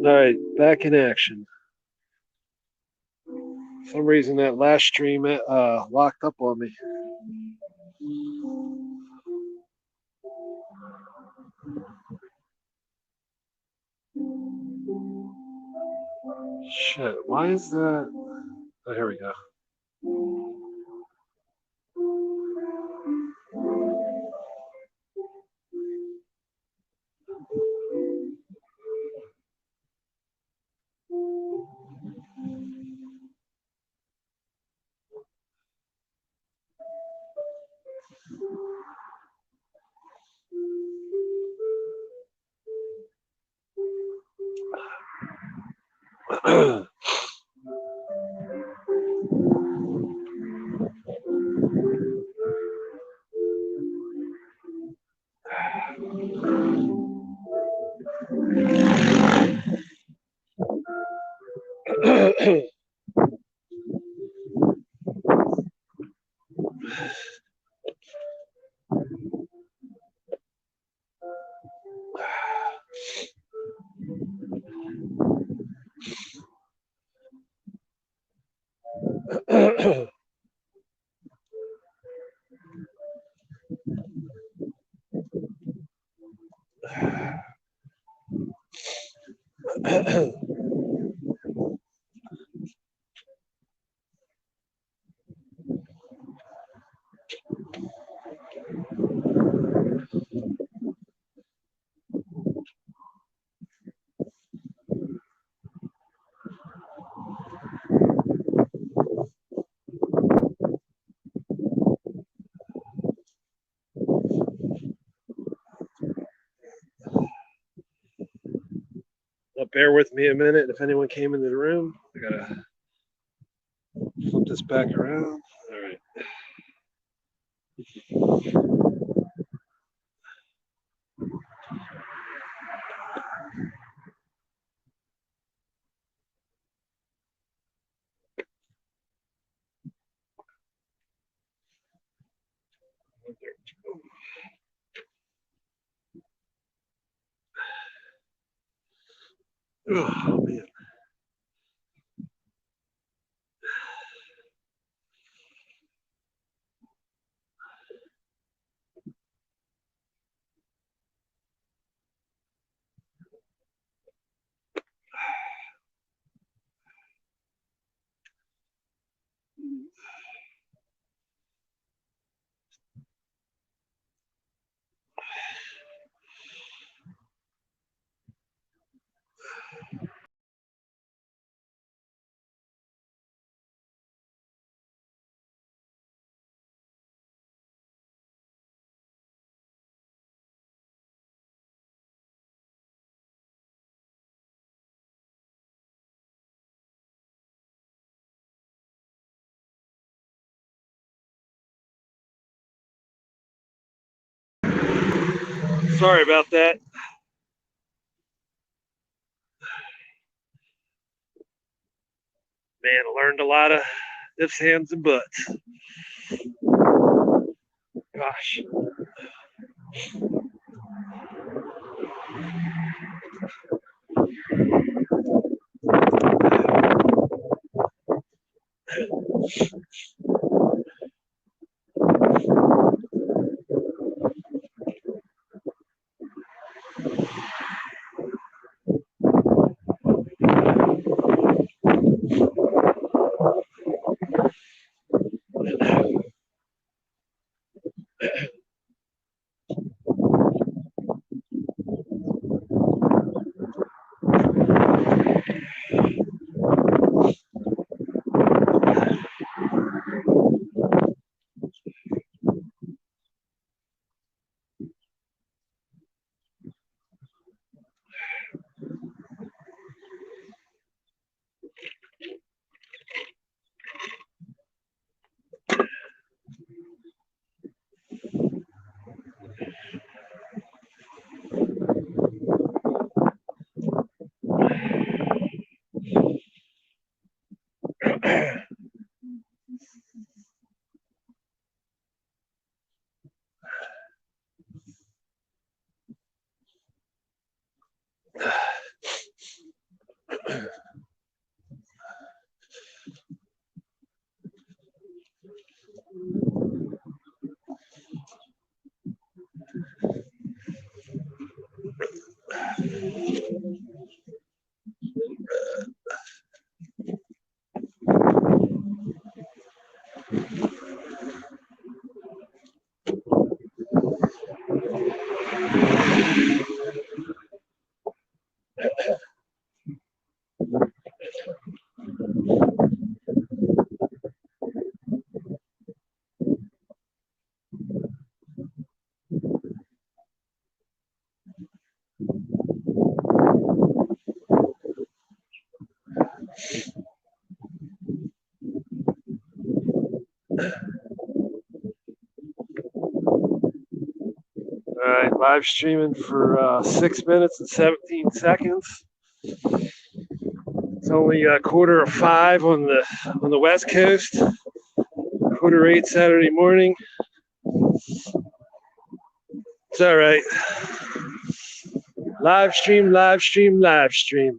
Alright, back in action. For some reason that last stream locked up on me. Shit, why is that? Oh, here we go. Bear with me a minute if anyone came into the room. I gotta flip this back around. All right. Oh man. Sorry about that. Man, I learned a lot of ifs, hands, and buts. Gosh. All right, live streaming for 6 minutes and 17 seconds. It's only a 4:45 on the West Coast. 8:15 Saturday morning. It's all right. Live stream, live stream, live stream.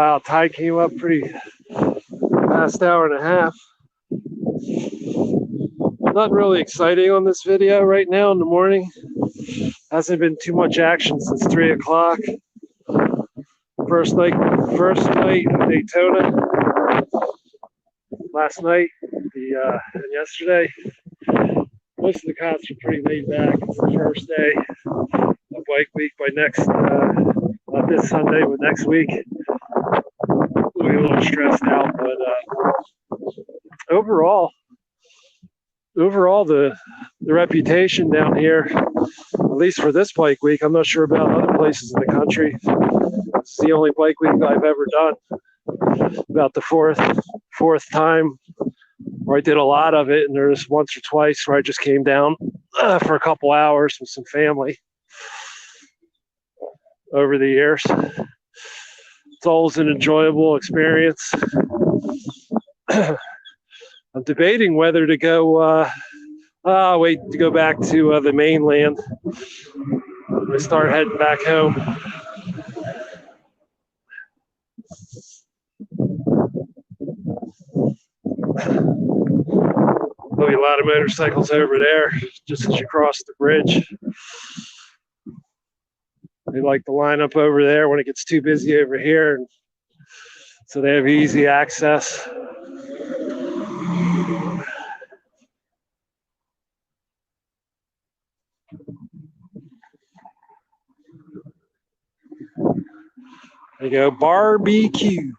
Wow, tide came up pretty past hour and a half. Nothing really exciting on this video right now in the morning. Hasn't been too much action since 3 o'clock. First night in Daytona. Last night and yesterday. Most of the cops are pretty laid back. It's the first day of bike week. By next, not this Sunday, but next week, we'll be a little stressed out. But overall, the reputation down here, at least for this bike week, I'm not sure about other places in the country. It's the only bike week I've ever done. About the fourth time where I did a lot of it, and there's once or twice where I just came down for a couple hours with some family over the years. It's always an enjoyable experience. I'm debating whether to go wait to go back to the mainland. I start heading back home. There'll be a lot of motorcycles over there just as you cross the bridge. They like to line up over there when it gets too busy over here, and so they have easy access. There you go, barbecue.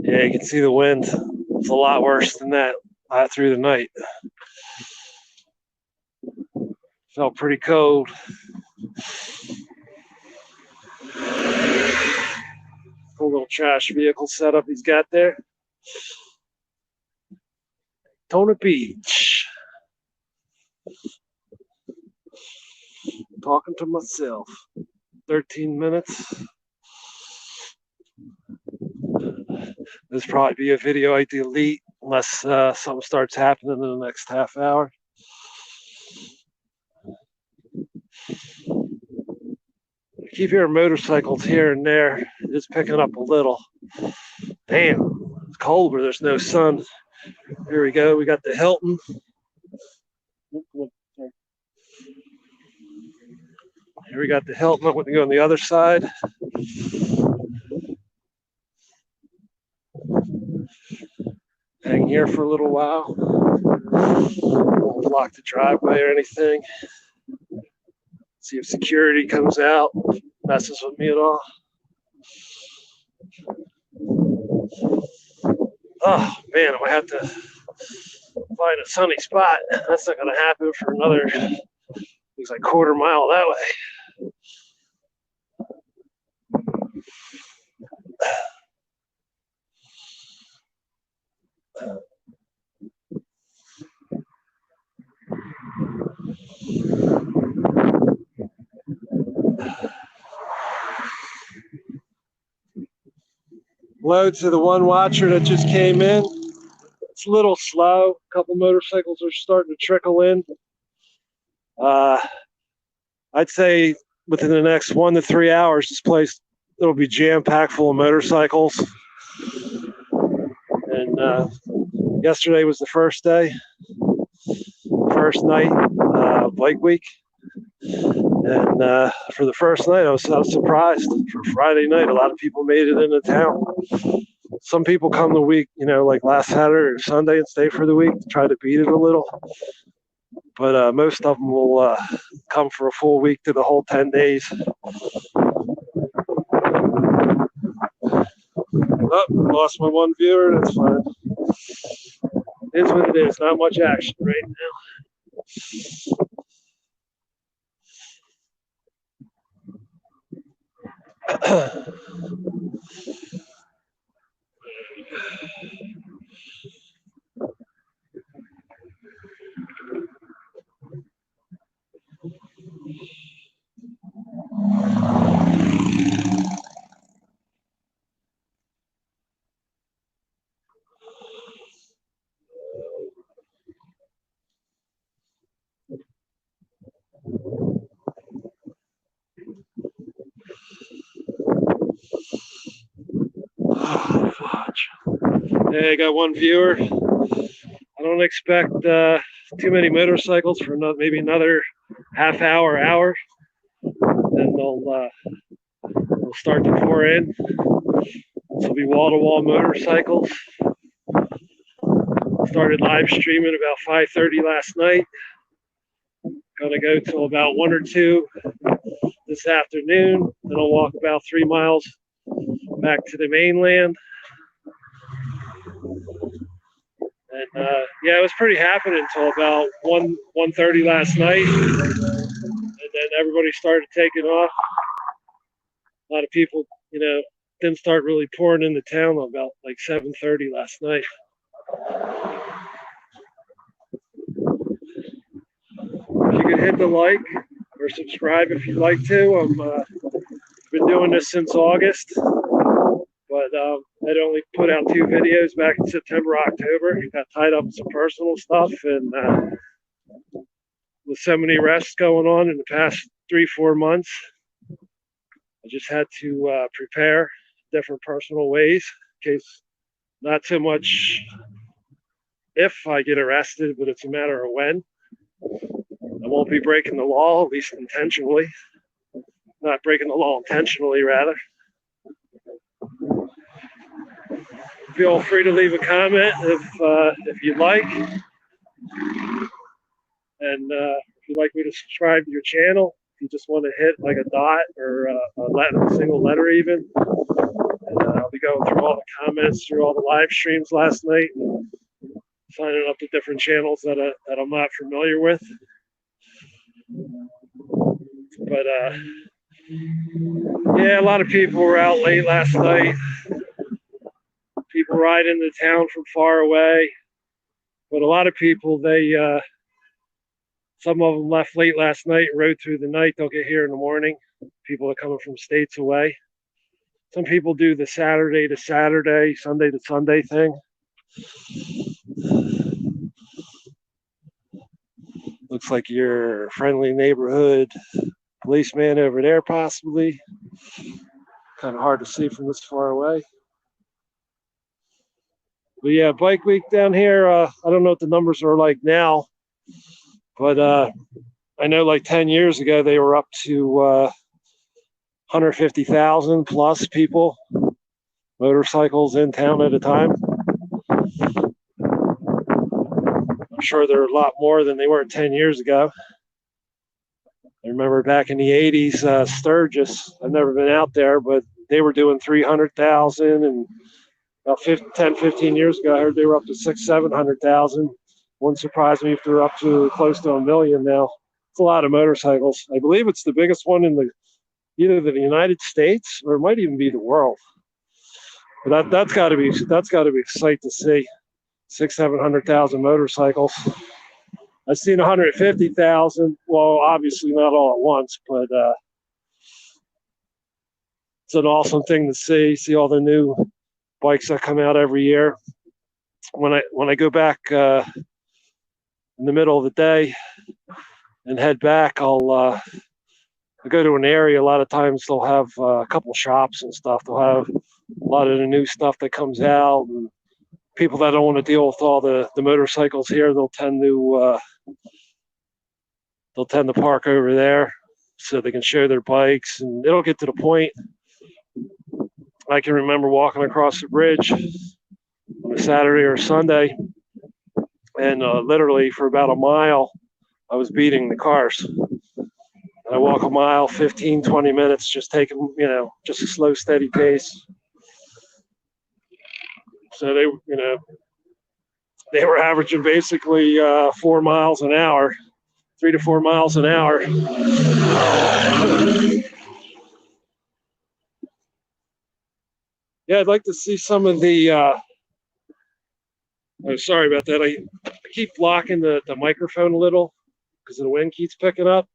Yeah, you can see the wind. It's a lot worse than that through the night. Felt pretty cold. Cool little trash vehicle setup he's got there. Daytona Beach. Talking to myself. 13 minutes. This probably be a video I delete unless something starts happening in the next half hour. I keep hearing motorcycles here and there. It's picking up a little. Damn, it's cold where there's no sun. Here we go. We got the Hilton. Here we got the Hilton. I'm going to go on the other side. Hang here for a little while. Won't block the driveway or anything. See if security comes out, messes with me at all. Oh man, I have to find a sunny spot. That's not going to happen for another, looks like quarter mile that way. Load to the one watcher that just came in. It's a little slow. A couple motorcycles are starting to trickle in. I'd say within the next 1 to 3 hours, this place it'll be jam-packed full of motorcycles. And yesterday was the first day, first night, bike week. And for the first night, I was surprised. For Friday night, a lot of people made it into town. Some people come the week, like last Saturday or Sunday and stay for the week to try to beat it a little. But most of them will come for a full week to the whole 10 days. Oh, lost my one viewer. That's fine. It is what it is. Not much action right now. Fudge. Hey, I got one viewer. I don't expect too many motorcycles for maybe another half hour. Then they'll start to pour in. This will be wall-to-wall motorcycles. Started live streaming about 5:30 last night. Gonna go till about 1 or 2 this afternoon. Then I'll walk about 3 miles back to the mainland. And yeah, it was pretty happening until about 1:30 last night. And then everybody started taking off. A lot of people, didn't start really pouring into town until about like 7:30 last night. If you could hit the like or subscribe if you'd like to. I've been doing this since August, but I'd only put out 2 videos back in September, October. Got tied up with some personal stuff, and with so many arrests going on in the past 3-4 months, I just had to prepare different personal ways in case, not so much if I get arrested, but it's a matter of when. I won't be breaking the law, at least intentionally. Not breaking the law intentionally, rather. Feel free to leave a comment if you'd like. And if you'd like me to subscribe to your channel, if you just want to hit like a dot or a single letter even. And I'll be going through all the comments through all the live streams last night, and signing up to different channels that I'm not familiar with. But yeah, a lot of people were out late last night. People riding into town from far away. But a lot of people, some of them left late last night and rode through the night. They'll get here in the morning. People are coming from states away. Some people do the Saturday to Saturday, Sunday to Sunday thing. Looks like your friendly neighborhood policeman over there, possibly. Kind of hard to see from this far away. But yeah, bike week down here, I don't know what the numbers are like now, but I know like 10 years ago they were up to 150,000 plus people, motorcycles in town at a time. I'm sure they're a lot more than they were 10 years ago. I remember back in the 80s, Sturgis, I've never been out there, but they were doing 300,000, and about 10, 15 years ago, I heard they were up to 600,000-700,000. Wouldn't surprise me if they're up to close to 1 million now. It's a lot of motorcycles. I believe it's the biggest one in either the United States or it might even be the world. But that's got to be a sight to see. 600,000-700,000 motorcycles. I've seen 150,000. Well, obviously not all at once, but it's an awesome thing to see. See all the new bikes that come out every year. When I go back in the middle of the day and head back, I'll go to an area. A lot of times they'll have a couple shops and stuff. They'll have a lot of the new stuff that comes out, and people that don't want to deal with all the motorcycles here, they'll tend to park over there so they can show their bikes. And it'll get to the point, I can remember walking across the bridge on a Saturday or Sunday, and literally for about a mile, I was beating the cars. And I walk a mile, 15, 20 minutes, just taking, just a slow, steady pace. So they were averaging basically 4 miles an hour, 3 to 4 miles an hour. Yeah, I'd like to see some of the. Oh, sorry about that. I keep blocking the microphone a little because the wind keeps picking up.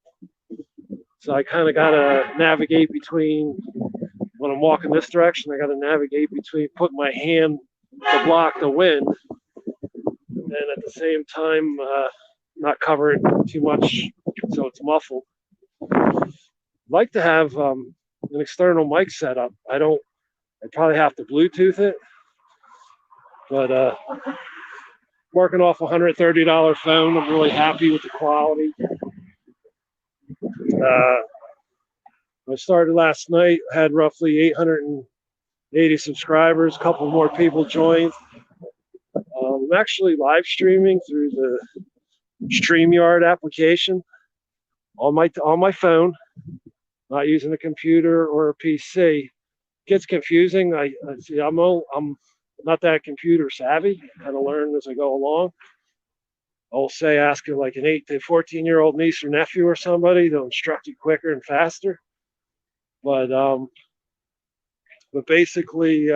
So I kind of got to navigate between, when I'm walking this direction, I got to navigate between putting my hand to block the wind and at the same time not cover it too much so it's muffled. I'd like to have an external mic set up. I I'd probably have to Bluetooth it, but working off a $130 phone. I'm really happy with the quality. I started last night, had roughly 880 subscribers, a couple more people joined. I'm actually live streaming through the StreamYard application on my phone, not using a computer or a PC. It gets confusing. I'm not that computer savvy. Kind of learn as I go along. I'll say ask like an 8 to 14-year-old niece or nephew or somebody. They'll instruct you quicker and faster. But basically,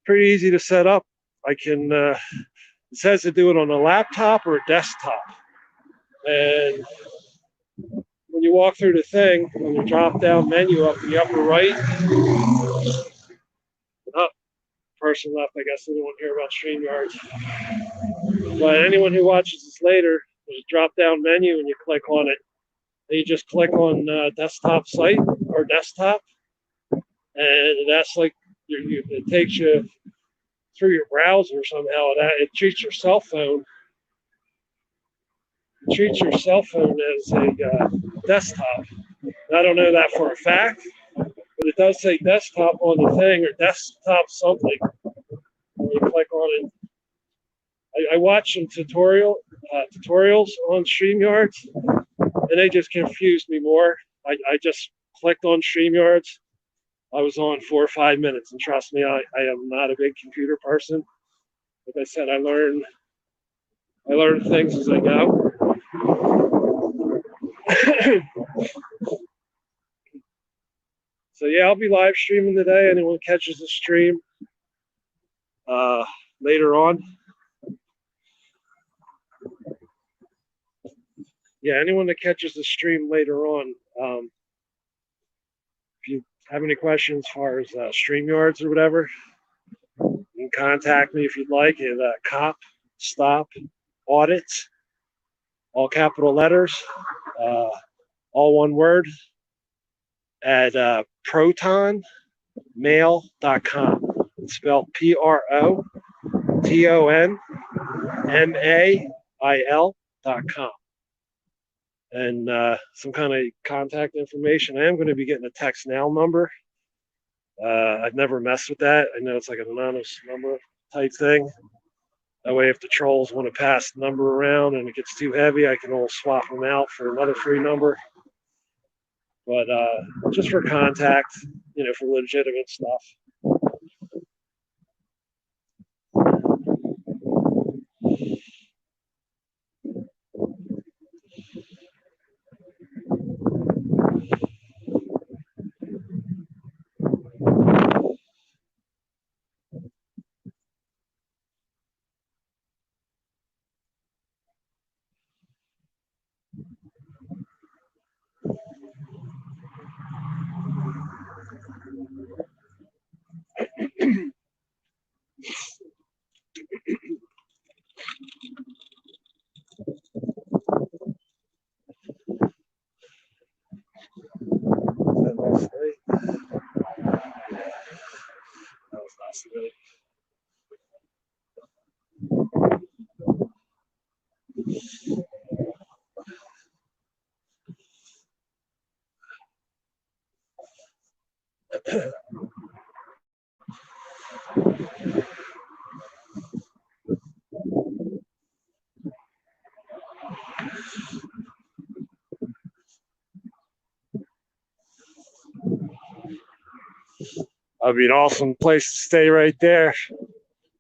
pretty easy to set up. I can. It says to do it on a laptop or a desktop, and when you walk through the thing, on the drop-down menu up in the upper right, oh, person left. I guess they don't want to hear about StreamYard. But anyone who watches this later, there's a drop-down menu, and you click on it. And you just click on desktop site or desktop, and that's like it takes you through your browser somehow. It treats your cell phone. It treats your cell phone as a desktop. I don't know that for a fact, but it does say desktop on the thing or desktop something. When you click on it, I watch some tutorials on StreamYards, and they just confused me more. I just clicked on StreamYards. I was on 4 or 5 minutes, and trust me, I am not a big computer person. Like I said, I learn things as I go. So yeah, I'll be live streaming today. Anyone catches the stream later on. Yeah, anyone that catches the stream later on, if you have any questions as far as StreamYards or whatever, you can contact me if you'd like at Cop Stop Audits, all capital letters, all one word, at protonmail.com. It's spelled PROTONMAIL.com. And some kind of contact information. I am going to be getting a text now number. I've never messed with that. I know it's like an anonymous number type thing. That way, if the trolls want to pass the number around and it gets too heavy, I can always swap them out for another free number. But just for contact, for legitimate stuff. That last night. That was last night. That'd be an awesome place to stay right there.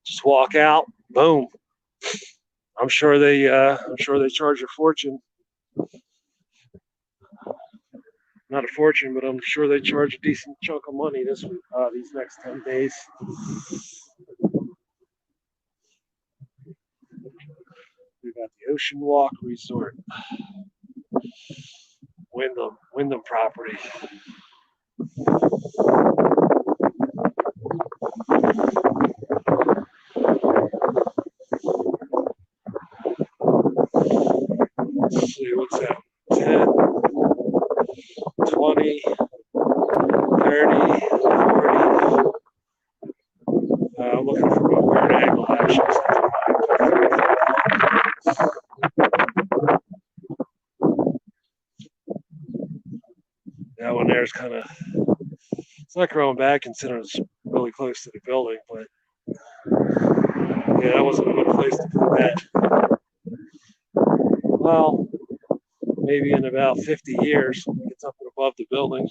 Just walk out, boom. I'm sure they charge a fortune. Not a fortune, but I'm sure they charge a decent chunk of money these next 10 days. We got the Ocean Walk Resort, Wyndham property. Let's see, what's that? 10, 20, 30, 40, I'm looking for a weird angle action. That one there is kind of, it's not growing back considering it's really close to the building, but yeah, that wasn't a good place to put that. Well, maybe in about 50 years when it gets up and above the building.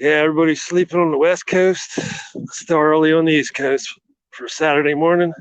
Yeah, everybody's sleeping on the West Coast. It's still early on the East Coast for Saturday morning.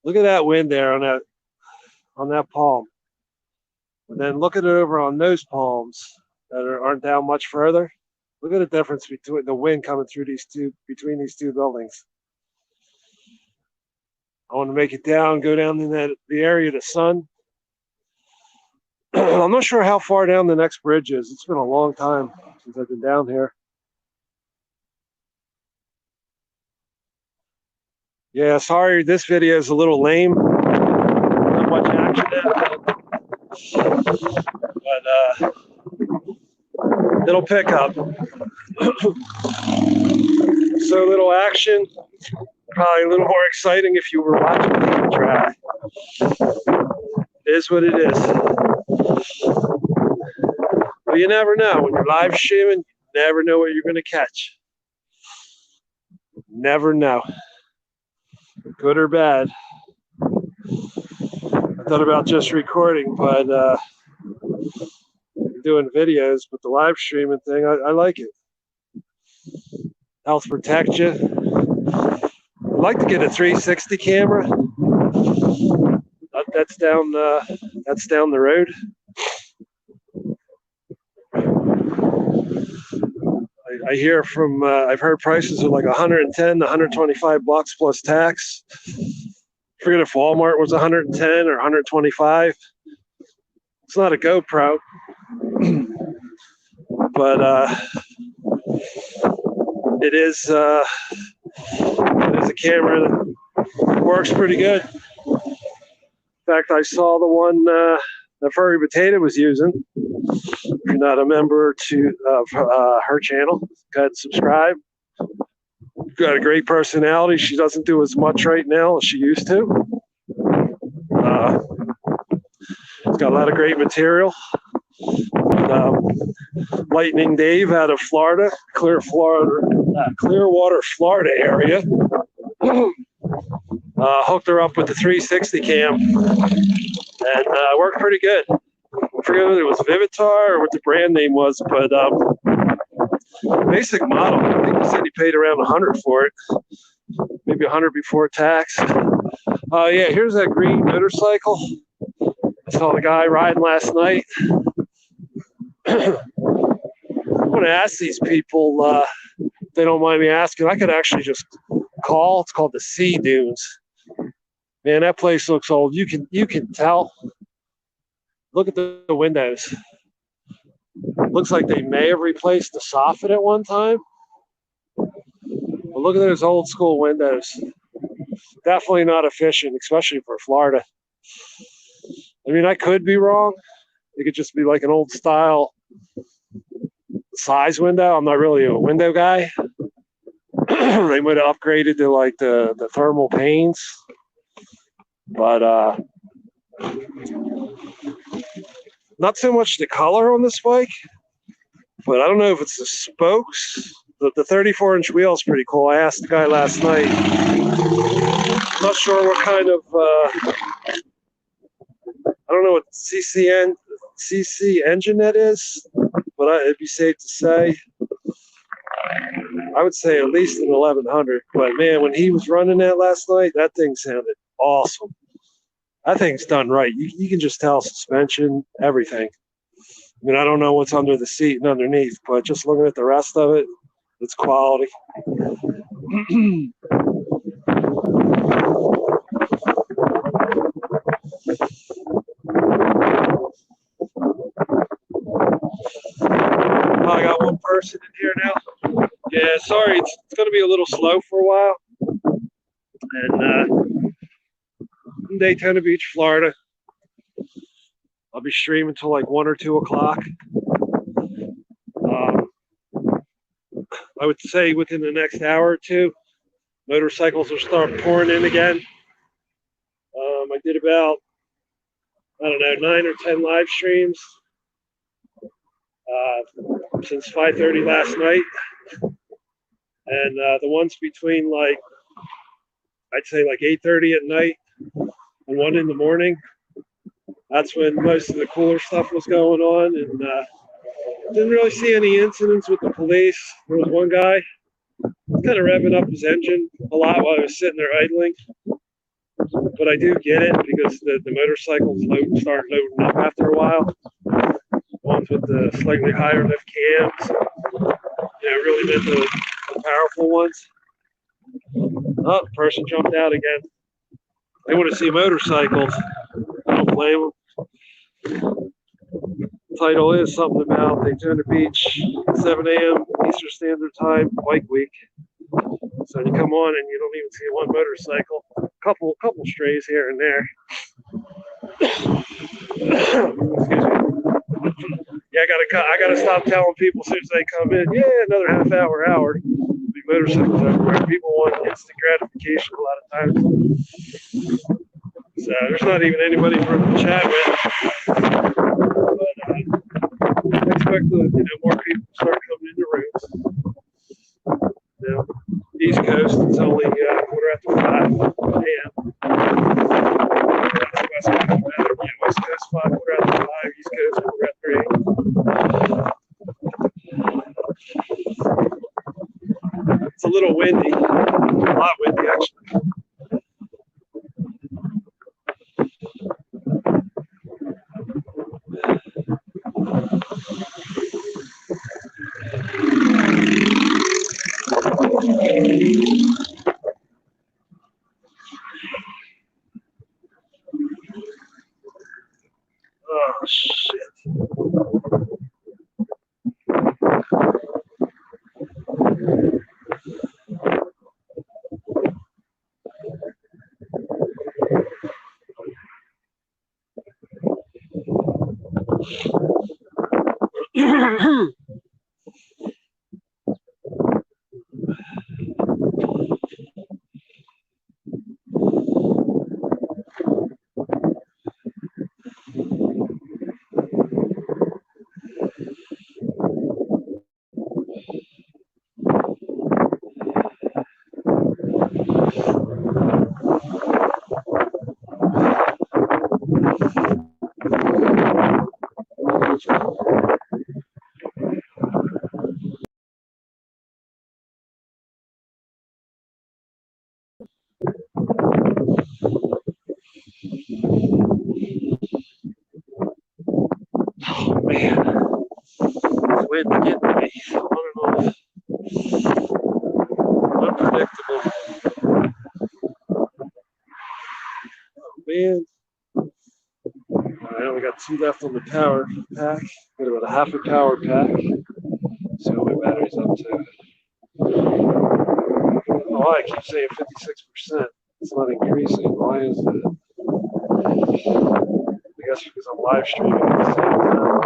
Look at that wind there on that palm. And then look at it over on those palms that aren't down much further. Look at the difference between the wind coming through between these two buildings. I want to make it down, go down in the area of the sun. I'm not sure how far down the next bridge is. It's been a long time since I've been down here. Yeah, sorry, this video is a little lame. Not much action in it, but it'll pick up. So little action, probably a little more exciting if you were watching the track. It is what it is. But you never know. When you're live streaming, you never know what you're going to catch. Never know. Good or bad. I thought about just recording, but doing videos, but the live streaming thing, I like it. Helps protect you. I'd like to get a 360 camera. That's down the road. I hear from I've heard prices are like 110 to 125 bucks plus tax. I forget if Walmart was 110 or 125. It's not a GoPro, but it is a camera that works pretty good. In fact, I saw the one that Furry Potato was using. If you're not a member of her channel, go ahead and subscribe. Got a great personality. She doesn't do as much right now as she used to. It's got a lot of great material. Lightning Dave out of Florida, Clearwater, Florida area. Hooked her up with the 360 cam, and worked pretty good. I forget whether it was Vivitar or what the brand name was, but basic model. I think he said he paid around 100 for it, maybe 100 before tax. Yeah, here's that green motorcycle. I saw the guy riding last night. I want to ask these people, if they don't mind me asking, I could actually just call. It's called the Sea Dunes. Man, that place looks old. You can tell. Look at the windows. Looks like they may have replaced the soffit at one time. But look at those old school windows. Definitely not efficient, especially for Florida. I mean, I could be wrong. It could just be like an old style size window. I'm not really a window guy. They might have upgraded to like the thermal panes. But not so much the color on this bike, but I don't know if it's the spokes. The 34-inch wheel is pretty cool. I asked the guy last night. Not sure what kind of, I don't know what CC engine that is, but it'd be safe to say. I would say at least an 1100. But man, when he was running that last night, that thing sounded awesome. That thing's done right. You can just tell suspension, everything. I mean, I don't know what's under the seat and underneath, but just looking at the rest of it, it's quality. I got one person in here now. Yeah, sorry, it's going to be a little slow for a while. And in Daytona Beach, Florida, I'll be streaming till like 1 or 2 o'clock. I would say within the next hour or two, motorcycles will start pouring in again. I did about, I don't know, 9 or 10 live streams since 5:30 last night. And the ones between like, I'd say like 8:30 at night and 1 in the morning, that's when most of the cooler stuff was going on. And didn't really see any incidents with the police. There was one guy kind of revving up his engine a lot while I was sitting there idling. But I do get it because the motorcycles start loading up after a while. Ones with the slightly higher lift cams, really meant the powerful ones. Oh, the person jumped out again. They want to see motorcycles. I don't blame them. Title is something about Daytona Beach, 7 a.m. Eastern Standard Time, Bike Week. So you come on and you don't even see one motorcycle. Couple strays here and there. Excuse me. Yeah, I gotta stop telling people as soon as they come in. Yeah, another half hour. Be motorcycles everywhere. People want instant gratification a lot of times. So there's not even anybody for them to chat with. But I expect more people to start coming into rooms. East Coast, it's only 5:15 a.m. West Coast 5:15, East Coast 4:03. It's a little windy, a lot windy actually. Oh shit. The wind getting me on and off. Unpredictable. Oh man. I only got 2 left on the power pack. Got about a half a power pack. See what my battery's up to. Oh, I keep saying 56%. It's not increasing. Why is it? I guess because I'm live streaming at the same time.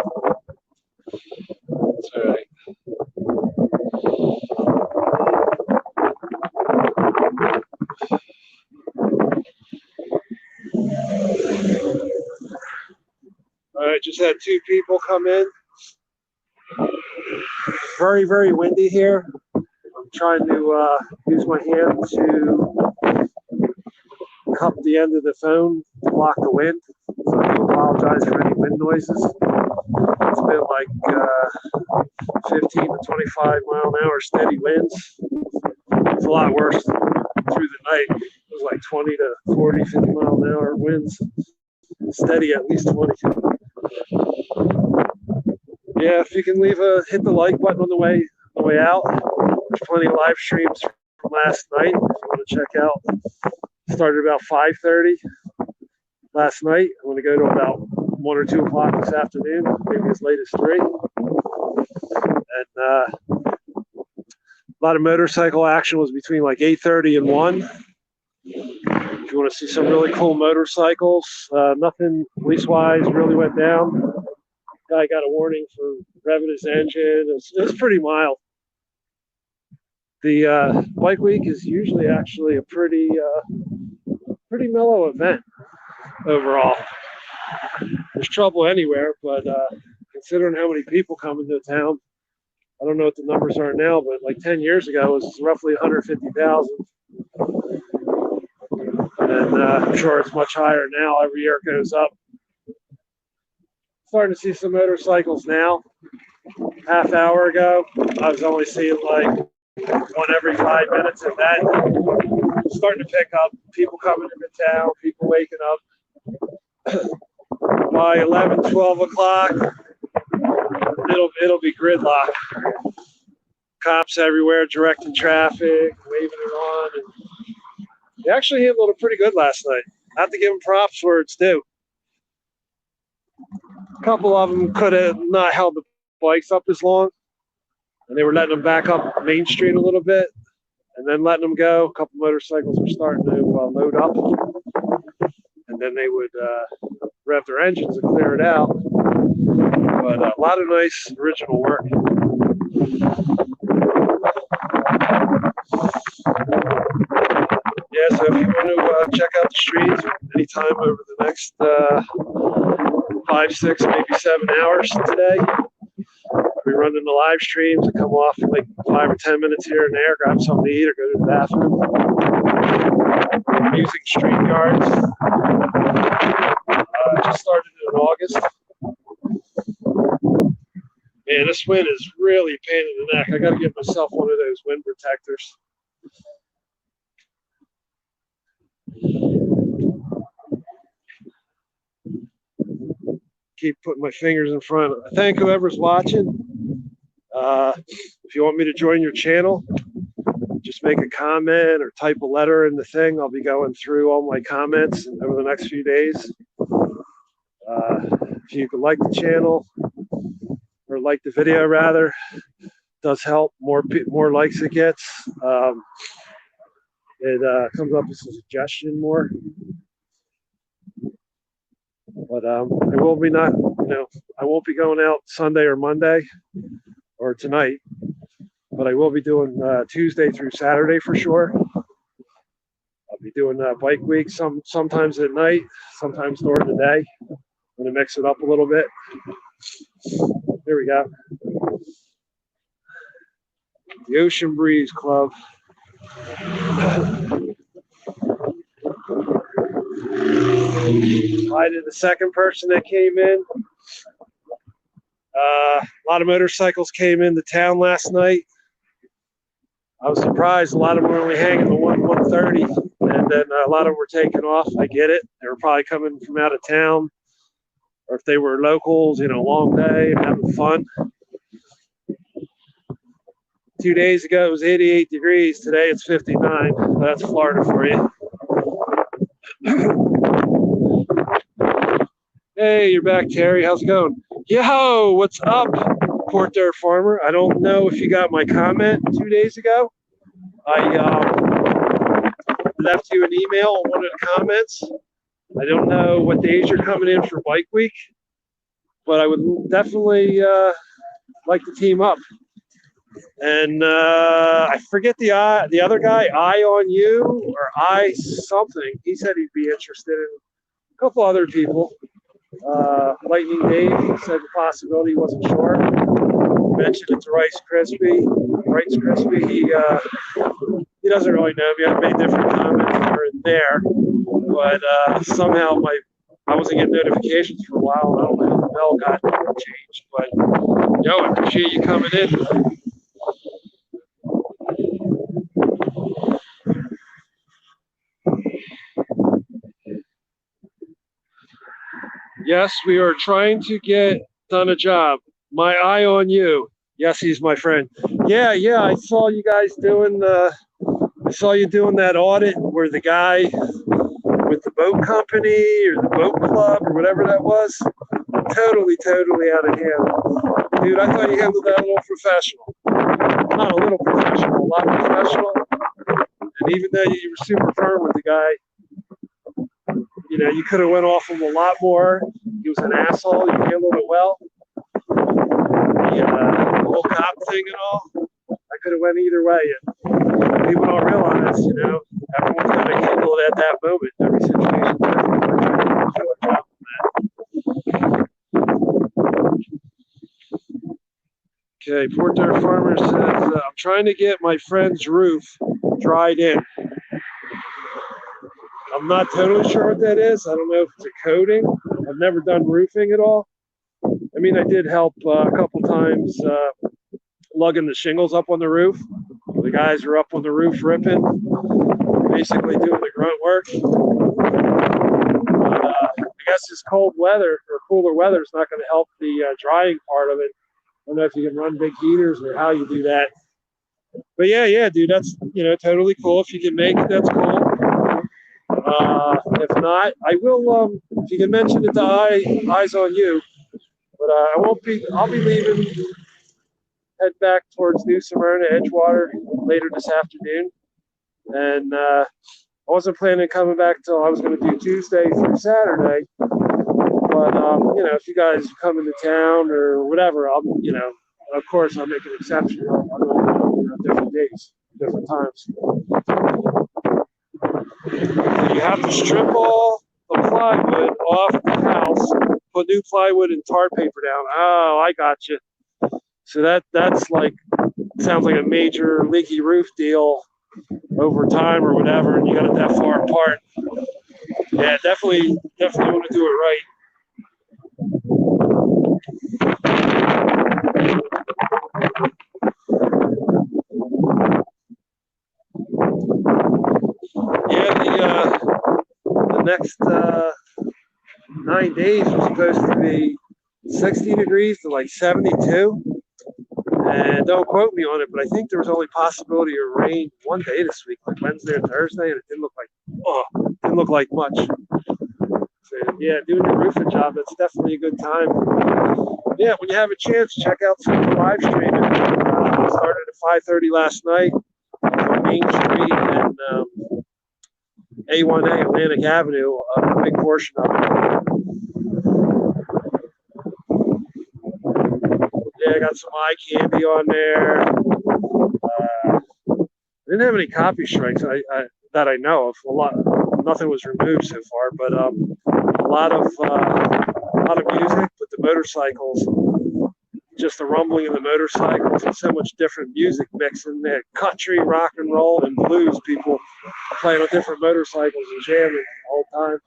It's alright. Alright, just had 2 people come in. Very, very windy here. I'm trying to use my hand to cup the end of the phone to block the wind. So I do apologize for any wind noises. It's been like 15 to 25 mile an hour steady winds. It's a lot worse through the night. It was like 20 to 40, 50 mile an hour winds. Steady at least 20. Yeah, if you can hit the like button on the way out. There's plenty of live streams from last night if you want to check out. Started about 5:30 last night. I'm going to go to about 1 or 2 o'clock this afternoon, maybe as late as 3. And a lot of motorcycle action was between like 8:30 and 1. If you want to see some really cool motorcycles, nothing police-wise really went down. Guy got a warning for revving his engine. It was pretty mild. The bike week is usually actually a pretty mellow event overall. There's trouble anywhere, but considering how many people come into town, I don't know what the numbers are now, but like 10 years ago, it was roughly 150,000. And I'm sure it's much higher now. Every year it goes up. Starting to see some motorcycles now. Half hour ago, I was only seeing like 1 every 5 minutes, and then starting to pick up. People coming into town, people waking up. By 11, 12 o'clock, it'll be gridlock. Cops everywhere directing traffic, waving it on. And they actually handled it pretty good last night. I have to give them props where it's due. A couple of them could have not held the bikes up as long, and they were letting them back up Main Street a little bit and then letting them go. A couple motorcycles were starting to load up, and then they would rev their engines and clear it out. But a lot of nice original work. Yeah, so if you want to check out the streets anytime over the next 5, 6, maybe 7 hours today, we're running the live streams and come off in like 5 or 10 minutes here and there, grab something to eat or go to the bathroom. I'm using StreamYards. Just started in August. Man, this wind is really a pain in the neck. I got to give myself one of those wind protectors. Keep putting my fingers in front. I thank whoever's watching. If you want me to join your channel, just make a comment or type a letter in the thing. I'll be going through all my comments over the next few days. If you could like the channel or like the video rather, it does help. More likes it gets. It comes up as a suggestion more. But I won't be going out Sunday or Monday or tonight, but I will be doing Tuesday through Saturday for sure. I'll be doing bike week sometimes at night, sometimes during the day. I'm gonna mix it up a little bit. Here we go. The Ocean Breeze Club. Hi to the second person that came in. A lot of motorcycles came into town last night. I was surprised. A lot of them were only hanging the 130, and then a lot of them were taking off. I get it. They were probably coming from out of town or if they were locals, long day and having fun. 2 days ago it was 88 degrees. Today it's 59. That's Florida for you. Hey, you're back, Terry. How's it going? Yo, what's up, Port Dare Farmer? I don't know if you got my comment 2 days ago. I left you an email on one of the comments. I don't know what days you're coming in for Bike Week, but I would definitely like to team up. And I forget the other guy, Eye on You or I something. He said he'd be interested in a couple other people. Lightning Dave said the possibility, wasn't sure. Mentioned it to Rice Crispy. Rice Crispy, he doesn't really know me. I've made different comments here and there, but somehow I wasn't getting notifications for a while. I don't know how the bell got changed, but yo, I appreciate you coming in. Yes, we are trying to get done a job. My eye on you. Yes, he's my friend. Yeah, I saw you guys doing I saw you doing that audit where the guy with the boat company or the boat club or whatever that was, totally out of hand. Dude, I thought you handled that a little professional. Not a little professional, a lot professional. And even though you were super firm with the guy, you could have went off him a lot more. He was an asshole. You handled it well. The whole cop thing and all, I could have went either way. And people don't realize, everyone's got to handle it at that moment. Every situation is different. Okay, Port Dare Farmer says, I'm trying to get my friend's roof dried in. I'm not totally sure what that is. I don't know if it's a coating. I've never done roofing at all. I mean, I did help a couple times lugging the shingles up on the roof. The guys are up on the roof ripping, basically doing the grunt work. I guess this cold weather or cooler weather is not going to help the drying part of it. I don't know if you can run big heaters or how you do that. But yeah, dude, that's totally cool. If you can make it, that's cool. If not, I will. If you can mention it to Eyes on You, but I won't be. I'll be leaving. Head back towards New Smyrna, Edgewater later this afternoon, and I wasn't planning on coming back till I was going to do Tuesday through Saturday. But if you guys come into town or whatever, of course I'll make an exception. I'll go different days, different times. You have to strip all the plywood off the house, put new plywood and tar paper down. Oh, I got you. So that's like, sounds like a major leaky roof deal over time or whatever, and you got it that far apart. Yeah, definitely want to do it right. Yeah, the next 9 days was supposed to be 60 degrees to like 72. And don't quote me on it, but I think there was only possibility of rain one day this week, like Wednesday or Thursday, and it didn't look like much. So yeah, doing the roofing job, that's definitely a good time. Yeah, when you have a chance, check out some of the live streaming. I started at 5:30 last night on Main Street and A1A Atlantic Avenue, a big portion of it. Yeah, I got some eye candy on there. I didn't have any copy strikes that I know of. Nothing was removed so far, but a lot of music. But the motorcycles, just the rumbling of the motorcycles, and so much different music mixing there. Country, rock and roll, and blues. People playing on different motorcycles and jamming all the time.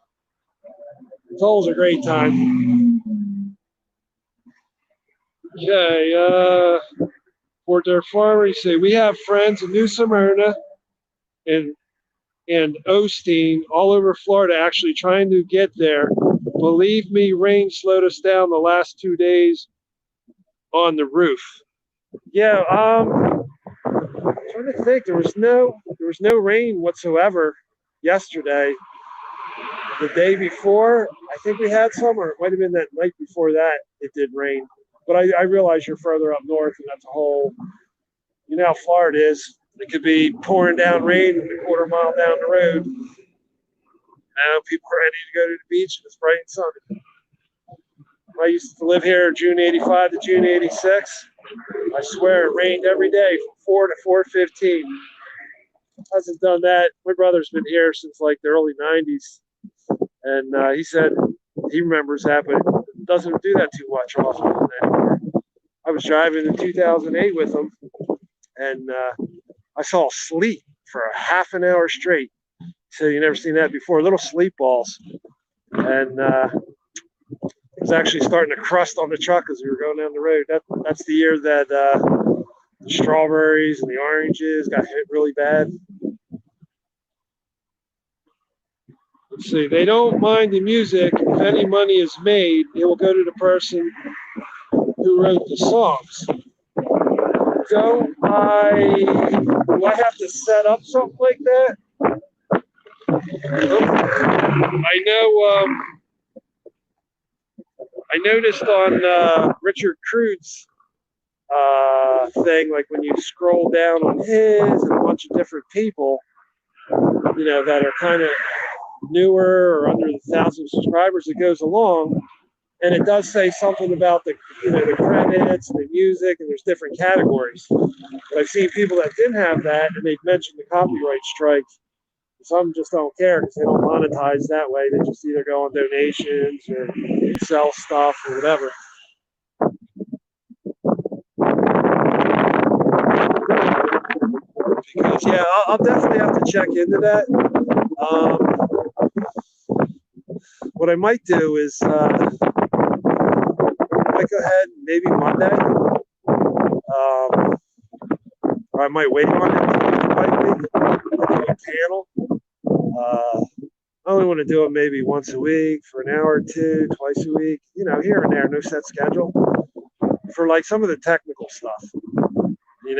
It's always a great time. Okay, Port Dare Farmer, you say, we have friends in New Smyrna and Osteen all over Florida actually trying to get there Believe me, rain slowed us down the last 2 days on the roof. Yeah, trying to think. There was no rain whatsoever yesterday. The day before, I think we had some, or it might have been that night before that. It did rain, but I realize you're further up north, and that's a whole. You know how far it is. It could be pouring down rain a quarter mile down the road. Now people are ready to go to the beach, and it's bright and sunny. I used to live here June '85 to June '86. I swear it rained every day from 4 to 4:15. Hasn't done that. My brother's been here since like the early '90s, and he said he remembers that, but it doesn't do that too much often anymore. I was driving in 2008 with him, and I saw sleet for a half an hour straight. So you never seen that before. Little sleet balls, and it was actually starting to crust on the truck as we were going down the road. That's the year that the strawberries and the oranges got hit really bad. Let's see. They don't mind the music. If any money is made, it will go to the person who wrote the songs. Do I have to set up something like that? I know. I noticed on Richard Crude's thing, like when you scroll down on his and a bunch of different people, that are kind of newer or under the 1,000 subscribers, it goes along, and it does say something about the credits and the music, and there's different categories. But I've seen people that didn't have that, and they've mentioned the copyright strike. Some just don't care because they don't monetize that way. They just either go on donations or sell stuff or whatever. Because yeah, I'll definitely have to check into that. What I might do is I might go ahead maybe Monday, or I might wait on it. Might be a panel. I only want to do it maybe once a week for an hour or two, twice a week, here and there, no set schedule for like some of the technical stuff.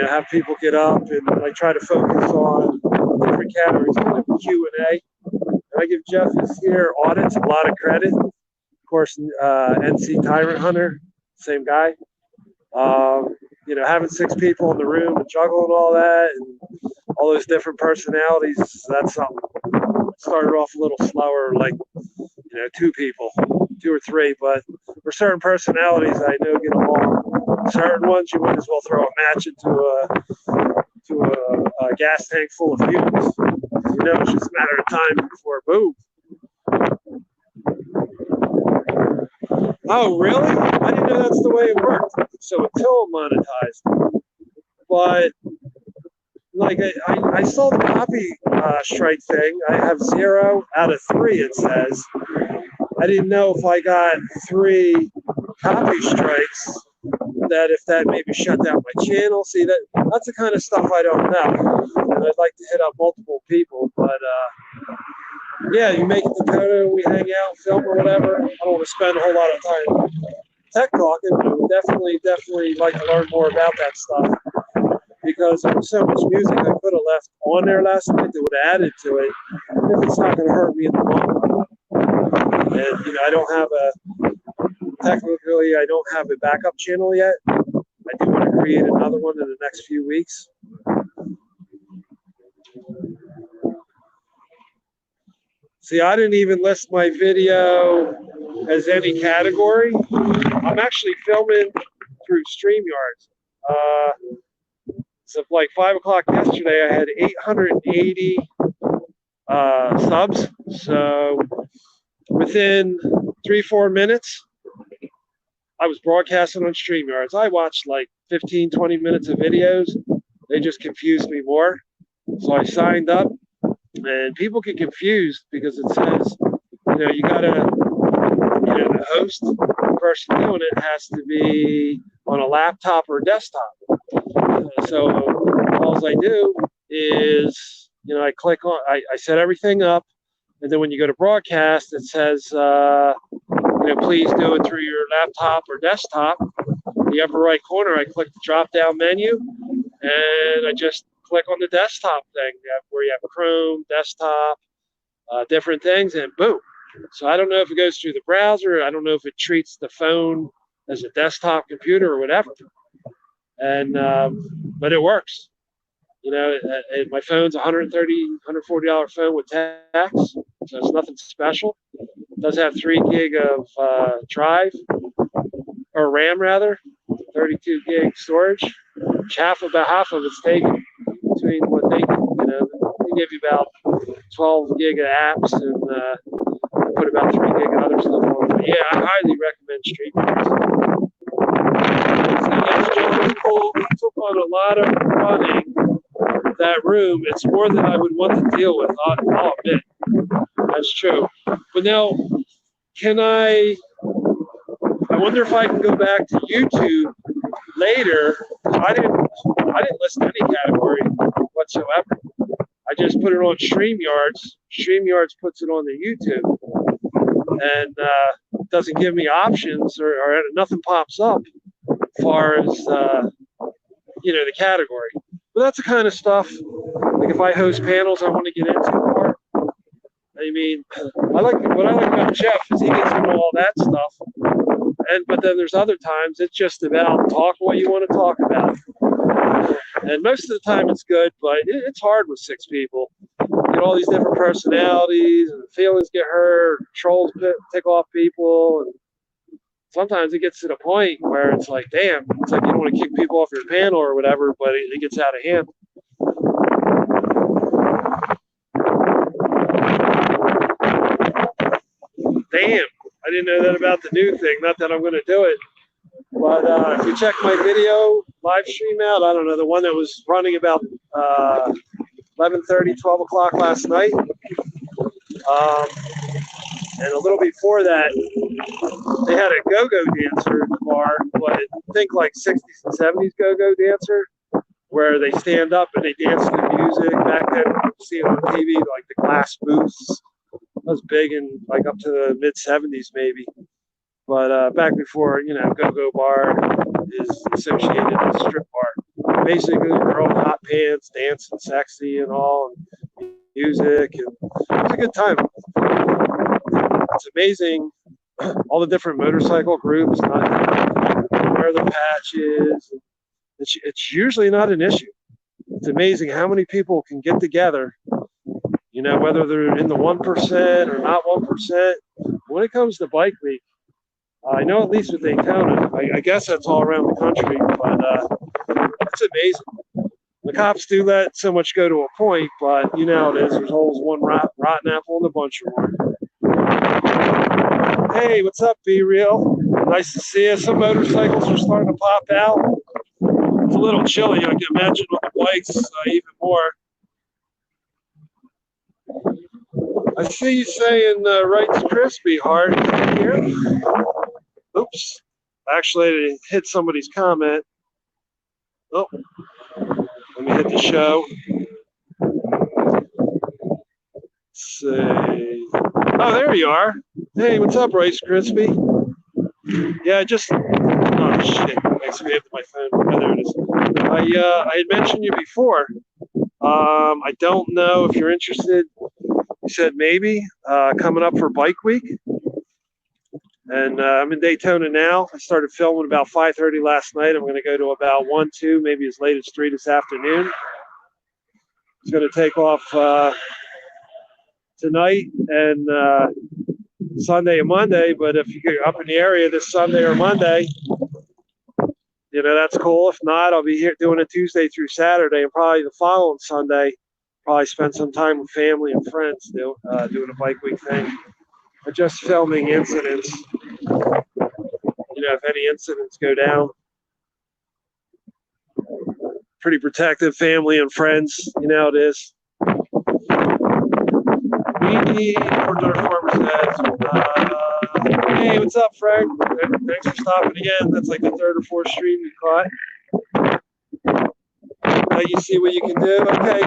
Have people get up and like try to focus on different categories, like Q&A. And I give Jeff here audits a lot of credit. Of course, NC Tyrant Hunter, same guy. Having 6 people in the room and juggling all that and all those different personalities, that's something. Started off a little slower, like 2 people, 2 or 3, but for certain personalities I know get along. Certain ones you might as well throw a match into a gas tank full of fumes. It's just a matter of time before boom. Oh, really? I didn't know that's the way it worked. So until monetized, but like I saw the copy strike thing. I have 0 out of 3. It says. I didn't know if I got 3 copy strikes, that if that maybe shut down my channel. See, that's the kind of stuff I don't know, and I'd like to hit up multiple people. But yeah, you make it to Daytona, we hang out, film or whatever. I don't want to spend a whole lot of time tech talking, but I would definitely like to learn more about that stuff. Because there was so much music I could have left on there last night that would have added to it, if it's not going to hurt me in the long run. And I don't have I don't have a backup channel yet. I do want to create another one in the next few weeks. See, I didn't even list my video as any category. I'm actually filming through StreamYards. So like 5 o'clock yesterday, I had 880 subs. So within 3-4 minutes, I was broadcasting on StreamYards. I watched like 15-20 minutes of videos. They just confused me more. So I signed up, and people get confused because it says, you gotta, the host, the person doing it has to be on a laptop or desktop. So all I do is, I click on, I set everything up, And then when you go to broadcast, it says, please do it through your laptop or desktop. In the upper right corner, I click the drop-down menu, and I just click on the desktop thing where you have Chrome, desktop, different things, and boom. So I don't know if it goes through the browser. I don't know if it treats the phone as a desktop computer or whatever. And but it works. My phone's $130, $140 phone with tax, so it's nothing special. It does have 3 gig of drive, or RAM rather, 32 gig storage. About half of it's taken between what they give you about 12 gig of apps and put about 3 gig of other stuff on it. But yeah, I highly recommend StreamYard. It's cool. We took on a lot of running that room. It's more than I would want to deal with. I'll admit. That's true. But now, I wonder if I can go back to YouTube later. I didn't list any category whatsoever. I just put it on StreamYards. StreamYards puts it on the YouTube, and doesn't give me options or nothing pops up as far as the category. But that's the kind of stuff. Like if I host panels, I want to get into more. I mean, what I like about Jeff is he gets into all that stuff. But then there's other times it's just about talk what you want to talk about. And most of the time it's good, but it's hard with 6 people. You get all these different personalities, and feelings get hurt, trolls tick off people, and sometimes it gets to the point where it's like, damn, it's like you don't want to kick people off your panel or whatever, but it gets out of hand. Damn, I didn't know that about the new thing. Not that I'm going to do it. But if you check my video live stream out, I don't know, the one that was running about 11:30, 12 o'clock last night. And a little before that, they had a go-go dancer in the bar, but think like 60s and 70s go-go dancer, where they stand up and they dance to the music. Back then, you see it on TV, like the glass booths. That was big in like up to the mid-70s maybe. But back before, go-go bar is associated with strip bar. Basically, girl in hot pants, dancing sexy and all, and music, and it was a good time. It's amazing, all the different motorcycle groups, where the patch is. It's usually not an issue. It's amazing how many people can get together, whether they're in the 1% or not 1%. When it comes to bike week, I know at least with Daytona, I guess that's all around the country, but it's amazing. The cops do let so much go to a point, but it is. There's always one rotten apple in the bunch or more. Hey, what's up, Be Real? Nice to see you. Some motorcycles are starting to pop out. It's a little chilly. I can imagine with the bikes even more. I see you saying Wright's Crispy Hard here. Oops. Actually, I hit somebody's comment. Oh, let me hit the show. Let's see. Oh, there you are. Hey, what's up, Rice Crispy? Yeah, oh shit, I spammed my phone. Oh, there it is. I had mentioned you before. I don't know if you're interested. You said maybe coming up for Bike Week. And I'm in Daytona now. I started filming about 5:30 last night. I'm going to go to about 1, 2, maybe as late as 3 this afternoon. It's going to take off tonight and Sunday and Monday. But if you're up in the area this Sunday or Monday, that's cool. If not, I'll be here doing it Tuesday through Saturday, and probably the following Sunday, probably spend some time with family and friends doing a bike week thing. But just filming incidents. If any incidents go down. Pretty protective family and friends. It is. Hey, what's up, Frank? Thanks for stopping again. That's like the 3rd or 4th stream you caught. You see what you can do. Okay,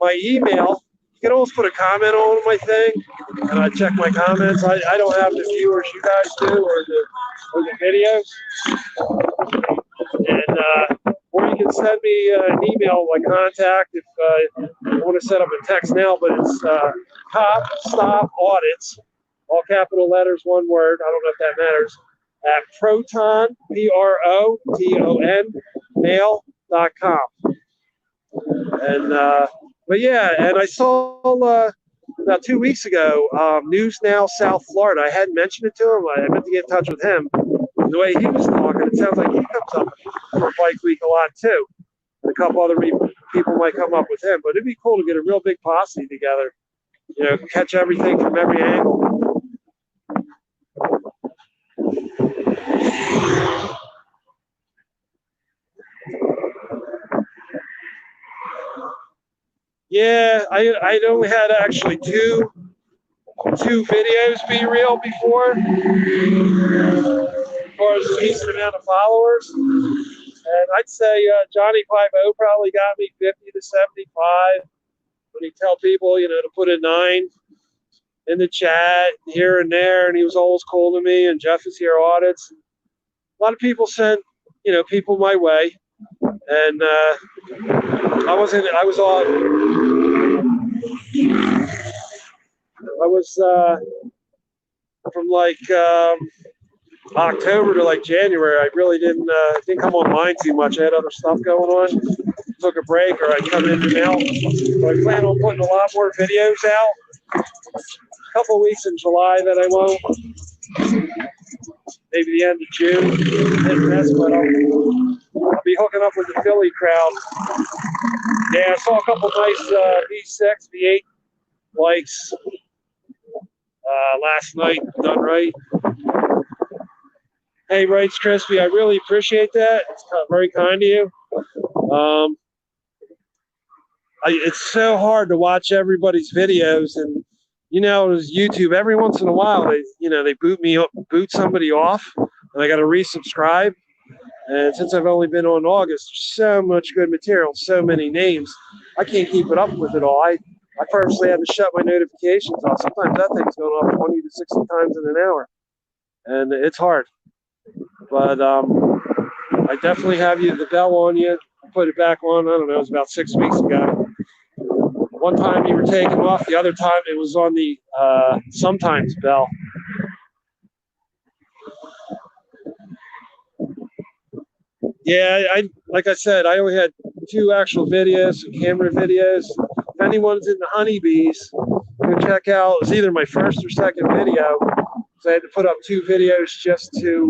my email You can always put a comment on my thing, and I check my comments. I don't have the viewers you guys do or the videos. And or you can send me an email, like contact, if I want to set up a text now. But it's Cop Stop Audits, all capital letters, one word. I don't know if that matters. At Proton, PROTON, mail.com. And but yeah, and I saw about 2 weeks ago, News Now South Florida. I hadn't mentioned it to him. I meant to get in touch with him. The way he was talking, it sounds like he comes up for Bike Week a lot too. And a couple other people might come up with him, but it'd be cool to get a real big posse together. You know, catch everything from every angle. Yeah, I'd only had actually two videos be real before, as far as a decent amount of followers. And I'd say Johnny 5-0 probably got me 50 to 75. When he tell people, you know, to put a 9 in the chat here and there, and he was always cool to me. And Jeff is here audits. A lot of people sent, you know, people my way, and I was from like October to like January. I really didn't come online too much. I had other stuff going on. Took a break, or I'd come in and out. So I plan on putting a lot more videos out. A couple weeks in July that I won't. Maybe the end of June. But I'll be hooking up with the Philly crowd. Yeah, I saw a couple nice V6, V8 bikes last night. Done right. Hey, Wrights Crispy, I really appreciate that. It's very kind of you. It's so hard to watch everybody's videos, and you know, as YouTube, every once in a while they boot somebody off, and I got to resubscribe. And since I've only been on August, there's so much good material, so many names, I can't keep it up with it all. I purposely had to shut my notifications off. Sometimes that thing's going off 20 to 60 times in an hour, and it's hard. But I definitely have the bell on you. I put it back on, I don't know, it was about 6 weeks ago. One time you were taken off, the other time it was on the sometimes bell. Yeah, like I said, I only had 2 actual videos, camera videos. If anyone's into honeybees, go check out, it was either my first or second video. So I had to put up 2 videos just to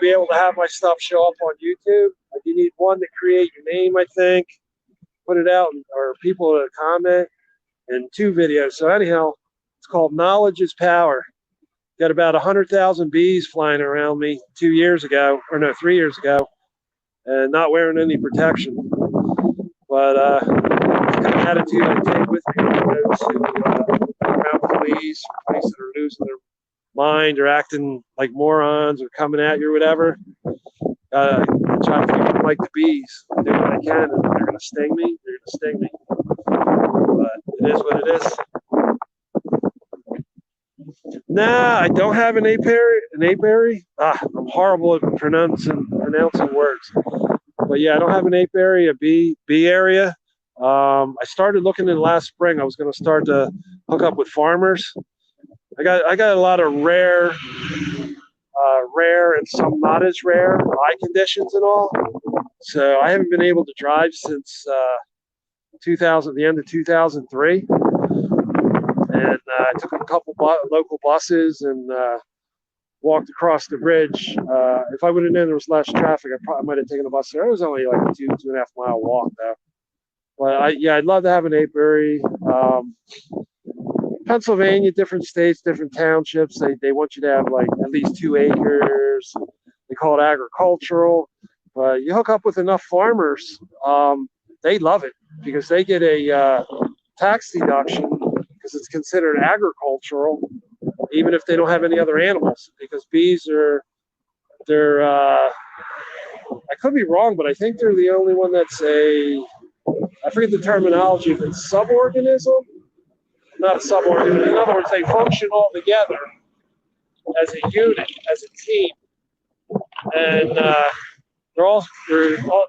be able to have my stuff show up on YouTube. Like, you need one to create your name, I think, put it out, or people to comment, and 2 videos. So anyhow, it's called Knowledge is Power. Got about 100,000 bees flying around me 3 years ago, and not wearing any protection. But the kind of attitude I take with me to those who around police that are losing their mind or acting like morons or coming at you or whatever. I try to treat them like the bees. I do what I can, and they're going to sting me. They're going to sting me. But it is what it is. Nah, I don't have an apiary. I'm horrible at pronouncing words. But yeah, I don't have an apiary, a bee area. I started looking in last spring. I was going to start to hook up with farmers. I got a lot of rare and some not as rare eye conditions and all. So I haven't been able to drive since the end of 2003. And I took a couple local buses and walked across the bridge. If I would have known there was less traffic, I probably might have taken a bus there. It was only like a 2.5 mile walk though. But I'd love to have an apiary. Pennsylvania, different states, different townships, they want you to have like at least 2 acres. They call it agricultural. But you hook up with enough farmers, they love it because they get a tax deduction because it's considered agricultural, even if they don't have any other animals. Because bees they're I could be wrong, but I think they're the only one that's a I forget the terminology, if it's suborganism, not a suborganism. In other words, they function all together as a unit, as a team, and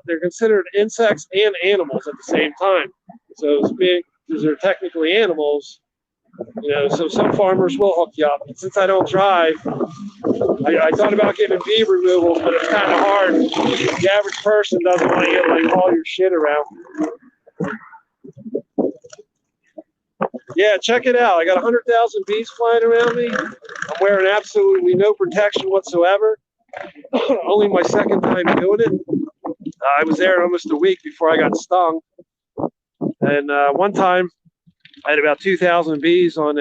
they're considered insects and animals at the same time. So because they're technically animals, so some farmers will hook you up. And since I don't drive, I thought about getting bee removal, but it's kind of hard. The average person doesn't want to get like all your shit around. Yeah, check it out. I got 100,000 bees flying around me. I'm wearing absolutely no protection whatsoever. Only my second time doing it. I was there almost a week before I got stung. And one time, I had about 2,000 bees on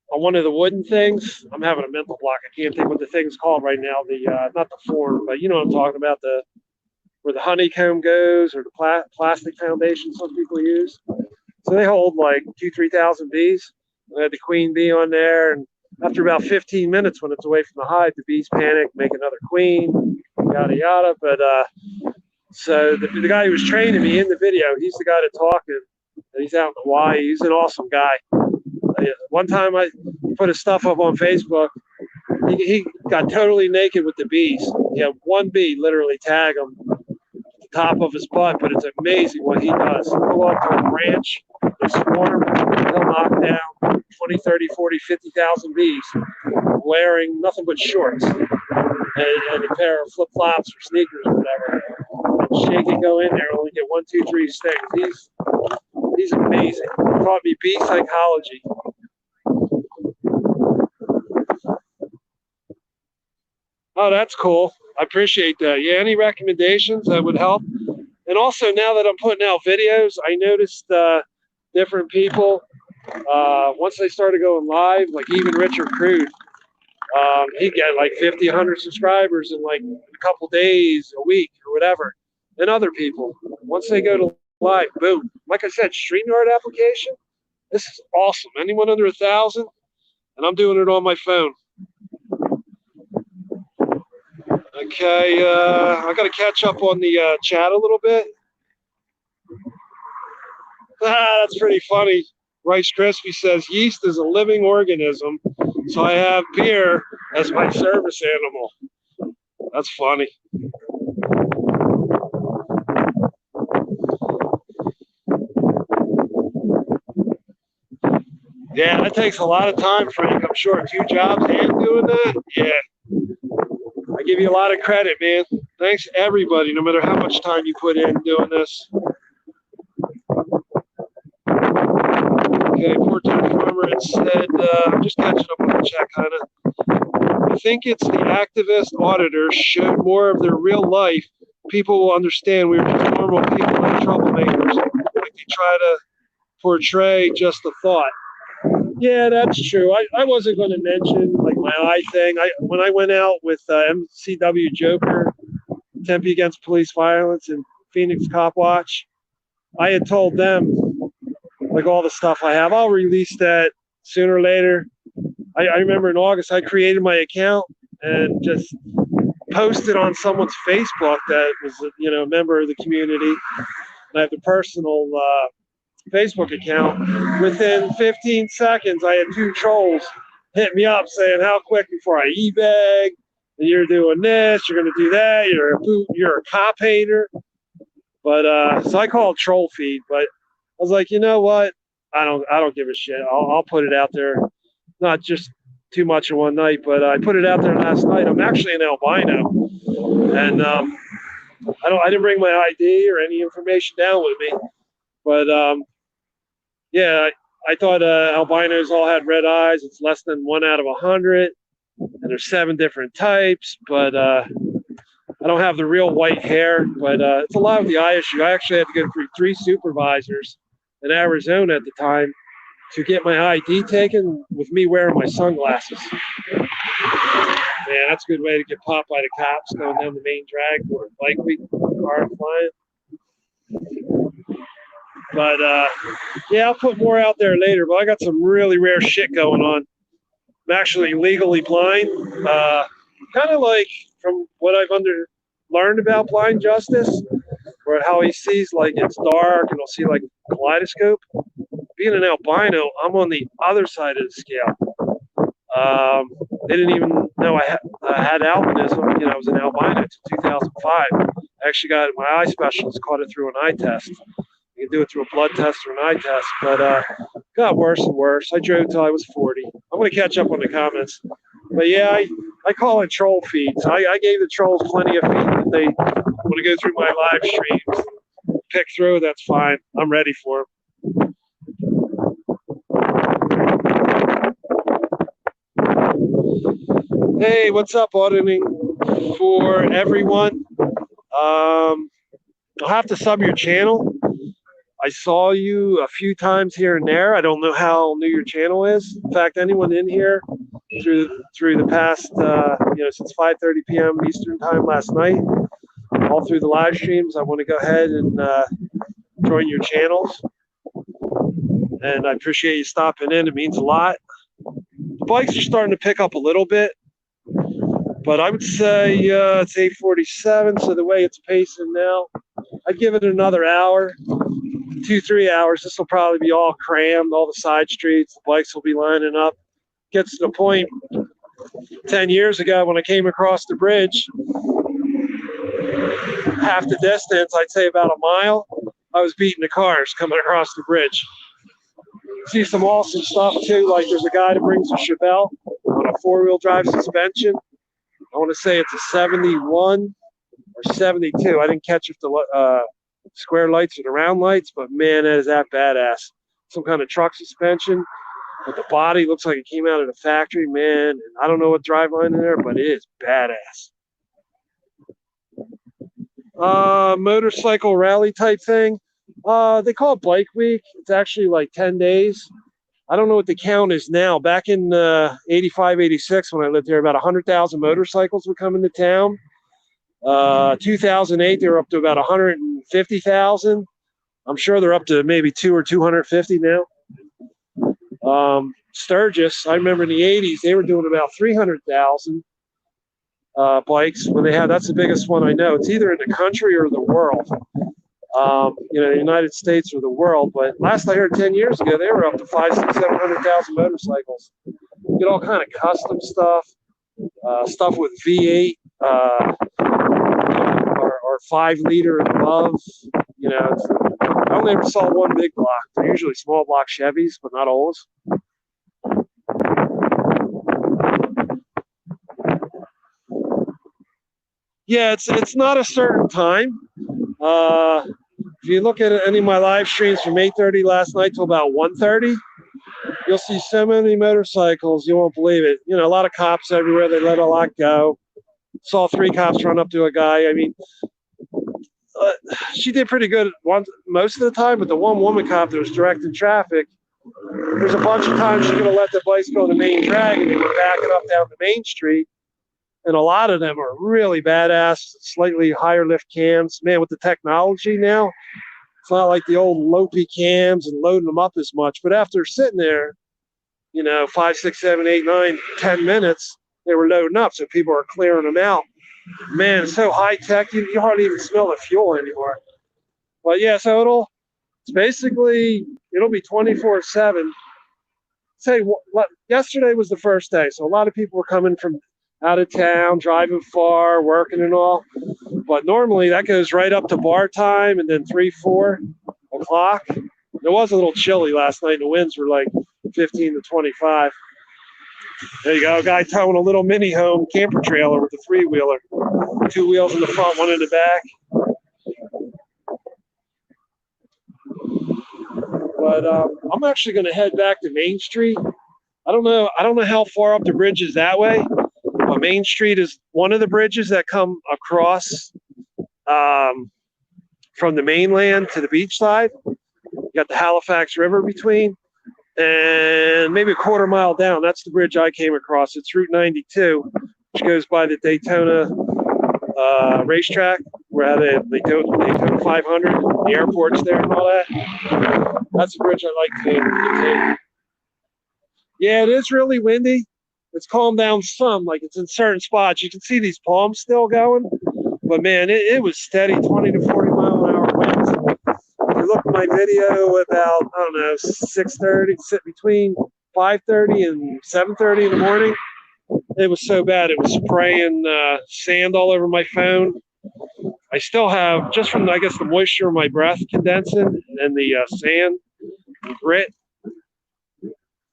one of the wooden things. I'm having a mental block. I can't think what the thing's called right now. Not the form, but you know what I'm talking about. Where the honeycomb goes, or the plastic foundation some people use. So they hold like 2,000-3,000 bees. I had the queen bee on there, and after about 15 minutes, when it's away from the hive, the bees panic, make another queen, yada yada. But so the guy who was training me in the video, he's the guy that's talking. He's out in Hawaii. He's an awesome guy. One time I put his stuff up on Facebook. He got totally naked with the bees. He had one bee literally tag him at the top of his butt, but it's amazing what he does. He'll go up to a branch, they swarm, he'll knock down 20, 30, 40, 50,000 bees wearing nothing but shorts and a pair of flip-flops or sneakers or whatever. And shake and go in there, only get 1, 2, 3 stings. He's amazing. He taught me bee psychology. Oh, that's cool. I appreciate that. Yeah, any recommendations that would help? And also, now that I'm putting out videos, I noticed different people, once they started going live, like even Richard Crude, he'd get like 50, 100 subscribers in like a couple days, a week, or whatever. And other people, once they go to live, boom. Like I said, StreamYard application, this is awesome. Anyone under 1,000, and I'm doing it on my phone. Okay, I got to catch up on the chat a little bit. That's pretty funny. Rice Krispie says, yeast is a living organism, so I have beer as my service animal. That's funny. Yeah, that takes a lot of time, Frank. I'm sure 2 jobs and doing that. Yeah. I give you a lot of credit, man. Thanks, everybody, no matter how much time you put in doing this. Okay, Portland Farmer had said, I'm just catching up on the chat, kind of. I think it's the activist auditors showed more of their real life. People will understand we were just normal people and troublemakers. Like they try to portray just a thought. Yeah, that's true. I wasn't going to mention like my eye thing. When I went out with MCW Joker, Tempe Against Police Violence, and Phoenix Cop Watch, I had told them like all the stuff I have. I'll release that sooner or later. I remember in August I created my account and just posted on someone's Facebook that was a member of the community. And I have the personal Facebook account. Within 15 seconds, I had 2 trolls hit me up saying, how quick before I e-bag, and you're doing this, you're going to do that, you're a cop hater. But so I call it troll feed, but I was like, you know what? I don't give a shit. I'll put it out there. Not just too much in one night, but I put it out there last night. I'm actually an albino, and I didn't bring my ID or any information down with me, but yeah, I thought albinos all had red eyes. It's less than 1 out of 100, and there's 7 different types. But I don't have the real white hair. But it's a lot of the eye issue. I actually had to go through 3 supervisors in Arizona at the time to get my ID taken with me wearing my sunglasses. Man, that's a good way to get popped by the cops going down the main drag or bike week, car flying. But yeah, I'll put more out there later. But I got some really rare shit going on. I'm actually legally blind. Kind of like from what I've learned about blind justice. where how he sees like it's dark and he'll see like a kaleidoscope. Being an albino, I'm on the other side of the scale. They didn't even know I had albinism. I was an albino until 2005. I actually got my eye specialist caught it through an eye test. You can do it through a blood test or an eye test, but got worse and worse. I drove till I was 40. I'm going to catch up on the comments. But yeah, I call it troll feeds. I gave the trolls plenty of feed that they want to go through my live streams, pick through. That's fine. I'm ready for them. Hey, what's up, auditing for everyone? I'll have to sub your channel. I saw you a few times here and there. I don't know how new your channel is. In fact, anyone in here through the past, since 5:30 p.m. Eastern time last night, all through the live streams, I want to go ahead and join your channels. And I appreciate you stopping in. It means a lot. The bikes are starting to pick up a little bit, but I would say it's 8:47. So the way it's pacing now, I'd give it another hour. 2-3 hours. This will probably be all crammed, all the side streets, the bikes will be lining up. Gets to the point 10 years ago when I came across the bridge, half the distance, I'd say about a mile, I was beating the cars coming across the bridge. See some awesome stuff too, like there's a guy that brings a Chevelle on a 4-wheel drive suspension. I want to say it's a 71 or 72. I didn't catch if the square lights or the round lights, but man, that is that badass. Some kind of truck suspension, but the body looks like it came out of the factory, man. And I don't know what driveline in there, but it is badass. Motorcycle rally type thing. They call it Bike Week. It's actually like 10 days. I don't know what the count is now. Back in 85, 86, when I lived there, about 100,000 motorcycles would come into town. 2008, they were up to about 150,000. I'm sure they're up to maybe 200 or 250 now. Sturgis, I remember in the 80s, they were doing about 300,000 bikes when they had. That's the biggest one I know. It's either in the country or the world. The United States or the world. But last I heard 10 years ago, they were up to 500,000, 600,000, 700,000 motorcycles. You get all kind of custom stuff, stuff with V8. Or 5-liter and above. I only ever saw one big block. They're usually small block Chevys, but not always. Yeah, it's not a certain time. If you look at any of my live streams from 8:30 last night till about 1:30, you'll see so many motorcycles, you won't believe it. A lot of cops everywhere. They let a lot go. Saw 3 cops run up to a guy. I mean, she did pretty good most of the time, but the one woman cop that was directing traffic, there's a bunch of times she's going to let the bikes go to the main drag, and they were backing up down the main street. And a lot of them are really badass, slightly higher lift cams. Man, with the technology now, it's not like the old lopey cams and loading them up as much. But after sitting there, 5, 6, 7, 8, 9, 10 minutes, they were loading up, so people are clearing them out. Man, it's so high tech, you hardly even smell the fuel anymore. But yeah, so it'll be 24/7. Say yesterday was the first day, so a lot of people were coming from out of town, driving far, working and all. But normally that goes right up to bar time, and then 3, 4 o'clock. It was a little chilly last night. The winds were like 15 to 25. There you go, a guy towing a little mini home camper trailer with a 3-wheeler. 2 wheels in the front, 1 in the back. But I'm actually going to head back to Main Street. I don't know how far up the bridge is that way, but Main Street is one of the bridges that come across from the mainland to the beach side. You got the Halifax River between. And maybe a quarter mile down, that's the bridge I came across. It's Route 92, which goes by the Daytona racetrack. We're at the Daytona 500, the airport's there and all that. That's a bridge I like to take. Yeah, it is really windy. It's calmed down some, like it's in certain spots. You can see these palms still going. But man, it was steady 20 to 40 mile an hour If you look at my video about, I don't know, 6:30, sit between 5:30 and 7:30 in the morning, it was so bad. It was spraying sand all over my phone. I still have, just from, I guess, the moisture of my breath condensing and the sand and grit.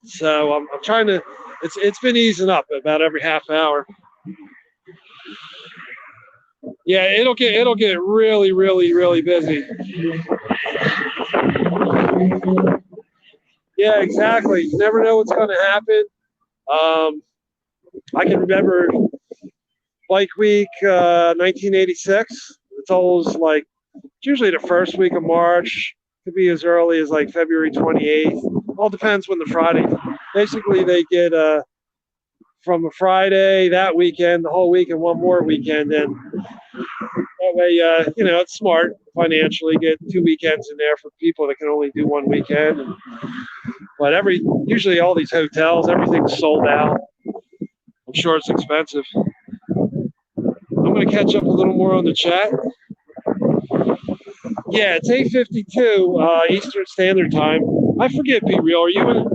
So I'm trying to, it's been easing up about every half hour. Yeah, it'll get really, really, really busy. Yeah, exactly. You never know what's going to happen. I can remember Bike Week 1986. It's always like, it's usually the first week of March. Could be as early as like February 28th. All depends when the Friday. Basically, they get from a Friday that weekend, the whole week, and one more weekend. And that way, it's smart financially. Get 2 weekends in there for people that can only do one weekend. But usually all these hotels, everything's sold out. I'm sure it's expensive. I'm going to catch up a little more on the chat. Yeah, it's 8:52 Eastern Standard Time. I forget, Be Real.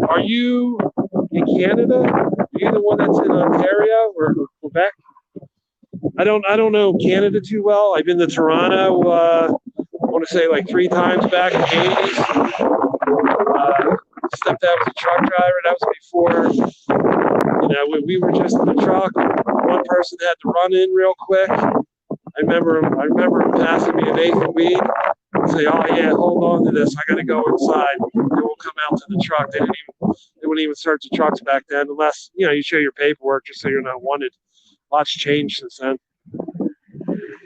Are you in Canada? Are you the one that's in Ontario or Quebec? I don't know Canada too well. I've been to Toronto. I want to say like 3 times back in the 80s. Stepped out as a truck driver. That was before, we were just in the truck. One person had to run in real quick. I remember him passing me an eighth of weed and say, "Oh yeah, hold on to this. I got to go inside. They won't come out to the truck." They wouldn't even search the trucks back then, unless you show your paperwork just so you're not wanted. Lots changed since then.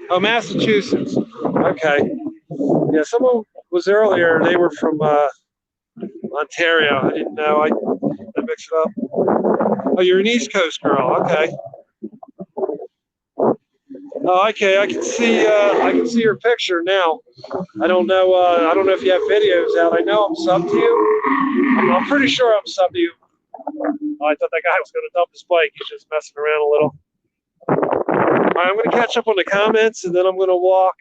Oh, Massachusetts. Okay. Yeah, someone was earlier. They were from Ontario. I didn't know. I mixed it up. Oh, you're an East Coast girl. Okay. Oh, okay. I can see your picture now. I don't know. I don't know if you have videos out. I know I'm subbed to you. I'm pretty sure I'm subbed to you. Oh, I thought that guy was going to dump his bike. He's just messing around a little. All right, I'm going to catch up on the comments, and then I'm going to walk.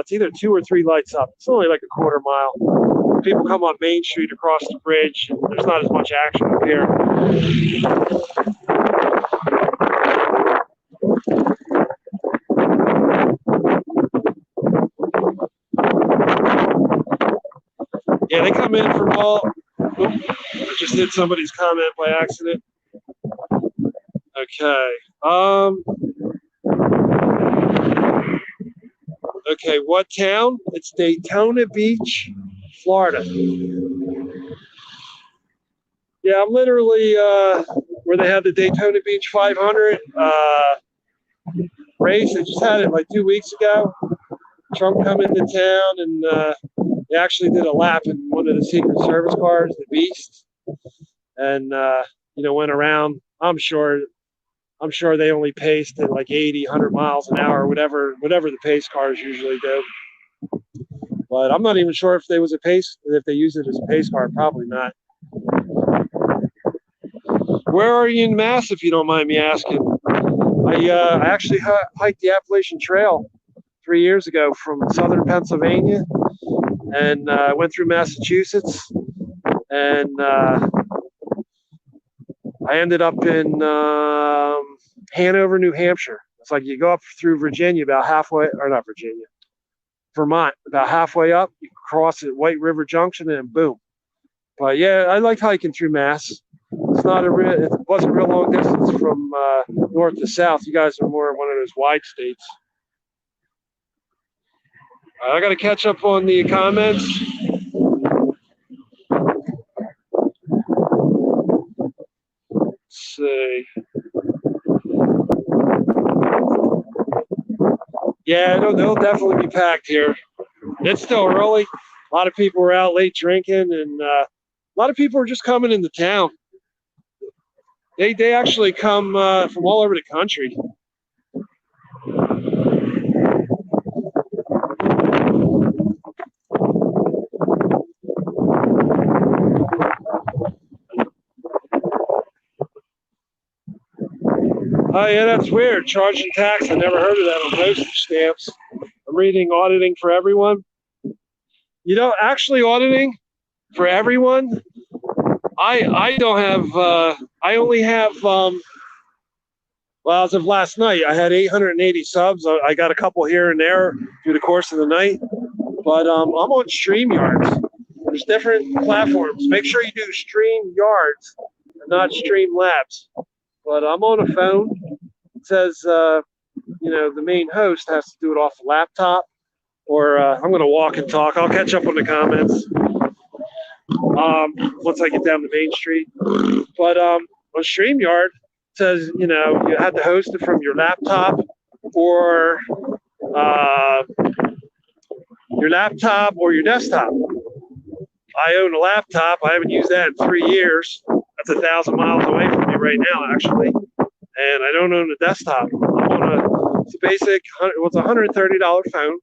It's either 2 or 3 lights up. It's only like a quarter mile. People come on Main Street across the bridge, and there's not as much action up here. Yeah, they come in from all. Oops, I just hit somebody's comment by accident. Okay. Okay, what town? It's Daytona Beach, Florida. Yeah, I'm literally where they had the Daytona Beach 500 race. They just had it like 2 weeks ago. Trump come into town, and they actually did a lap in one of the Secret Service cars, the Beast, and went around. I'm sure they only paced at like 80, 100 miles an hour, whatever the pace cars usually do. But I'm not even sure if they use it as a pace car. Probably not. Where are you in Mass, if you don't mind me asking? I actually hiked the Appalachian Trail 3 years ago from southern Pennsylvania, and went through Massachusetts, and I ended up in Hanover, New Hampshire. It's like you go up through Virginia about halfway, or not Virginia, Vermont, about halfway up. You cross at White River Junction, and boom. But yeah, I like hiking through Mass. It wasn't a real long distance from north to south. You guys are more one of those wide states. I got to catch up on the comments. Let's see. Yeah, they'll definitely be packed here. It's still early. A lot of people are out late drinking, and a lot of people are just coming into town. They actually come from all over the country. Oh yeah, that's weird. Charging tax. I never heard of that on postage stamps. I'm reading Auditing for Everyone. You know, actually auditing for everyone, I don't have, I only have, well, as of last night, I had 880 subs. I got a couple here and there through the course of the night. But I'm on StreamYards. There's different platforms. Make sure you do StreamYards and not Streamlabs. But I'm on a phone. It says, the main host has to do it off a laptop. Or I'm going to walk and talk. I'll catch up on the comments once I get down the main street. But on StreamYard, it says, you have to host it from your laptop or your desktop. I own a laptop. I haven't used that in 3 years. That's 1,000 miles away from me right now, actually. And I don't own a desktop. I'm on it's a basic, it's a $130 phone,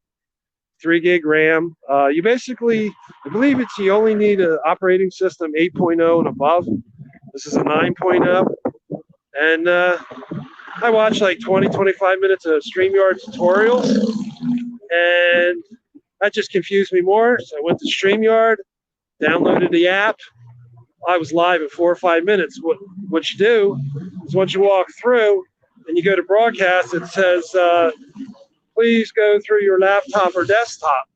3 gig RAM. You basically, I believe you only need an operating system 8.0 and above. This is a 9.0. And I watch like 20, 25 minutes of StreamYard tutorials. And that just confused me more. So I went to StreamYard, downloaded the app. I was live in 4 or 5 minutes. What you do is once you walk through and you go to broadcast, it says, please go through your laptop or desktop.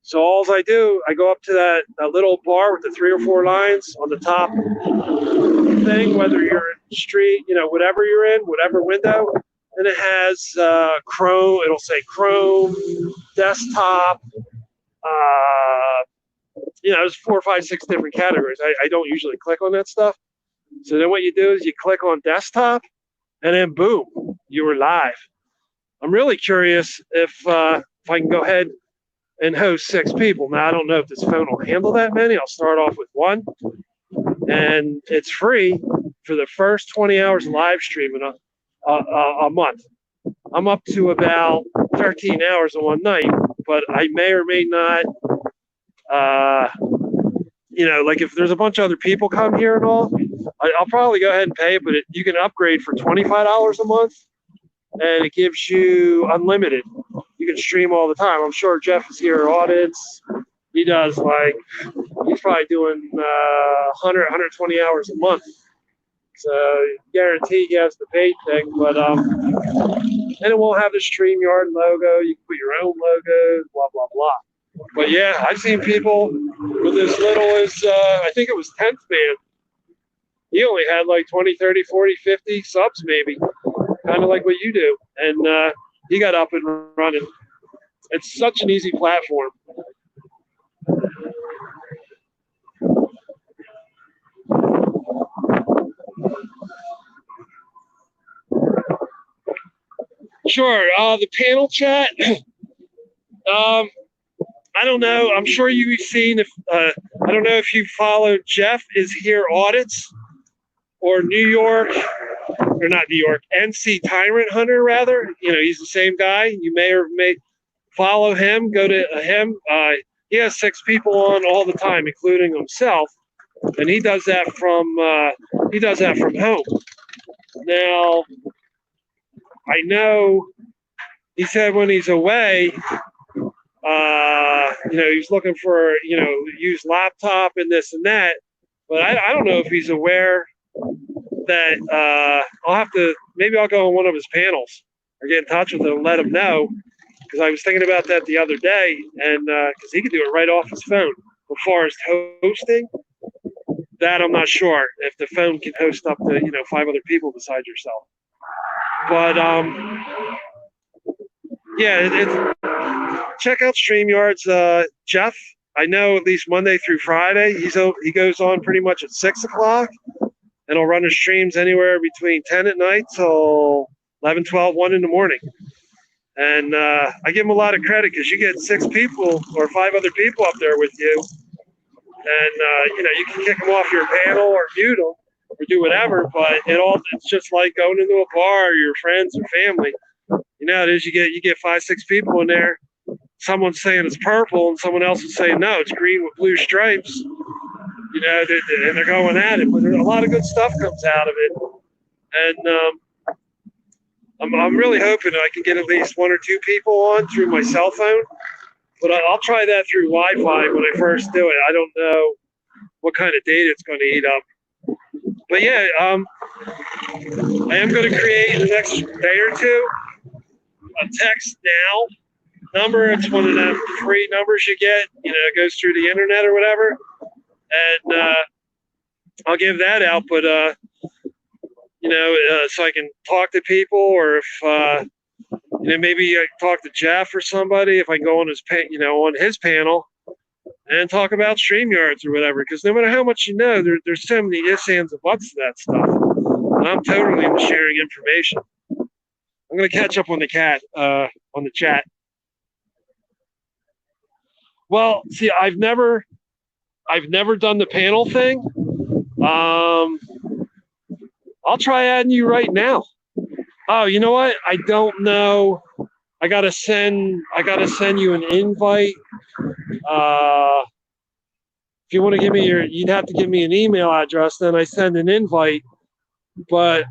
So all I do, I go up to that little bar with the 3 or 4 lines on the top thing, whether you're in street, whatever you're in, whatever window, and it has Chrome. It'll say Chrome, desktop. There's 4, 5, 6 different categories. I don't usually click on that stuff. So then what you do is you click on desktop, and then boom, you were live. I'm really curious if I can go ahead and host 6 people. Now, I don't know if this phone will handle that many. I'll start off with 1. And it's free for the first 20 hours of live streaming a month. I'm up to about 13 hours in one night, but I may or may not, like if there's a bunch of other people come here and all, I'll probably go ahead and pay, but you can upgrade for $25 a month, and it gives you unlimited. You can stream all the time. I'm sure Jeff is here, audits. He does he's probably doing 100, 120 hours a month. So guarantee he has the paid thing, but and it won't have the StreamYard logo. You can put your own logos, blah, blah, blah. But yeah, I've seen people with as little as, I think it was 10th Man. He only had like 20, 30, 40, 50 subs maybe, kind of like what you do. And he got up and running. It's such an easy platform. Sure. The panel chat. I don't know. I'm sure you've seen. I don't know if you follow Jeff is here audits or New York, or not New York, NC Tyrant Hunter rather. He's the same guy. You may follow him. Go to him. He has 6 people on all the time, including himself, and he does that from home. Now, I know he said when he's away, he's looking for, use laptop and this and that. But I don't know if he's aware that maybe I'll go on one of his panels or get in touch with him and let him know. Because I was thinking about that the other day, and because he could do it right off his phone. As far as hosting, that I'm not sure if the phone can host up to 5 other people besides yourself. But check out StreamYard's Jeff. I know at least Monday through Friday he goes on pretty much at 6 o'clock, and he'll run his streams anywhere between 10 at night till 11, 12, 1 in the morning. And I give him a lot of credit because you get 6 people or 5 other people up there with you, and you can kick them off your panel or mute them or do whatever. But it's just like going into a bar or your friends or family. It is you get 5, 6 people in there. Someone's saying it's purple and someone else is saying no, it's green with blue stripes. And they're going at it. But a lot of good stuff comes out of it. And I'm really hoping I can get at least 1 or 2 people on through my cell phone, but I'll try that through Wi-Fi when I first do it. I don't know what kind of data it's going to eat up. But yeah, I am going to create in the next day or two a text now number. It's one of them free numbers you get. It goes through the internet or whatever, and I'll give that out. But so I can talk to people, or if maybe I talk to Jeff or somebody. If I can go on on his panel and talk about StreamYards or whatever. Because no matter how much there's so many ifs, ands, and buts to that stuff. And I'm totally into sharing information. I'm gonna catch up on the chat. Well, see, I've never done the panel thing. I'll try adding you right now. Oh, you know what? I don't know. I gotta send you an invite. If you want to give me you'd have to give me an email address. Then I send an invite. But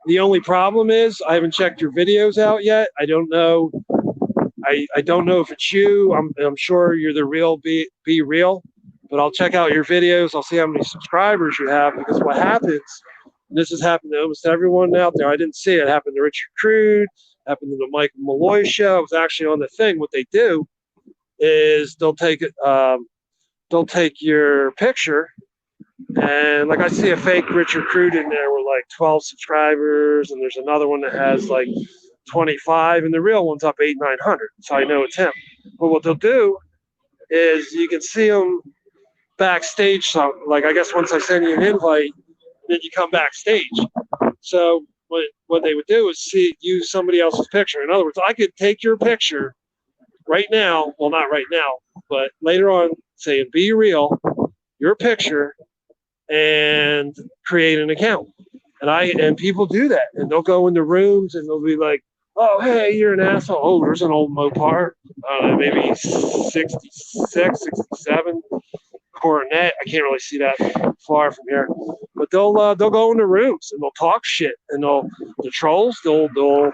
the only problem is I haven't checked your videos out yet. I don't know. I don't know if it's you. I'm sure you're the real Be Real. But I'll check out your videos. I'll see how many subscribers you have, because what happens, and this has happened to almost everyone out there. I didn't see it. It happened to Richard Crude, happened to the Michael Malloy show. It was actually on the thing. What they do is they'll take your picture, and like I see a fake Richard Crude in there with like 12 subscribers, and there's another one that has like 25, and the real one's up 800-900. So I know it's him. But what they'll do is you can see them backstage. So, like, I guess once I send you an invite, then you come backstage. So what they would do is use somebody else's picture. In other words, I could take your picture right now. Well, not right now, but later on, saying "Be Real," your picture, and create an account. And people do that, and they'll go into rooms and they'll be like, "Oh, hey, you're an asshole." Oh, there's an old Mopar, maybe 66, 67. Coronet. I can't really see that far from here, but they'll go into rooms and they'll talk shit, and the trolls. The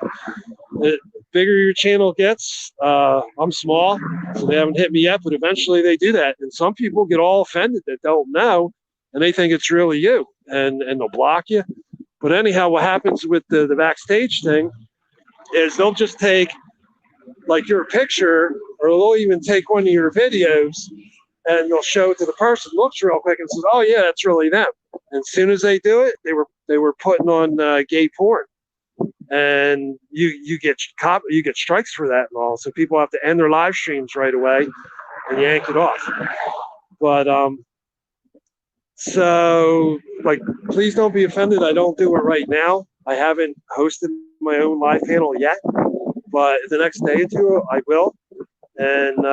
bigger your channel gets. I'm small, so they haven't hit me yet, but eventually they do that, and some people get all offended that don't know, and they think it's really you, and they'll block you. But anyhow, what happens with the backstage thing is they'll just take like your picture, or they'll even take one of your videos, and they'll show it to the person, looks real quick, and says, "Oh yeah, that's really them." And as soon as they do it, they were putting on gay porn, and you get strikes for that and all. So people have to end their live streams right away and yank it off. But so like, please don't be offended. I don't do it right now. I haven't hosted my own live panel yet, but the next day or two I will, and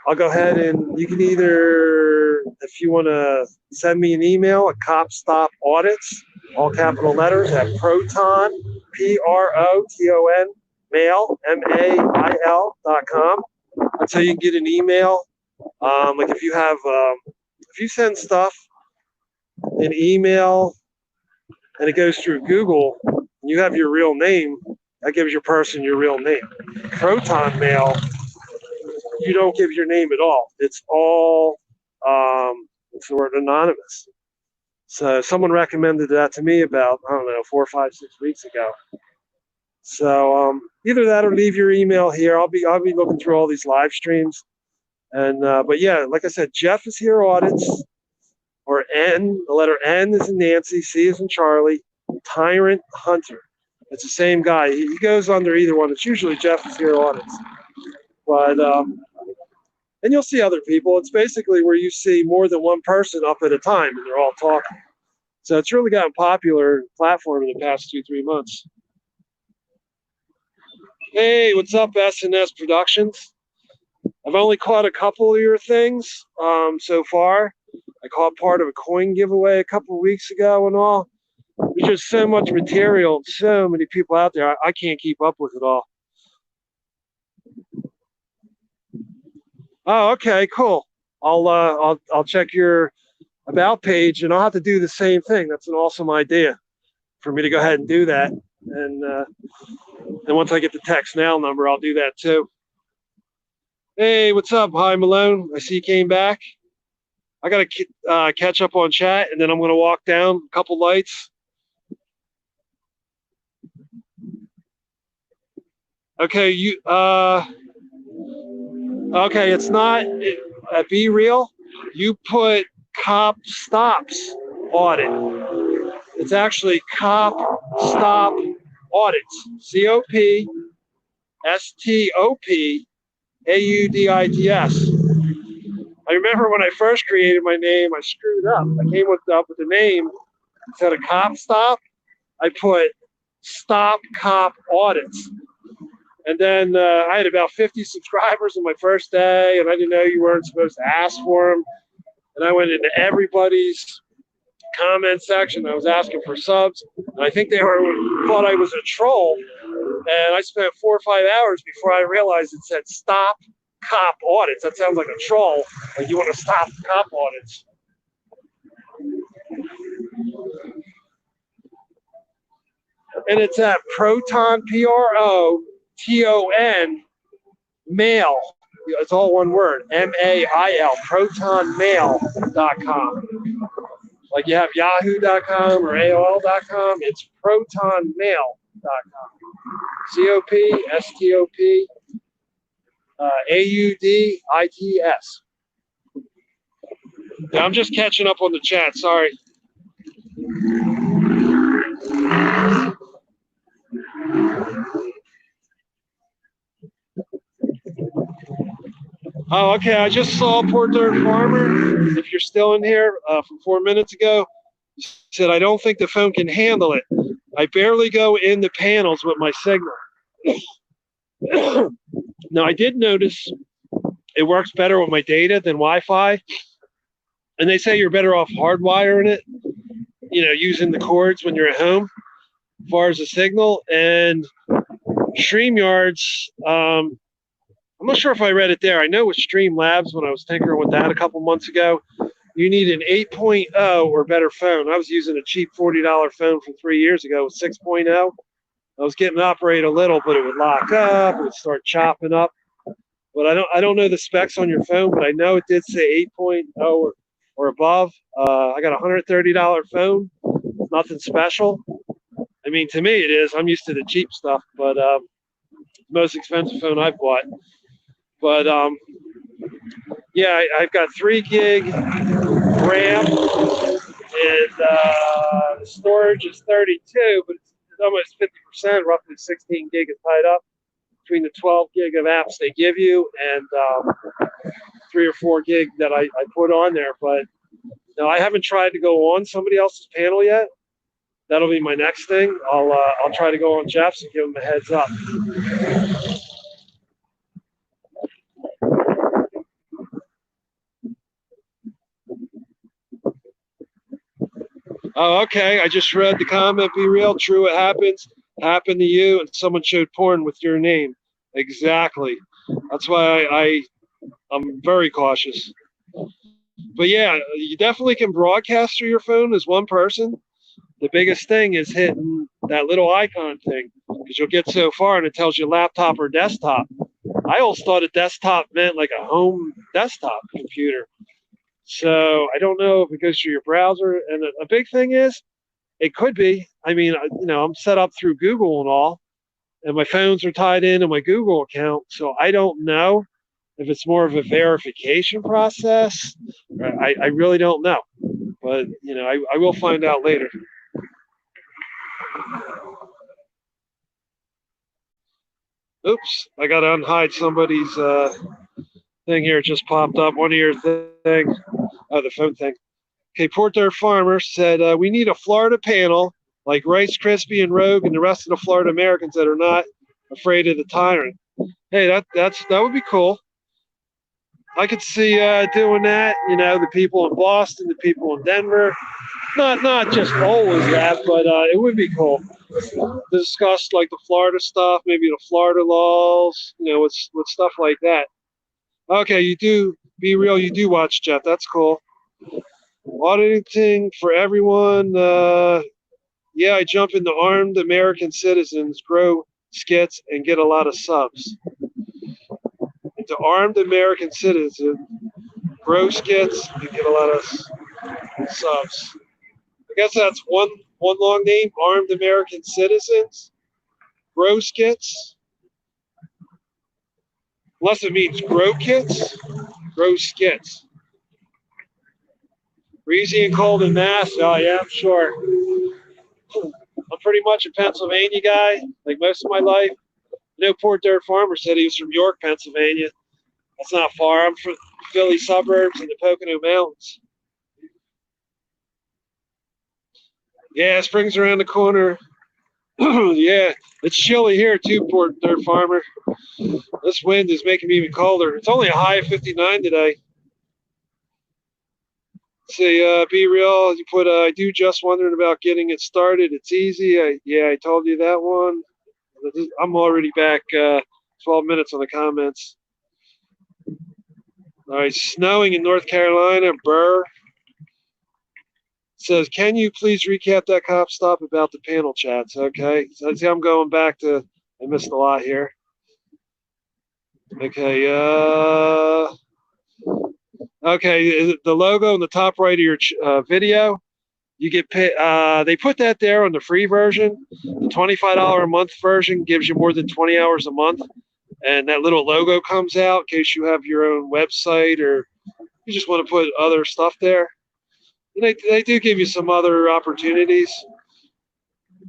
I'll go ahead, and you can either, if you want to send me an email at CopStopAudits, all capital letters, at Proton, PROTON, mail, MAIL.com. That's how you can get an email. Like if you send stuff, an email, and it goes through Google, and you have your real name, that gives your person your real name. Proton mail, you don't give your name at all. It's all, what's the word, anonymous. So someone recommended that to me about, I don't know, 4, 5, 6 weeks ago. So either that or leave your email here. I'll be looking through all these live streams. And but yeah, like I said, Jeff is here audits, or N. The letter N is in Nancy, C is in Charlie, Tyrant Hunter. It's the same guy. He goes under either one. It's usually Jeff is here audits. But and you'll see other people. It's basically where you see more than one person up at a time, and they're all talking. So it's really gotten popular platform in the past 2-3 months. Hey, what's up, S&S Productions? I've only caught a couple of your things so far. I caught part of a coin giveaway a couple of weeks ago and all. There's just so much material and so many people out there. I can't keep up with it all. Oh, okay, cool. I'll check your about page, and I'll have to do the same thing. That's an awesome idea for me to go ahead and do that. And then once I get the text now number, I'll do that too. Hey, what's up? Hi, Malone. I see you came back. I got to catch up on chat, and then I'm going to walk down a couple lights. Okay, okay, it's not at Be Real. You put Cop Stops Audit. It's actually Cop Stop Audits. COPSTOPAUDITS. I remember when I first created my name, I screwed up. I came up with the name instead of Cop Stop. I put Stop Cop Audits. And then I had about 50 subscribers on my first day, and I didn't know you weren't supposed to ask for them. And I went into everybody's comment section. I was asking for subs, and I think they thought I was a troll. And I spent 4 or 5 hours before I realized it said Stop Cop Audits. That sounds like a troll. Like you want to stop cop audits. And it's at Proton, PROTON, mail. It's all one word, MAIL, protonmail.com. Like you have yahoo.com or AOL.com, it's protonmail.com. COPSTOPAUDITS. Yeah, I'm just catching up on the chat, sorry. Oh, okay. I just saw Port Dirt Farmer. If you're still in here from 4 minutes ago, said, I don't think the phone can handle it. I barely go in the panels with my signal. Now, I did notice it works better with my data than Wi-Fi. And they say you're better off hardwiring it, using the cords when you're at home, as far as the signal. And StreamYard's, I'm not sure if I read it there. I know with Streamlabs, when I was tinkering with that a couple months ago, you need an 8.0 or better phone. I was using a cheap $40 phone from 3 years ago with 6.0. I was getting operate a little, but it would lock up, it would start chopping up. But I don't know the specs on your phone, but I know it did say 8.0 or above. I got a $130 phone, nothing special. I mean, to me it is. I'm used to the cheap stuff, but most expensive phone I've bought. But yeah, I've got 3 gig RAM, and the storage is 32, but it's almost 50%, roughly 16 gig is tied up between the 12 gig of apps they give you and 3 or 4 gig that I put on there. But no, I haven't tried to go on somebody else's panel yet. That'll be my next thing. I'll try to go on Jeff's and give him a heads up. Oh, okay. I just read the comment. Be real. True. It happens. Happened to you, and someone showed porn with your name. Exactly. That's why I'm very cautious. But yeah, you definitely can broadcast through your phone as one person. The biggest thing is hitting that little icon thing, because you'll get so far and it tells you laptop or desktop. I always thought a desktop meant like a home desktop computer. So I don't know if it goes through your browser. And a big thing is, it could be. I mean, I'm set up through Google and all, and my phones are tied into my Google account. So I don't know if it's more of a verification process. I really don't know. But, I will find out later. Oops, I got to unhide somebody's thing here. It just popped up. One of your things. Oh, the phone thing. Okay, Port Dirt Farmer said, we need a Florida panel like Rice Krispie and Rogue and the rest of the Florida Americans that are not afraid of the tyrant. Hey, that would be cool. I could see doing that. The people in Boston, the people in Denver. Not just always that, but it would be cool to discuss like the Florida stuff, maybe the Florida laws, with stuff like that. Okay, you do Be Real. You do watch Jeff. That's cool. Auditing for everyone. Yeah, I jump into Armed American Citizens, grow skits, and get a lot of subs. Into Armed American Citizens, grow skits, and get a lot of subs. I guess that's one long name, Armed American Citizens, grow skits. Unless it means grow kits, grow skits. Breezy and cold in Mass. Oh, yeah, I'm sure. I'm pretty much a Pennsylvania guy, like most of my life. I know Poor Dirt Farmer said he was from York, Pennsylvania. That's not far. I'm from Philly suburbs and the Pocono Mountains. Yeah, spring's around the corner. Yeah, it's chilly here too, Poor Dirt Farmer. This wind is making me even colder. It's only a high of 59 today. Say, be real. You put, I do just wondering about getting it started. It's easy. I told you that one. I'm already back 12 minutes on the comments. All right, snowing in North Carolina. Burr says, can you please recap that cop stop about the panel chats? Okay, so see, I'm going back to, I missed a lot here. Okay, okay, the logo in the top right of your video, you get paid. They put that there on the free version. The $25 a month version gives you more than 20 hours a month, and that little logo comes out in case you have your own website or you just want to put other stuff there. And they do give you some other opportunities.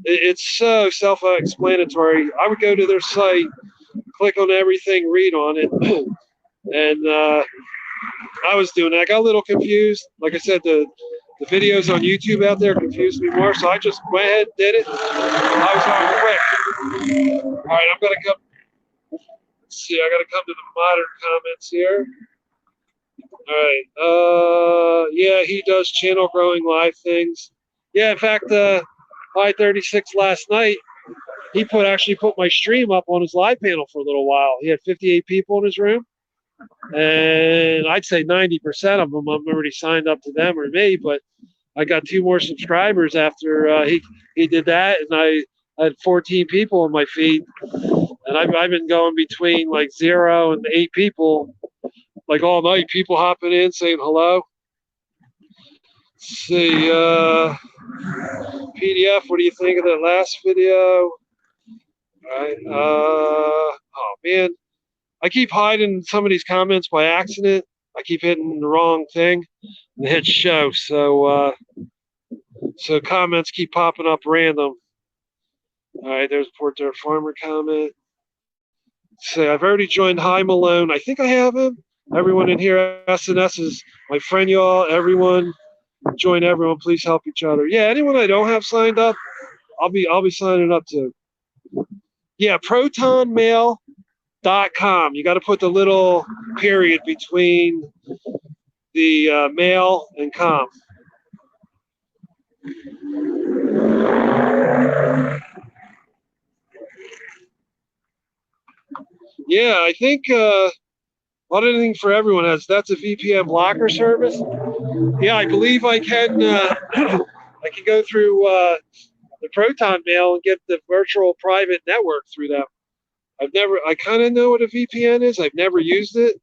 It's so self-explanatory. I would go to their site, click on everything, read on it, and I was doing that. I got a little confused. Like I said, the videos on YouTube out there confused me more, so I just went ahead and did it. I was on quick. All right, I'm gonna come. Let's see, I gotta come to the modern comments here. All right. Yeah, he does channel growing live things. Yeah, in fact, I-36 last night, he actually put my stream up on his live panel for a little while. He had 58 people in his room, and I'd say 90% of them I'm already signed up to them or me, but I got 2 more subscribers after he did that, and I had 14 people on my feed, and I've been going between like 0 and 8 people, like all night, people hopping in saying hello. Let's see, PDF, what do you think of that last video? All right, oh man, I keep hiding some of these comments by accident. I keep hitting the wrong thing and hit show, so comments keep popping up random. All right, there's a Port Dirt Farmer comment. Say, I've already joined Hi Malone. I think I have him. Everyone in here, SNS is my friend, y'all. Everyone, join everyone. Please help each other. Yeah, anyone I don't have signed up, I'll be signing up to. Yeah, protonmail.com. You got to put the little period between the mail and com. Yeah, I think not anything for everyone has. That's a VPN blocker service. Yeah, I believe I can. I can go through the Proton Mail and get the virtual private network through them. I kind of know what a VPN is. I've never used it,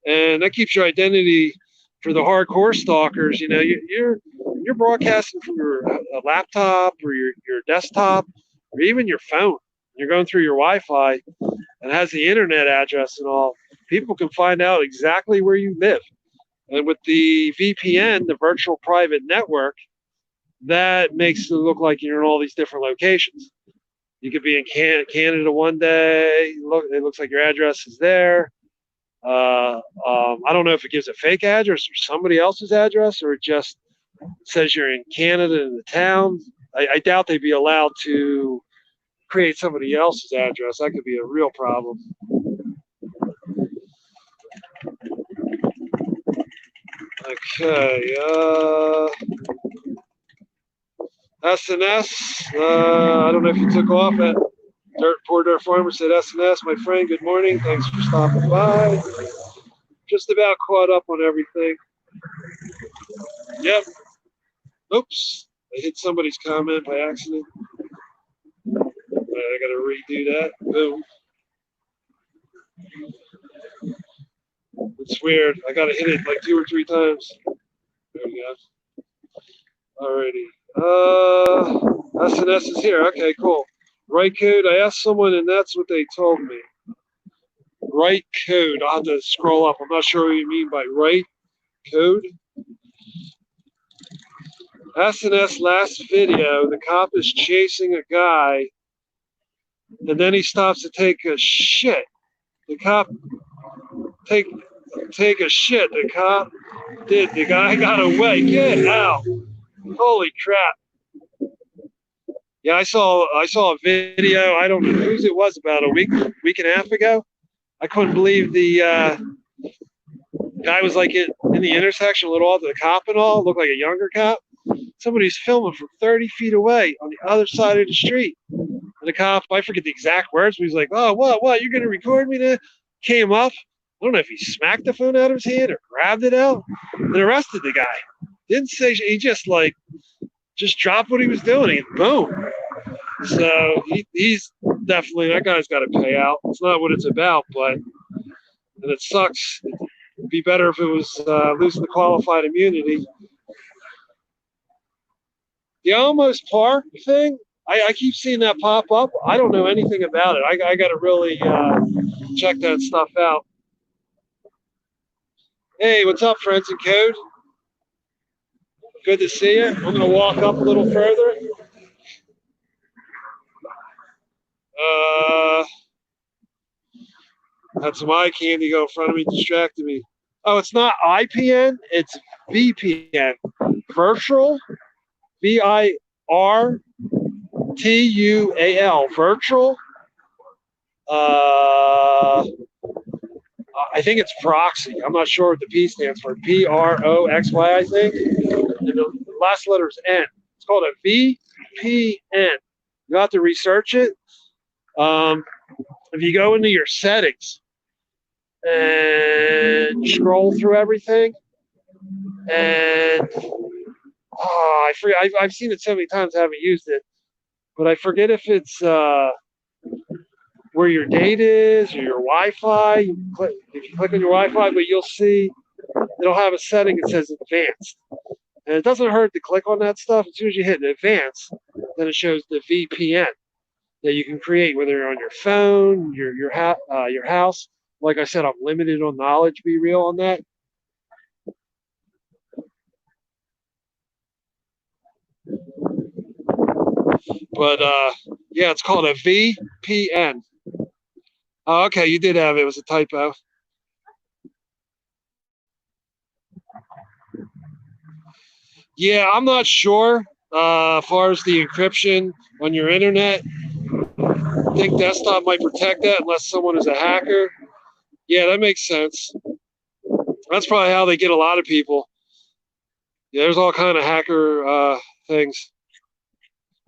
and that keeps your identity for the hardcore stalkers. You know, you're broadcasting from your laptop or your desktop or even your phone. You're going through your Wi-Fi and it has the internet address and all. People can find out exactly where you live. And with the VPN, the virtual private network, that makes it look like you're in all these different locations. You could be in Canada one day. It looks like your address is there. I don't know if it gives a fake address or somebody else's address, or it just says you're in Canada in the town. I doubt they'd be allowed to create somebody else's address. That could be a real problem. Okay. SNS. I don't know if you took off at Poor Dirt Farmer said SNS. My friend, good morning. Thanks for stopping by. Just about caught up on everything. Yep. Oops. I hit somebody's comment by accident. I gotta redo that. Boom. It's weird. I gotta hit it like 2 or 3 times. There we go. Alrighty. SNS is here. Okay, cool. Right code. I asked someone, and that's what they told me. Right code. I'll have to scroll up. I'm not sure what you mean by right code. SNS last video. The cop is chasing a guy, and then he stops to take a shit. The cop take a shit. The cop did. The guy got away. Get out! Holy crap! Yeah, I saw a video. I don't know whose it was, about a week and a half ago. I couldn't believe the guy was like in the intersection with all the cop and all. Looked like a younger cop. Somebody's filming from 30 feet away on the other side of the street. And the cop, I forget the exact words, but he's like, "Oh, what? You're gonna record me now?" Came up. I don't know if he smacked the phone out of his hand or grabbed it out and arrested the guy. Didn't say, he just dropped what he was doing and boom. So he's definitely, that guy's got to pay out. It's not what it's about, but, and it sucks. It'd be better if it was losing the qualified immunity. The almost par thing, I keep seeing that pop up. I don't know anything about it. I got to really check that stuff out. Hey, what's up, friends in code? Good to see you. I'm going to walk up a little further. Had some eye candy go in front of me, distracted me. Oh, it's not IPN, it's VPN. Virtual, VIRTUAL, virtual. I think it's proxy. I'm not sure what the P stands for. PROXY, I think. And the last letter is N. It's called a VPN. You have to research it. If you go into your settings and scroll through everything, and I forget. I've seen it so many times, I haven't used it, but I forget if it's where your data is or your Wi-Fi. If you click on your Wi-Fi, but you'll see it'll have a setting that says advanced, and it doesn't hurt to click on that stuff. As soon as you hit advanced, then it shows the VPN that you can create, whether you're on your phone, your house. Like I said, I'm limited on knowledge. Be real on that. But yeah, it's called a VPN. Oh, okay, you did have it. It was a typo. Yeah, I'm not sure. As far as the encryption on your internet, I think desktop might protect that unless someone is a hacker. Yeah, that makes sense. That's probably how they get a lot of people. Yeah, there's all kind of hacker things.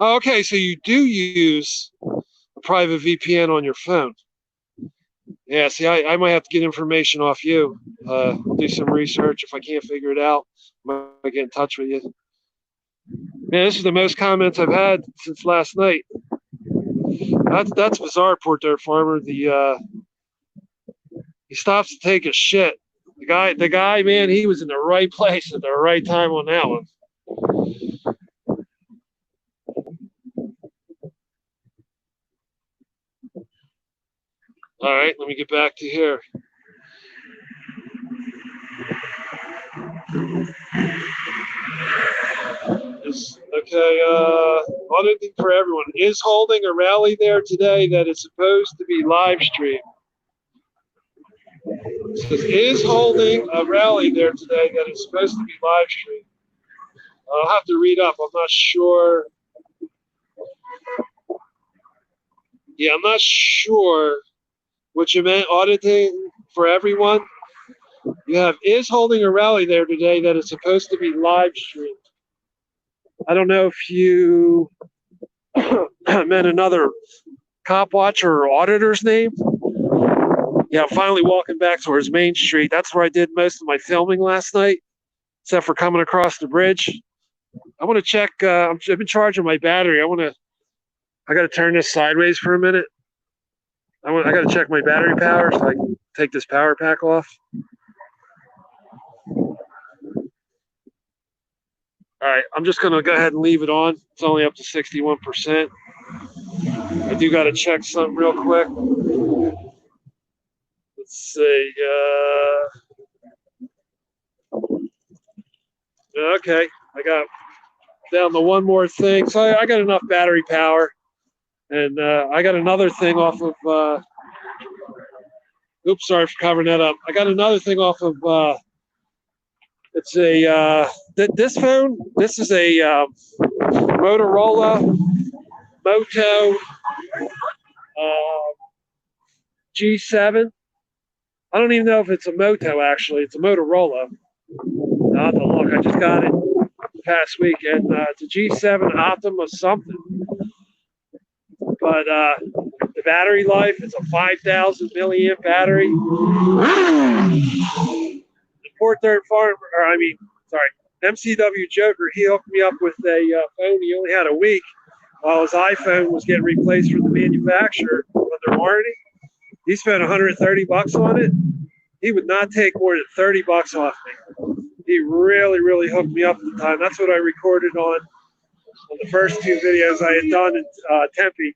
Oh, okay, so you do use a private VPN on your phone. Yeah, see, I might have to get information off you. I'll do some research. If I can't figure it out, I might get in touch with you. Man, this is the most comments I've had since last night. That's bizarre, Port Dirt Farmer. He stops to take a shit. The guy, man, he was in the right place at the right time on that one. All right, let me get back to here. Okay, one thing for everyone. Is holding a rally there today that is supposed to be live streamed. It says, is holding a rally there today that is supposed to be live streamed. I'll have to read up. I'm not sure. Yeah, I'm not sure what you meant. Auditing for everyone. You have is holding a rally there today that is supposed to be live streamed. I don't know if you meant another cop watcher or auditor's name. Yeah, I'm finally walking back towards Main Street. That's where I did most of my filming last night, except for coming across the bridge. I want to check. I've been charging my battery. I got to turn this sideways for a minute. I got to check my battery power so I can take this power pack off. All right, I'm just gonna go ahead and leave it on. It's only up to 61%. I do got to check something real quick. Let's see. Okay, I got down to one more thing. So I got enough battery power, and I got another thing off of. Oops, sorry for covering that up. I got another thing off of. It's a this phone. This is a Motorola Moto G7. I don't even know if it's a Moto actually. It's a Motorola. I'll have to look. I just got it past week, and it's a G7 Optima something. But the battery life, it's a 5,000 milliamp battery. The Port Third Farm, or I mean, sorry, MCW Joker, he hooked me up with a phone. He only had a week while his iPhone was getting replaced from the manufacturer under warranty. He spent 130 bucks on it. He would not take more than 30 bucks off me. He really, really hooked me up at the time. That's what I recorded on the first two videos I had done in Tempe.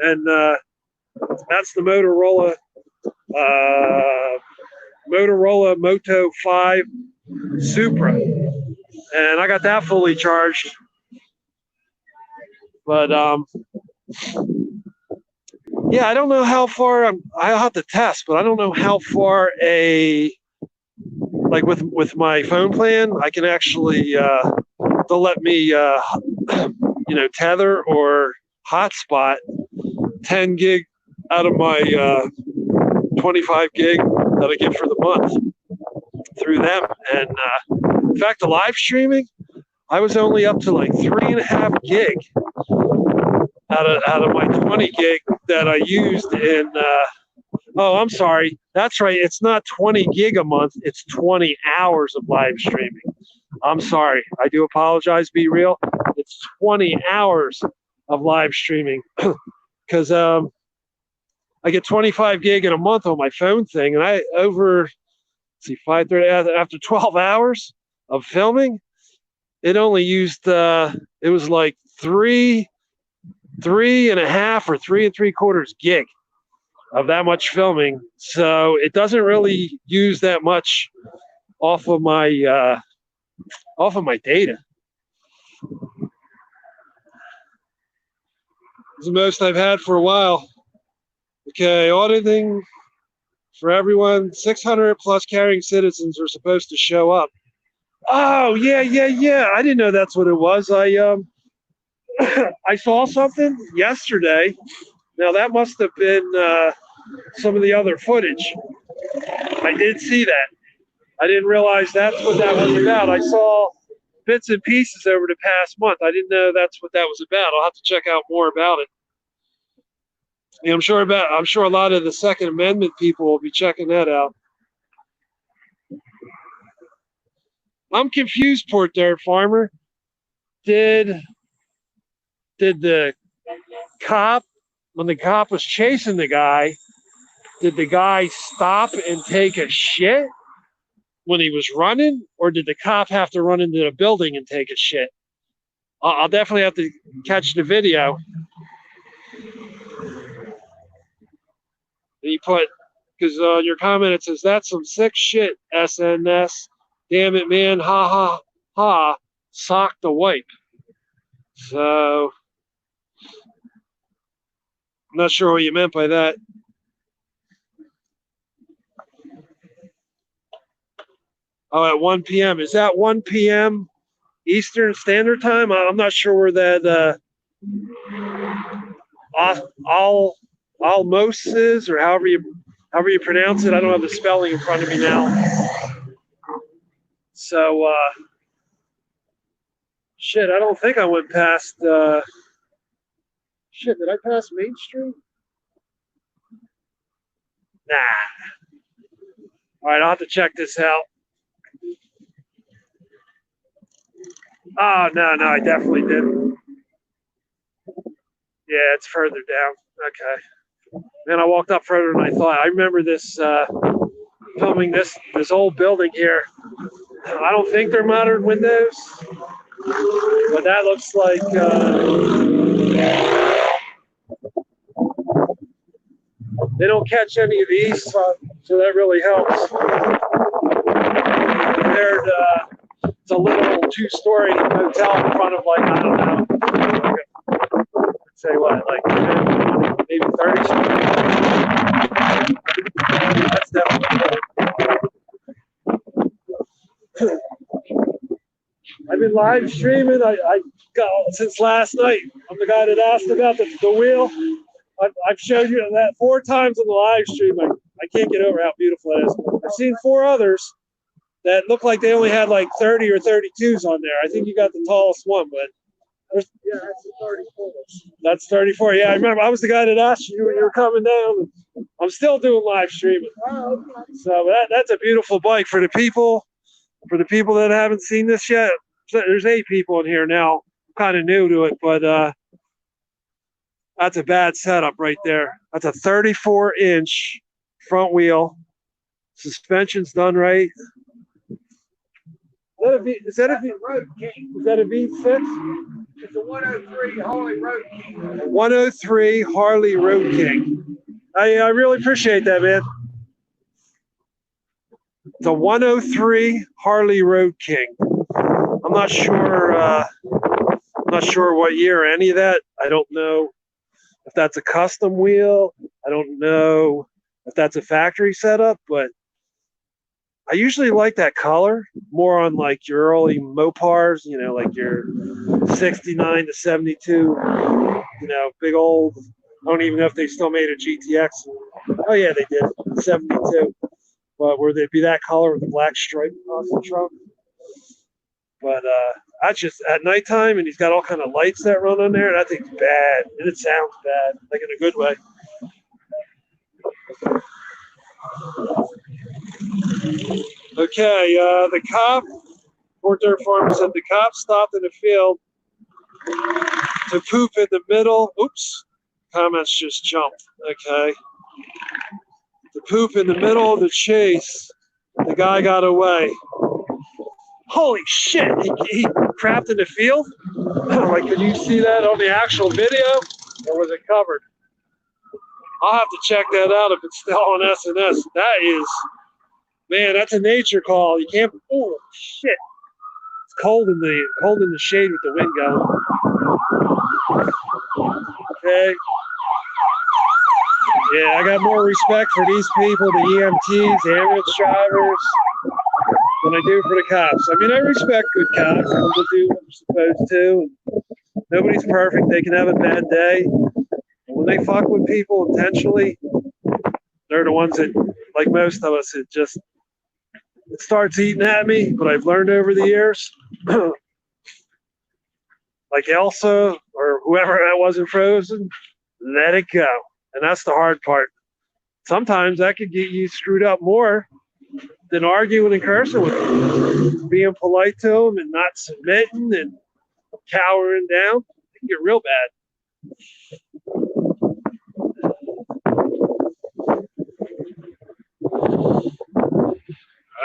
And that's the Motorola Moto 5 Supra. And I got that fully charged. But yeah, I don't know how far I'll have to test, but I don't know how far like with my phone plan, I can actually they'll let me tether or hotspot 10 gig out of my 25 gig that I get for the month through them. And in fact, the live streaming, I was only up to like 3.5 gig out of my 20 gig that I used in. Oh, I'm sorry. That's right. It's not 20 gig a month. It's 20 hours of live streaming. I'm sorry. I do apologize. Be real. It's 20 hours of live streaming because I get 25 gig in a month on my phone thing, and I let's see 5:30 after 12 hours of filming, it only used it was like three and a half or 3 3/4 gig of that much filming. So it doesn't really use that much off of my data. It's the most I've had for a while. Okay, auditing for everyone. 600 plus carrying citizens are supposed to show up. Oh yeah. I didn't know that's what it was. I I saw something yesterday. Now that must have been some of the other footage. I did see that. I didn't realize that's what that was about. I saw bits and pieces over the past month. I didn't know that's what that was about. I'll have to check out more about it. Yeah, I'm sure a lot of the Second Amendment people will be checking that out. I'm confused, Port Dirt Farmer. Did the cop, when the cop was chasing the guy, did the guy stop and take a shit when he was running, or did the cop have to run into the building and take a shit? I'll definitely have to catch the video. And he put, because on your comment it says, that's some sick shit, SNS. Damn it, man. Ha ha ha. Sock the wipe. So, I'm not sure what you meant by that. Oh, at 1 p.m. Is that 1 p.m. Eastern Standard Time? I'm not sure where that almost is, or however you pronounce it. I don't have the spelling in front of me now. So, shit, I don't think I went past. Shit, did I pass Main Street? Nah. All right, I'll have to check this out. Oh, no, no, I definitely didn't. Yeah, it's further down. Okay. And I walked up further than I thought. I remember this filming this old building here. I don't think they're modern windows, but that looks like they don't catch any of these, so that really helps. Compared, it's a little two-story hotel in front of, like, I don't know, let's say what, like 10, maybe 30 stories. That's definitely good. I've been live streaming. I got since last night. I'm the guy that asked about the wheel. I've showed you that 4 times on the live stream. I can't get over how beautiful it is. I've seen 4 others that look like they only had like 30 or 32s on there. I think you got the tallest one, but yeah, that's 34. That's 34. Yeah, I remember. I was the guy that asked you when you were coming down. I'm still doing live streaming. Oh, okay. So that's a beautiful bike for the people. For the people that haven't seen this yet, there's 8 people in here now. I'm kind of new to it, but that's a bad setup right there. That's a 34-inch front wheel. Suspension's done right. Is that a V6? It's a 103 Harley Road King. 103 Harley Road King. I really appreciate that, man. It's a 103 Harley Road King. I'm not sure what year or any of that. I don't know if that's a custom wheel. I don't know if that's a factory setup, but I usually like that color more on like your early Mopars, like your 69 to 72, big old. I don't even know if they still made a GTX. Oh yeah, they did, 72. But where they'd be that color with the black stripe across the trunk. But that's just at nighttime, and he's got all kind of lights that run on there. That thing's bad, and it sounds bad, like in a good way. Okay, the cop, Fort Dirt Farmer said the cop stopped in the field to poop in the middle. Oops, comments just jumped. Okay. To poop in the middle of the chase, the guy got away. Holy shit, he crapped in the field? Like, could you see that on the actual video, or was it covered? I'll have to check that out if it's still on SNS. That is, man, that's a nature call. You can't, oh shit. It's cold in the shade with the wind going. Okay. Yeah, I got more respect for these people, the EMTs, the ambulance drivers, than I do for the cops. I mean, I respect good cops. They'll do what they're supposed to. Nobody's perfect. They can have a bad day. And when they fuck with people intentionally, they're the ones that, like most of us, it starts eating at me. But I've learned over the years, like Elsa or whoever that was in Frozen, let it go. And that's the hard part. Sometimes that could get you screwed up more than arguing and cursing with them. Being polite to them and not submitting and cowering down, it can get real bad. All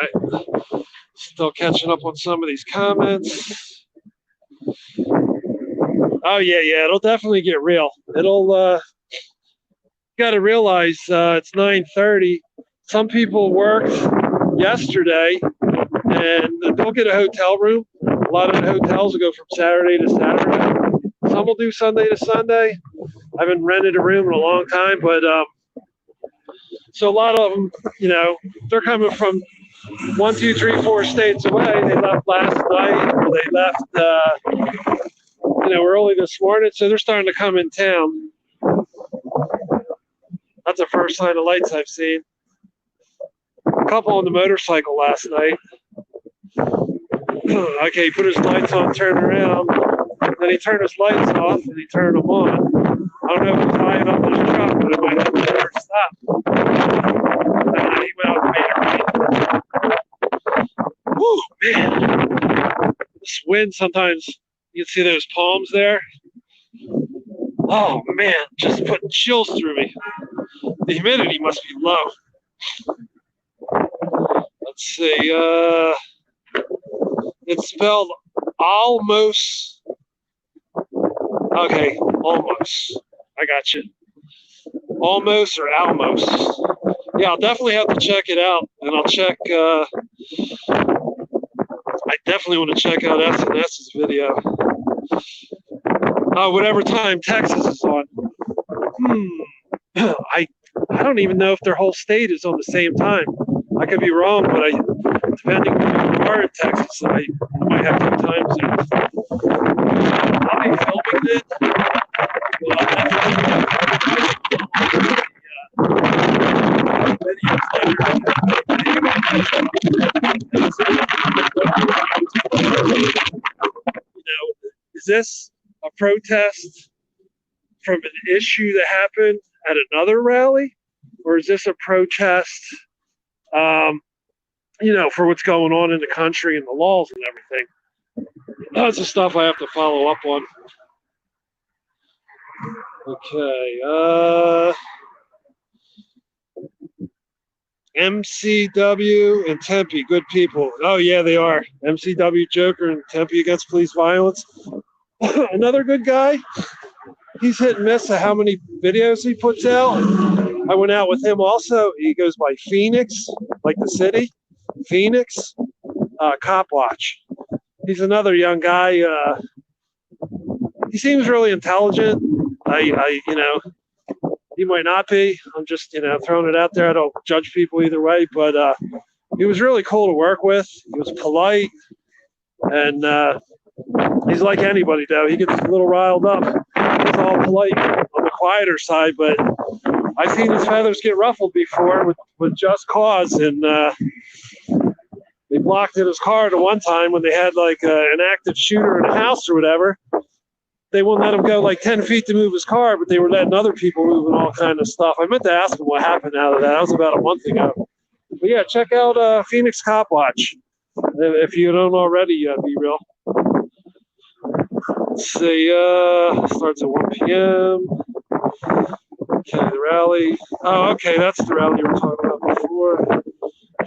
right. Still catching up on some of these comments. Oh, yeah, it'll definitely get real. It'll, got to realize it's 9:30. Some people worked yesterday and they'll get a hotel room. A lot of the hotels will go from Saturday to Saturday. Some will do Sunday to Sunday. I haven't rented a room in a long time, but so a lot of them, they're coming from 1, 2, 3, 4 states away. They left last night, or they left, early this morning, so they're starting to come in town. That's the first sign of lights I've seen. A couple on the motorcycle last night. Okay, he put his lights on, turned around, then he turned his lights off, and he turned them on. I don't know if he's high enough in his truck, but it might have to never stop. And then he went out and made it rain. Woo, man. The this wind, sometimes you can see those palms there. Oh man, just putting chills through me. The humidity must be low. Let's see. It's spelled almost. Okay, almost. I got you. Almost or almost. Yeah, I'll definitely have to check it out, and I'll check. I definitely want to check out SNS's video. Whatever time Texas is on. I don't even know if their whole state is on the same time. I could be wrong, but depending on where you are in Texas, I might have 2 time zones. I'll be filming it. Well, I'll videos later. Is this a protest from an issue that happened at another rally, or is this a protest, for what's going on in the country and the laws and everything? That's the stuff I have to follow up on. Okay. MCW and Tempe, good people. Oh yeah, they are. MCW Joker and Tempe Against Police Violence. Another good guy. He's hit and miss at how many videos he puts out. I went out with him also. He goes by Phoenix, like the city. Phoenix, Cop Watch. He's another young guy. He seems really intelligent. He might not be. I'm just, throwing it out there. I don't judge people either way, but he was really cool to work with. He was polite, and he's like anybody, though. He gets a little riled up. He's all polite on the quieter side, but I've seen his feathers get ruffled before with just cause, and they blocked in his car the one time when they had like an active shooter in a house or whatever. They wouldn't let him go like 10 feet to move his car, but they were letting other people move and all kind of stuff. I meant to ask him what happened out of that. That was about a month ago. But yeah, check out Phoenix Cop Watch if you don't already. Be real. Let's see. Starts at 1 p.m. Okay, the rally. Oh, okay, that's the rally we were talking about before.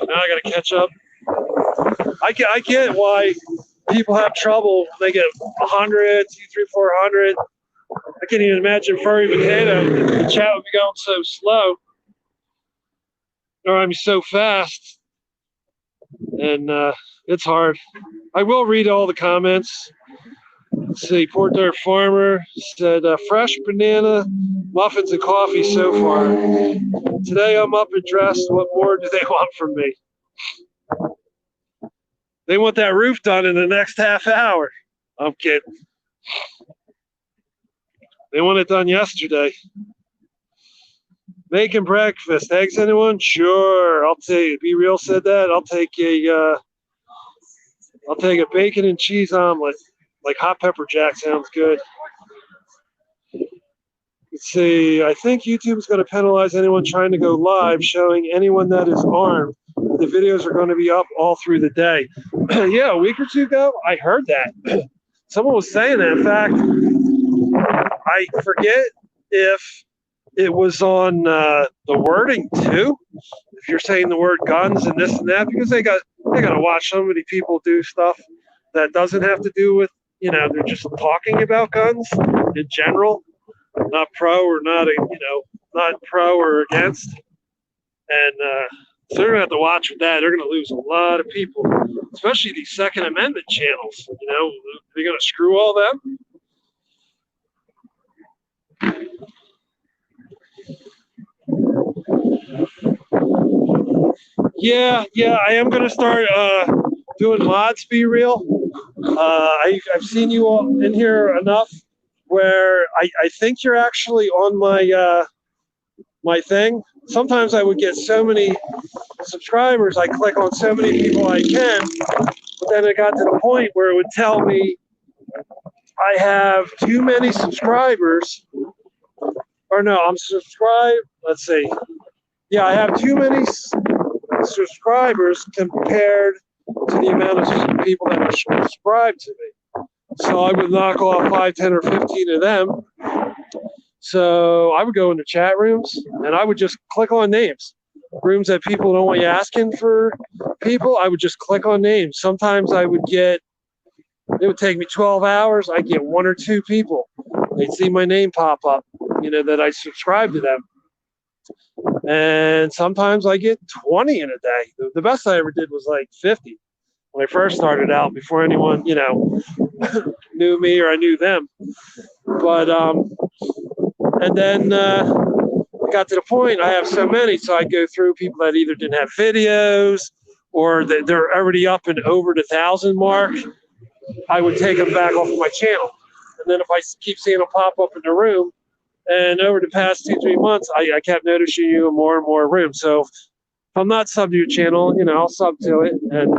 Now I got to catch up. I get why people have trouble. They get 100, 200, 300, 400. I can't even imagine Furry Potato. The chat would be going so slow. Or I'm so fast. And it's hard. I will read all the comments. Let's see, Port Dirt Farmer said, fresh banana, muffins, and coffee so far. Today I'm up and dressed. What more do they want from me? They want that roof done in the next half hour. I'm kidding. They want it done yesterday. Making breakfast. Eggs, anyone? Sure. I'll take. Be Real said that. I'll take a bacon and cheese omelet. Like hot pepper jack sounds good. Let's see. I think YouTube's going to penalize anyone trying to go live, showing anyone that is armed. The videos are going to be up all through the day. Yeah, a week or two ago, I heard that. Someone was saying that. In fact, I forget if it was on the wording too. If you're saying the word guns and this and that, because they got to watch so many people do stuff that doesn't have to do with, they're just talking about guns in general, not pro or not pro or against. And so they're going to have to watch with that. They're going to lose a lot of people, especially these Second Amendment channels. They're going to screw all them. Yeah, I am going to start doing mods, Be Real. I've seen you all in here enough where I think you're actually on my my thing. Sometimes I would get so many subscribers, I click on so many people I can, but then it got to the point where it would tell me I have too many subscribers, or no, I'm subscribed. Let's see. Yeah, I have too many subscribers compared to the amount of people that are subscribed to me. So I would knock off 5, 10, or 15 of them. So I would go into chat rooms and I would just click on names. Rooms that people don't want you asking for people, I would just click on names. Sometimes I would get, it would take me 12 hours. I'd get 1 or 2 people. They'd see my name pop up, that I subscribe to them. And sometimes I get 20 in a day. The best I ever did was like 50 when I first started out, before anyone, knew me or I knew them. But, and then it got to the point I have so many, so I go through people that either didn't have videos or that they're already up and over the 1,000 mark. I would take them back off of my channel. And then if I keep seeing them pop up in the room, and over the past 2-3 months, I kept noticing you in more and more rooms. So if I'm not sub to your channel, I'll sub to it. And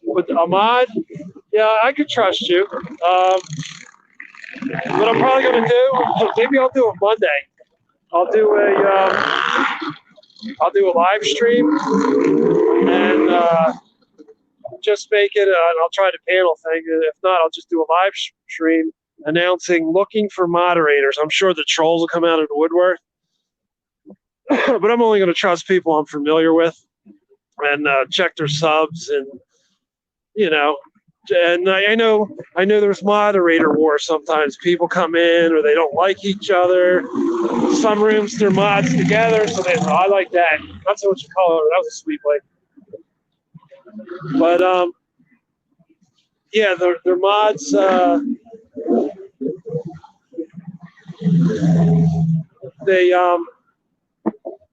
with Ahmad, yeah, I could trust you. What I'm probably going to do, maybe I'll do a Monday. I'll do a live stream and just make it. I'll try the panel thing. If not, I'll just do a live stream announcing looking for moderators. I'm sure the trolls will come out of the woodwork, but I'm only going to trust people I'm familiar with and check their subs and and I know there's moderator war sometimes. People come in or they don't like each other. Some rooms they're mods together, so I like that. Not so much a color. That was a sweet play. But yeah, they're mods.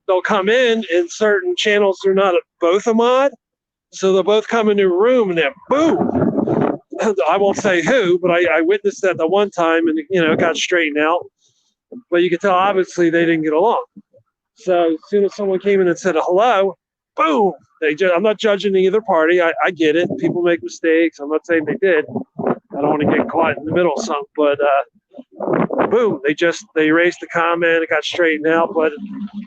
They'll come in certain channels. They're not both a mod, so they'll both come into a room and then boom. I won't say who, but I witnessed that the one time, and it got straightened out. But you could tell obviously they didn't get along. So as soon as someone came in and said hello, boom! I'm not judging either party. I get it. People make mistakes. I'm not saying they did. I don't want to get caught in the middle of something, but boom! They erased the comment. It got straightened out. But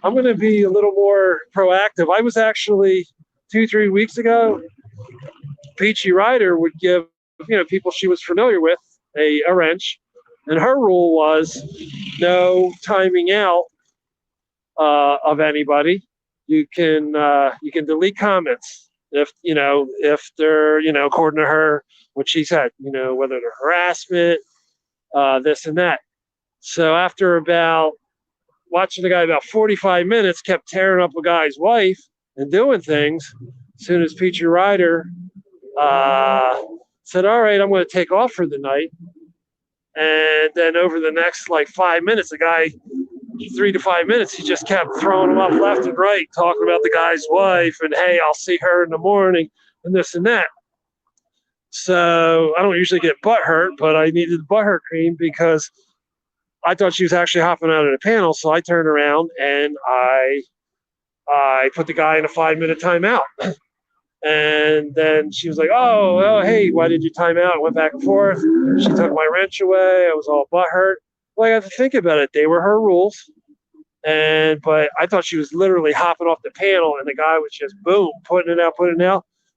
I'm going to be a little more proactive. I was actually 2-3 weeks ago. Peachy Rider would give people she was familiar with a wrench, and her rule was no timing out of anybody. You can delete comments if they're according to her what she said, whether they're harassment, this and that. So after about watching the guy about 45 minutes kept tearing up a guy's wife and doing things, as soon as Peachy Rider said, all right, I'm going to take off for the night. And then over the next 5 minutes, the guy, 3 to 5 minutes, he just kept throwing them up left and right, talking about the guy's wife and, hey, I'll see her in the morning and this and that. So I don't usually get butt hurt, but I needed the butt hurt cream because I thought she was actually hopping out of the panel. So I turned around and I put the guy in a 5-minute timeout. And then she was like, oh, hey, why did you time out? I went back and forth. She took my wrench away. I was all butthurt. Well, I got to think about it. They were her rules. But I thought she was literally hopping off the panel, and the guy was just, boom, putting it out.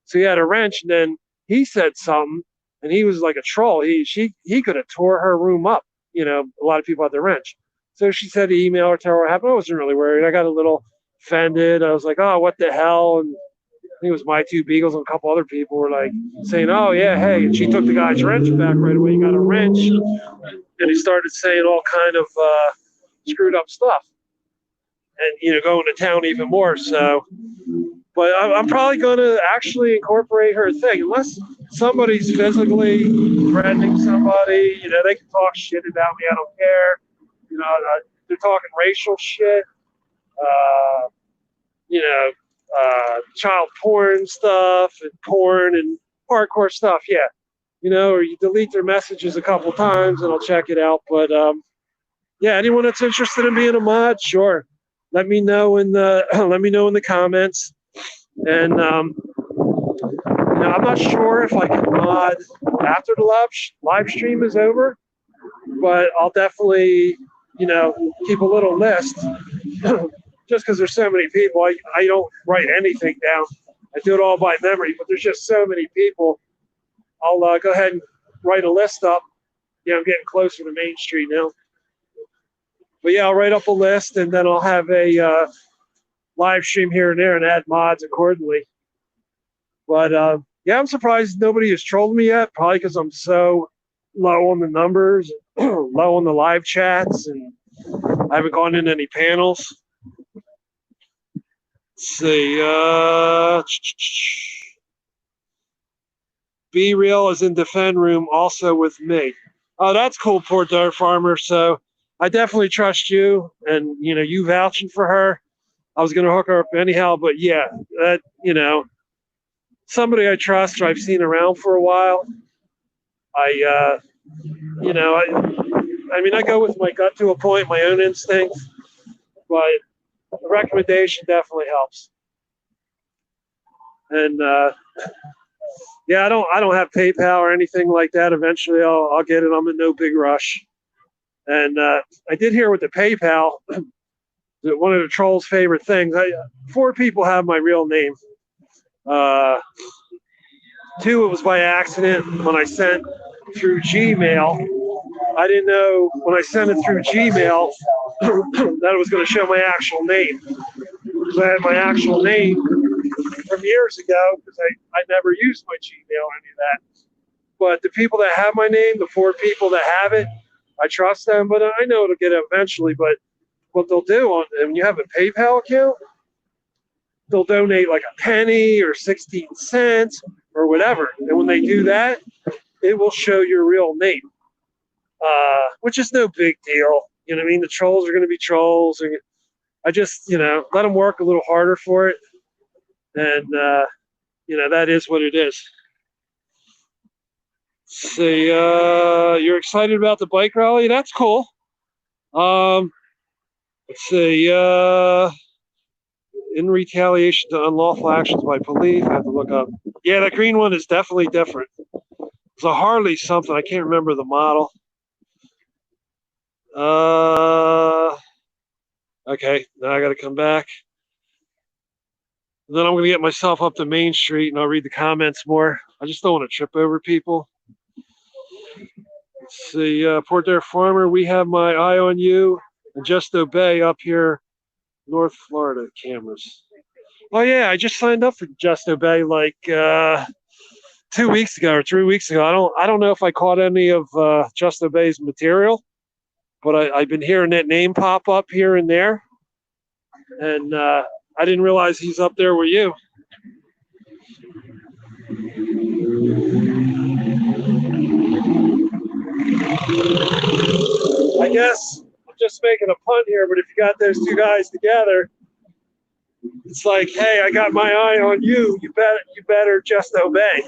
So he had a wrench, and then he said something, and he was like a troll. He could have tore her room up. A lot of people had the wrench. So she said to email or tell her what happened. I wasn't really worried. I got a little offended. I was like, oh, what the hell? And I think it was my 2 Beagles and a couple other people were like saying, oh, yeah, hey. And she took the guy's wrench back right away. He got a wrench. And he started saying all kind of screwed up stuff. And, going to town even more. So, but I'm probably going to actually incorporate her thing. Unless somebody's physically threatening somebody, they can talk shit about me. I don't care. They're talking racial shit. Child porn stuff and porn and hardcore stuff, yeah. Or you delete their messages a couple times and I'll check it out. But yeah, anyone that's interested in being a mod, sure. Let me know in the comments. And I'm not sure if I can mod after the live stream is over, but I'll definitely keep a little list. Just because there's so many people, I don't write anything down. I do it all by memory, but there's just so many people. I'll go ahead and write a list up. Yeah, I'm getting closer to Main Street now. But yeah, I'll write up a list, and then I'll have a live stream here and there and add mods accordingly. But yeah, I'm surprised nobody has trolled me yet, probably because I'm so low on the numbers, low on the live chats, and I haven't gone in any panels. Let's see. Be Real is in defend room also with me. Oh, that's cool, poor Dirt Farmer. So I definitely trust you, and you vouching for her. I was gonna hook her up anyhow, but yeah, that somebody I trust, or I've seen around for a while. I mean, I go with my gut to a point, my own instincts, but the recommendation definitely helps. And yeah, I don't have PayPal or anything like that. Eventually, I'll get it. I'm in no big rush. And I did hear with the PayPal that one of the trolls' favorite things. 4 people have my real name. 2, it was by accident when I sent through Gmail. I didn't know when I sent it through Gmail that it was going to show my actual name. Because I had my actual name from years ago, because I never used my Gmail or any of that. But the people that have my name, the 4 people that have it, I trust them, but I know it'll get it eventually. But what they'll do when you have a PayPal account, they'll donate like a penny or 16 cents or whatever. And when they do that, it will show your real name, which is no big deal. You know what I mean? The trolls are going to be trolls. And I just, let them work a little harder for it. And, that is what it is. See, you're excited about the bike rally? That's cool. Let's see. In retaliation to unlawful actions by police, I have to look up. Yeah, the green one is definitely different. It's a Harley something. I can't remember the model. Okay, now I got to come back. And then I'm going to get myself up to Main Street, and I'll read the comments more. I just don't want to trip over people. Let's see, Port Dare Farmer, we have my eye on you. And Just Obey up here, North Florida cameras. Oh yeah, I just signed up for Just Obey like 2 weeks ago or 3 weeks ago. I don't know if I caught any of Just Obey's material, but I've been hearing that name pop up here and there, and I didn't realize he's up there with you. I guess I'm just making a punt here, but if you got those 2 guys together, it's like, hey, I got my eye on you. You better just obey.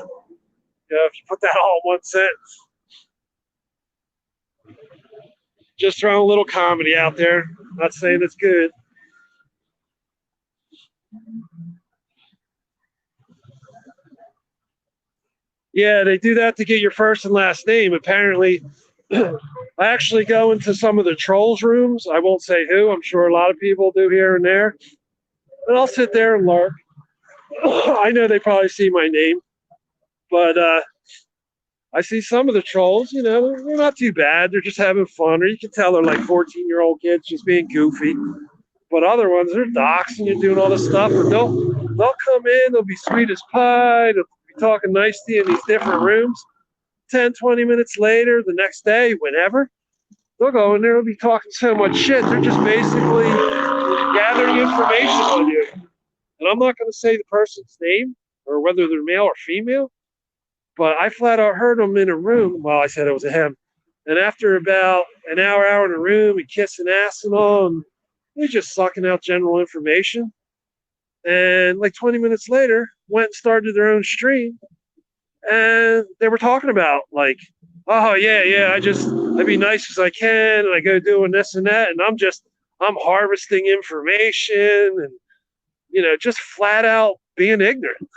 If you put that all in one sentence. Just throwing a little comedy out there. Not saying it's good. Yeah, they do that to get your first and last name. Apparently, I actually go into some of the trolls' rooms. I won't say who. I'm sure a lot of people do here and there. And I'll sit there and lurk. I know they probably see my name. But I see some of the trolls, they're not too bad. They're just having fun. Or you can tell they're like 14-year-old kids just being goofy. But other ones, they're doxing you, doing all this stuff. But they'll come in. They'll be sweet as pie. They'll be talking nice to you in these different rooms. 10, 20 minutes later, the next day, whenever, they'll go in there and be talking so much shit. They're just basically gathering information on you. And I'm not going to say the person's name or whether they're male or female, but I flat out heard them in a room. Well, I said it was a him. And after about an hour in a room and kissing ass and all, and they're just sucking out general information. And like 20 minutes later, went and started their own stream. And they were talking about like, oh yeah, I'd be nice as I can, and I go doing this and that, and I'm harvesting information, and just flat out being ignorant.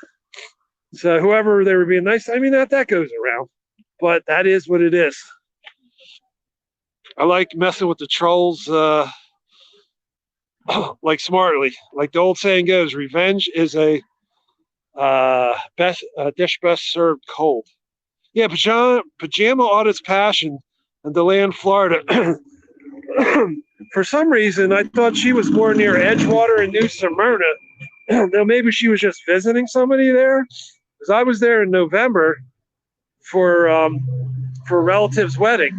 So whoever they were being nice, I mean that goes around, but that is what it is. I like messing with the trolls, like smartly. Like the old saying goes, revenge is a Dish best served cold. Yeah, pajama audits passion and DeLand, Florida. For some reason, I thought she was more near Edgewater and New Smyrna. Now maybe she was just visiting somebody there, because I was there in November for a relative's wedding,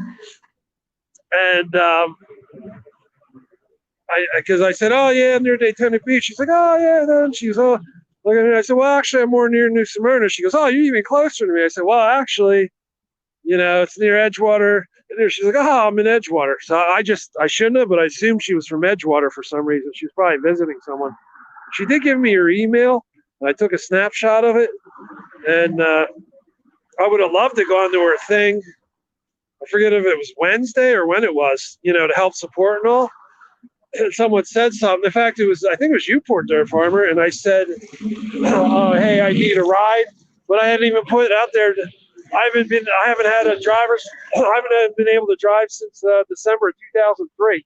and I said, oh yeah, near Daytona Beach. She's like, oh yeah. Then she's all looking at me. I said, well, actually, I'm more near New Smyrna. She goes, oh, you're even closer to me. I said, well, actually, it's near Edgewater. And she's like, oh, I'm in Edgewater. So I shouldn't have, but I assumed she was from Edgewater for some reason. She was probably visiting someone. She did give me her email, and I took a snapshot of it. And I would have loved to go onto her thing. I forget if it was Wednesday or when it was, to help support and all. And someone said something. In fact, I think it was you, Port Dairy Farmer, and I said, oh, hey, I need a ride. But I hadn't even put it out there. I haven't had a driver's, I haven't been able to drive since December of 2003.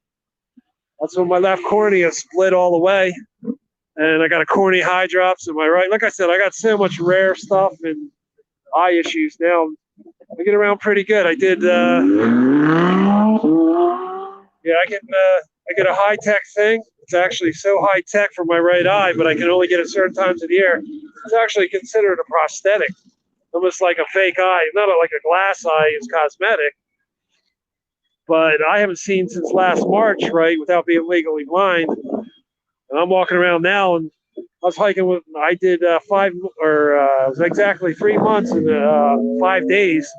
That's when my left cornea split all the way. And I got a cornea high drops in my right. Like I said, I got so much rare stuff and eye issues now. I get around pretty good. I did, I get a high-tech thing. It's actually so high-tech for my right eye, but I can only get it certain times of the year. It's actually considered a prosthetic, almost like a fake eye. Not like a glass eye, it's cosmetic. But I haven't seen since last March, right, without being legally blind. And I'm walking around now, and I was hiking I did it was exactly 3 months and 5 days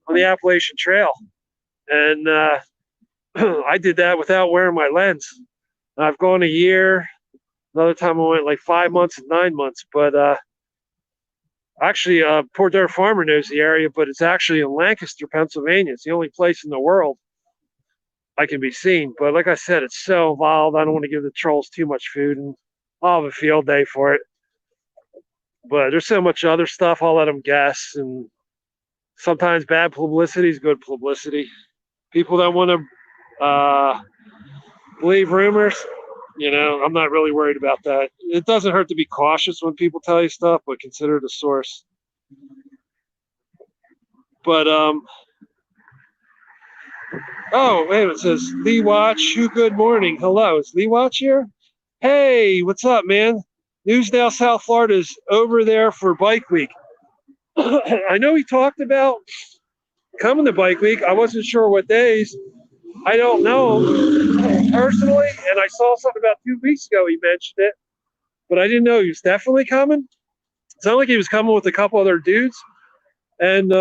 on the Appalachian Trail. And I did that without wearing my lens. I've gone a year. Another time I went like 5 months and 9 months. But actually, Port Dairy Farmer knows the area, but it's actually in Lancaster, Pennsylvania. It's the only place in the world I can be seen. But like I said, it's so involved. I don't want to give the trolls too much food, and I'll have a field day for it. But there's so much other stuff. I'll let them guess. And sometimes bad publicity is good publicity. People that want to believe rumors, I'm not really worried about that. It doesn't hurt to be cautious when people tell you stuff, but consider the source. But oh, wait, it says Lee Watch. Good morning. Hello, is Lee Watch here? Hey, what's up, man? Newsdale, South Florida is over there for Bike Week. I know he talked about coming to Bike Week. I wasn't sure what days. I don't know personally, and I saw something about 2 weeks ago. He mentioned it, but I didn't know he was definitely coming. It sounded like he was coming with a couple other dudes, and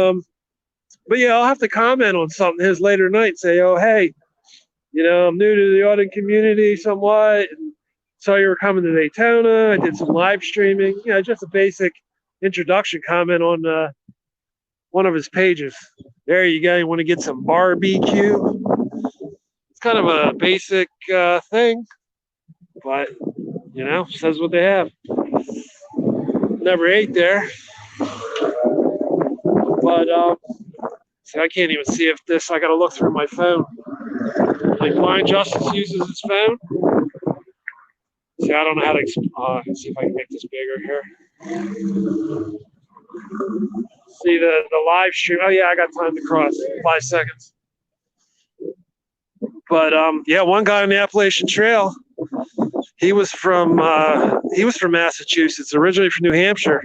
but yeah, I'll have to comment on something his later night. Say, oh hey, I'm new to the auditing community somewhat, and saw you were coming to Daytona. I did some live streaming. Just a basic introduction comment on one of his pages. There you go. You want to get some barbecue? It's kind of a basic thing, but says what they have. Never ate there, but see, I can't even see if this. I got to look through my phone. Like Blind Justice uses his phone. See, I don't know how to. Let's see if I can make this bigger here. See the live stream. Oh yeah, I got time to cross. 5 seconds. But one guy on the Appalachian Trail. He was from Massachusetts, originally from New Hampshire.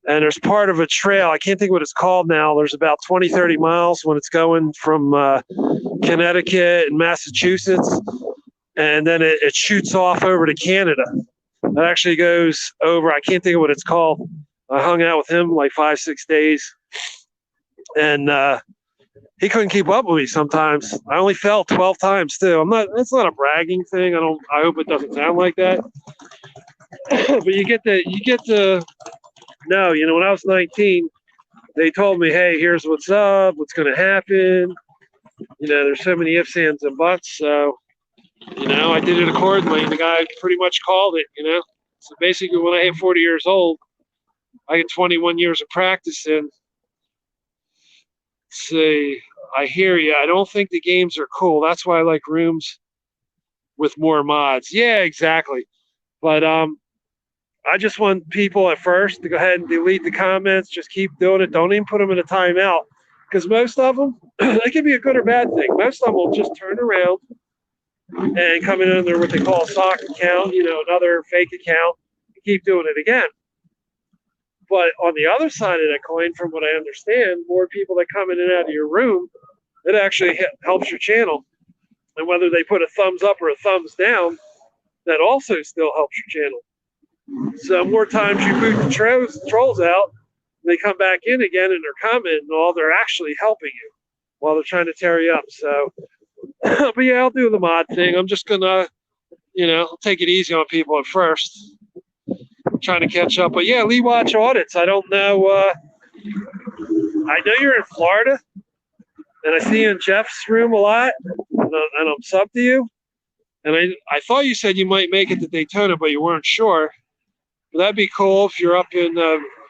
And there's part of a trail. I can't think what it's called now. There's about 20, 30 miles when it's going from Connecticut and Massachusetts. And then it shoots off over to Canada. It actually goes over. I can't think of what it's called. I hung out with him like 5, 6 days. And he couldn't keep up with me sometimes. I only fell 12 times too. It's not a bragging thing. I hope it doesn't sound like that. But you get to know, when I was 19, they told me, hey, here's what's up, what's going to happen. There's so many ifs, ands, and buts. So, I did it accordingly. And the guy pretty much called it, So basically, when I hit 40 years old, I get 21 years of practice in. See, I hear you. I don't think the games are cool. That's why I like rooms with more mods. Yeah, exactly. But I just want people at first to go ahead and delete the comments. Just keep doing it. Don't even put them in a timeout, because most of them, they can be a good or bad thing. Most of them will just turn around and come in under what they call a sock account, another fake account, and keep doing it again. But on the other side of that coin, from what I understand, more people that come in and out of your room, it actually helps your channel. And whether they put a thumbs up or a thumbs down, that also still helps your channel. So more times you boot the trolls out, they come back in again and they're commenting and all, they're actually helping you while they're trying to tear you up. So, but yeah, I'll do the mod thing. I'm just gonna, take it easy on people at first. I'm trying to catch up. But yeah, Lee Watch audits. I don't know. I know you're in Florida, and I see you in Jeff's room a lot, and I'm sub to you. And I thought you said you might make it to Daytona, but you weren't sure. But that'd be cool if you're up in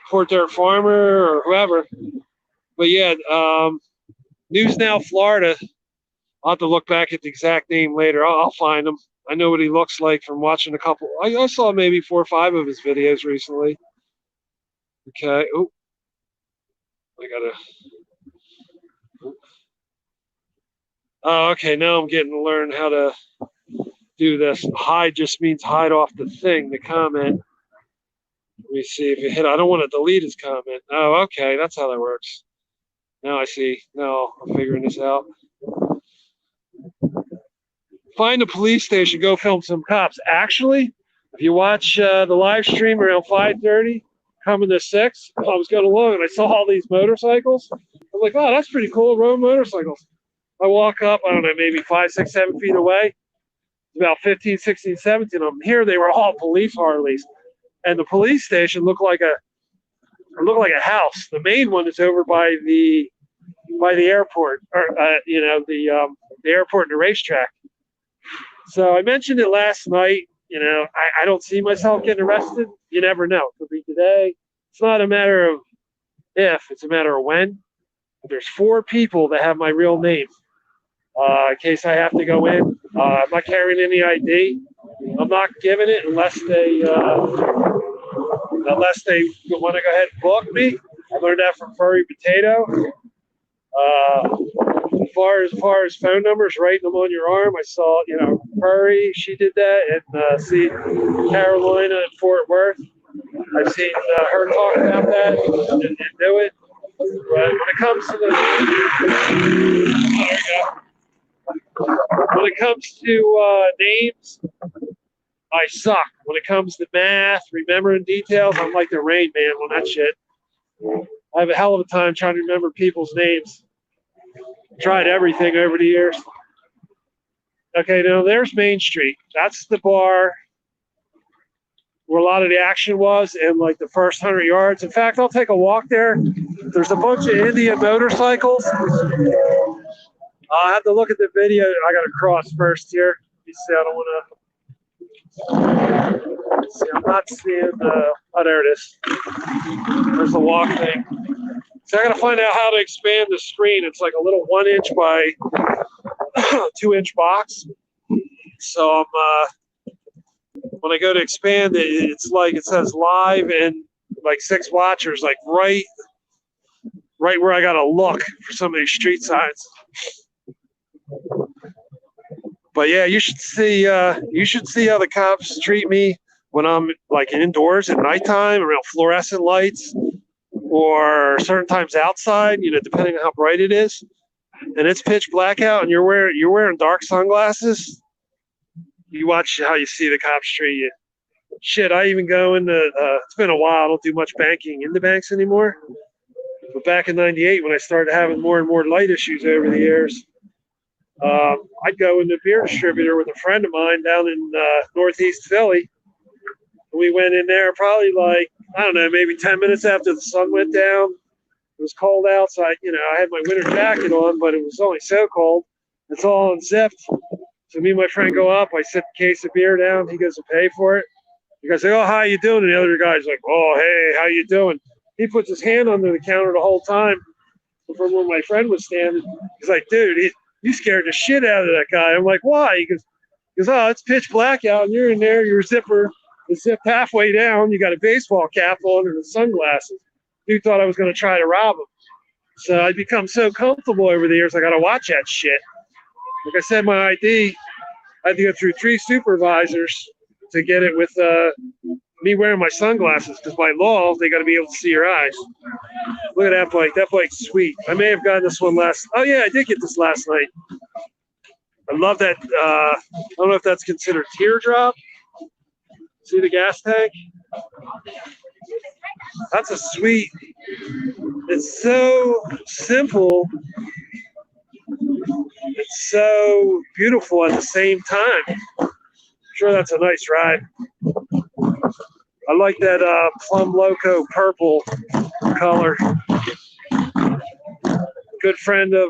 Port Dirt Farmer or whoever. But yeah, News Now Florida. I'll have to look back at the exact name later. I'll find him. I know what he looks like from watching a couple. I saw maybe 4 or 5 of his videos recently. Okay. Oh, I gotta. Oh, okay. Now I'm getting to learn how to do this. Hide just means hide off the thing, the comment. Let me see if you hit. I don't want to delete his comment. Oh, okay. That's how that works. Now I see. Now I'm figuring this out. Find a police station, go film some cops. Actually, if you watch the live stream around 5:30, coming to 6, I was going along and I saw all these motorcycles. I'm like, oh, that's pretty cool, road motorcycles. I walk up, I don't know, maybe 5, 6, 7 feet away. About 15, 16, 17 of them. Here they were all police Harleys. And the police station looked like a house. The main one is over by the airport, or the airport and the racetrack. So I mentioned it last night. I don't see myself getting arrested. You never know. It could be today. It's not a matter of if, it's a matter of when. There's 4 people that have my real name. In case I have to go in. I'm not carrying any ID. I'm not giving it unless they want to go ahead and book me. I learned that from Furry Potato. As far as phone numbers, writing them on your arm, I saw, Furry, she did that, and see Carolina and Fort Worth. I've seen her talk about that and do it. But when it comes to names, I suck. When it comes to math, remembering details, I'm like the Rain Man on that shit. I have a hell of a time trying to remember people's names. Tried everything over the years. Okay, now there's Main Street. That's the bar where a lot of the action was in like the first 100 yards. In fact, I'll take a walk there. There's a bunch of Indian motorcycles. I'll have to look at the video. I got to cross first here. You see, I don't want to. See, I'm not seeing oh, there it is. There's the walk thing. So I got to find out how to expand the screen. It's like a little 1-inch by 2-inch box. So when I go to expand it, it's like it says live and like 6 watchers, like right where I got to look for some of these street signs. But yeah, you should see how the cops treat me when I'm like indoors at nighttime around fluorescent lights. Or certain times outside, depending on how bright it is, and it's pitch black out, and you're wearing dark sunglasses. You watch how you see the cops treat you. Shit, I even go into. It's been a while. I don't do much banking in the banks anymore. But back in '98, when I started having more and more light issues over the years, I'd go into a beer distributor with a friend of mine down in Northeast Philly. We went in there probably like, I don't know, maybe 10 minutes after the sun went down. It was cold outside. I had my winter jacket on, but it was only so cold. It's all unzipped. So me and my friend go up. I set the case of beer down. He goes to pay for it. He goes, oh, how you doing? And the other guy's like, oh, hey, how you doing? He puts his hand under the counter the whole time from where my friend was standing. He's like, dude, you scared the shit out of that guy. I'm like, why? He goes, oh, it's pitch black out, and you're in there, your zipper. The zip halfway down, you got a baseball cap on and the sunglasses. Dude thought I was going to try to rob him. So I become so comfortable over the years, I got to watch that shit. Like I said, my ID, I had to go through 3 supervisors to get it with me wearing my sunglasses, because by law, they got to be able to see your eyes. Look at that bike. That bike's sweet. I may have gotten this one oh yeah, I did get this last night. I love that. I don't know if that's considered teardrop. See the gas tank? That's a sweet. It's so simple. It's so beautiful at the same time. I'm sure that's a nice ride. I like that Plum Loco purple color. Good friend of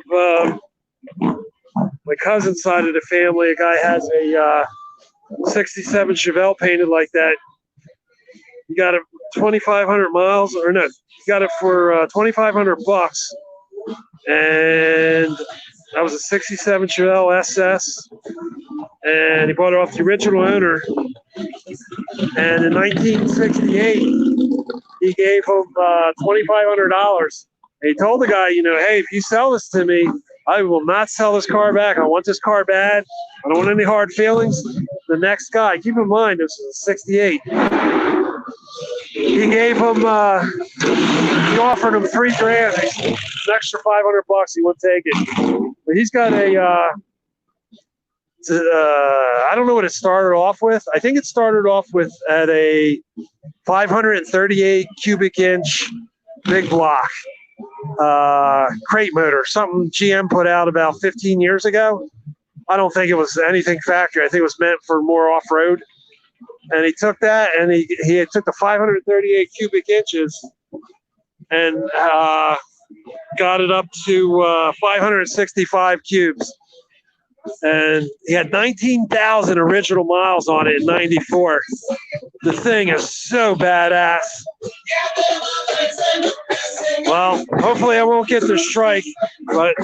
my cousin's side of the family. A guy has a 67 Chevelle painted like that. You got it 2,500 miles, or no, you got it for $2,500, and that was a 67 Chevelle SS, and he bought it off the original owner. And in 1968, he gave him $2,500. He told the guy, hey, if you sell this to me, I will not sell this car back. I want this car bad. I don't want any hard feelings. The next guy, keep in mind, this was 68. He gave him, he offered him $3,000. An extra $500. He wouldn't take it. But he's got a, I don't know what it started off with. I think it started off with at a 538 cubic inch big block crate motor, something GM put out about 15 years ago. I don't think it was anything factory. I think it was meant for more off-road. And he took that, and he took the 538 cubic inches and got it up to 565 cubes. And he had 19,000 original miles on it in '94. The thing is so badass. Well, hopefully I won't get the strike, but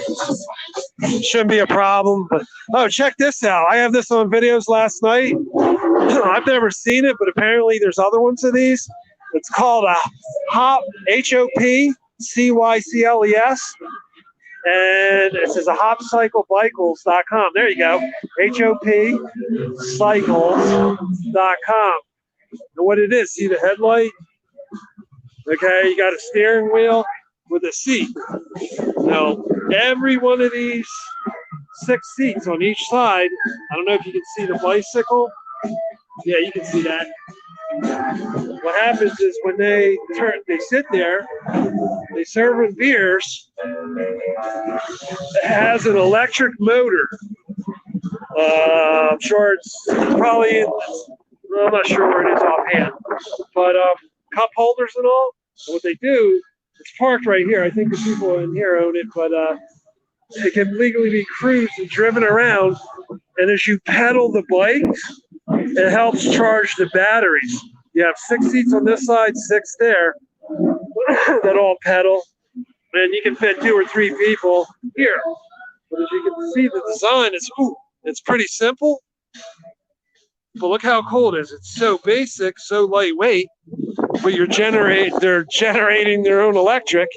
it shouldn't be a problem. But oh, check this out. I have this on videos last night. I've never seen it, but apparently there's other ones of these. It's called a Hop, HOPCYCLES. And it says a hopcyclecycles.com. There you go. HOPcycles.com. And what it is, see the headlight? Okay, you got a steering wheel with a seat. Now, every one of these 6 seats on each side, I don't know if you can see the bicycle. Yeah, you can see that. What happens is when they sit there, they serve them beers. It has an electric motor. I'm sure it's probably, I'm not sure where it is offhand, but cup holders and all. And what they do, it's parked right here. I think the people in here own it, but it can legally be cruised and driven around. And as you pedal the bike, it helps charge the batteries. You have 6 seats on this side, 6 there, that all pedal. And you can fit 2 or 3 people here. But as you can see, the design is, it's pretty simple. But look how cool it is. It's so basic, so lightweight, but they're generating their own electric.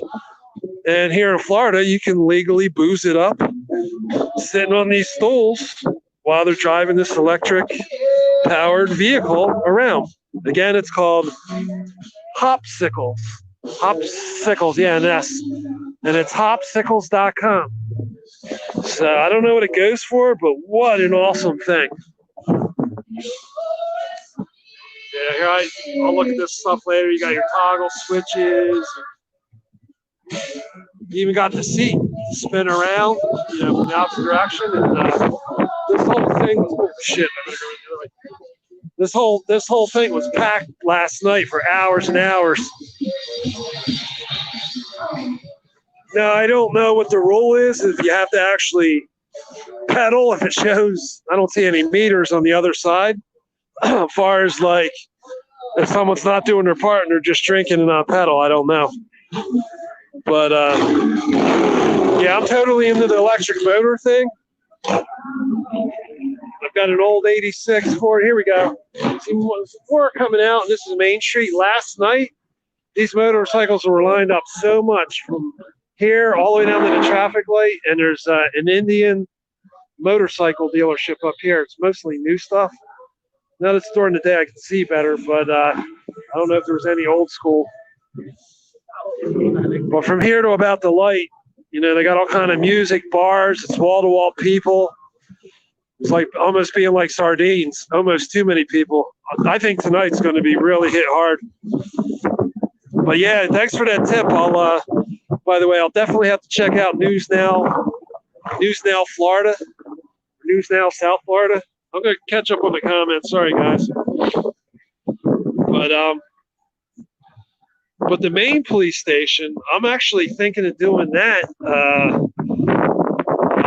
And here in Florida, you can legally booze it up sitting on these stools while they're driving this electric-powered vehicle around. Again, it's called Hopcycles. Hopcycles, yeah, an S. And it's hopcycles.com. So I don't know what it goes for, but what an awesome thing. Yeah, here I'll look at this stuff later. You got your toggle switches. You even got the seat to spin around, in the opposite direction. And this whole thing was, I better go the other way. This whole thing was packed last night for hours and hours. Now, I don't know what the rule is, if you have to actually pedal, if it shows, I don't see any meters on the other side. As far as like, if someone's not doing their part and they're just drinking and not pedal, I don't know. But yeah, I'm totally into the electric motor thing. I got an old 86 Ford. Here we go. See more coming out. This is Main Street. Last night, these motorcycles were lined up so much from here all the way down to the traffic light. And there's an Indian motorcycle dealership up here. It's mostly new stuff. Now that it's during the day, I can see better, but I don't know if there was any old school. But from here to about the light, you know, they got all kind of music, bars. It's wall-to-wall people. It's like almost being like sardines, almost too many people. I think tonight's going to be really hit hard. But yeah, thanks for that tip. By the way, I'll definitely have to check out News Now Florida, News Now South Florida. I'm going to catch up on the comments. Sorry, guys. But the main police station, I'm actually thinking of doing that. I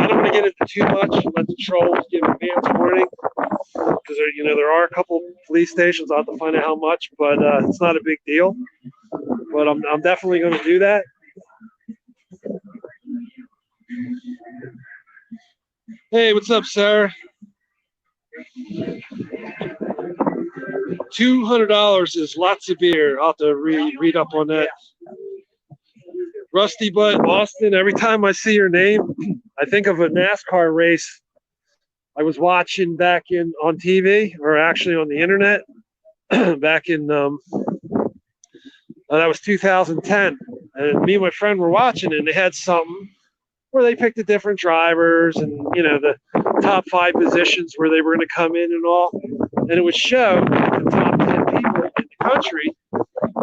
don't want to get into too much. Let the trolls give advance warning, because there are a couple police stations. I'll have to find out how much, but it's not a big deal. But I'm definitely going to do that. Hey, what's up, Sarah? $200 is lots of beer. I'll have to read up on that. Rusty Butt Austin, every time I see your name, I think of a NASCAR race I was watching back on TV, or actually on the internet, back in, that was 2010. And me and my friend were watching, and they had something where they picked the different drivers and, the top 5 positions where they were going to come in and all. And it would show the top 10 people in the country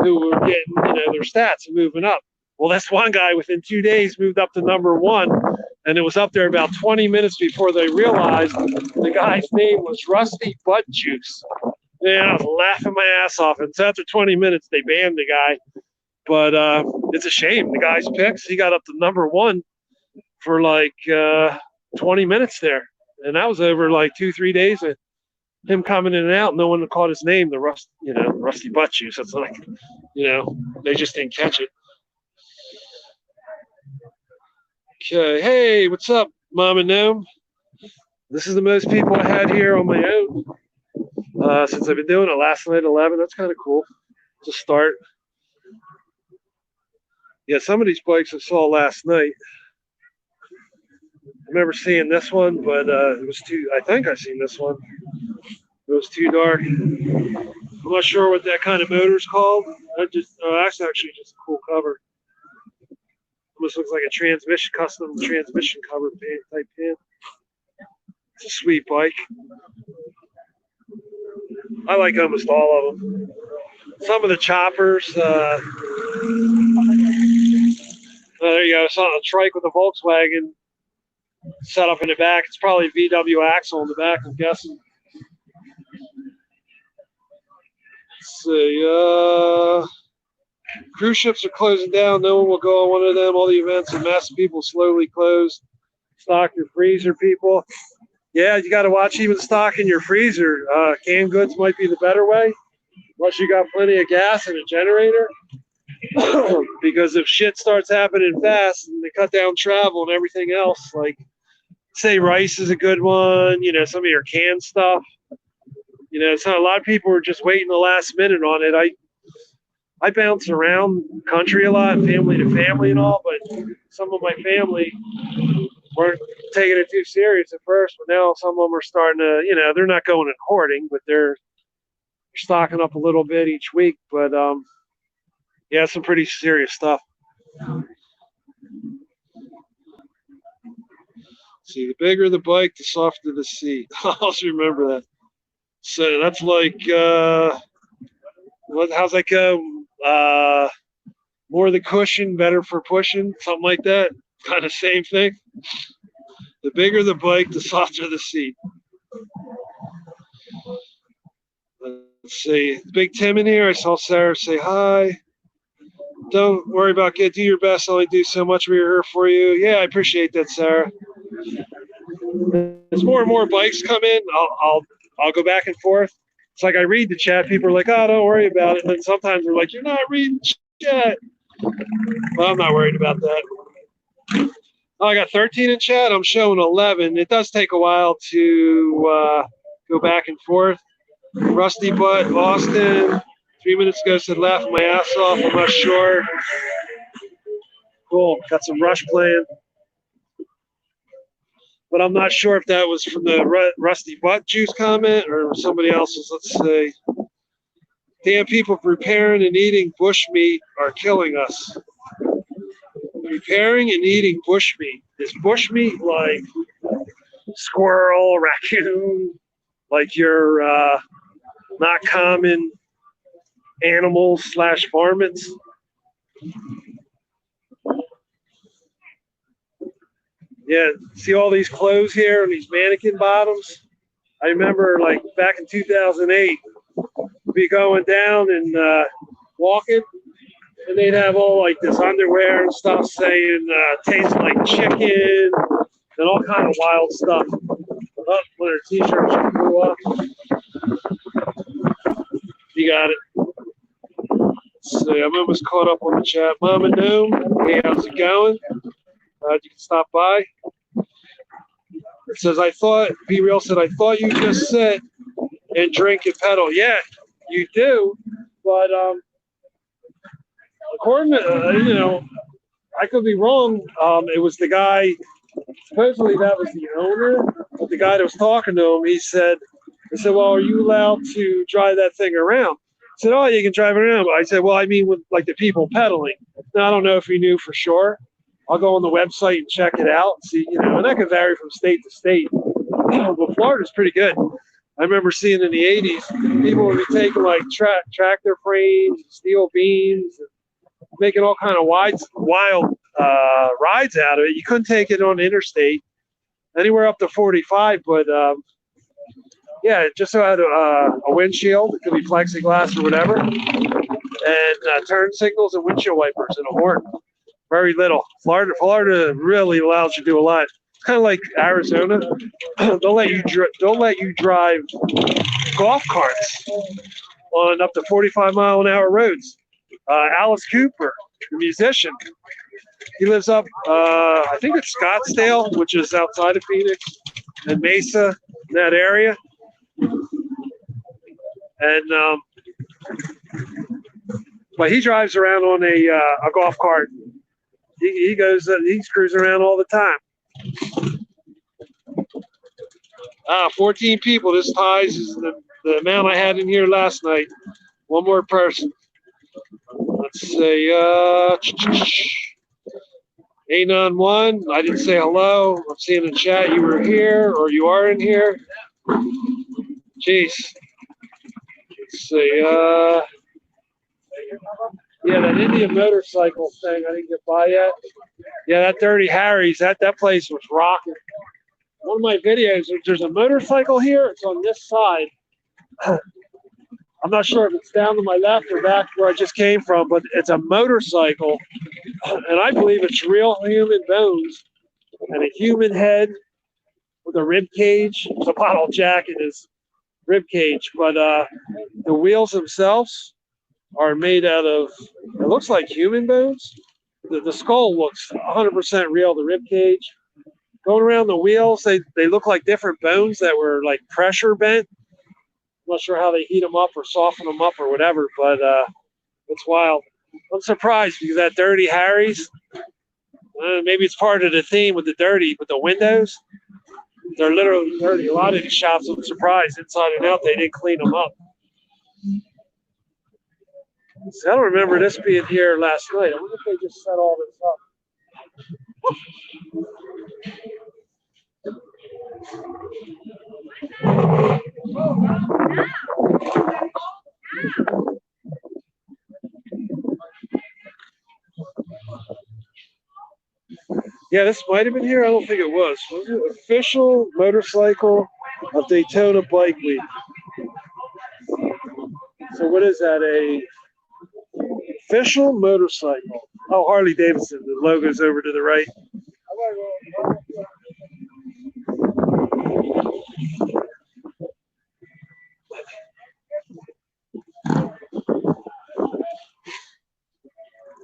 who were getting, their stats and moving up. Well, this one guy within 2 days moved up to number 1, and it was up there about 20 minutes before they realized the guy's name was Rusty Butt Juice. Man, I was laughing my ass off. And so after 20 minutes, they banned the guy. But it's a shame. The guy's picks, he got up to number 1 for like 20 minutes there. And that was over like 2-3 days of him coming in and out. No one caught his name, the Rusty Butt Juice. It's like, they just didn't catch it. Okay, hey, what's up, Mom and Gnome? This is the most people I had here on my own since I've been doing it. Last night, 11. That's kind of cool to start. Yeah, some of these bikes I saw last night. I remember seeing this one, but it was too. I think I seen this one. It was too dark. I'm not sure what that kind of motor is called. That's actually just a cool cover. Almost looks like a custom transmission cover type pin. It's a sweet bike. I like almost all of them. Some of the choppers. There you go. It's on a trike with a Volkswagen set up in the back. It's probably a VW axle in the back, I'm guessing. Let's see. Cruise ships are closing down. No one will go on one of them. All the events and mass people slowly close. Stock your freezer, people. Yeah, you got to watch even stocking your freezer. Canned goods might be the better way, unless you got plenty of gas and a generator. Because if shit starts happening fast and they cut down travel and everything else, like say rice is a good one, some of your canned stuff. So a lot of people are just waiting the last minute on it. I bounce around country a lot, family to family and all, but some of my family weren't taking it too serious at first, but now some of them are starting to, they're not going and hoarding, but they're stocking up a little bit each week. But yeah, some pretty serious stuff. See, the bigger the bike, the softer the seat. I'll also remember that. So that's like, how's that go? More the cushion, better for pushing, something like that. Kind of same thing. The bigger the bike, the softer the seat. Let's see. Big Tim in here. I saw Sarah say hi. Don't worry about do your best. I'll only do so much. We're here for you. Yeah, I appreciate that, Sarah. As more and more bikes come in, I'll go back and forth. It's like I read the chat. People are like, "Oh, don't worry about it." And then sometimes they're like, "You're not reading chat." Well, I'm not worried about that. Oh, I got 13 in chat. I'm showing 11. It does take a while to go back and forth. Rusty Butt, Austin. 3 minutes ago said laughing my ass off. I'm not sure. Cool. Got some Rush playing. But I'm not sure if that was from the Rusty Butt Juice comment or somebody else's. Let's see. Damn people preparing and eating bushmeat are killing us. Preparing and eating bushmeat. Is bushmeat like squirrel, raccoon, like your not common animals slash varmints? Yeah, see all these clothes here and these mannequin bottoms? I remember like back in 2008, be going down and walking, and they'd have all like this underwear and stuff saying tastes like chicken and all kind of wild stuff. Oh, one of their t-shirts blew up. You got it. Let's see, I'm almost caught up on the chat. Mama Noom, hey, how's it going? You can stop by. It says, I thought, Be Real said, I thought you just sit and drink and pedal. Yeah, you do, but according to, I could be wrong. It was the guy, supposedly that was the owner, but the guy that was talking to him, he said, well, are you allowed to drive that thing around? I said, oh, you can drive it around. I said, well, I mean, with like the people pedaling. Now, I don't know if he knew for sure. I'll go on the website and check it out and see, and that could vary from state to state. But Florida's pretty good. I remember seeing in the 80s, people would be taking like tractor frames, steel beams, and making all kind of wild rides out of it. You couldn't take it on the interstate, anywhere up to 45, but yeah, it just had a windshield. It could be plexiglass or whatever, and turn signals and windshield wipers and a horn. Very little. Florida really allows you to do a lot. It's kind of like Arizona. Don't let you drive golf carts on up to 45-mile-an-hour roads. Alice Cooper, the musician, he lives up, I think it's Scottsdale, which is outside of Phoenix, and Mesa, that area. And but he drives around on a golf cart. He he's cruising around all the time. 14 people. This ties is the amount I had in here last night. One more person. Let's say A91. I didn't say hello. I'm seeing in the chat you were here or you are in here. Jeez. Let's see. Yeah, that Indian motorcycle thing I didn't get by yet. Yeah, that Dirty Harry's, that place was rocking. One of my videos, there's a motorcycle here. It's on this side. I'm not sure if it's down to my left or back where I just came from, but it's a motorcycle, and I believe it's real human bones and a human head with a rib cage. There's a bottle jack in his rib cage, but the wheels themselves are made out of, it looks like human bones. The skull looks 100% real, the rib cage. Going around the wheels, they look like different bones that were like pressure bent. I'm not sure how they heat them up or soften them up or whatever, but it's wild. I'm surprised because that Dirty Harry's, maybe it's part of the theme with the dirty, but the windows, they're literally dirty. A lot of these shops, I'm surprised, inside and out, they didn't clean them up. See, I don't remember this being here last night. I wonder if they just set all this up. Yeah, this might have been here. I don't think it was. Was it official motorcycle of Daytona Bike Week? So what is that? A official motorcycle? Oh, Harley Davidson. The logo's over to the right.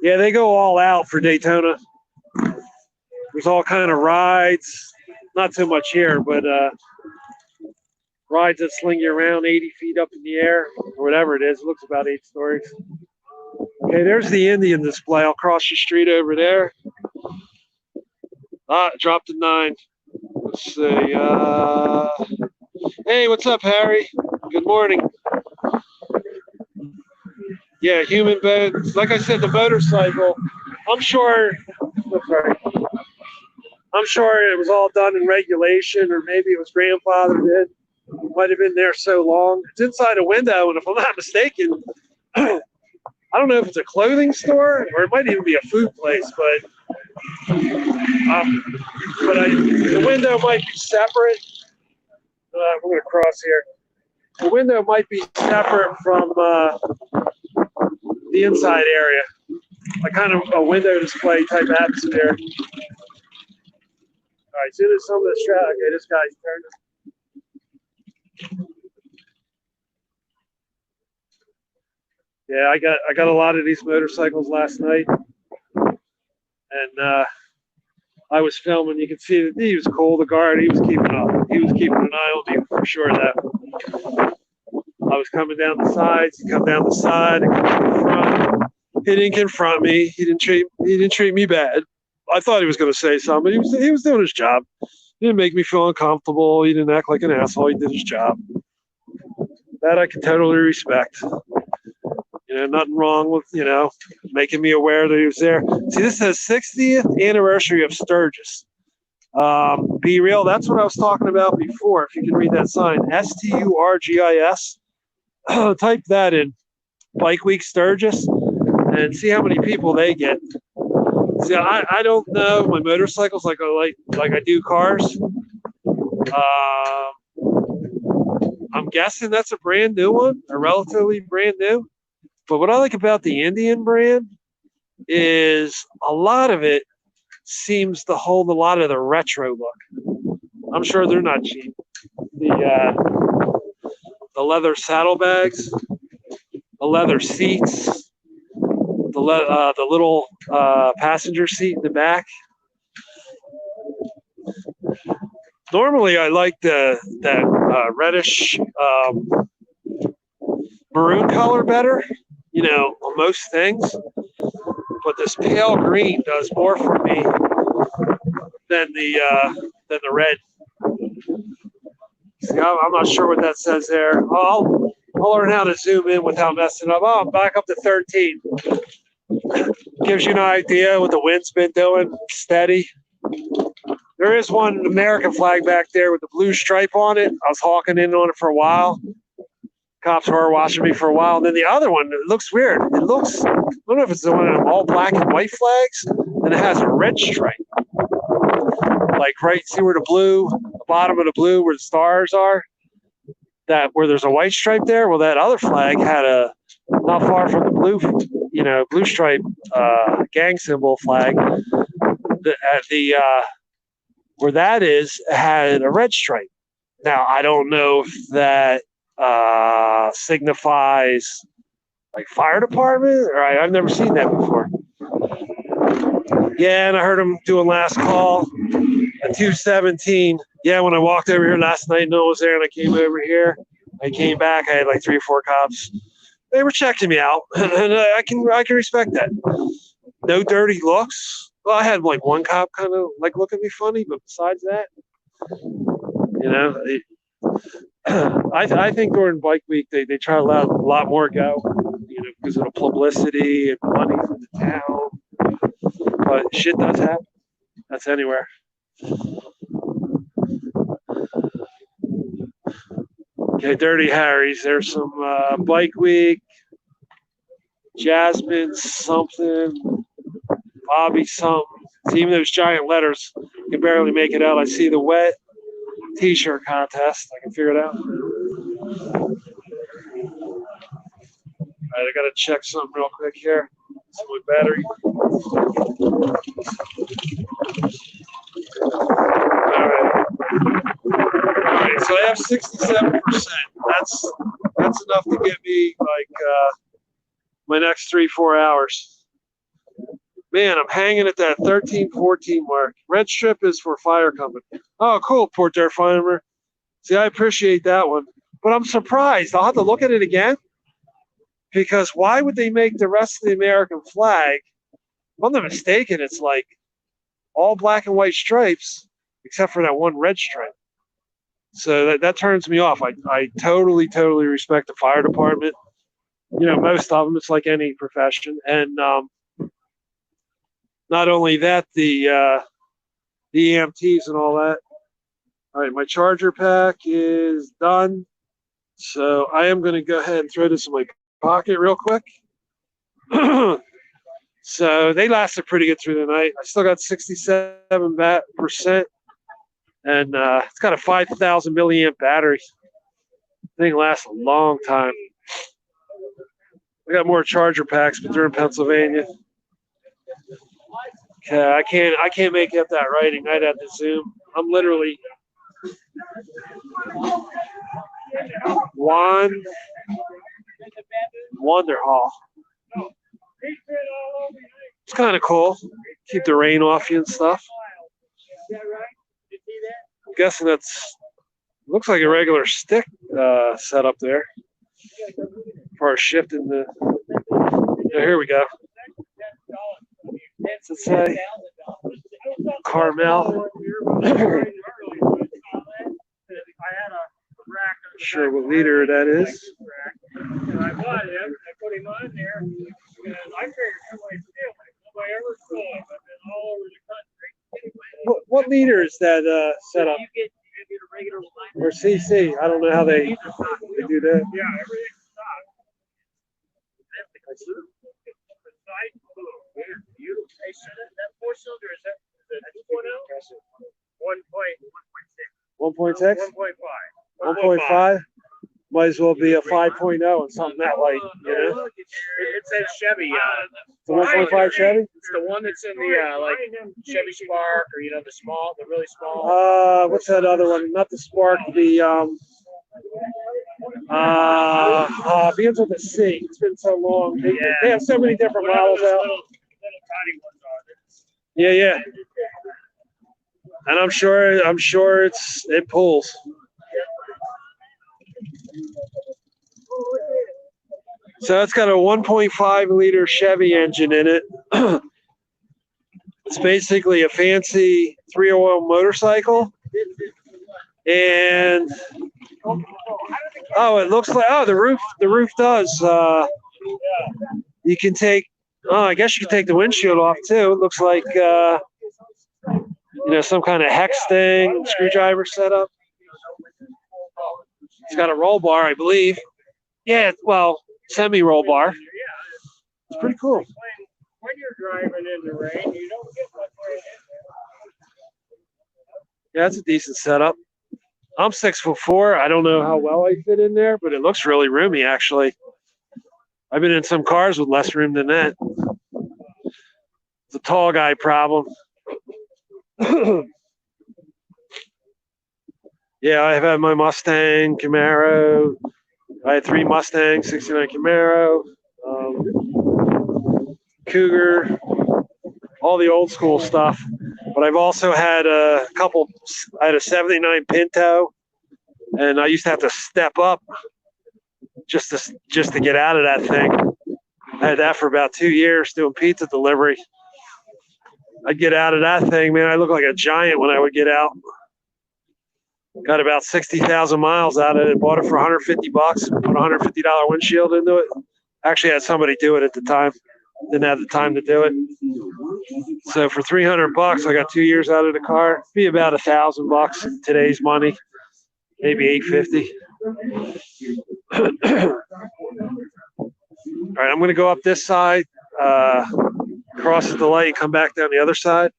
Yeah, they go all out for Daytona. There's all kind of rides, not so much here, but rides that sling you around 80 feet up in the air, or whatever it is. It looks about 8 stories. Okay, there's the Indian display. I'll cross the street over there. Ah, it dropped to 9. Let's see. Hey, what's up, Harry? Good morning. Yeah, human boat. Like I said, the motorcycle. I'm sure. Sorry. I'm sure it was all done in regulation, or maybe it was grandfathered in. Might have been there so long. It's inside a window, and if I'm not mistaken, I don't know if it's a clothing store or it might even be a food place, but the window might be separate. We're going to cross here. The window might be separate from the inside area, like kind of a window display type atmosphere. All right, so there's some of this traffic. Okay, this guy's turning. Yeah, I got a lot of these motorcycles last night, and I was filming. You can see that he was cool. The guard, he was keeping up. He was keeping an eye on me for sure. That I was coming down the sides. He come down the side and come in front. He didn't confront me. He didn't treat me bad. I thought he was going to say something. But he was doing his job. He didn't make me feel uncomfortable. He didn't act like an asshole. He did his job. That I can totally respect. Nothing wrong with, making me aware that he was there. See, this says 60th anniversary of Sturgis. Be real. That's what I was talking about before. If you can read that sign, Sturgis. Type that in, Bike Week Sturgis, and see how many people they get. See, I don't know my motorcycles like I do cars. I'm guessing that's a brand new one, or relatively brand new. But what I like about the Indian brand is a lot of it seems to hold a lot of the retro look. I'm sure they're not cheap. The leather saddlebags, the leather seats, the little passenger seat in the back. Normally, I like that reddish maroon color better, on most things. But this pale green does more for me than the red. See, I'm not sure what that says there. I'll learn how to zoom in without messing up. Oh, I'm back up to 13. Gives you an idea what the wind's been doing. Steady. There is one American flag back there with the blue stripe on it. I was hawking in on it for a while. Cops were watching me for a while. And then the other one, it looks weird. I don't know if it's the one of them all black and white flags, and it has a red stripe. Like see where the bottom of the blue, where the stars are? Where there's a white stripe there? Well, that other flag had not far from the blue stripe gang symbol flag. Where that is, had a red stripe. Now, I don't know if that signifies like fire department, or I've never seen that before. Yeah, and I heard him doing last call at 217. Yeah, when I walked over here last night, no one was there, and I came over here. I came back. I had like 3 or 4 cops. They were checking me out, and I can respect that. No dirty looks. Well, I had like one cop kind of like look at me funny, but besides that, I think during Bike Week they try to let a lot more go, because of the publicity and money from the town. But shit does happen. That's anywhere. Okay, Dirty Harry's. There's some Bike Week. Jasmine something. Bobby something. See, even those giant letters, you can barely make it out. I see the wet t-shirt contest. I can figure it out. All right, I got to check something real quick here. See my battery. All right, so I have 67%. That's enough to get me like my next 3-4 hours. Man, I'm hanging at that 13, 14 mark. Red strip is for fire company. Oh, cool, Port Dirt Farmer. See, I appreciate that one. But I'm surprised. I'll have to look at it again because why would they make the rest of the American flag? If I'm not mistaken, it's like all black and white stripes except for that one red stripe. So that turns me off. I totally, totally respect the fire department. You know, most of them, it's like any profession. And not only that, the EMTs and all that. All right, my charger pack is done. So I am going to go ahead and throw this in my pocket real quick. So they lasted pretty good through the night. I still got 67%, and it's got a 5,000 milliamp battery. Thing lasts a long time. I got more charger packs, but they're in Pennsylvania. Okay, I can't make up that writing. I'd have to zoom. I'm literally Wonderhall. It's kind of cool. Keep the rain off you and stuff. I'm guessing that's looks like a regular stick setup there. As far as shifting the. Oh, here we go. What's it say? Carmel. Sure what liter that is. I bought him. I put him on there, and I figured somebody steal it. Nobody ever saw him. I've been all over the country. What liter is that setup? You get a regular line. Or CC? I don't know how they do that. Yeah, everything's stock. Beautiful. Hey, so that four-cylinder is that 2.0? 1.6. 1.5. 1.5. Might as well be a 5.0 and something that light, you know? It says Chevy. The 1.5 Chevy? It's the one that's in the like Chevy Spark, or the really small. What's that other one? Not the Spark. The begins with a C. It's been so long. They have so many different models out. Little tiny ones are there. Yeah. And I'm sure it pulls. So it's got a 1.5 liter Chevy engine in it. It's basically a fancy 3-oil motorcycle. And it looks like the roof does. You can take I guess you can take the windshield off too. It looks like some kind of hex thing, screwdriver setup. It's got a roll bar, I believe. Yeah, well, semi-roll bar. It's pretty cool. When you're driving in the rain, you don't get much rain. Yeah, it's a decent setup. I'm 6'4". I don't know how well I fit in there, but it looks really roomy, actually. I've been in some cars with less room than that. It's a tall guy problem. Yeah, I've had my Mustang, Camaro. I had 3 Mustangs, 69 Camaro, Cougar, all the old school stuff. But I've also had a couple. I had a 79 Pinto, and I used to have to step up just to get out of that thing. I had that for about 2 years doing pizza delivery. I'd get out of that thing, man. I looked like a giant when I would get out. Got about 60,000 miles out of it. Bought it for $150. Put a $150 windshield into it. Actually had somebody do it at the time. Didn't have the time to do it. So for $300, I got 2 years out of the car. It'd be about $1,000 in today's money, maybe $850. All right, I'm going to go up this side, cross at the light, and come back down the other side.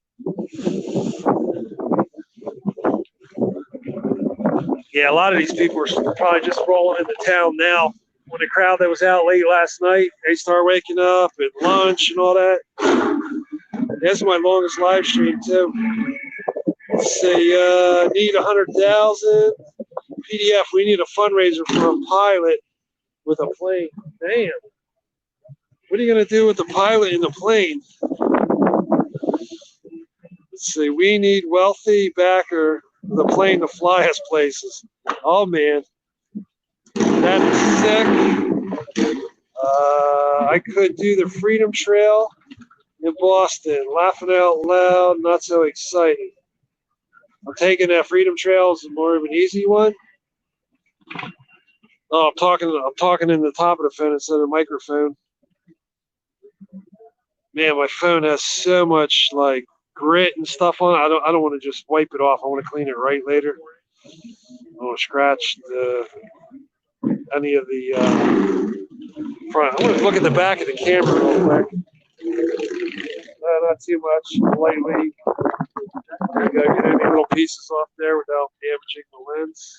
Yeah, a lot of these people are probably just rolling into town now. When the crowd that was out late last night, they start waking up at lunch and all that. This is my longest live stream too. Let's say need 100,000 PDF. We need a fundraiser for a pilot with a plane. Damn. What are you gonna do with the pilot in the plane? Let's see. We need wealthy backer the plane to fly us places. Oh man, that is sick. I could do the Freedom Trail in Boston. Laughing out loud, not so exciting. I'm taking that Freedom Trail as more of an easy one. Oh, I'm talking in the top of the phone instead of the microphone. Man, my phone has so much like grit and stuff on it. I don't want to just wipe it off. I want to clean it right later. I want to scratch any of the front. I want to look at the back of the camera real quick. Not too much. Lightly. There you go. Get any little pieces off there without damaging the lens.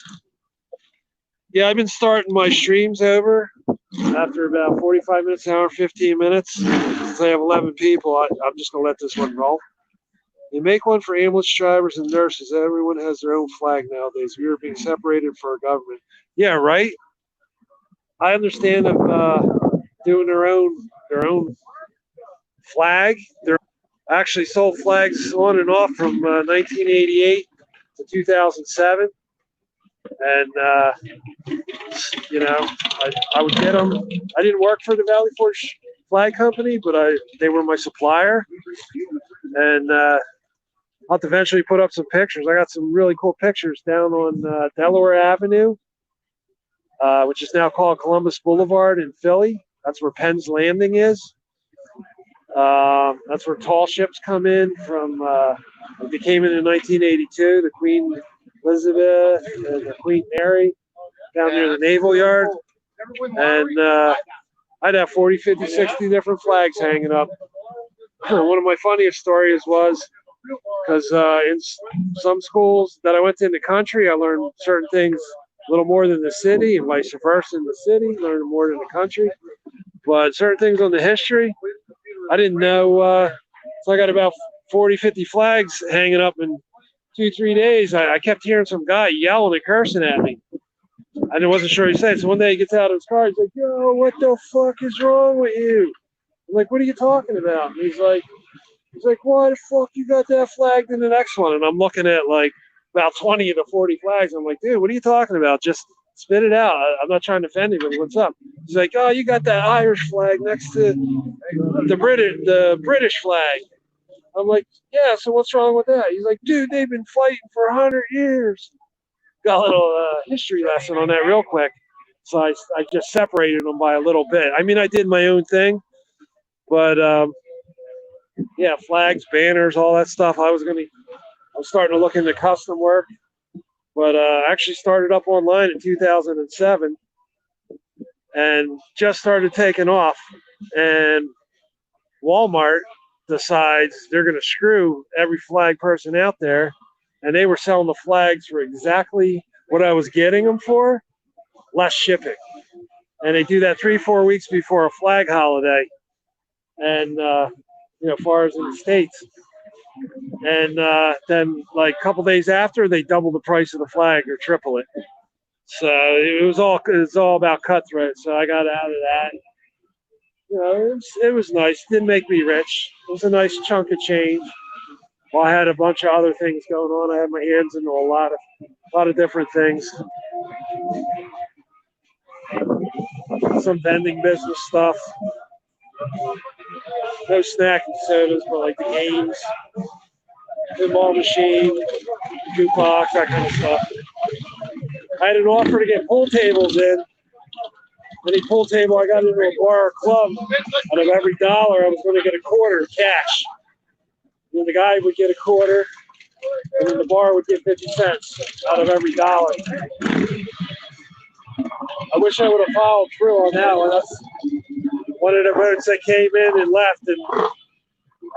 Yeah, I've been starting my streams over after about 45 minutes, an hour, 15 minutes. Since I have 11 people, I'm just going to let this one roll. They make one for ambulance drivers and nurses. Everyone has their own flag nowadays. We are being separated for our government. Yeah, right? I understand them doing their own flag. They're actually sold flags on and off from 1988 to 2007. And, I would get them. I didn't work for the Valley Forge Flag Company, but they were my supplier. And I'll have to eventually put up some pictures. I got some really cool pictures down on Delaware Avenue, which is now called Columbus Boulevard in Philly. That's where Penn's Landing is. That's where tall ships come in from. They came in 1982. The Queen Elizabeth and the Queen Mary down near the Naval Yard. And I'd have 40, 50, 60 different flags hanging up. One of my funniest stories was because in some schools that I went to in the country, I learned certain things a little more than the city, and vice versa in the city, learned more than the country. But certain things on the history, I didn't know. So I got about 40, 50 flags hanging up in 2-3 days. I kept hearing some guy yelling and cursing at me. I wasn't sure what he said. So one day he gets out of his car. He's like, "Yo, what the fuck is wrong with you?" I'm like, "What are you talking about?" And he's like, "Why the fuck you got that flagged in the next one?" And I'm looking at like about 20 of the 40 flags. I'm like, "Dude, what are you talking about? Just spit it out. I'm not trying to offend anybody. What's up?" He's like, "Oh, you got that Irish flag next to the British flag." I'm like, "Yeah, so what's wrong with that?" He's like, "Dude, they've been fighting for 100 years. Got a little history lesson on that real quick. So I just separated them by a little bit. I mean, I did my own thing, but yeah, flags, banners, all that stuff. I was starting to look into custom work, but actually started up online in 2007 and just started taking off. And Walmart decides they're going to screw every flag person out there. And they were selling the flags for exactly what I was getting them for, less shipping. And they do that 3-4 weeks before a flag holiday. And, as far as in the States. And then like a couple days after, they double the price of the flag or triple it. So it was all about cutthroat. So I got out of that. It was nice. Didn't make me rich. It was a nice chunk of change. Well, I had a bunch of other things going on. I had my hands into a lot of different things. Some vending business stuff. No snacking sodas, but like the games, pinball machine, jukebox, that kind of stuff. I had an offer to get pool tables in. Any pool table I got into a bar or club, out of every dollar, I was going to get a quarter cash. And then the guy would get a quarter, and then the bar would get 50 cents out of every dollar. I wish I would have followed through on that one. That's one of the votes that came in and left, and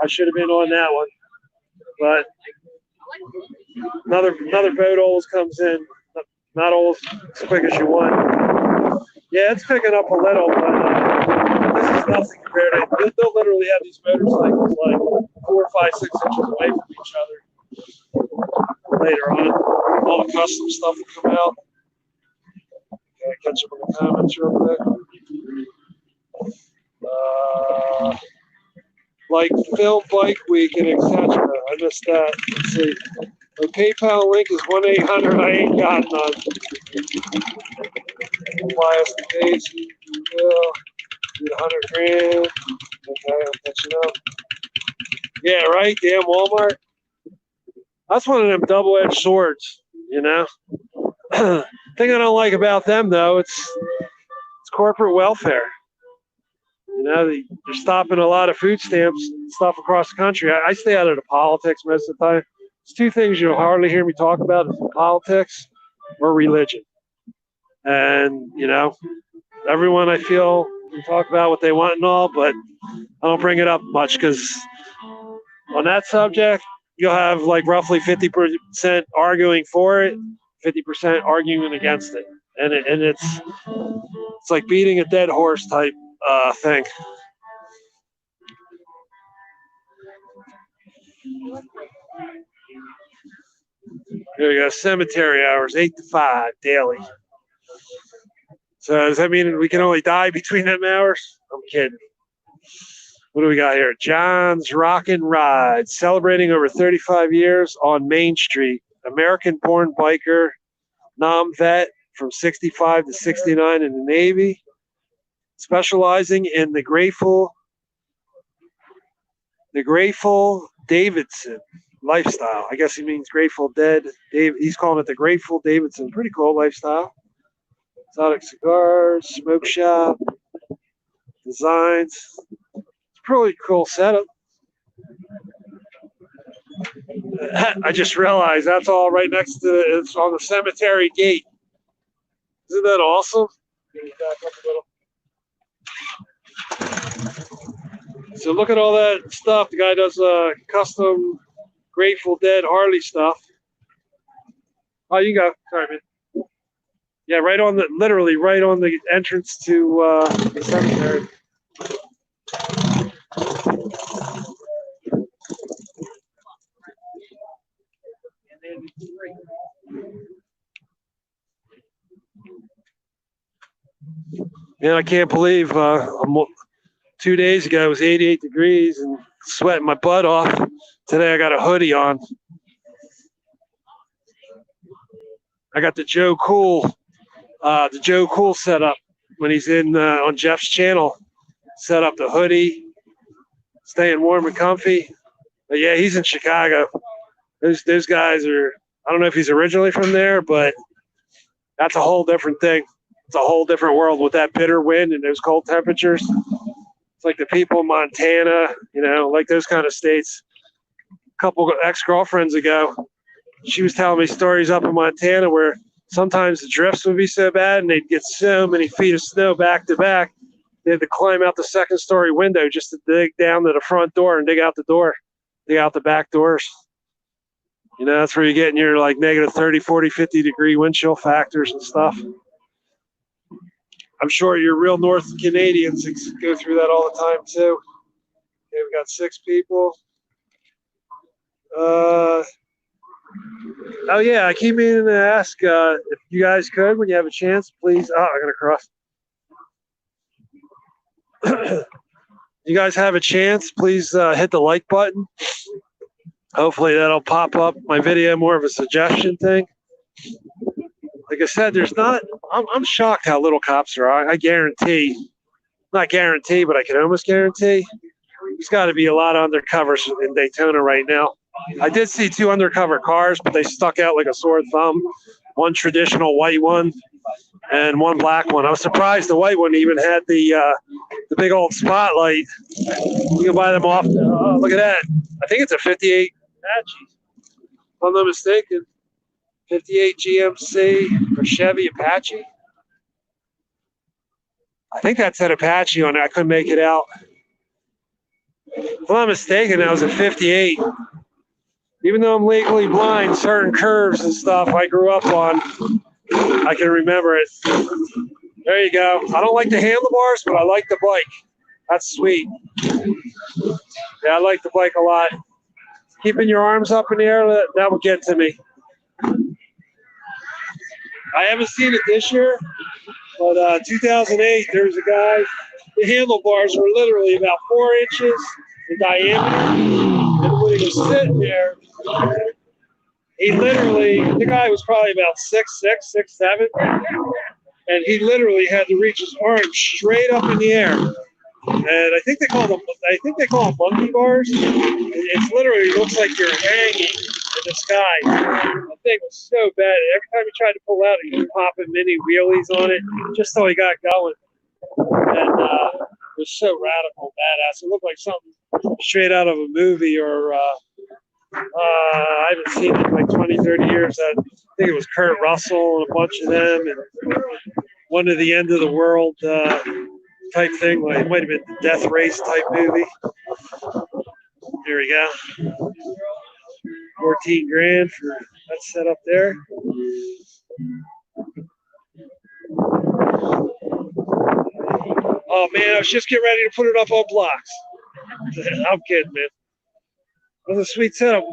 I should have been on that one. But another vote always comes in, not always as quick as you want. Yeah, it's picking up a little, but this is nothing compared to. They'll literally have these motorcycles like 4, 5, 6 inches away from each other. Later on, all the custom stuff will come out. Okay, catch up on the comments real quick. like Film Bike Week and etc. I missed that. Let's see. My PayPal link is 1-800. I ain't got none. Apply us the page. Will. Need 100 grand. Okay, I'm catching up. Yeah, right. Damn Walmart. That's one of them double-edged swords, you know. Thing I don't like about them though, it's corporate welfare. You know, they're stopping a lot of food stamps stuff across the country. I stay out of the politics most of the time. There's two things you'll hardly hear me talk about: is politics or religion. And you know, everyone I feel can talk about what they want and all, but I don't bring it up much because on that subject, you'll have like roughly 50% arguing for it, 50% arguing against it, and it's like beating a dead horse type thing. Here we go. Cemetery hours, 8 to 5 daily. So does that mean we can only die between them hours? I'm kidding. What do we got here? John's Rockin' Ride, celebrating over 35 years on Main Street. American-born biker, vet from 65 to 69 in the Navy, specializing in the Grateful Davidson lifestyle. I guess he means Grateful Dead. He's calling it the Grateful Davidson. Pretty cool lifestyle. Exotic cigars, smoke shop, designs. It's a pretty cool setup. I just realized that's all right next to it's on the cemetery gate. Isn't that awesome? So look at all that stuff. The guy does custom Grateful Dead Harley stuff. Oh, you go. Sorry, man. Yeah, literally right on the entrance to the cemetery. Man, I can't believe 2 days ago it was 88 degrees and sweating my butt off. Today I got a hoodie on. I got the Joe Cool setup when he's in on Jeff's channel. Set up the hoodie, staying warm and comfy. But yeah, he's in Chicago. Those guys are. I don't know if he's originally from there, but that's a whole different thing. It's a whole different world with that bitter wind and those cold temperatures. It's like the people in Montana, you know, like those kind of states. A couple ex-girlfriends ago, she was telling me stories up in Montana where sometimes the drifts would be so bad and they'd get so many feet of snow back to back, they had to climb out the second-story window just to dig down to the front door and dig out the back doors. You know, that's where you're getting your like negative 30, 40, 50 degree wind chill factors and stuff. I'm sure your real North Canadians go through that all the time too. Okay, we got 6 people. Oh yeah, I keep meaning to ask if you guys could, when you have a chance, please. Oh, I'm gonna cross. You guys have a chance, please hit the like button. Hopefully that'll pop up my video, more of a suggestion thing. Like I said, I'm shocked how little cops there are. I guarantee, not guarantee, but I can almost guarantee there's got to be a lot of undercovers in Daytona right now. I did see 2 undercover cars, but they stuck out like a sore thumb. One traditional white one and one black one. I was surprised the white one even had the big old spotlight. You can buy them off. Look at that. I think it's a 58 Apache, if I'm not mistaken. 58 GMC or Chevy Apache. I think that's an Apache on it. I couldn't make it out. If I'm not mistaken, that was a 58. Even though I'm legally blind, certain curves and stuff I grew up on, I can remember it. There you go. I don't like the handlebars, but I like the bike. That's sweet. Yeah, I like the bike a lot. Keeping your arms up in the air, that will get to me. I haven't seen it this year, but 2008, there was a guy, the handlebars were literally about 4 inches the diameter. And when he was sitting there, he literally, the guy was probably about 6'6", 6'7", and he literally had to reach his arm straight up in the air. And I think they call them monkey bars. It's literally looks like you're hanging in the sky. The thing was so bad. Every time he tried to pull out, he was popping mini wheelies on it just so he got going. And it was so radical, badass. It looked like something straight out of a movie, or I haven't seen it in like 20, 30 years. I think it was Kurt Russell and a bunch of them, and one of the end of the world type thing. Like it might have been the Death Race type movie. There we go. 14 grand for that setup there. Oh man, I was just getting ready to put it up on blocks. I'm kidding, man. It was a sweet setup.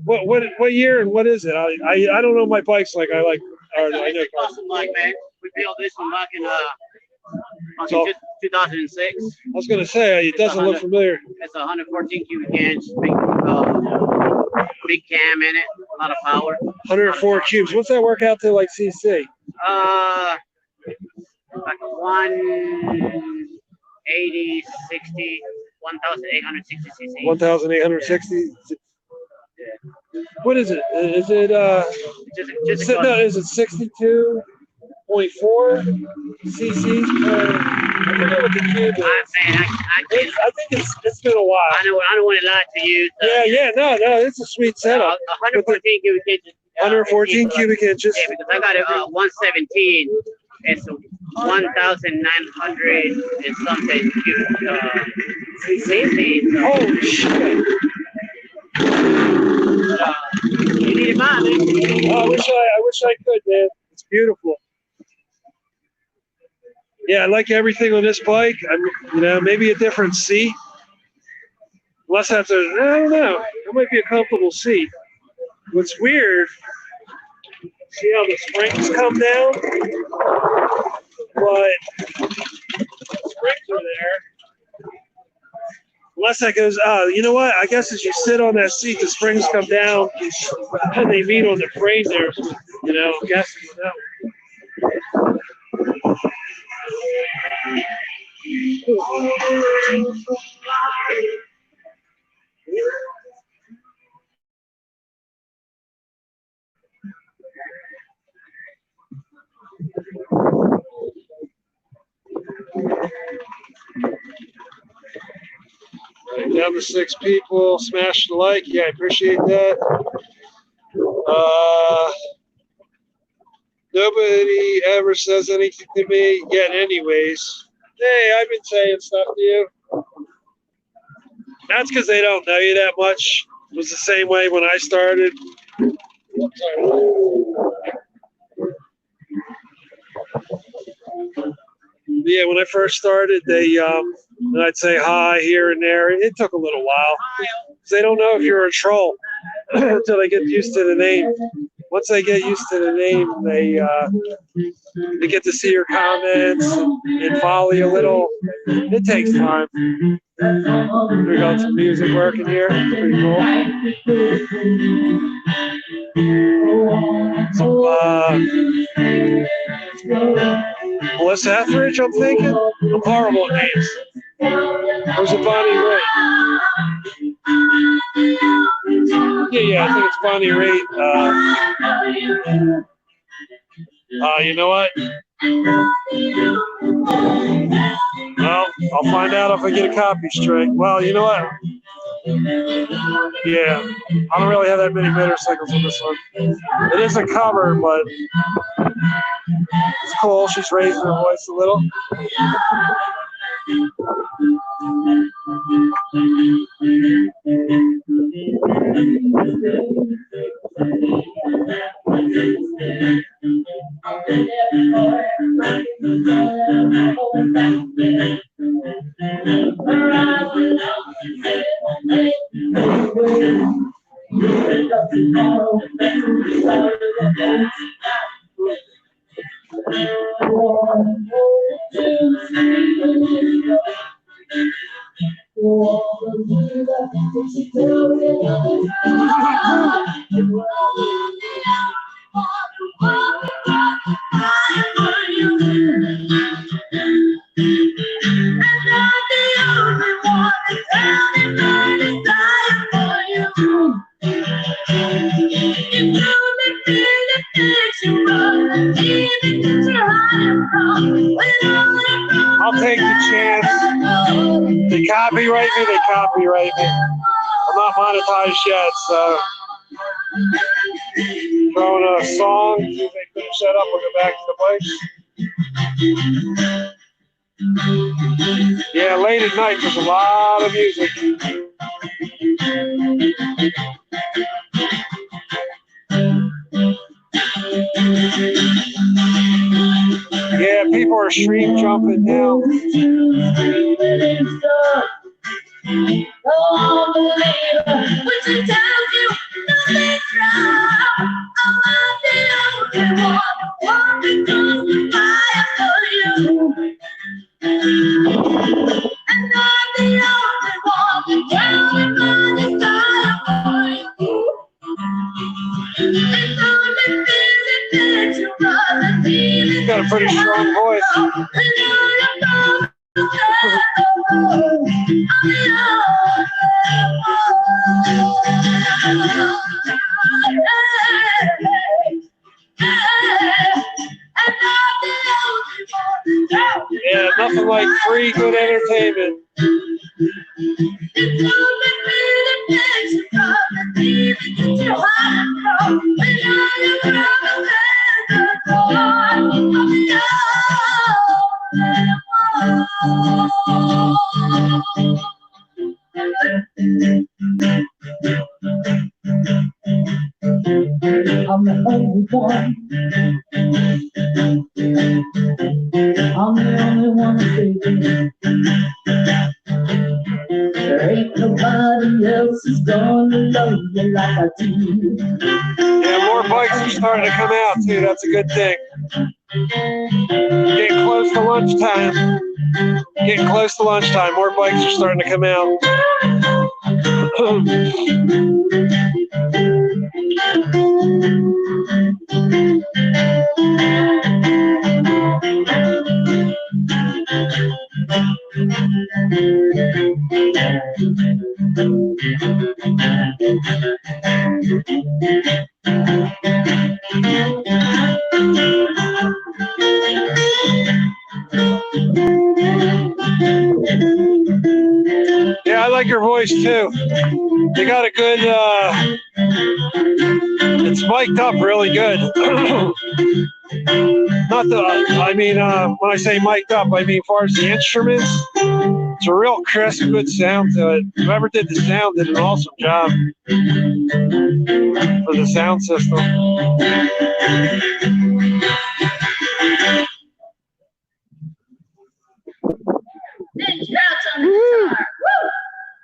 What year and what is it? I don't know my bikes like I like. Or I know awesome bike, man. We built this one back in 2006. I was gonna say it doesn't look familiar. It's a 114 cubic inch, big cam in it, a lot of power. 104 cubes. What's that work out to like CC? Like 180, 60, 1,860 cc. 1,860. What is it? Is it is it 62.4 cc's per? I forget what the cube is. I think it's been a while. I don't want to lie to you. So Yeah. No, it's a sweet setup. 114 cubic inches. 114 cubic inches. Yeah, because I got it 117. It's 1,900 and something cubic cc. Holy shit! You need it, man. Oh, I wish I could, man. It's beautiful. Yeah, I like everything on this bike. Maybe a different seat. Unless that's I don't know. It might be a comfortable seat. What's weird, see how the springs come down? But the springs are there. Unless that goes, you know what? I guess as you sit on that seat, the springs come down and they meet on the frame there. I'm guessing. Right, down to 6 people. Smash the like. Yeah, I appreciate that. Nobody ever says anything to me yet anyways. Hey, I've been saying stuff to you. That's because they don't know you that much. It was the same way when I started. Yeah, when I first started, I'd say hi here and there. It took a little while. They don't know if you're a troll until they get used to the name. Once they get used to the name, they get to see your comments and follow you a little. It takes time. We got some music working here. Pretty cool. Melissa Etheridge, I'm thinking. I'm horrible at names. Or is it Bonnie Raitt? Yeah, I think it's Bonnie Raitt. You know what? Well, I'll find out if I get a copy straight. Well, you know what? Yeah, I don't really have that many motorcycles on this one. It is a cover, but it's cool. She's raising her voice a little. I'll take the chance. They copyright me, they copyright me. I'm not monetized yet, so throwing a song. If they finish that up, we'll go back to the bikes. Yeah, late at night, there's a lot of music. Yeah, people are stream jumping now. He's got a pretty strong voice. Yeah, nothing like free good entertainment. I'm the only one. I'm the only one baby. There ain't nobody else who's gonna love you like I do. Yeah, more bikes are starting to come out too. That's a good thing. Getting close to lunchtime. More bikes are starting to come out. Yeah, I like your voice too. You got a good, it's mic'd up really good. Not the, I mean, when I say mic'd up, I mean, as far as the instruments, it's a real crisp, good sound to it. Whoever did the sound did an awesome job for the sound system.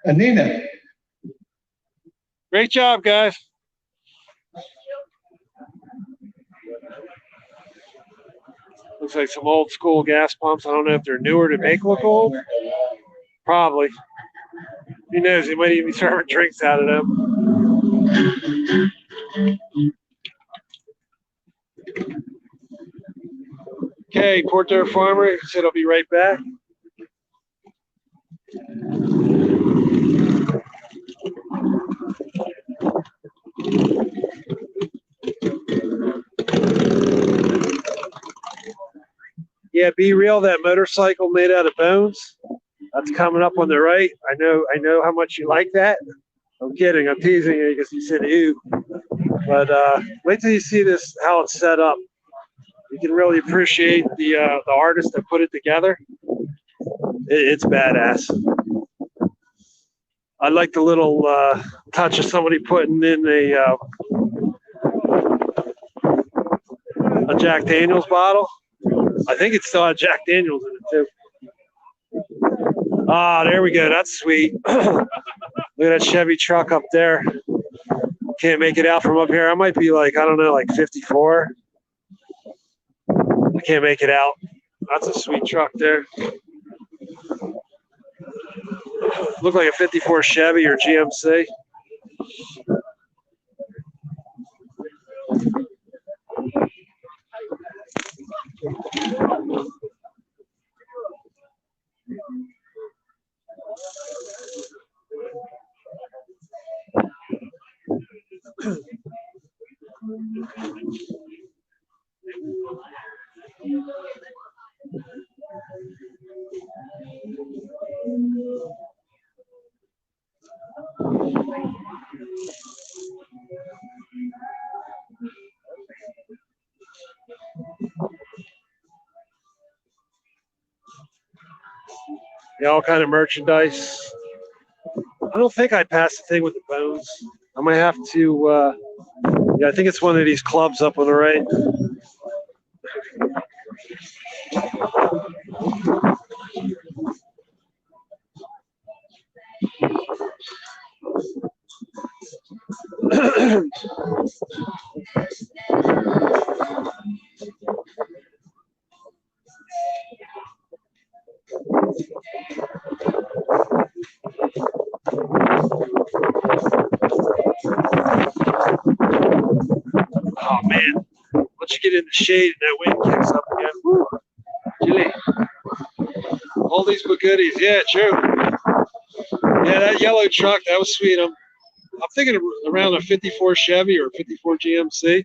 Anina. Great job, guys. Looks like some old school gas pumps. I don't know if they're newer to make look old. Probably. Who knows? They might even be serving drinks out of them. Okay, Porto Farmer said I'll be right back. Yeah, be real. That motorcycle made out of bones. That's coming up on the right. I know how much you like that. I'm kidding. I'm teasing you because you said ew. But wait till you see this, how it's set up. You can really appreciate the artist that put it together. It's badass. I like the little touch of somebody putting in a Jack Daniels bottle. I think it's still had Jack Daniels in it too. Ah, there we go. That's sweet. Look at that Chevy truck up there. Can't make it out from up here. I might be like, I don't know, like 54. I can't make it out. That's a sweet truck there. Looked like a 54 Chevy or GMC. Yeah, all kind of merchandise. I don't think I passed the thing with the bones. I might have to. Yeah, I think it's one of these clubs up on the right. Oh man, once you get in the shade and that wind kicks up again, whew, chilly. All these good goodies, yeah, true. Yeah, that yellow truck, that was sweet. I'm thinking around a 54 Chevy or 54 GMC.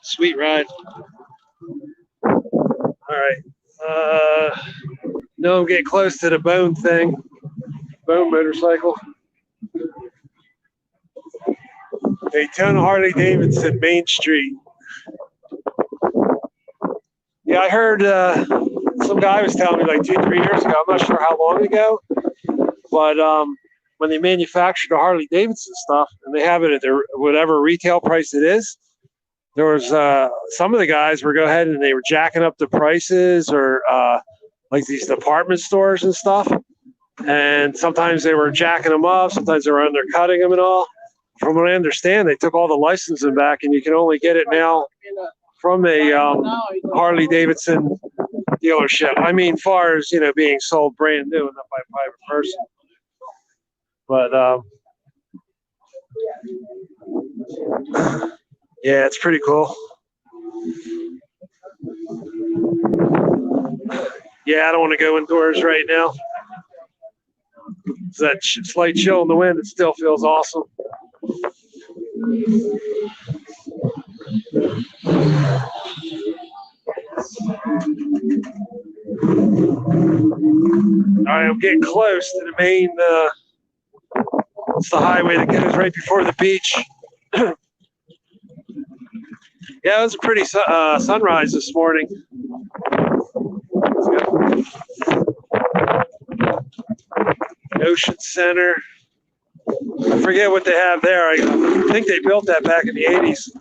Sweet ride. All right. No, I'm getting close to the bone thing. Bone motorcycle. Daytona Harley Davidson Main Street. Yeah, I heard some guy was telling me like 2-3 years ago. I'm not sure how long ago, but when they manufactured the Harley Davidson stuff and they have it at their whatever retail price it is, there was some of the guys were go ahead and they were jacking up the prices or like these department stores and stuff. And sometimes they were jacking them up, sometimes they were undercutting them and all. From what I understand, they took all the licensing back, and you can only get it now from a Harley Davidson dealership. I mean, far as being sold brand new and not by a private person. But yeah, it's pretty cool. Yeah, I don't want to go indoors right now. It's that slight chill in the wind. It still feels awesome. All right, I'm getting close to the main. It's the highway that goes right before the beach. Yeah, it was a pretty sunrise this morning. Ocean Center. I forget what they have there. I think they built that back in the 80s.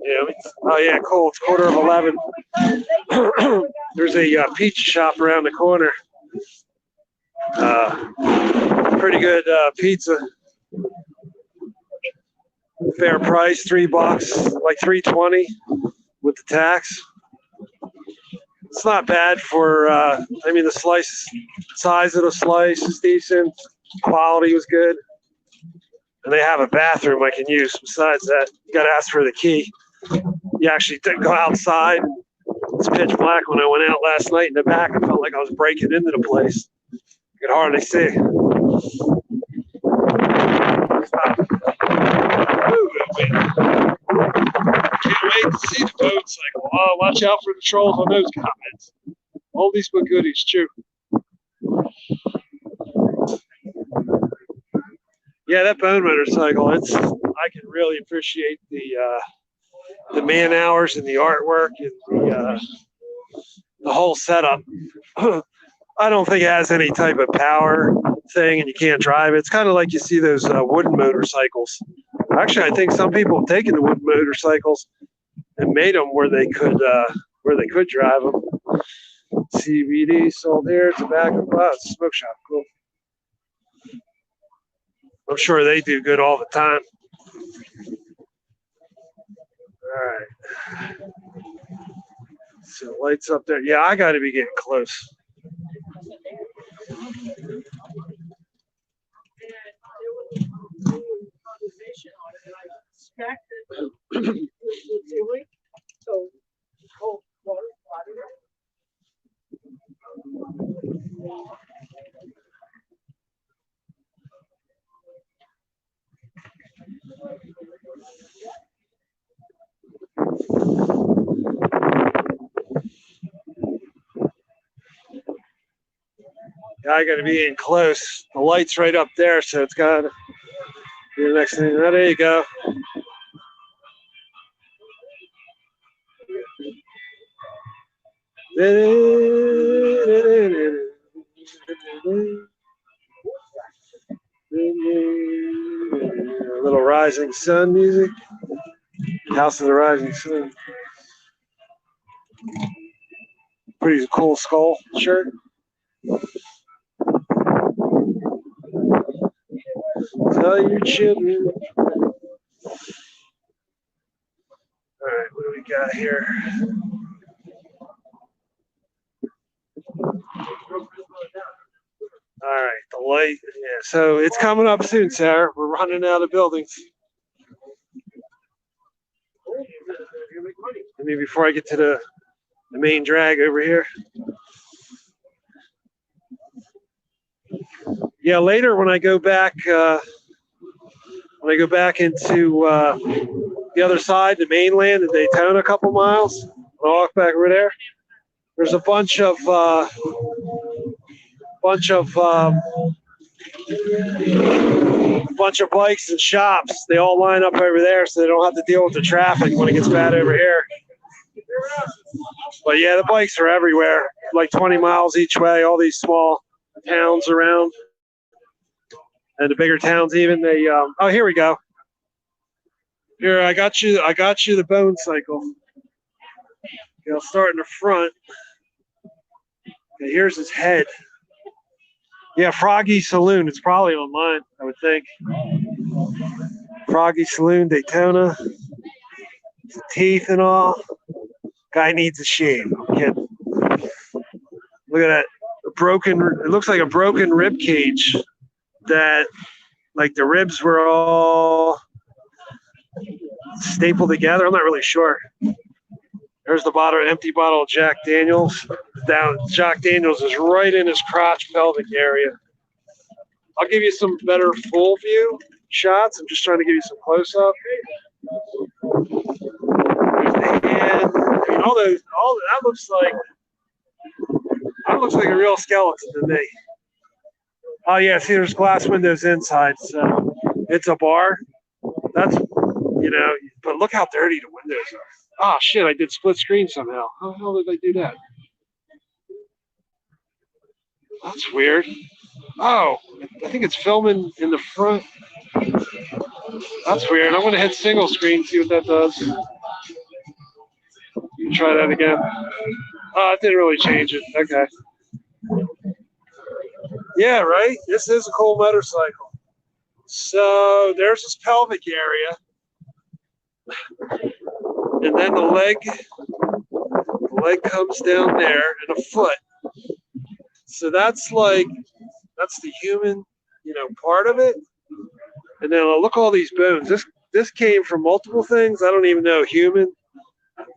Yeah, oh yeah, cool. It's 11:15. There's a pizza shop around the corner. Pretty good pizza. Fair price, $3, like $3.20 with the tax. It's not bad for. I mean, the size of the slice is decent. Quality was good, and they have a bathroom I can use. Besides that, you got to ask for the key. You actually didn't go outside. It's pitch black when I went out last night in the back. I felt like I was breaking into the place. You could hardly see. Can't wait to see the boat cycle. Oh, watch out for the trolls on those comments. All these good goodies, too. Yeah, that bone motorcycle. I can really appreciate the man hours and the artwork and the whole setup. I don't think it has any type of power thing, and you can't drive it. It's kind of like you see those wooden motorcycles. Actually, I think some people have taken the wooden motorcycles and made them where they could drive them. CBD sold here, tobacco. Wow, it's a smoke shop. Cool. I'm sure they do good all the time. All right. So lights up there. Yeah, I got to be getting close. Yeah, I got to be in close. The light's right up there, so it's got to be the next thing. Oh, there you go. A little Rising Sun music. House of the Rising Sun. Pretty cool skull shirt. Tell your children. All right, what do we got here? All right, the light. Yeah, so it's coming up soon, Sarah. We're running out of buildings. I mean, before I get to the main drag over here. Yeah, later when I go back into the other side, the mainland, the Daytona, a couple miles, I'll walk back over there. There's a bunch of bikes and shops. They all line up over there, so they don't have to deal with the traffic when it gets bad over here. But yeah, the bikes are everywhere, like 20 miles each way. All these small towns around, and the bigger towns even. They oh, here we go. Here, I got you the bone cycle. Okay, I'll start in the front. Okay, here's his head. Yeah, Froggy Saloon. It's probably online, I would think. Froggy Saloon, Daytona. Teeth and all. Guy needs a shave. I'm kidding. Look at that. It looks like a broken rib cage that, like, the ribs were all stapled together. I'm not really sure. There's the empty bottle of Jack Daniels. Jack Daniels is right in his crotch pelvic area. I'll give you some better full view shots. I'm just trying to give you some close up. There's the hand. I mean, that looks like a real skeleton to me. Oh yeah, see, there's glass windows inside, so it's a bar. That's, but look how dirty the windows are. Oh shit, I did split screen somehow. How the hell did I do that? That's weird. Oh, I think it's filming in the front. That's weird. I'm gonna hit single screen, see what that does. You can try that again. Oh, it didn't really change it. Okay. Yeah, right? This is a cool motorcycle. So there's this pelvic area. And then the leg comes down there and a foot. So that's the human, part of it. And then look all these bones. This came from multiple things. I don't even know human,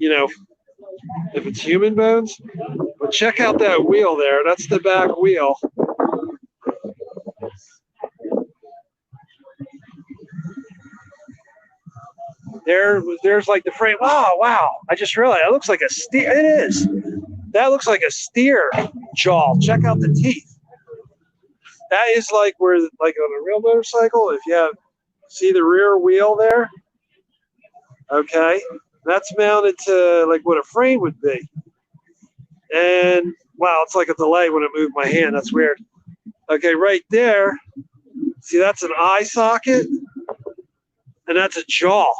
if it's human bones. But check out that wheel there. That's the back wheel. There's like the frame. Oh, wow. I just realized it looks like a steer. It is. That looks like a steer jaw. Check out the teeth. That is like on a real motorcycle, if you see the rear wheel there. Okay. That's mounted to like what a frame would be. And wow, it's like a delay when I move my hand. That's weird. Okay, right there. See, that's an eye socket. And that's a jaw.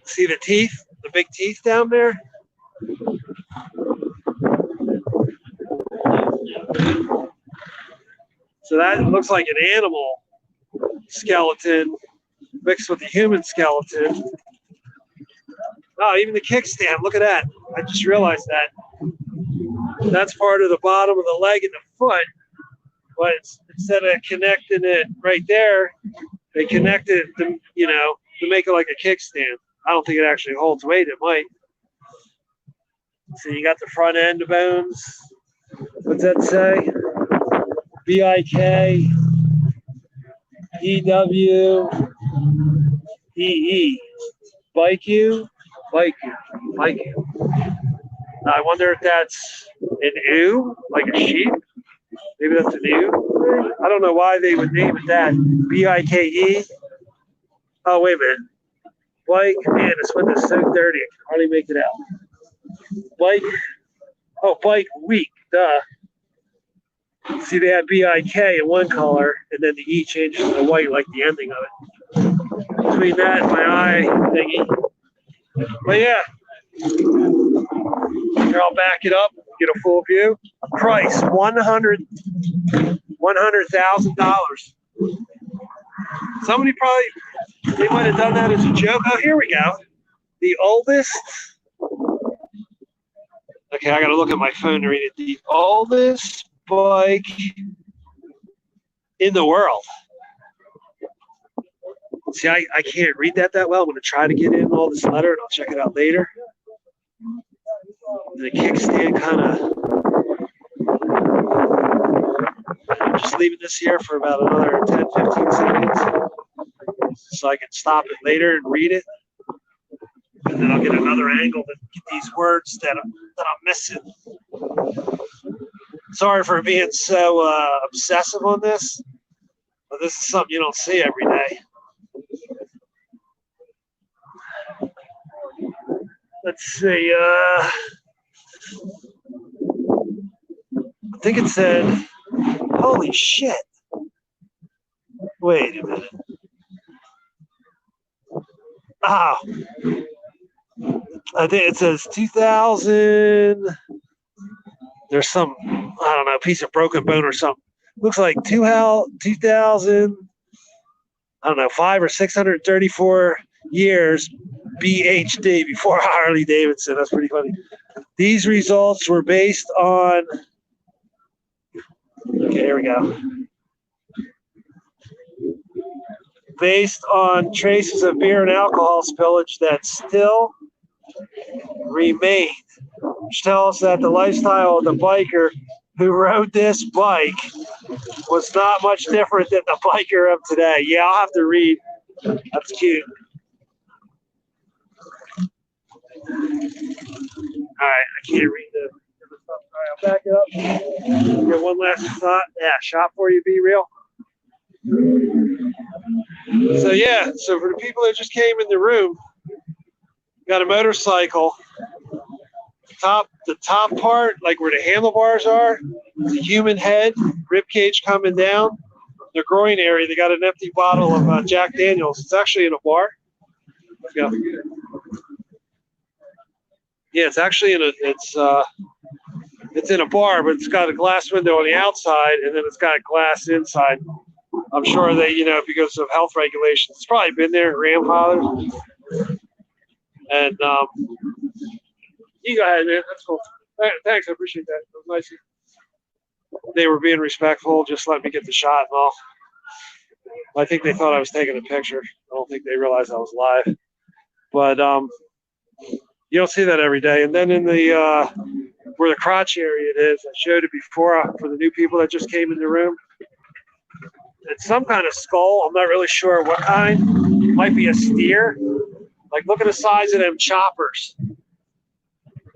See the teeth? The big teeth down there? So that looks like an animal skeleton. mixed with the human skeleton. Oh, even the kickstand. Look at that. I just realized that. That's part of the bottom of the leg and the foot. But instead of connecting it right there, they connected it to, to make it like a kickstand. I don't think it actually holds weight. It might. So you got the front end bones. What's that say? BIK, EW, EE. Bike you. Now, I wonder if that's an ewe, like a sheep. Maybe that's an ewe. I don't know why they would name it that. BIKE. Oh, wait a minute. Bike. Man, this window's so dirty. I can hardly make it out. Bike. Oh, Bike Week. Duh. See, they had BIK in one color, and then the E changed to the white, like the ending of it. Between that and my eye thingy. But yeah. Here, I'll back it up, get a full view. Price, $100,000. Somebody they might have done that as a joke. Oh, here we go. The oldest. Okay, I got to look at my phone to read it. The oldest bike in the world. See, I can't read that well. I'm going to try to get in all this letter, and I'll check it out later. The kickstand I'm just leaving this here for about another 10, 15 seconds so I can stop it later and read it. And then I'll get another angle to get these words that I'm missing. Sorry for being so obsessive on this, but this is something you don't see every day. Let's see. I think it said, holy shit. Wait a minute. Ah. I think it says 2000. There's some, I don't know, piece of broken bone or something. Looks like 2000, I don't know, 5 or 634 years BHD before Harley Davidson. That's pretty funny. These results were based on, okay, here we go. Based on traces of beer and alcohol spillage that still remained, which tells us that the lifestyle of the biker who rode this bike was not much different than the biker of today. Yeah, I'll have to read. That's cute. All right, I can't read the stuff. All right, I'll back it up. Get one last thought. Yeah, shop for you, be real. So yeah, so for the people that just came in the room, got a motorcycle. The top part, like where the handlebars are, the human head, rib cage coming down. The groin area, they got an empty bottle of Jack Daniels. It's actually in a bar. Let's go. Yeah, it's actually it's in a bar, but it's got a glass window on the outside, and then it's got glass inside. I'm sure they, because of health regulations, it's probably been there, grandfathers. And you go ahead, man. That's cool. Thanks, I appreciate that. It was nice. They were being respectful, just let me get the shot and all. I think they thought I was taking a picture. I don't think they realized I was live. But you don't see that every day. And then in the where the crotch area it is, I showed it before for the new people that just came in the room. It's some kind of skull. I'm not really sure what kind. It might be a steer. Like, look at the size of them choppers.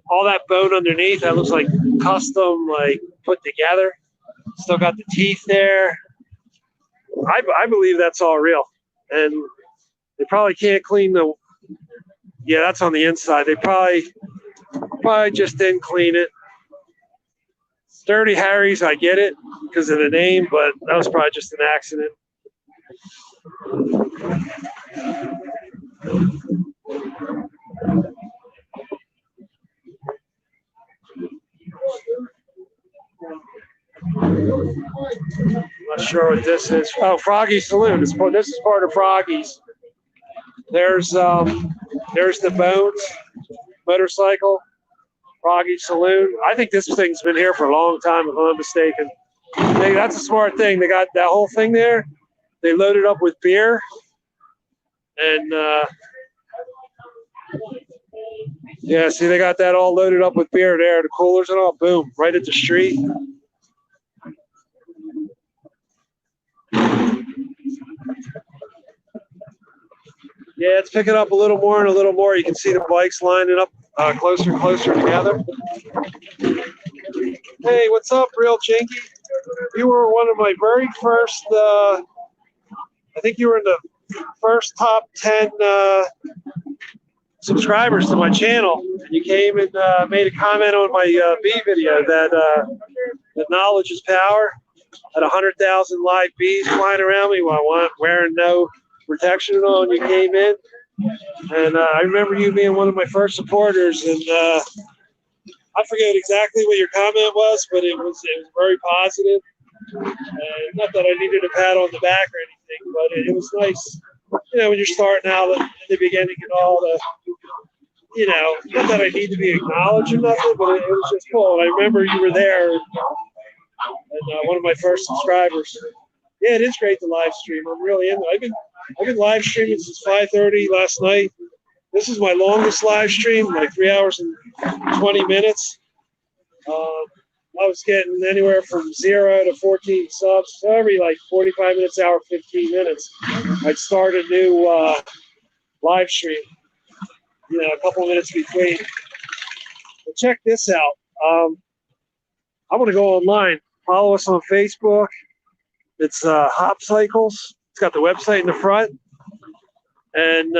All that bone underneath, that looks like custom, like, put together. Still got the teeth there. I believe that's all real. And they probably can't clean the... Yeah, that's on the inside. They probably just didn't clean it. Dirty Harry's, I get it because of the name, but that was probably just an accident. I'm not sure what this is. Oh, Froggy's Saloon. This is part of Froggy's. There's the Bones motorcycle, Froggy Saloon. I think this thing's been here for a long time, if I'm not mistaken. That's a smart thing. They got that whole thing there. They loaded up with beer, and yeah, see, they got that all loaded up with beer there, the coolers and all. Boom, right at the street. Yeah, it's picking up a little more and a little more. You can see the bikes lining up closer and closer together. Hey, what's up, Real Jinky? You were one of my very first, I think you were in the first top 10 subscribers to my channel. You came and made a comment on my bee video that knowledge is power. Had 100,000 live bees flying around me while wearing no protection on. You came in, and I remember you being one of my first supporters, and I forget exactly what your comment was, but it was very positive. Not that I needed a pat on the back or anything, but it was nice, when you're starting out in the beginning and all the, not that I need to be acknowledged or nothing, but it was just cool. And I remember you were there, and one of my first subscribers. Yeah, it is great to live stream. I'm really into it. I've been live streaming since 5:30 last night. This is my longest live stream, like 3 hours and 20 minutes. I was getting anywhere from 0 to 14 subs. So every 45 minutes, hour, 15 minutes, I'd start a new live stream. A couple of minutes between. But check this out. I want to go online. Follow us on Facebook. It's Hop Cycles. It's got the website in the front. And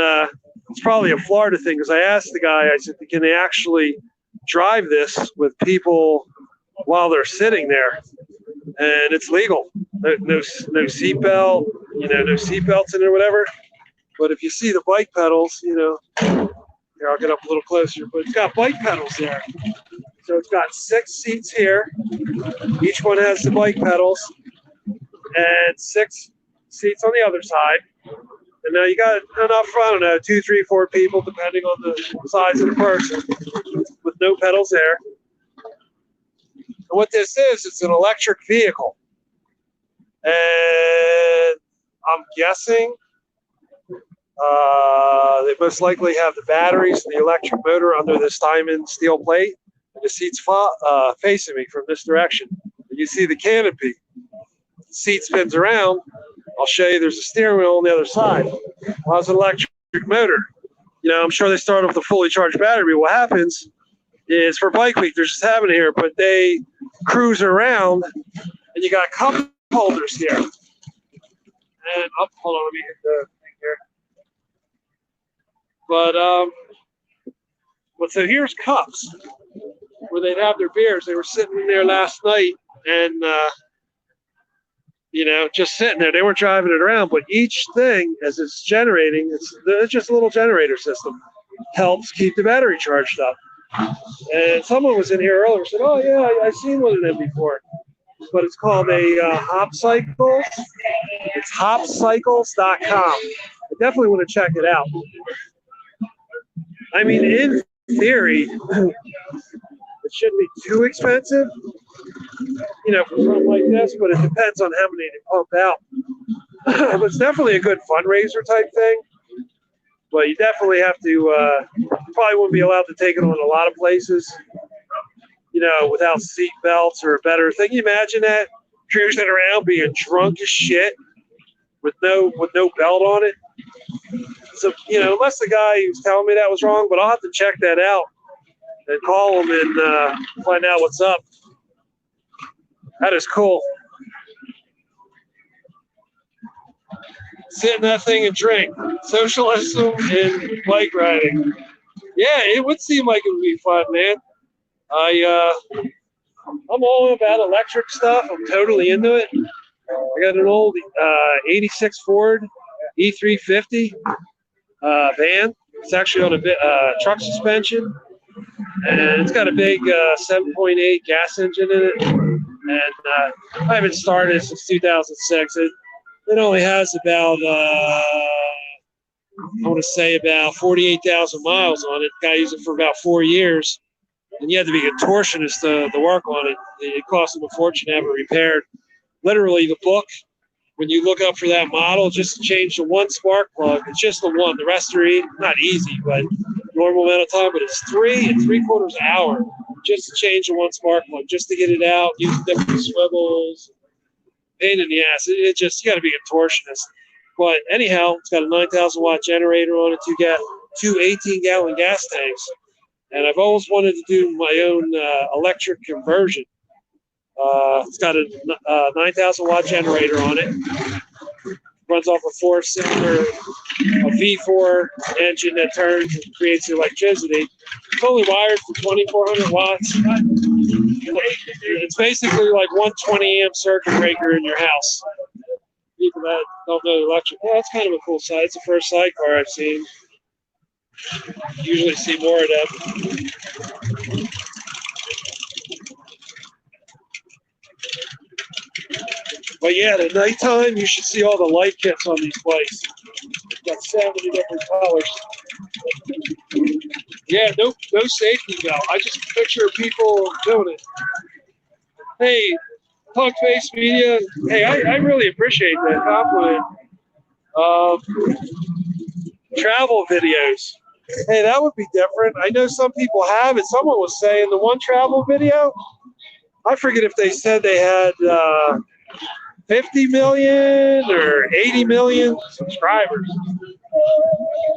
it's probably a Florida thing, because I asked the guy, I said, can they actually drive this with people while they're sitting there? And it's legal. No seatbelt, no seatbelts in it or whatever. But if you see the bike pedals, here, I'll get up a little closer, but it's got bike pedals there. So it's got 6 seats here. Each one has the bike pedals, and 6 seats on the other side. And now you got enough, I don't know, 2, 3, 4 people, depending on the size of the person, with no pedals there. And what this is, it's an electric vehicle. And I'm guessing they most likely have the batteries and the electric motor under this diamond steel plate. And the seat's facing me from this direction. And you see the canopy. The seat spins around. I'll show you there's a steering wheel on the other side. Well, it's an electric motor. I'm sure they start off with a fully charged battery. What happens is, for Bike Week, they're just having it here, but they cruise around, and you got cup holders here. And hold on, let me get the thing here. But so here's cups where they'd have their beers. They were sitting in there last night, and just sitting there. They weren't driving it around, but each thing, as it's generating, it's just a little generator system, helps keep the battery charged up. And someone was in here earlier and said, oh yeah, I've seen one of them before. But it's called a Hop Cycles. It's hopcycles.com. I definitely want to check it out. I mean, in theory, it shouldn't be too expensive, for something like this, but it depends on how many they pump out. But it's definitely a good fundraiser type thing. But you definitely have to, you probably wouldn't be allowed to take it on a lot of places, without seat belts or a better thing. You imagine that, cruising around being drunk as shit with no belt on it. So, unless the guy who's telling me that was wrong, but I'll have to check that out and call him and find out what's up. That is cool. Sit in that thing and drink. Socialism and bike riding. Yeah, it would seem like it would be fun, man. I'm all about electric stuff. I'm totally into it. I got an old 86 Ford E350 van. It's actually on a truck suspension, and it's got a big 7.8 gas engine in it. And I haven't started since 2006. It only has about I want to say about 48,000 miles on it. Guy used it for about 4 years. And you had to be a contortionist to work on it. It cost him a fortune to have it repaired. Literally, the book, when you look up for that model, just to change the one spark plug, it's just the one. The rest are not easy, but normal amount of time. But it's 3 3/4 hour just to change the one spark plug, just to get it out, use different swivels. Pain in the ass. It just, you got to be a contortionist. But anyhow, it's got a 9,000 watt generator on it. You got two 18-gallon gas tanks. And I've always wanted to do my own electric conversion. It's got a 9,000 watt generator on it. Runs off a 4-cylinder, a V4 engine that turns and creates electricity. It's only wired for 2,400 watts. It's basically like 120 amp circuit breaker in your house. People that don't know electric, well, that's kind of a cool side. It's the first sidecar I've seen. Usually see more of them. But yeah, at nighttime, you should see all the light kits on these bikes. Got 70 different colors. Yeah, no safety belt. I just picture people doing it. Hey, Punk Face Media. Hey, I really appreciate that compliment. Travel videos. Hey, that would be different. I know some people have it. Someone was saying the one travel video, I forget if they said they had 50 million or 80 million subscribers.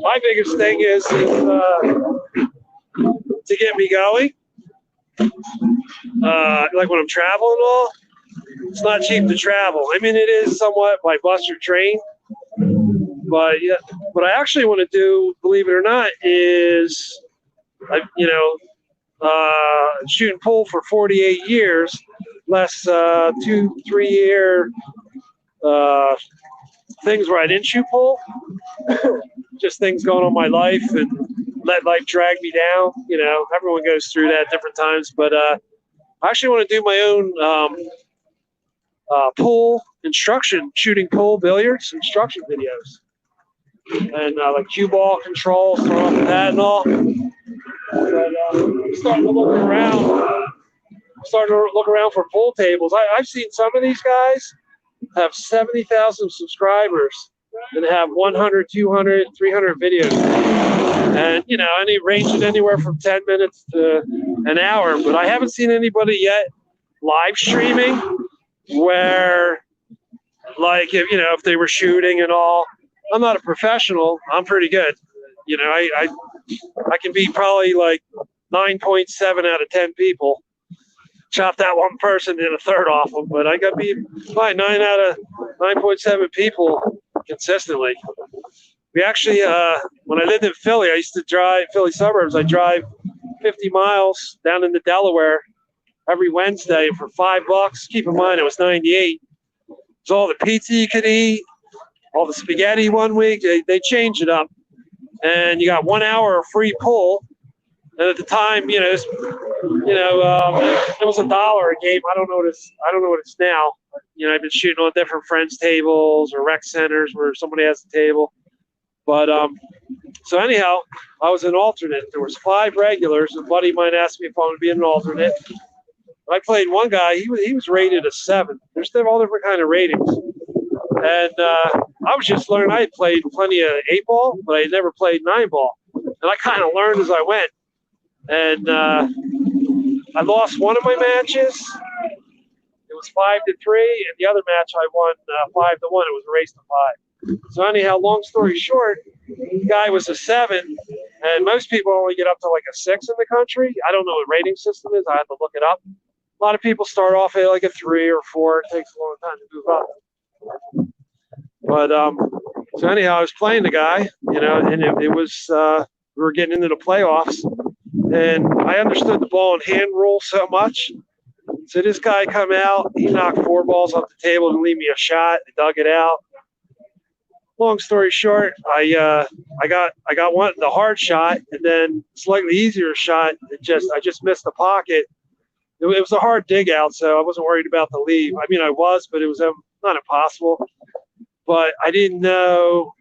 My biggest thing is to get me going. Like when I'm traveling and all, it's not cheap to travel. I mean, it is somewhat by bus or train. But yeah, what I actually want to do, believe it or not, is, shooting pool for 48 years, less 2-3 year things where I didn't shoot pool. Just things going on in my life and let life drag me down. You know, everyone goes through that at different times. But I actually want to do my own pool instruction, shooting pool billiards instruction videos. And like cue ball control, stuff like that and all. But I'm starting to look around for pool tables. I've seen some of these guys have 70,000 subscribers and have 100, 200, 300 videos. And, ranging anywhere from 10 minutes to an hour. But I haven't seen anybody yet live streaming where, like, if they were shooting and all. I'm not a professional. I'm pretty good. I can be probably like 9.7 out of 10 people. Chop that one person in a third off them, but I got to be probably 9 out of 9.7 people consistently. We actually, when I lived in Philly, I used to drive Philly suburbs. I drive 50 miles down into Delaware every Wednesday for $5. Keep in mind, it was 98. It's all the pizza you could eat. All the spaghetti one week, they changed it up. And you got 1 hour of free pull. And at the time, it was $1 a game. I don't know what it's now. I've been shooting on different friends' tables or rec centers where somebody has a table. But so anyhow, I was an alternate. There was 5 regulars. A buddy of mine asked me if I wanted to be an alternate. I played one guy. He was rated a 7. There's all different kind of ratings. And I was just learning. I had played plenty of 8-ball, but I had never played 9-ball. And I kind of learned as I went. And I lost one of my matches. It was 5-3, and the other match I won 5-1. It was a race to 5. So anyhow, long story short, the guy was a 7, and most people only get up to like a 6 in the country. I don't know what rating system is. I had to look it up. A lot of people start off at like a 3 or 4. It takes a long time to move up. But so anyhow, I was playing the guy, and it was we were getting into the playoffs, and I understood the ball and hand rule so much. So this guy come out, he knocked 4 balls off the table and leave me a shot. I dug it out. Long story short, I got the hard shot, and then slightly easier shot. I just missed the pocket. It was a hard dig out, so I wasn't worried about the leave. I mean, I was, but it was not impossible. But I didn't know.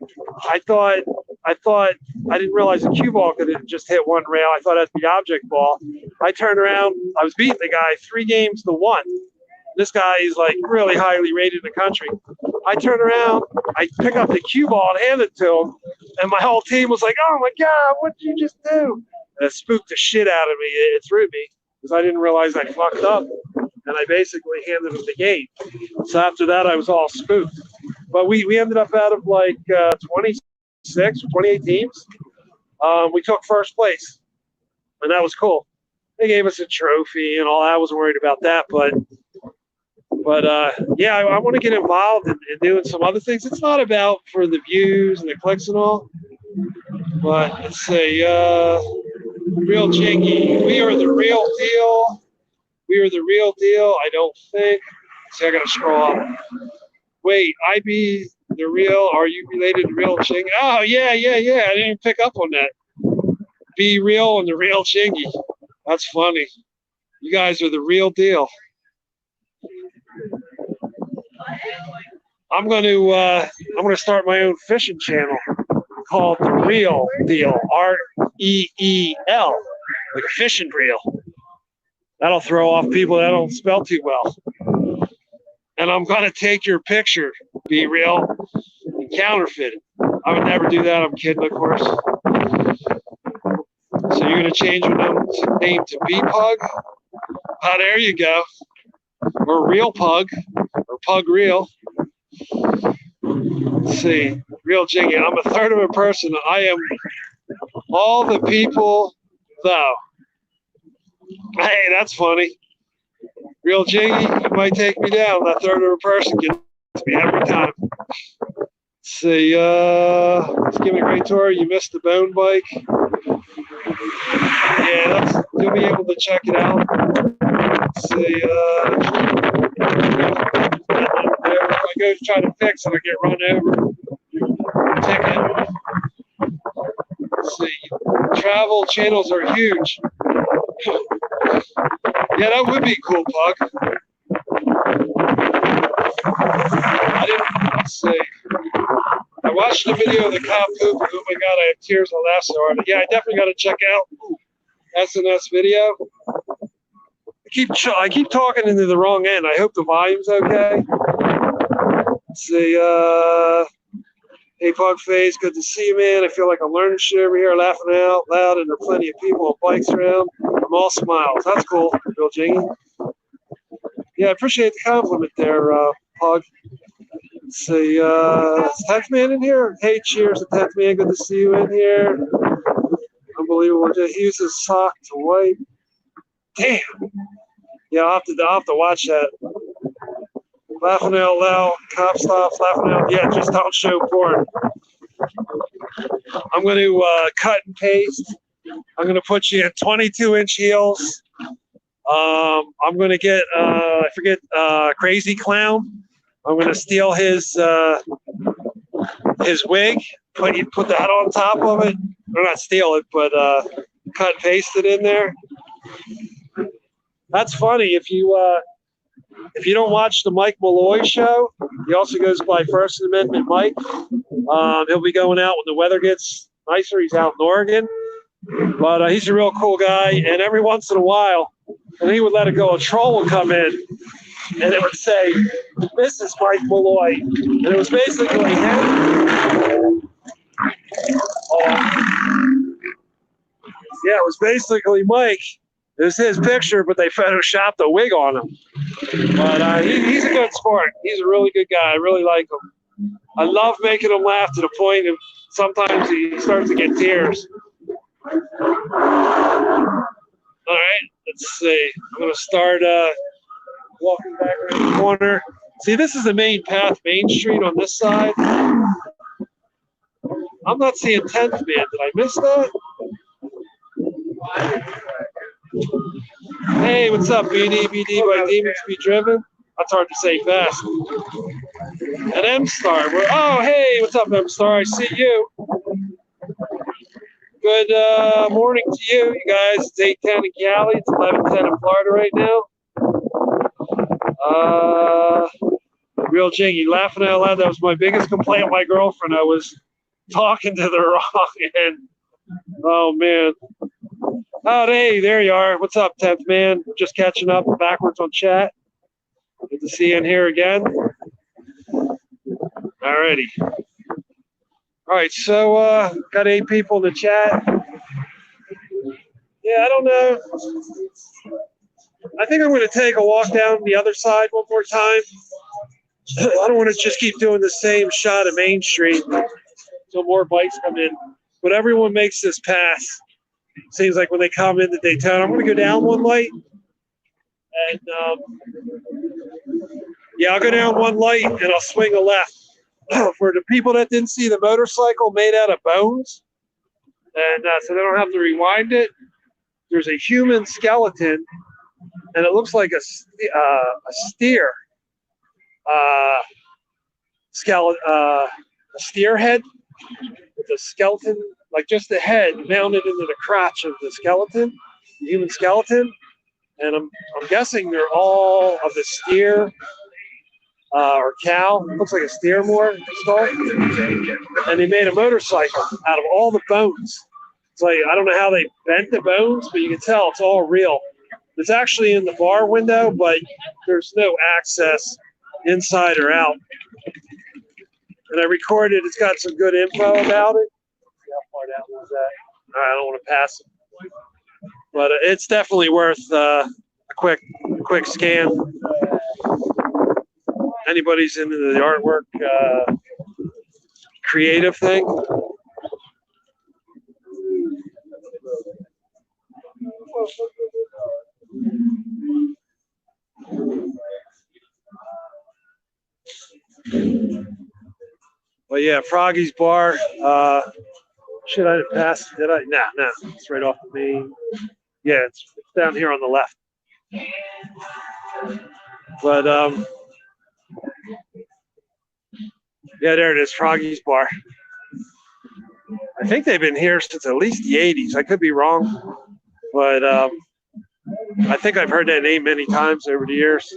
I thought I thought, I didn't realize the cue ball could just hit one rail. I thought that'd be object ball. I turned around, I was beating the guy 3-1. This guy is like really highly rated in the country. I turn around, I pick up the cue ball and hand it to him, and my whole team was like, "Oh my God, what did you just do?" And it spooked the shit out of me. It threw me because I didn't realize I fucked up, and I basically handed him the game. So after that, I was all spooked. But we ended up out of like 26 or 28 teams. We took first place, and that was cool. They gave us a trophy and all. I wasn't worried about that, but yeah, I want to get involved in doing some other things. It's not about for the views and the clicks and all, but let's say real Jinky. We are the real deal. We are the real deal. I don't think. See, I gotta scroll up. Wait, I be the real. Are you related to real Jinky? Oh yeah. I didn't even pick up on that. Be real and the real Jinky. That's funny. You guys are the real deal. I'm going to start my own fishing channel called The Real Deal, REEL, like a fishing reel. That'll throw off people that don't spell too well. And I'm going to take your picture, be real, and counterfeit it. I would never do that. I'm kidding, of course. So you're going to change your name to B-Pug? Oh, there you go. Or Real Pug, or Pug Real. Let's see, real Jingy. I'm a third of a person. I am all the people, though. Hey, that's funny. Real Jingy, you might take me down. That third of a person gets me every time. Let's see, let's give it a great tour. You missed the bone bike. Yeah, you'll be able to check it out. Let's see, if I go to try to fix it, I get run over. Ticket. Let's see. Travel channels are huge. Yeah, that would be cool, Pug. Let's see. I watched the video of the cop poop. Oh my God, I have tears on that so hard. Yeah, I definitely got to check out SNS video. I keep talking into the wrong end. I hope the volume's okay. Let's see, hey Pug Face, good to see you, man. I feel like I'm learning shit over here, laughing out loud, and there are plenty of people on bikes around. I'm all smiles. That's cool, Real Jingy. Yeah, I appreciate the compliment there, Pug. Let's see, is 10th man in here? Hey, cheers to 10th man. Good to see you in here. Unbelievable. He uses sock to wipe. Damn. Yeah, I'll have to watch that. Laughing out loud, cop stops, laughing out. Yeah, just don't show porn. I'm going to cut and paste. I'm going to put you in 22-inch heels. I'm going to get, I forget, Crazy Clown. I'm going to steal his wig, put that on top of it. Or not steal it, but cut and paste it in there. That's funny. If you don't watch the Mike Malloy show, he also goes by First Amendment Mike. He'll be going out when the weather gets nicer. He's out in Oregon, but he's a real cool guy. And every once in a while, and he would let it go, a troll would come in, and it would say, "This is Mike Malloy," and it was basically him. Yeah, it was basically Mike. It was his picture, but they photoshopped a wig on him. But he's a good sport. He's a really good guy. I really like him. I love making him laugh to the point of sometimes he starts to get tears. All right, let's see. I'm going to start walking back around the corner. See, this is the main path, Main Street on this side. I'm not seeing 10th man. Did I miss that? Hey, what's up, BD by Demons Be Driven? That's hard to say fast. And M-Star. Oh, hey, what's up, M-Star? I see you. Good morning to you, you guys. It's 8:10 in Cali. It's 11:10 in Florida right now. Real Jingy, laughing out loud. That was my biggest complaint with my girlfriend. I was talking to the wrong end. Oh, man. Oh, hey, there you are. What's up, 10th man? Just catching up backwards on chat. Good to see you in here again. Alrighty. All right, so got 8 people in the chat. Yeah, I don't know. I think I'm going to take a walk down the other side one more time. I don't want to just keep doing the same shot of Main Street until more bikes come in. But everyone makes this pass. Seems like when they come into Daytona, I'm going to go down one light. And yeah, I'll go down one light and I'll swing a left. For the people that didn't see the motorcycle made out of bones, and so they don't have to rewind it, there's a human skeleton, and it looks like a steer skeleton, a steer head with a skeleton, like just the head mounted into the crotch of the skeleton, the human skeleton, and I'm guessing they're all of the steer. Or cow, looks like a steer more skull, and they made a motorcycle out of all the bones. It's like, I don't know how they bent the bones, but you can tell it's all real. It's actually in the bar window, but there's no access inside or out. And I recorded, it's got some good info about it. See how far down was that? All right, I don't want to pass it. But it's definitely worth a quick scan. Anybody's into the artwork, creative thing. Well, yeah, Froggy's Bar. Shit, I didn't pass it, did I? Nah, it's right off the main. Yeah, it's down here on the left. But yeah, there it is, Froggy's Bar. I think they've been here since at least the 80s. I could be wrong, but I think I've heard that name many times over the years.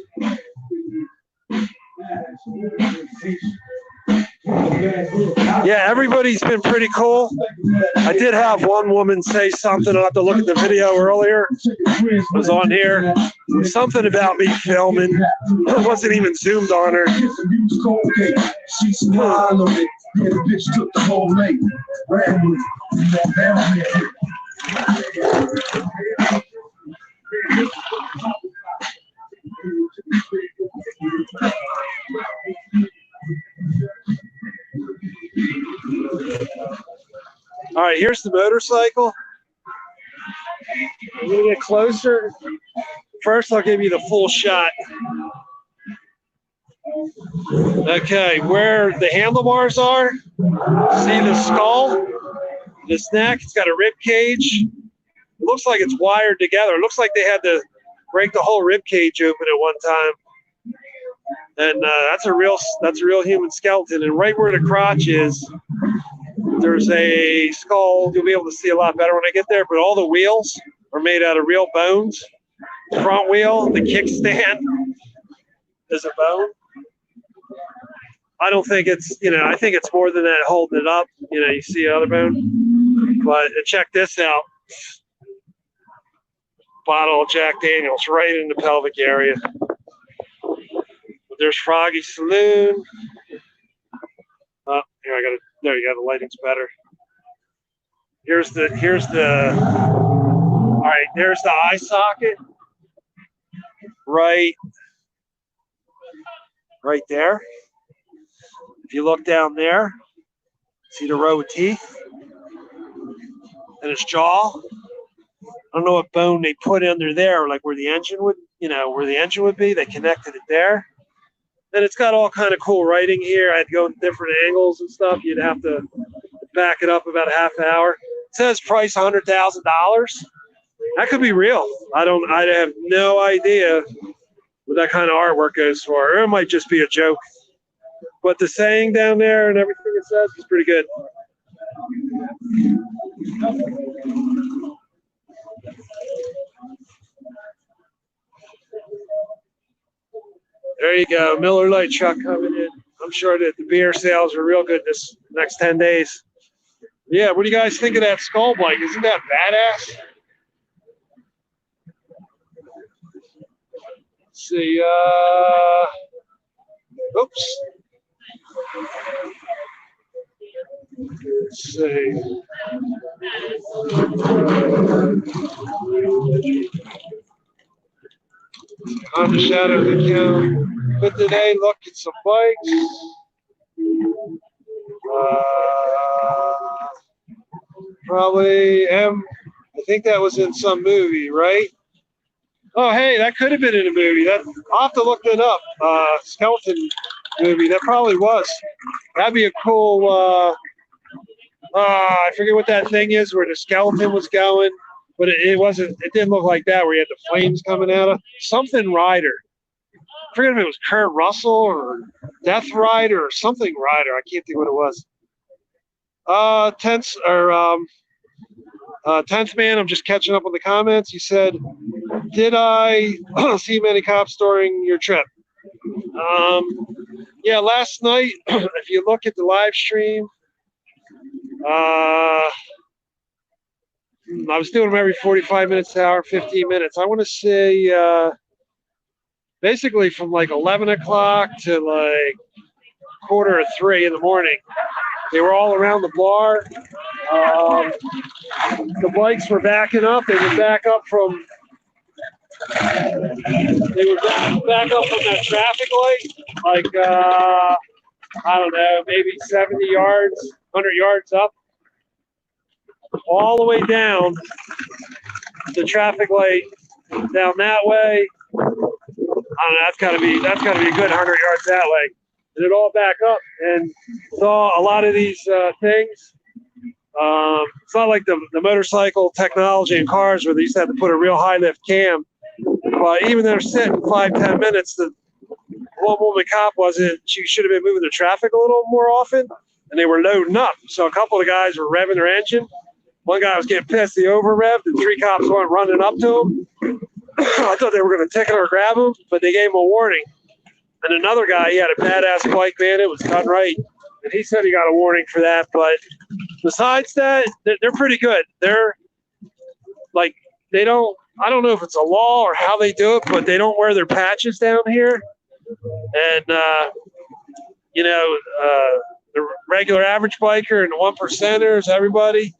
Yeah, everybody's been pretty cool. I did have one woman say something. I'll have to look at the video earlier. It was on here. Something about me filming. It wasn't even zoomed on her. She swallowed it. Yeah, the bitch took the whole lake. Ran with it. Down there. All right, here's the motorcycle. I'm gonna get closer. First, I'll give you the full shot. Okay, where the handlebars are, see the skull, this neck, it's got a rib cage. It looks like it's wired together. It looks like they had to break the whole rib cage open at one time. And that's a real human skeleton. And right where the crotch is, there's a skull. You'll be able to see a lot better when I get there, but all the wheels are made out of real bones. The front wheel, the kickstand is a bone. I don't think it's, I think it's more than that holding it up. You see another bone. But check this out. Bottle of Jack Daniels right in the pelvic area. There's Froggy Saloon. Oh, here there you go, the lighting's better. Here's the all right, there's the eye socket. Right there. If you look down there, see the row of teeth and his jaw. I don't know what bone they put under there, like where the engine would, be. They connected it there. And it's got all kind of cool writing here. I had to go in different angles and stuff. You'd have to back it up about a half an hour. It says price $100,000. That could be real. I have no idea what that kind of artwork goes for. Or it might just be a joke. But the saying down there and everything it says is pretty good. There you go, Miller Lite truck coming in. I'm sure that the beer sales are real good this next 10 days. Yeah, what do you guys think of that skull bike? Isn't that badass? Let's see. Oops. Let's see. On the shadow of the count. But today, look at some bikes. Probably M. I think that was in some movie, right? Oh, hey, that could have been in a movie. I'll have to look that up. Skeleton movie. That probably was. That'd be a cool. I forget what that thing is where the skeleton was going, but it wasn't. It didn't look like that where you had the flames coming out of something Rider. I forget if it was Kurt Russell or Death Rider or something Rider. I can't think what it was. Tenth man. I'm just catching up on the comments. You said, "Did I see many cops during your trip?" Yeah, last night. If you look at the live stream, I was doing them every 45 minutes, an hour, 15 minutes. I want to say basically from like 11 o'clock to like 2:45 in the morning. They were all around the bar. The bikes were backing up. They would back up from. They would back up from that traffic light, like I don't know, maybe 70 yards, 100 yards up, all the way down the traffic light down that way. I don't know. That's got to be a good 100 yards that way, and it all back up. And saw a lot of these things. It's not like the motorcycle technology in cars where they used to have to put a real high lift cam. But even though they're sitting 5-10 minutes, the one woman cop she should have been moving the traffic a little more often, and they were loading up. So a couple of the guys were revving their engine. One guy was getting pissed, he over revved, and 3 cops went running up to him. I thought they were going to ticket or grab him, but they gave him a warning. And another guy, he had a badass bike, man, it was done right. And he said he got a warning for that. But besides that, they're pretty good. They're like, they don't, I don't know if it's a law or how they do it, but they don't wear their patches down here. And, the regular average biker and the 1%ers, everybody,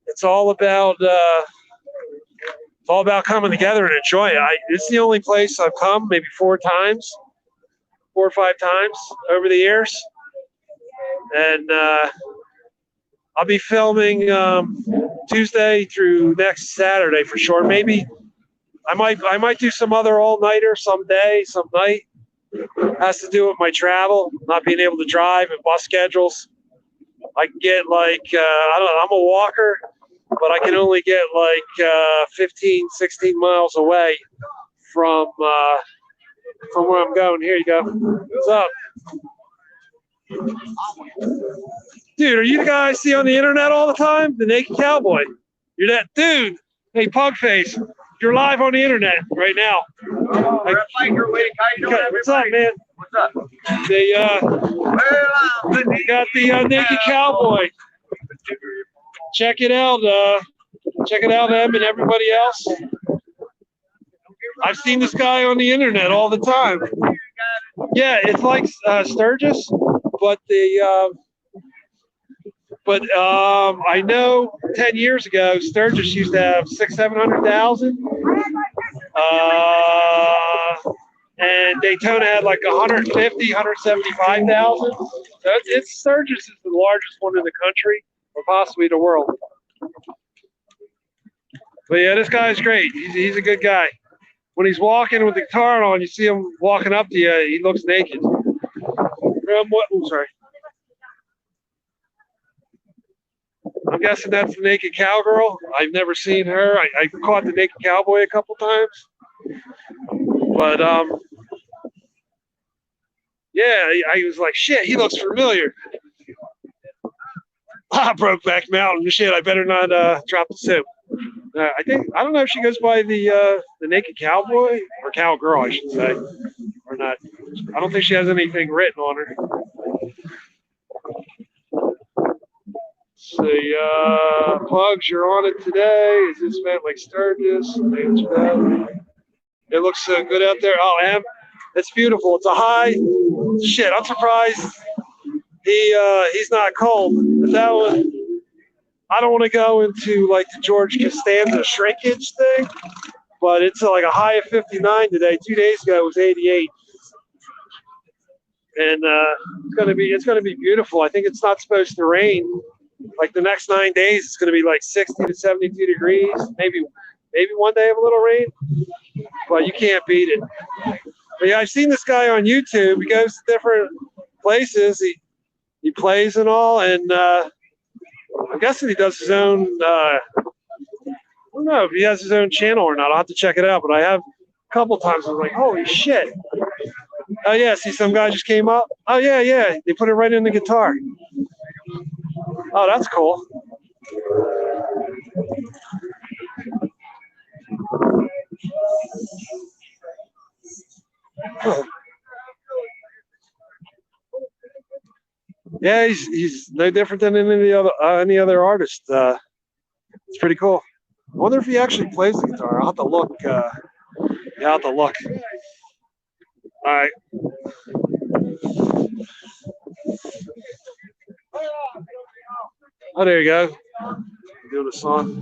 it's all about coming together and enjoy it. It's the only place I've come maybe 4 or 5 times over the years. And I'll be filming Tuesday through next Saturday for sure. Maybe I might do some other all-nighter some day, some night. Has to do with my travel, not being able to drive and bus schedules. I can get like, I don't know, I'm a walker, but I can only get like 15, 16 miles away from where I'm going. Here you go. What's up? Dude, are you the guy I see on the internet all the time? The Naked Cowboy. You're that dude. Hey, Pugface. You're live on the internet right now. We're at Biker Week. How you doing, What's up, man? What's up? They got the Naked Cowboy. Check it out. Check it out, Em and everybody else. I've seen this guy on the internet all the time. Yeah, it's like Sturgis, but I know 10 years ago Sturgis used to have 600,000-700,000, and Daytona had like 150,000-175,000. So it's Sturgis is the largest one in the country, or possibly the world. But yeah, this guy's great. He's a good guy. When he's walking with the guitar on, you see him walking up to you. He looks naked. Sorry. I'm guessing that's the Naked Cowgirl. I've never seen her. I caught the Naked Cowboy a couple times. But, yeah, I was like, shit, he looks familiar. Brokeback Mountain. Shit, I better not drop the soup. I don't know if she goes by the Naked Cowboy or Cowgirl, I should say, or not. I don't think she has anything written on her. See, Pugs, you're on it today. Is this Matt like Sturgis? Answer that. It looks so good out there. Oh, Em, it's beautiful. It's a high. Shit, I'm surprised he's not cold. But that one, I don't want to go into like the George Costanza shrinkage thing, but it's like a high of 59 today. 2 days ago it was 88, and it's gonna be beautiful. I think it's not supposed to rain. Like the next 9 days, it's gonna be like 60 to 72 degrees. Maybe one day of a little rain, but you can't beat it. But yeah, I've seen this guy on YouTube. He goes to different places. He plays and all, and I'm guessing he does his own. I don't know if he has his own channel or not. I'll have to check it out. But I have a couple times. I was like, holy shit! Oh yeah, see some guy just came up. Oh yeah. They put it right in the guitar. Oh, that's cool. Huh. Yeah, he's no different than any other artist. It's pretty cool. I wonder if he actually plays the guitar. I'll have to look. Yeah, I'll have to look. All right. Oh, there you go. Doing a song.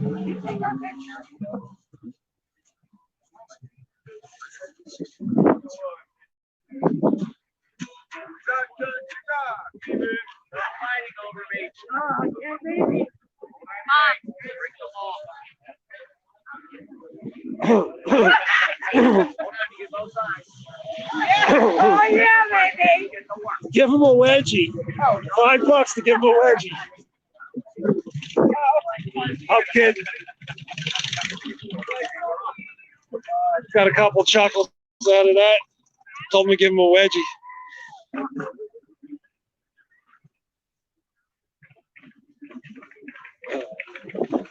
Oh yeah, baby. Give him a wedgie. $5 to give him a wedgie. I'm kidding. Got a couple chuckles out of that. Told me to give him a wedgie.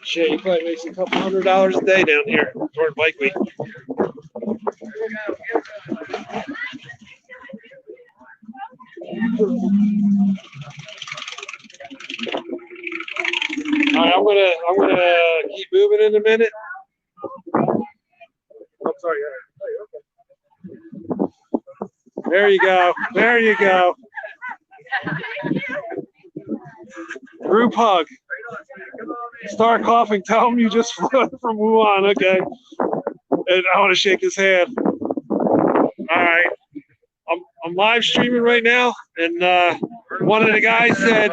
Shit, he probably makes a couple $100 a day down here during bike week. All right, I'm gonna keep moving in a minute. I'm sorry. There you go. There you go. Group hug. Start coughing. Tell him you just flew in from Wuhan. Okay. And I want to shake his hand. All right. I'm live streaming right now, and one of the guys said,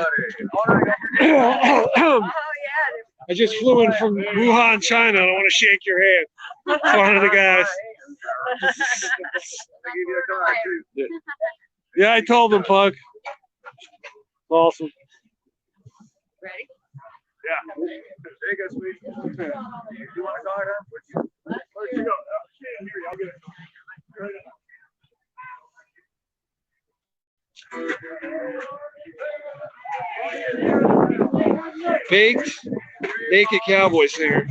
I just flew in from Wuhan, China. I don't want to shake your hand. It's one of the guys. Yeah, I told him, Pug. Awesome. Ready? Yeah. There you go, sweetie. You want a card, huh? Where'd you go? Oh, shit, here, I'll get it. Baked naked cowboy singer.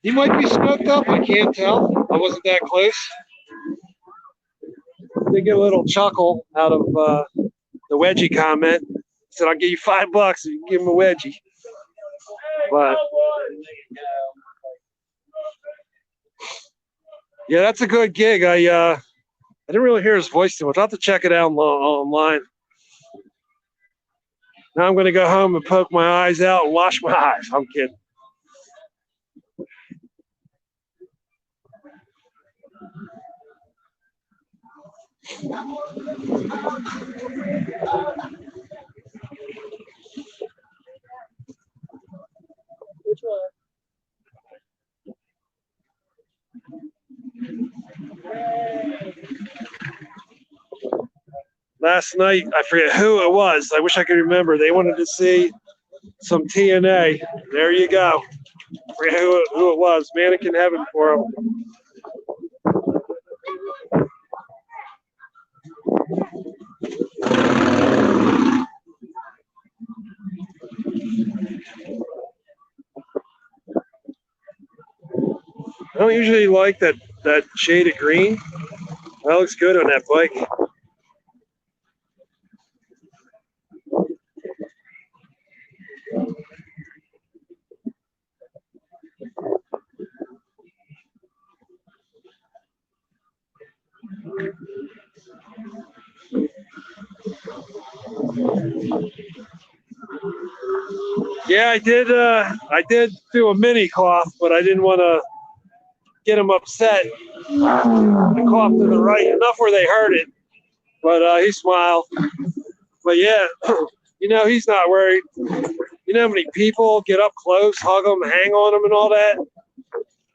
He might be smoked up. I can't tell. I wasn't that close. They get a little chuckle out of the wedgie comment. Said I'll give you $5 if you give him a wedgie. But yeah, that's a good gig. I didn't really hear his voice too much. I'll have to check it out online. Now I'm going to go home and poke my eyes out and wash my eyes. I'm kidding. Which one? Last night, I forget who it was. I wish I could remember. They wanted to see some TNA. There you go. I forget who it was. Mannequin Heaven for them. I don't usually like that shade of green. That looks good on that bike. Yeah, I did. I did do a mini cough, but I didn't want to get him upset. I coughed to the right enough where they heard it, but he smiled. But yeah, he's not worried. You know how many people get up close, hug him, hang on him, and all that.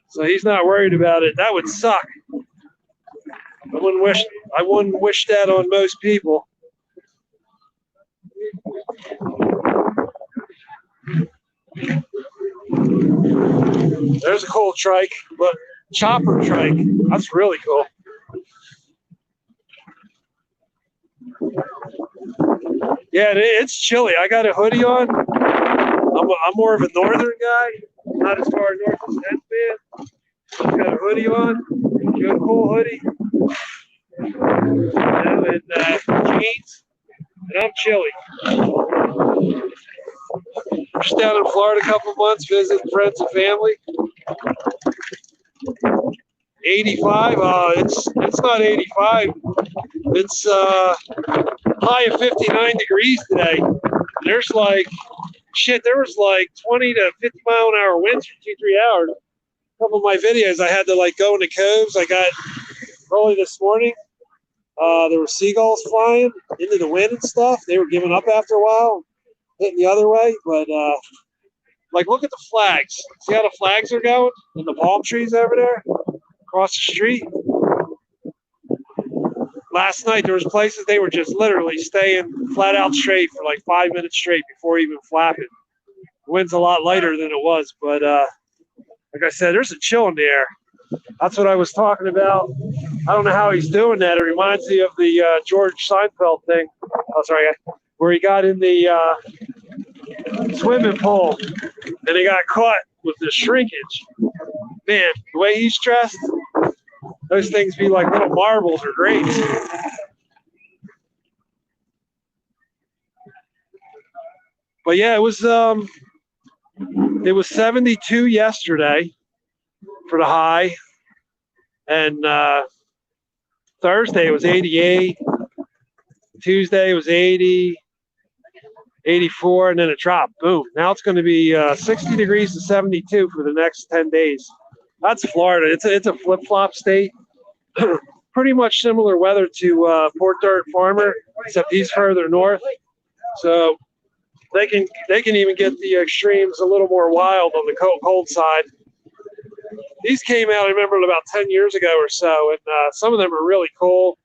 So he's not worried about it. That would suck. I wouldn't wish that on most people. There's a cool trike, but chopper trike. That's really cool. Yeah, it's chilly. I got a hoodie on. I'm more of a northern guy, not as far north as that man. Got a hoodie on, good cool hoodie, and jeans, and I'm chilly. Just down in Florida a couple months, visiting friends and family. 85. It's not 85. It's high of 59 degrees today. There's there was like 20 to 50 mile an hour winds for 2-3 hours. A couple of my videos, I had to go into coves. I got early this morning. There were seagulls flying into the wind and stuff. They were giving up after a while, hitting the other way. But look at the flags. See how the flags are going? And the palm trees over there across the street. Last night there was places they were just literally staying flat out straight for like 5 minutes straight before even flapping. The wind's a lot lighter than it was, but like I said, there's a chill in the air. That's what I was talking about. I don't know how he's doing that. It reminds me of the George Seinfeld thing. Oh, sorry, where he got in the swimming pool and he got caught with the shrinkage. Man, the way he's dressed, those things be like little marbles or grapes. But yeah, it was 72 yesterday for the high, and Thursday it was 88. Tuesday it was 80, 84, and then it dropped. Boom. Now it's going to be 60 degrees to 72 for the next 10 days. That's Florida. It's a flip-flop state. Pretty much similar weather to Port Dirt Farmer, except he's further north. So they can even get the extremes a little more wild on the cold side. These came out, I remember, about 10 years ago or so, and some of them are really cool.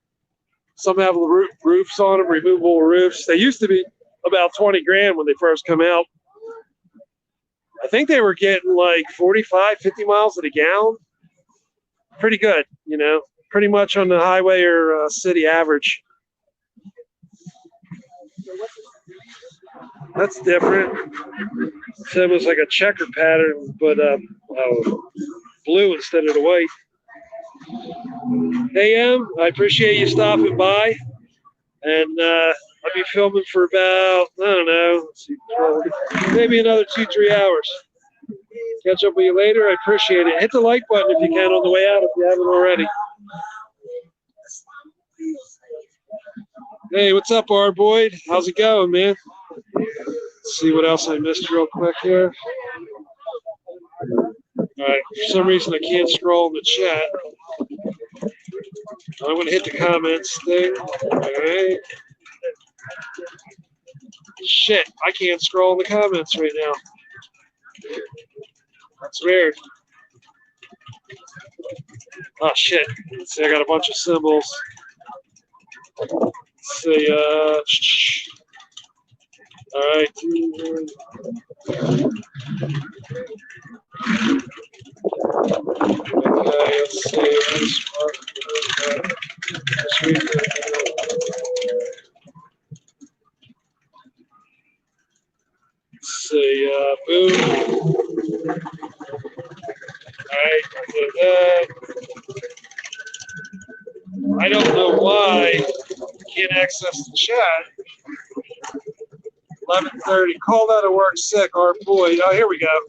Some have roofs on them, removable roofs. They used to be about 20 grand when they first come out. I think they were getting like 45, 50 miles to the gallon. Pretty good, pretty much on the highway or city average. That's different. So it was like a checker pattern, but blue instead of the white. Hey, I appreciate you stopping by, and I'll be filming for about, I don't know, maybe another 2-3 hours. Catch up with you later. I appreciate it. Hit the like button if you can on the way out if you haven't already. Hey, what's up, R. Boyd? How's it going, man? Let's see what else I missed real quick here. All right, for some reason I can't scroll in the chat. I'm going to hit the comments thing. All right. Shit, I can't scroll in the comments right now. That's weird. Oh, shit. Let's see, I got a bunch of symbols. Let's see, all right. Okay, let's see. This one. Let's read Let's see, boom. All right, do that. I don't know why I can't access the chat. 11:30. Called out of work sick. Our boy. Oh, here we go.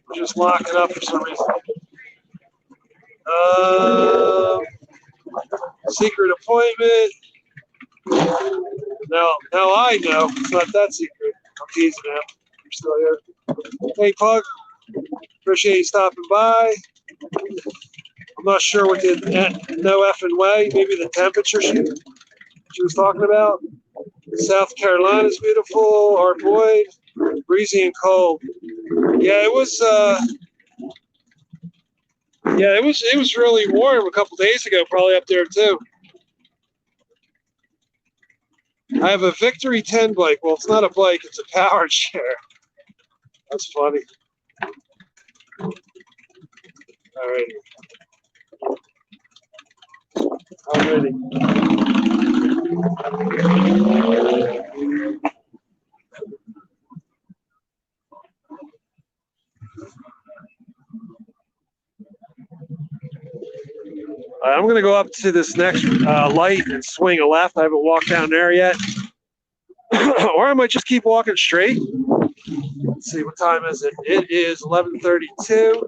We're just locking up for some reason. Secret appointment. Now I know. It's not that secret. I'm teasing him. You're still here. Hey, Pug. Appreciate you stopping by. I'm not sure what the no effing way. Maybe the temperature she was talking about. South Carolina's beautiful. Art Boyd. Breezy and cold. Yeah, it was. It was really warm a couple days ago. Probably up there too. I have a Victory 10 bike. Well, it's not a bike, it's a powered share. That's funny. All right. I'm ready. I'm going to go up to this next light and swing a left. I haven't walked down there yet. Or I might just keep walking straight. Let's see, what time is it? It is 11:32.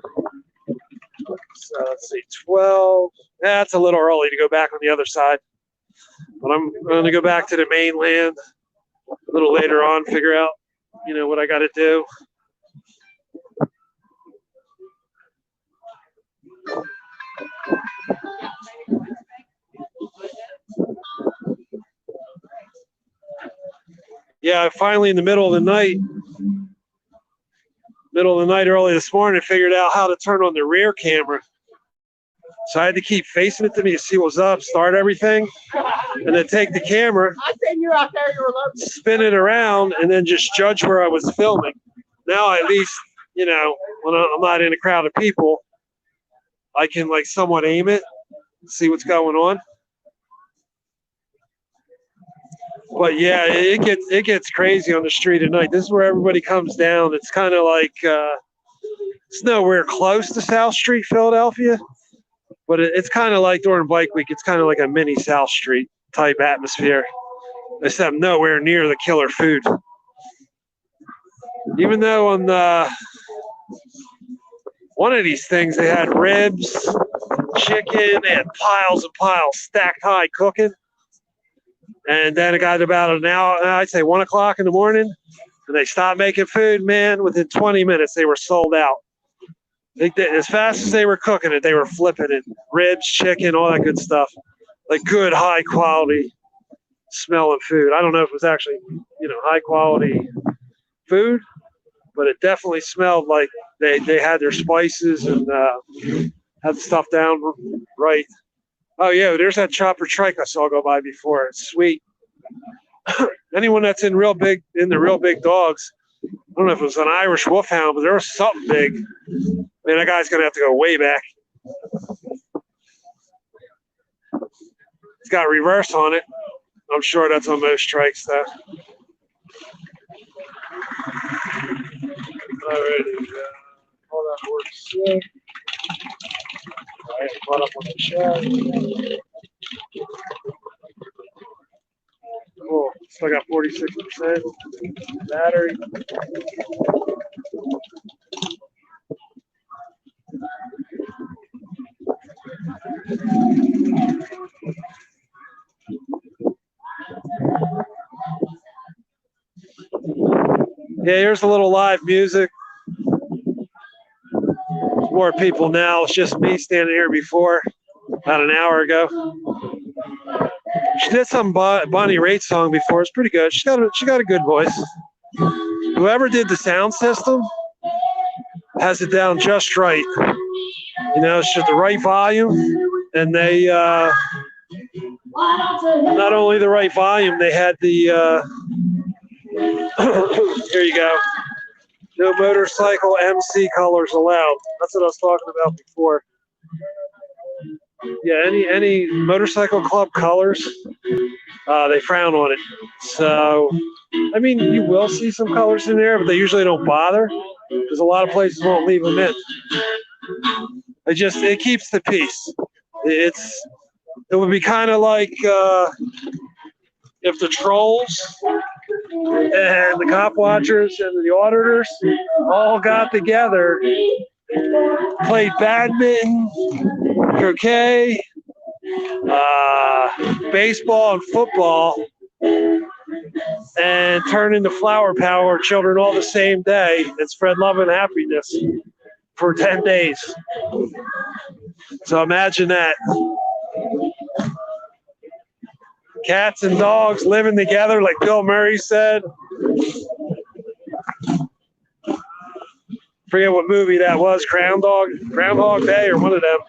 So let's see, 12. That's a little early to go back on the other side. But I'm going to go back to the mainland a little later on, figure out, what I got to do. Yeah, finally in the middle of the night early this morning, I figured out how to turn on the rear camera. So I had to keep facing it to me to see what's up, start everything, and then take the camera, I seen you out there. You were loading. spin it around, and then just judge where I was filming. Now at least, when I'm not in a crowd of people, I can somewhat aim it, see what's going on. But yeah, it gets crazy on the street at night. This is where everybody comes down. It's kind of like it's nowhere close to South Street, Philadelphia, but it's kind of like during Bike Week. It's kind of like a mini South Street type atmosphere, except nowhere near the killer food. Even though on one of these things they had ribs, chicken, and piles and piles stacked high cooking. And then it got about an hour, I'd say 1 o'clock in the morning, and they stopped making food, man. Within 20 minutes, they were sold out. As fast as they were cooking it, they were flipping it. Ribs, chicken, all that good stuff. Like good, high quality smelling food. I don't know if it was actually, high quality food, but it definitely smelled like they had their spices and had the stuff down right. Oh, yeah, there's that chopper trike I saw go by before. It's sweet. Anyone that's in the real big dogs, I don't know if it was an Irish wolfhound, but there was something big. Man, that guy's going to have to go way back. It's got reverse on it. I'm sure that's on most trikes, though. All righty. All that works good. I caught up on the chat. Cool. Still got 46% battery. Yeah, here's a little live music. More people now. It's just me standing here before, about an hour ago. She did some Bonnie Raitt song before. It's pretty good. She got a good voice. Whoever did the sound system has it down just right. It's just the right volume, and they not only the right volume, they had the here you go. No motorcycle MC colors allowed. That's what I was talking about before. Yeah, any motorcycle club colors, they frown on it. So, I mean, you will see some colors in there, but they usually don't bother because a lot of places won't leave them in. It keeps the peace. It would be kind of like if the trolls and the cop watchers and the auditors all got together, played badminton, croquet, baseball and football, and turn into flower power children all the same day and spread love and happiness for 10 days. So imagine that. Cats and dogs living together, like Bill Murray said. Forget what movie that was, Groundhog Day, or one of them.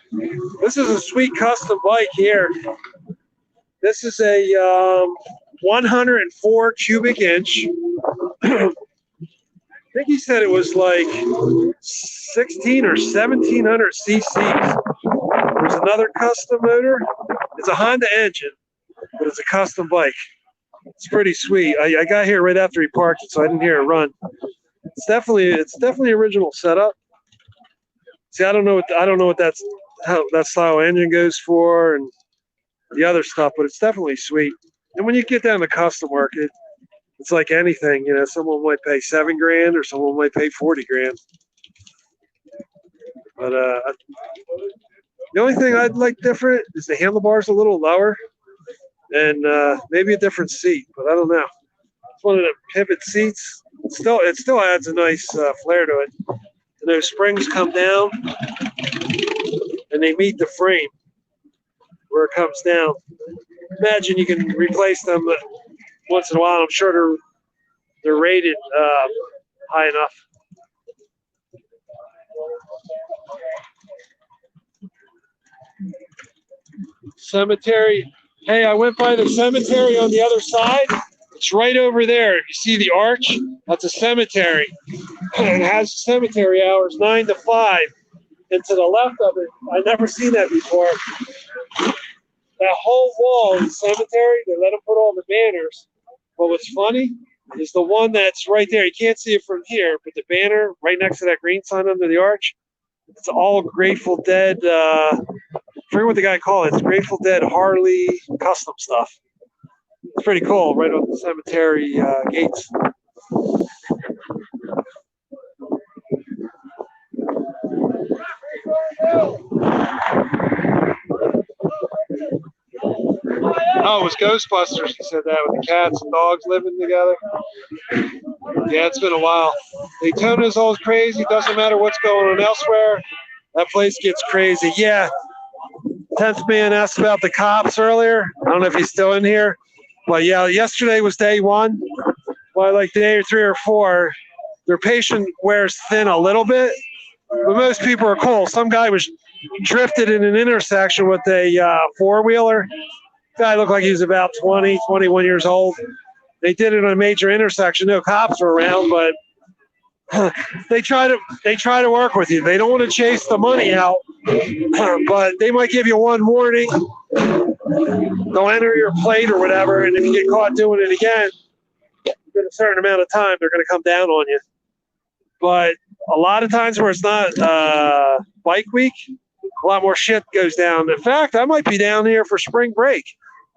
This is a sweet custom bike here. This is a 104 cubic inch. I think he said it was like 16 or 1700 cc's. There's another custom motor. It's a Honda engine, but it's a custom bike. It's pretty sweet. I got here right after he parked it, so I didn't hear it run. It's definitely original setup. See, I don't know what how that style engine goes for and the other stuff, but it's definitely sweet. And when you get down to custom work, it's like anything, you know. Someone might pay $7,000 or someone might pay $40,000. But the only thing I'd like different is the handlebars a little lower and maybe a different seat. But I don't know. It's one of the pivot seats. It still adds a nice flair to it. And those springs come down and they meet the frame where it comes down. Imagine you can replace them once in a while. I'm sure they're rated high enough. Cemetery. Hey, I went by the cemetery on the other side. It's right over there. You see the arch? That's a cemetery. It has cemetery hours 9 to 5. And to the left of it, I've never seen that before. That whole wall in the cemetery, they let them put all the banners. But what's funny is the one that's right there. You can't see it from here, but the banner right next to that green sign under the arch, it's all Grateful Dead. I forget what the guy called it. It's Grateful Dead Harley custom stuff. It's pretty cool, right on the cemetery gates. Oh, it was Ghostbusters. He said that with the cats and dogs living together. Yeah, it's been a while. Daytona's always crazy. Doesn't matter what's going on elsewhere. That place gets crazy. Yeah. 10th man asked about the cops earlier. I don't know if he's still in here. But yeah, yesterday was day one. By like day 3 or 4, their patient wears thin a little bit. But most people are cool. Some guy was drifted in an intersection with a four-wheeler. Guy looked like he was about 20, 21 years old. They did it on a major intersection. No cops were around, but they try to work with you. They don't want to chase the money out, but they might give you one warning. They'll enter your plate or whatever, and if you get caught doing it again, within a certain amount of time, they're going to come down on you. But a lot of times where it's not bike week, a lot more shit goes down. In fact, I might be down here for spring break.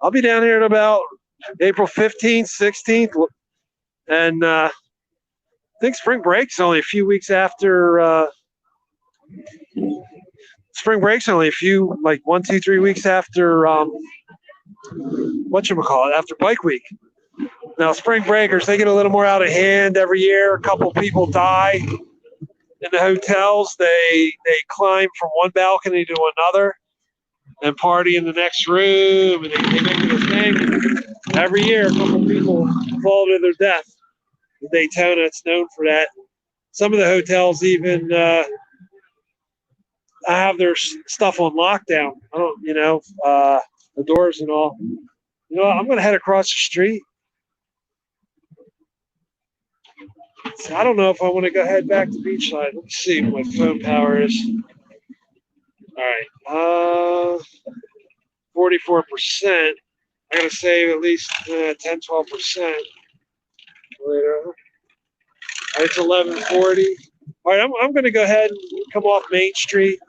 I'll be down here at about April 15th, 16th. And I think spring break's only a few weeks after spring break's only a few, like 1, 2, 3 weeks after after bike week. Now spring breakers, they get a little more out of hand every year. A couple people die in the hotels. They climb from one balcony to another and party in the next room, and they make it a thing. Every year, a couple people fall to their death. In Daytona, it's known for that. Some of the hotels even have their stuff on lockdown. I don't, the doors and all. You know, I'm going to head across the street. So I don't know if I want to go head back to Beachside. Let me see what my phone power is. All right. 44%. I got to save at least 10, 12% later. All right, it's 11:40. All right, I'm going to go ahead and come off Main Street.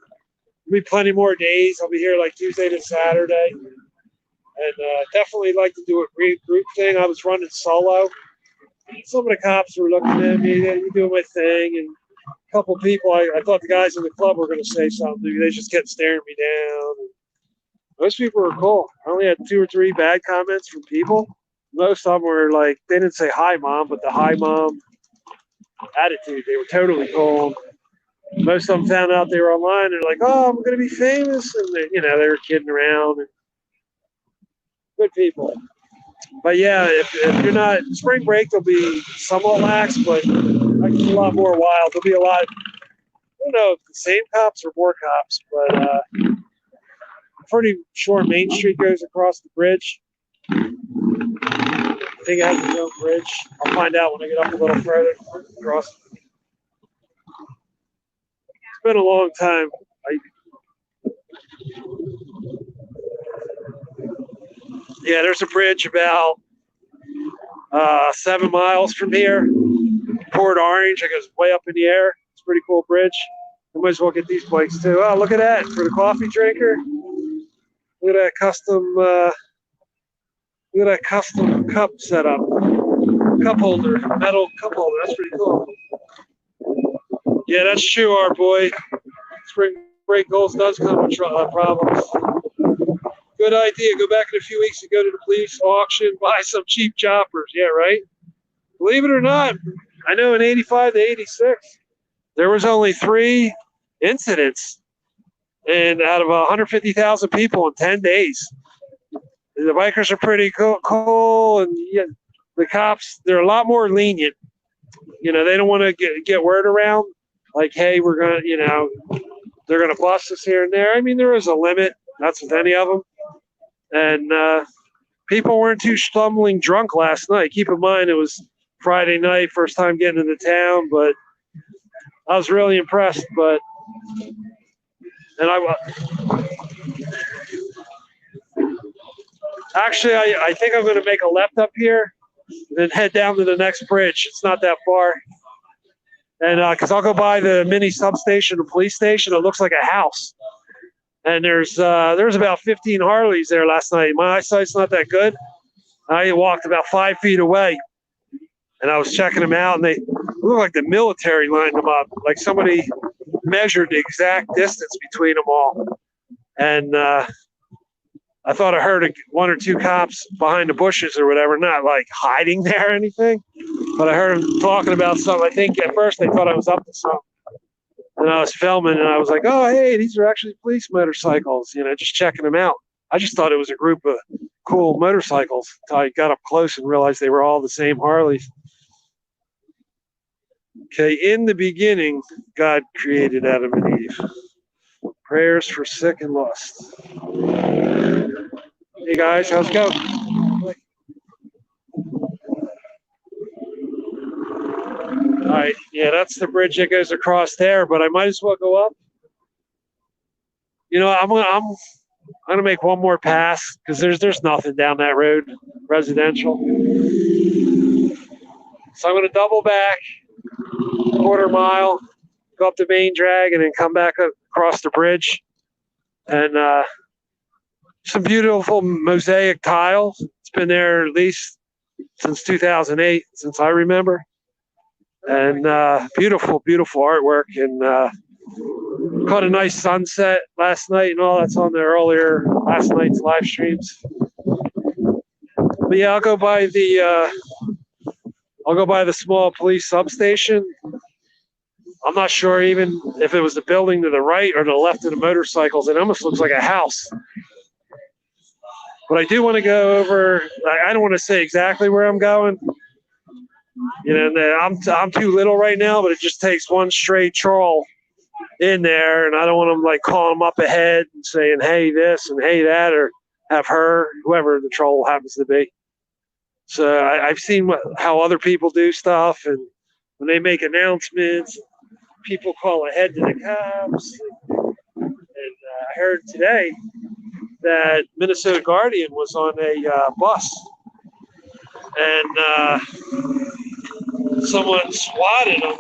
There'll be plenty more days. I'll be here like Tuesday to Saturday. And definitely like to do a group thing. I was running solo. Some of the cops were looking at me, doing my thing, and a couple people, I thought the guys in the club were going to say something. They just kept staring me down. Most people were cool. I only had 2 or 3 bad comments from people. Most of them were like, they didn't say hi, mom, but the hi, mom attitude. They were totally cool. Most of them found out they were online. They're like, oh, I'm going to be famous. And, they were kidding around. And good people. But yeah, if you're not, spring break, they'll be somewhat lax, but like a lot more wild. There'll be a lot, I don't know if the same cops or more cops, but I'm pretty sure Main Street goes across the bridge. I think it has its own bridge. I'll find out when I get up a little further across. It's been a long time. Yeah, there's a bridge about 7 miles from here. Port Orange. It goes way up in the air. It's a pretty cool bridge. I might as well get these bikes too. Oh, look at that for the coffee drinker. Look at that custom cup setup. Cup holder, metal cup holder. That's pretty cool. Yeah, that's true, our boy. Spring break goals does come with problems. Good idea. Go back in a few weeks and go to the police auction, buy some cheap choppers. Yeah, right? Believe it or not, I know in 85 to 86, there was only 3 incidents and out of 150,000 people in 10 days. The bikers are pretty cool, and yeah, the cops, they're a lot more lenient. They don't want to get word around like, hey, we're going to, they're going to bust us here and there. I mean, there is a limit. That's with any of them. And people weren't too stumbling drunk last night. Keep in mind, it was Friday night, first time getting into town, but I was really impressed. Actually, I think I'm going to make a left up here and then head down to the next bridge. It's not that far. And because I'll go by the mini substation, the police station. It looks like a house. And there's about 15 Harleys there last night. My eyesight's not that good. I walked about 5 feet away, and I was checking them out, and they look like the military lined them up. Like somebody measured the exact distance between them all. And I thought I heard 1 or 2 cops behind the bushes or whatever, not like hiding there or anything, but I heard them talking about something. I think at first they thought I was up to something. And I was filming, and I was like, oh, hey, these are actually police motorcycles, just checking them out. I just thought it was a group of cool motorcycles until I got up close and realized they were all the same Harleys. Okay, in the beginning, God created Adam and Eve. Prayers for sick and lost. Hey, guys, how's it going? All right, yeah, that's the bridge that goes across there, but I might as well go up. I'm gonna make one more pass because there's nothing down that road, residential. So I'm gonna double back, 1/4 mile, go up the main drag, and then come back across the bridge. And some beautiful mosaic tiles. It's been there at least since 2008, since I remember. And beautiful, beautiful artwork. And caught a nice sunset last night and all. That's on the earlier last night's live streams. But yeah, I'll go by the small police substation. I'm not sure even if it was the building to the right or to the left of the motorcycles. It almost looks like a house. But I do want to go over. I don't want to say exactly where I'm going. I'm too little right now, but it just takes one stray troll in there, and I don't want them like calling them up ahead and saying, hey, this and hey, that, or have her, whoever the troll happens to be. So I've seen how other people do stuff, and when they make announcements, people call ahead to the cops. And I heard today that Minnesota Guardian was on a bus, and someone swatted him,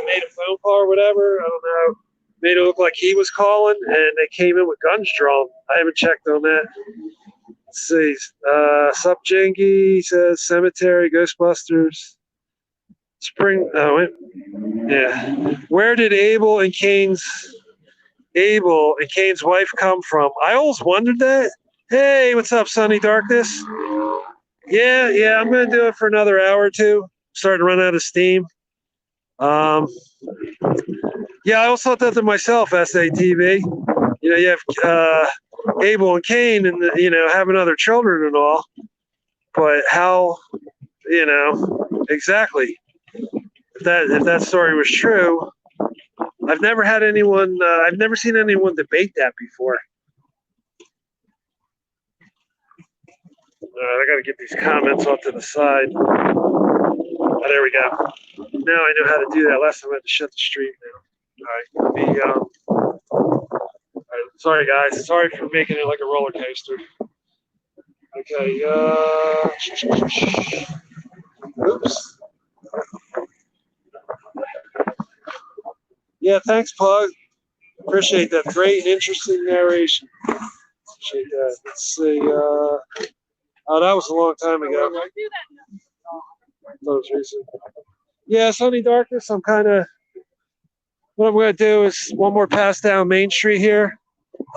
made a phone call or whatever. I don't know. Made it look like he was calling, and they came in with guns drawn. I haven't checked on that. Let's see. Sup, Jengy says Cemetery, Ghostbusters. Spring. Oh, yeah. Where did Abel and Cain's wife come from? I always wondered that. Hey, what's up, Sunny Darkness? Yeah, I'm gonna do it for another hour or two. Starting to run out of steam. Um, yeah, I also thought to myself, SATV. You have Abel and Cain, and having other children and all. But how, exactly? If that story was true, I've never had anyone. I've never seen anyone debate that before. I got to get these comments off to the side. Oh, there we go. Now I know how to do that. Last time I had to shut the stream down. All right, let me. All right, sorry guys. Sorry for making it like a roller coaster. Okay. Oops. Yeah, thanks, Pug. Appreciate that. Great and interesting narration. Appreciate that. Let's see. Oh, that was a long time ago. That was recent. Yeah, Sunny Darkness. What I'm going to do is one more pass down Main Street here.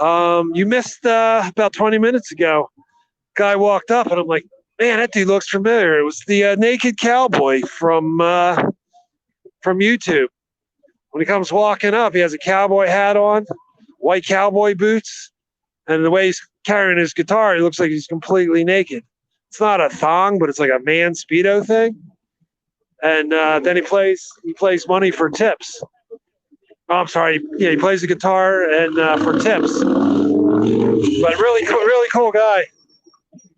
You missed about 20 minutes ago. Guy walked up, and I'm like, man, that dude looks familiar. It was the naked cowboy from YouTube. When he comes walking up, he has a cowboy hat on, white cowboy boots, and the way he's carrying his guitar, he looks like he's completely naked. It's not a thong, but it's like a man Speedo thing. And then he plays money for tips. Oh, I'm sorry. Yeah, he plays the guitar and for tips. But really cool guy.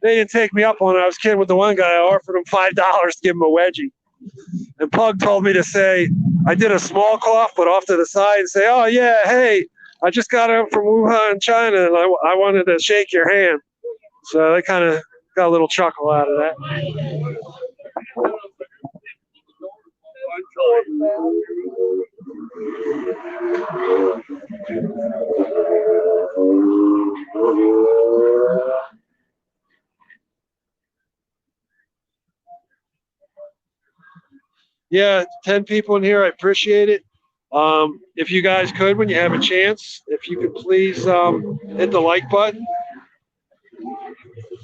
They didn't take me up on it. I was kidding with the one guy. I offered him $5 to give him a wedgie. And Pug told me to say, I did a small cough, but off to the side and say, oh, yeah, hey, I just got home from Wuhan, China, and I wanted to shake your hand. So they kind of got a little chuckle out of that. Yeah, 10 people in here. I appreciate it. If you guys could, when you have a chance, if you could please hit the like button.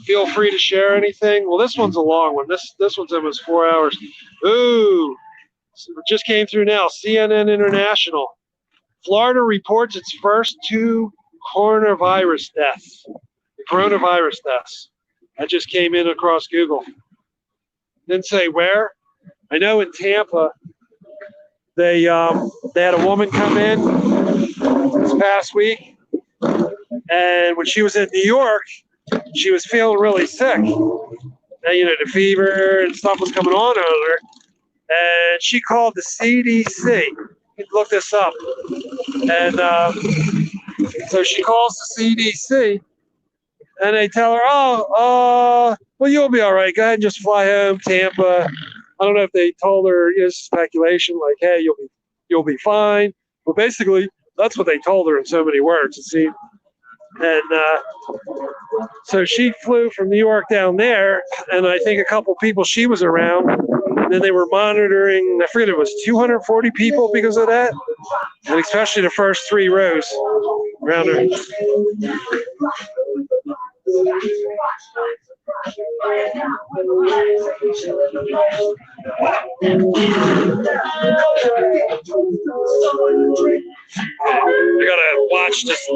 Feel free to share anything. Well, this one's a long one. This one's almost 4 hours. Ooh, it just came through now. CNN International. Florida reports its first 2 coronavirus deaths. That just came in across Google. Didn't say where. I know in Tampa, they had a woman come in this past week, and when she was in New York, she was feeling really sick. And, the fever and stuff was coming on her, and she called the CDC. You can look this up. And so she calls the CDC, and they tell her, well, you'll be all right. Go ahead and just fly home, Tampa. I don't know if they told her, speculation, like, hey, you'll be fine. But basically, that's what they told her in so many words, it seemed. And so she flew from New York down there, and I think a couple people she was around, and then they were monitoring, I forget, it was 240 people because of that, and especially the first 3 rows around her. You gotta watch this. I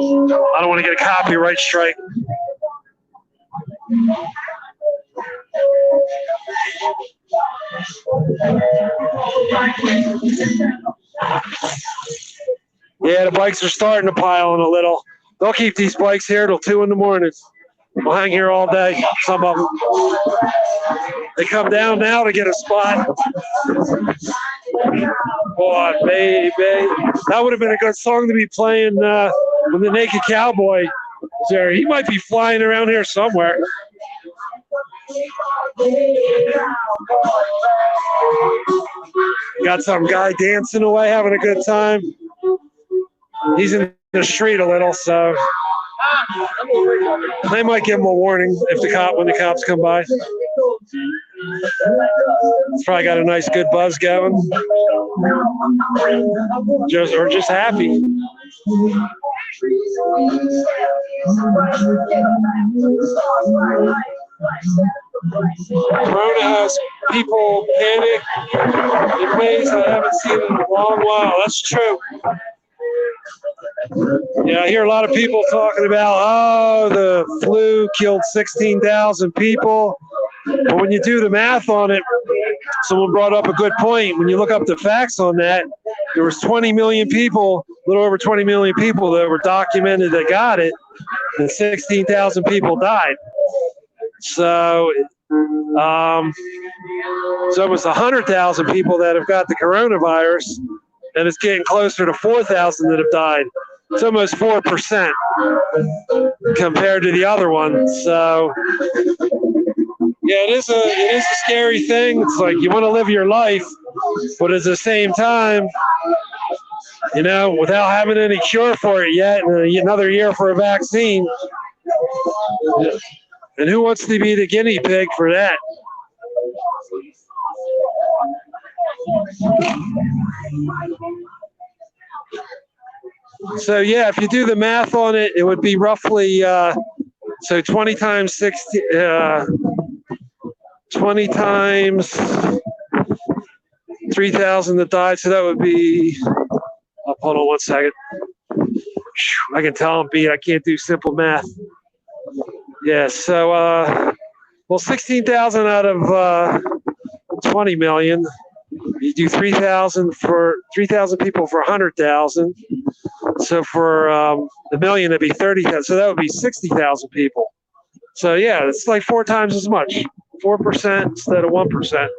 don't want to get a copyright strike. Yeah, the bikes are starting to pile in a little. They'll keep these bikes here till 2 in the morning. We'll hang here all day. Some of them. They come down now to get a spot. Boy, baby. That would have been a good song to be playing when the Naked Cowboy is there. He might be flying around here somewhere. Got some guy dancing away, having a good time. He's in the street a little, so they might give him a warning when the cops come by. It's probably got a nice, good buzz going. Just happy. Corona has people panic in ways I haven't seen in a long while. That's true. Yeah, I hear a lot of people talking about, oh, the flu killed 16,000 people. But when you do the math on it, someone brought up a good point. When you look up the facts on that, there was 20 million people, a little over 20 million people that were documented that got it, and 16,000 people died. So it's almost 100,000 people that have got the coronavirus, and it's getting closer to 4,000 that have died. It's almost 4% compared to the other one. So yeah, it is a scary thing. It's like you want to live your life, but at the same time, you know, without having any cure for it yet, and another year for a vaccine. And who wants to be the guinea pig for that? So yeah, if you do the math on it, it would be roughly so 20 times 60, 20 times 3,000 that died. So that would be. Oh, hold on one second. I can tell I'm beat. I can't do simple math. Yeah. So well, 16,000 out of 20 million. You do 3,000 people for 100,000. So for the million, it'd be 30,000. So that would be 60,000 people. So yeah, it's like 4 times as much, 4% instead of 1%.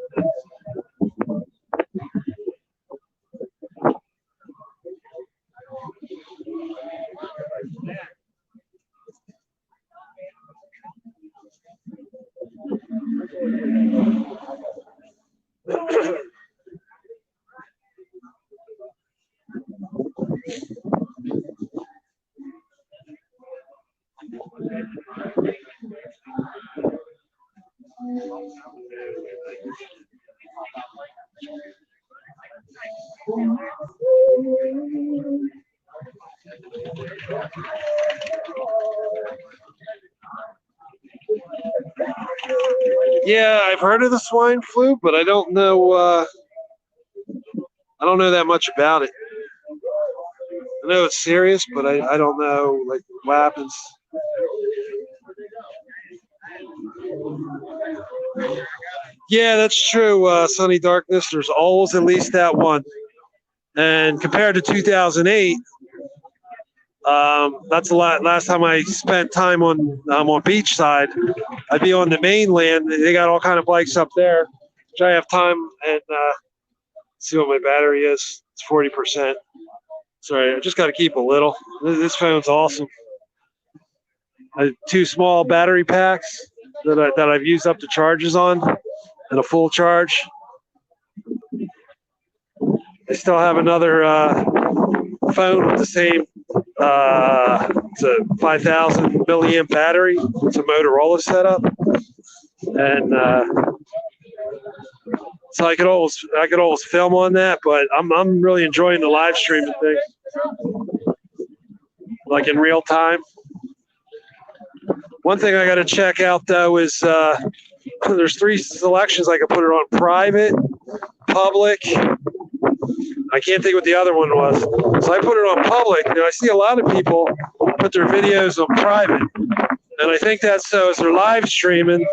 Yeah, I've heard of the swine flu, but I don't know. I don't know that much about it. I know it's serious, but I don't know like what happens. Yeah, that's true. Sunny Darkness. There's always at least that one. And compared to 2008, that's a lot. Last time I spent time on beachside, I'd be on the mainland. They got all kind of bikes up there, which I have time and see what my battery is. It's 40%. Sorry, I just got to keep a little. This phone's awesome. I have 2 small battery packs that I've used up the charges on, and a full charge. I still have another phone with the same. It's a 5,000 milliamp battery. It's a Motorola setup, and so I could always film on that. But I'm really enjoying the live streaming thing, like in real time. One thing I got to check out though is there's 3 selections. I can put it on private, public. I can't think what the other one was. So I put it on public. Now I see a lot of people put their videos on private. And I think that's so as they're live streaming,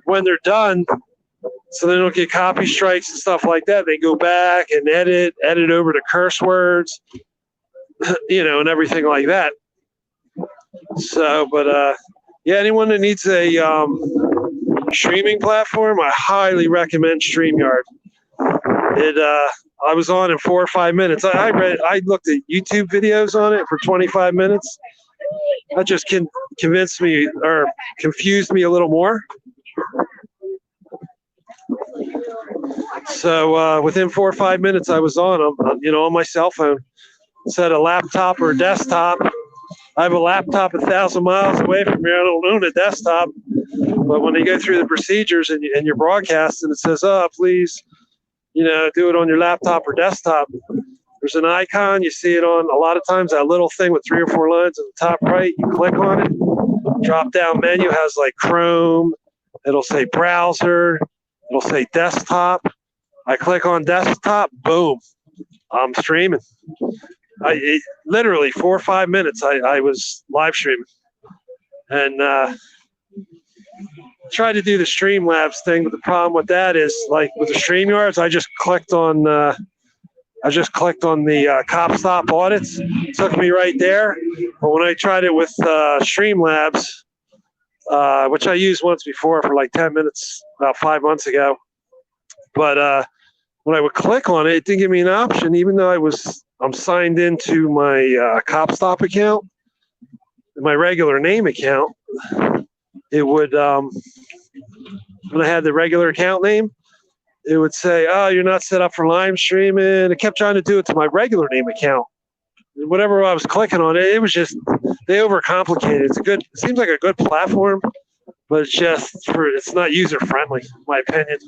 when they're done, so they don't get copy strikes and stuff like that, they go back and edit over to curse words, you know, and everything like that. So, but yeah, anyone that needs a streaming platform, I highly recommend StreamYard. I was on in 4 or 5 minutes. I looked at YouTube videos on it for 25 minutes. That just convinced me or confused me a little more. So within 4 or 5 minutes, I was on them, you know, on my cell phone. Instead of a laptop or a desktop. I have a laptop 1,000 miles away from me. I don't own a desktop. But when they go through the procedures and you're broadcasting, it says, "Oh, please, you know, do it on your laptop or desktop." There's an icon. You see it on a lot of times, that little thing with 3 or 4 lines at the top right. You click on it. Drop down menu has like Chrome. It'll say browser. It'll say desktop. I click on desktop. Boom. I'm streaming. Literally 4 or 5 minutes. I was live streaming, and tried to do the Streamlabs thing, but the problem with that is, like with the StreamYards, I just clicked on the cop stop audits. It took me right there. But when I tried it with Streamlabs, which I used once before for like 10 minutes about 5 months ago, but when I would click on it, it didn't give me an option, even though I'm signed into my cop stop account, my regular name account. It would, when I had the regular account name, it would say, "Oh, you're not set up for live streaming." It kept trying to do it to my regular name account. Whatever I was clicking on, it was just, they overcomplicated. It seems like a good platform, but it's not user friendly, in my opinion.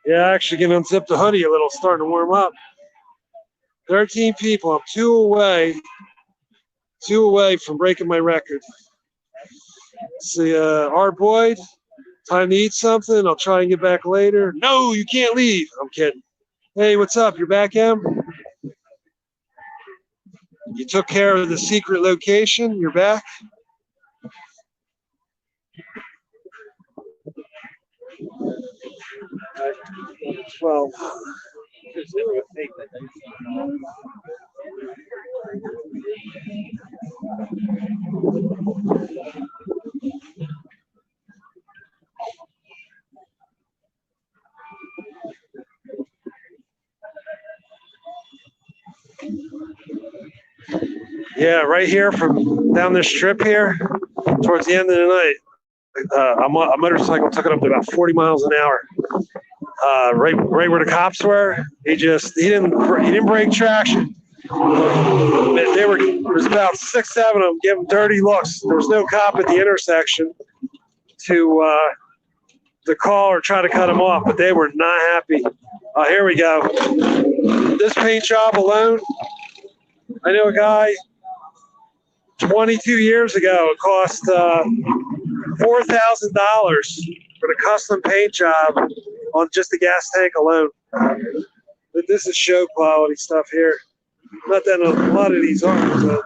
Yeah, actually can unzip the hoodie a little, it's starting to warm up. 13 people. I'm two away from breaking my record. See, Art Boyd, time to eat something. I'll try and get back later. No, you can't leave. I'm kidding. Hey, what's up? You're back, Em? You took care of the secret location. You're back? Well, yeah, right here from down this strip here, towards the end of the night, a motorcycle took it up to about 40 miles an hour. Right where the cops were. He didn't break traction. There was about 6, 7 of them giving dirty looks. There was no cop at the intersection to call or try to cut him off, but they were not happy. Here we go. This paint job alone, I know a guy 22 years ago. It cost $4,000 for the custom paint job on just the gas tank alone. But this is show quality stuff here. Not that a lot of these aren't, but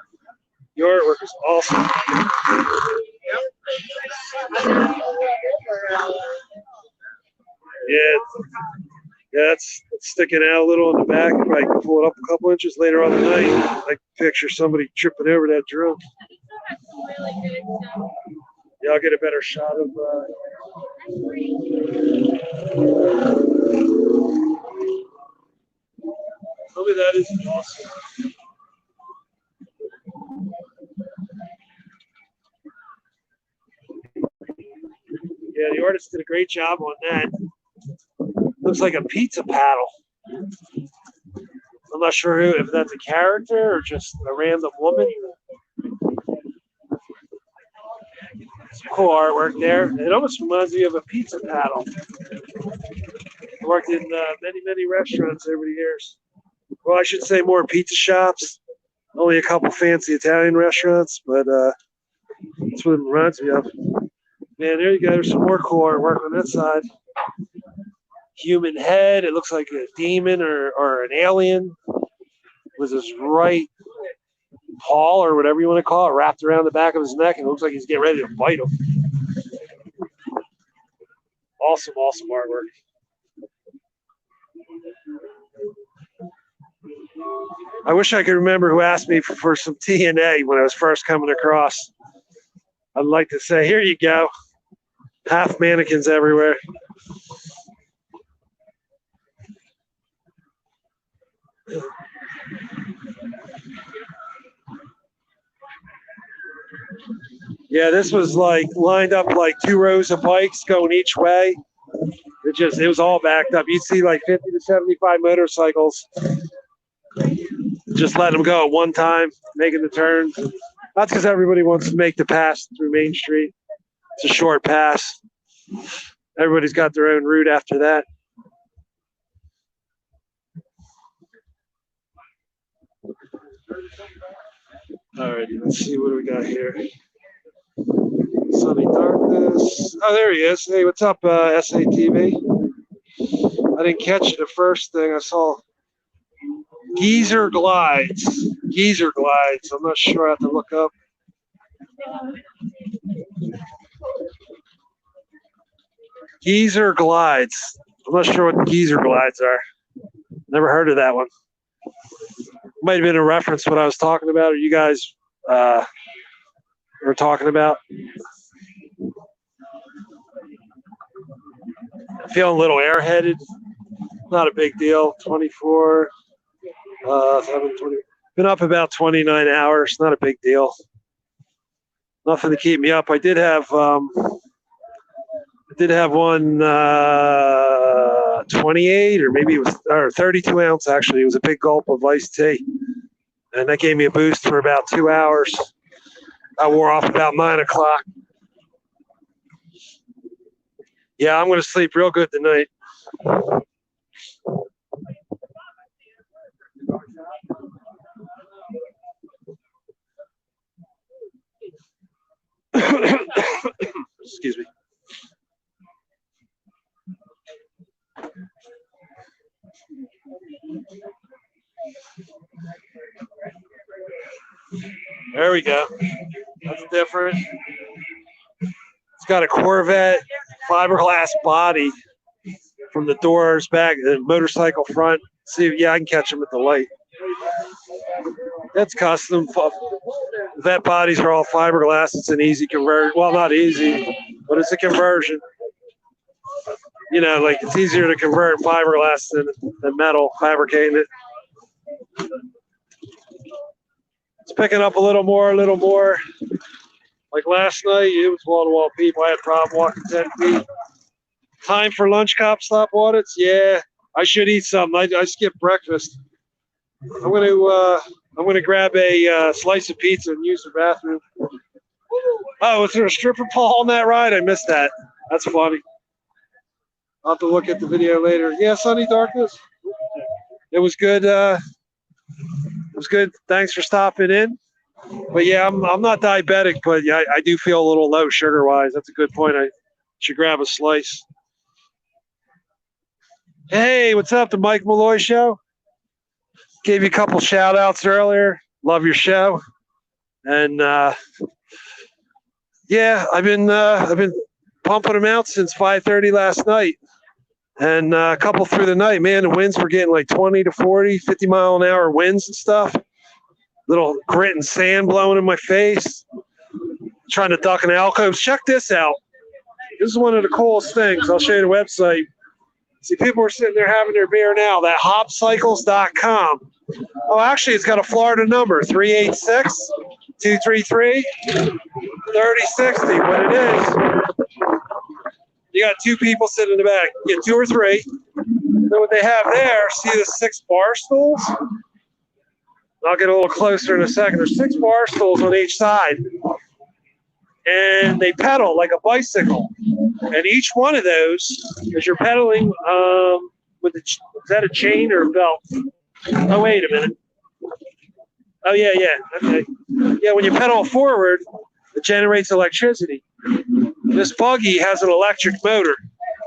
the artwork is awesome. Yeah, it's sticking out a little in the back. If I can pull it up a couple inches later on the night, I can picture somebody tripping over that drum. Yeah, I'll get a better shot of. Tell me that isn't awesome. Yeah, the artist did a great job on that. Looks like a pizza paddle. I'm not sure if that's a character or just a random woman. Some cool artwork there. It almost reminds me of a pizza paddle. I worked in many restaurants over the years. Well, I should say more pizza shops. Only a couple fancy Italian restaurants, but that's what it reminds me of. Man, there you go. There's some more cool artwork on that side. Human head. It looks like a demon or an alien with his right paw or whatever you want to call it wrapped around the back of his neck, and it looks like he's getting ready to bite him. Awesome artwork. I wish I could remember who asked me for some TNA when I was first coming across. I'd like to say, here you go. Half mannequins everywhere. Yeah, this was like lined up like 2 rows of bikes going each way. it was all backed up. You'd see like 50 to 75 motorcycles, just letting them go at one time, making the turns. That's because everybody wants to make the pass through Main Street. It's a short pass. Everybody's got their own route after that. All right, let's see what do we got here. Sunny darkness. Oh, there he is. Hey, what's up, SATV? I didn't catch the first thing. I saw Geezer Glides. Geezer Glides. I'm not sure. I have to look up. Geezer Glides. I'm not sure what Geezer Glides are. Never heard of that one. Might have been a reference to what I was talking about, or you guys were talking about. I'm feeling a little airheaded. Not a big deal. 24, 7, 20. Been up about 29 hours. Not a big deal. Nothing to keep me up. I did have one 28 or maybe it was or 32 ounce actually. It was a big gulp of iced tea, and that gave me a boost for about 2 hours. I wore off about 9 o'clock. Yeah, I'm going to sleep real good tonight. Excuse me. There we go. That's different. It's got a Corvette fiberglass body from the doors back, the motorcycle front. See, yeah, I can catch them at the light. That's custom. Vet bodies are all fiberglass. It's an easy conversion. Well, not easy, but it's a conversion. You know, like it's easier to convert fiberglass than metal, fabricating it. It's picking up a little more. Like last night, it was wall-to-wall people. I had a problem walking 10 feet. Time for lunch cop stop audits? Yeah, I should eat something. I skipped breakfast. I'm gonna grab a slice of pizza and use the bathroom. Oh, was there a stripper pole on that ride? I missed that. That's funny. I'll have to look at the video later. Yeah, Sunny Darkness. It was good. It was good. Thanks for stopping in. But yeah, I'm not diabetic, but yeah, I do feel a little low sugar-wise. That's a good point. I should grab a slice. Hey, what's up? The Mike Malloy Show. Gave you a couple shout-outs earlier. Love your show. And yeah, I've been pumping them out since 5:30 last night. And a couple through the night, man, the winds were getting like 20 to 40, 50 mile an hour winds and stuff. Little grit and sand blowing in my face. Trying to duck in alcoves. Check this out. This is one of the coolest things. I'll show you the website. See, people are sitting there having their beer now. That hopcycles.com. Oh, actually, it's got a Florida number, 386-233-3060. What it is, you got two people sitting in the back. You get two or three. Then what they have there, see the 6 bar stools? I'll get a little closer in a second. There's 6 bar stools on each side. And they pedal like a bicycle. And each one of those, as you're pedaling, is that a chain or a belt? Oh, wait a minute. Oh, yeah. Okay. Yeah, when you pedal forward, it generates electricity. This buggy has an electric motor.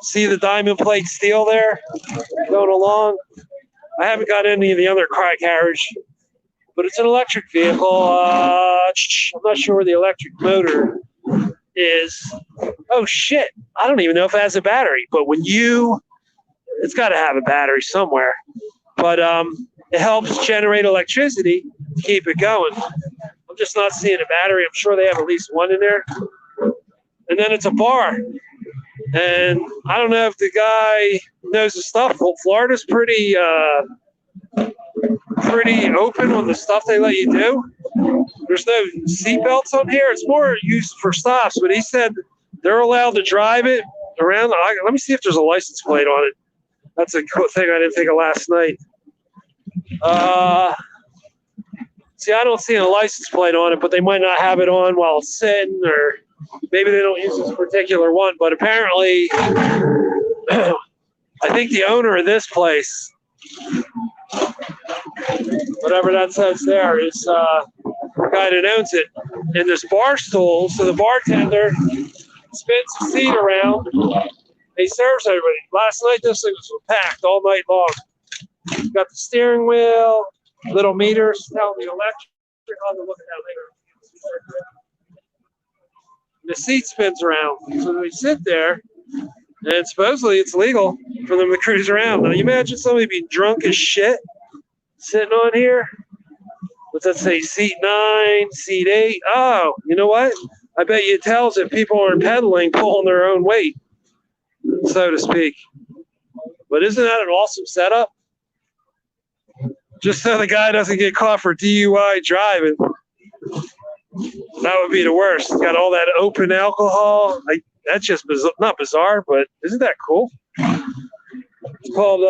See the diamond plate steel there going along? I haven't got any of the other car carriage, but it's an electric vehicle. I'm not sure where the electric motor is. Oh, shit. I don't even know if it has a battery, but it's got to have a battery somewhere. But it helps generate electricity to keep it going. I'm just not seeing a battery. I'm sure they have at least one in there. And then it's a bar. And I don't know if the guy knows the stuff. Well, Florida's pretty open on the stuff they let you do. There's no seat belts on here. It's more used for stops. But he said they're allowed to drive it around. Let me see if there's a license plate on it. That's a cool thing I didn't think of last night. See, I don't see a license plate on it, but they might not have it on while it's sitting, or maybe they don't use this particular one. But apparently, I think the owner of this place, whatever that says there, is the guy that owns it. And this bar stool, so the bartender spins the seat around. He serves everybody. Last night, this thing was packed all night long. Got the steering wheel, little meters telling the electric. I'll have to look at that later. The seat spins around, so they sit there, and supposedly it's legal for them to cruise around. Now, you imagine somebody being drunk as shit sitting on here? Let's say seat 9, seat 8. Oh, you know what? I bet you it tells if people aren't pedaling, pulling their own weight, so to speak. But isn't that an awesome setup? Just so the guy doesn't get caught for DUI driving. That would be the worst. Got all that open alcohol. That's just not bizarre, but isn't that cool? It's called,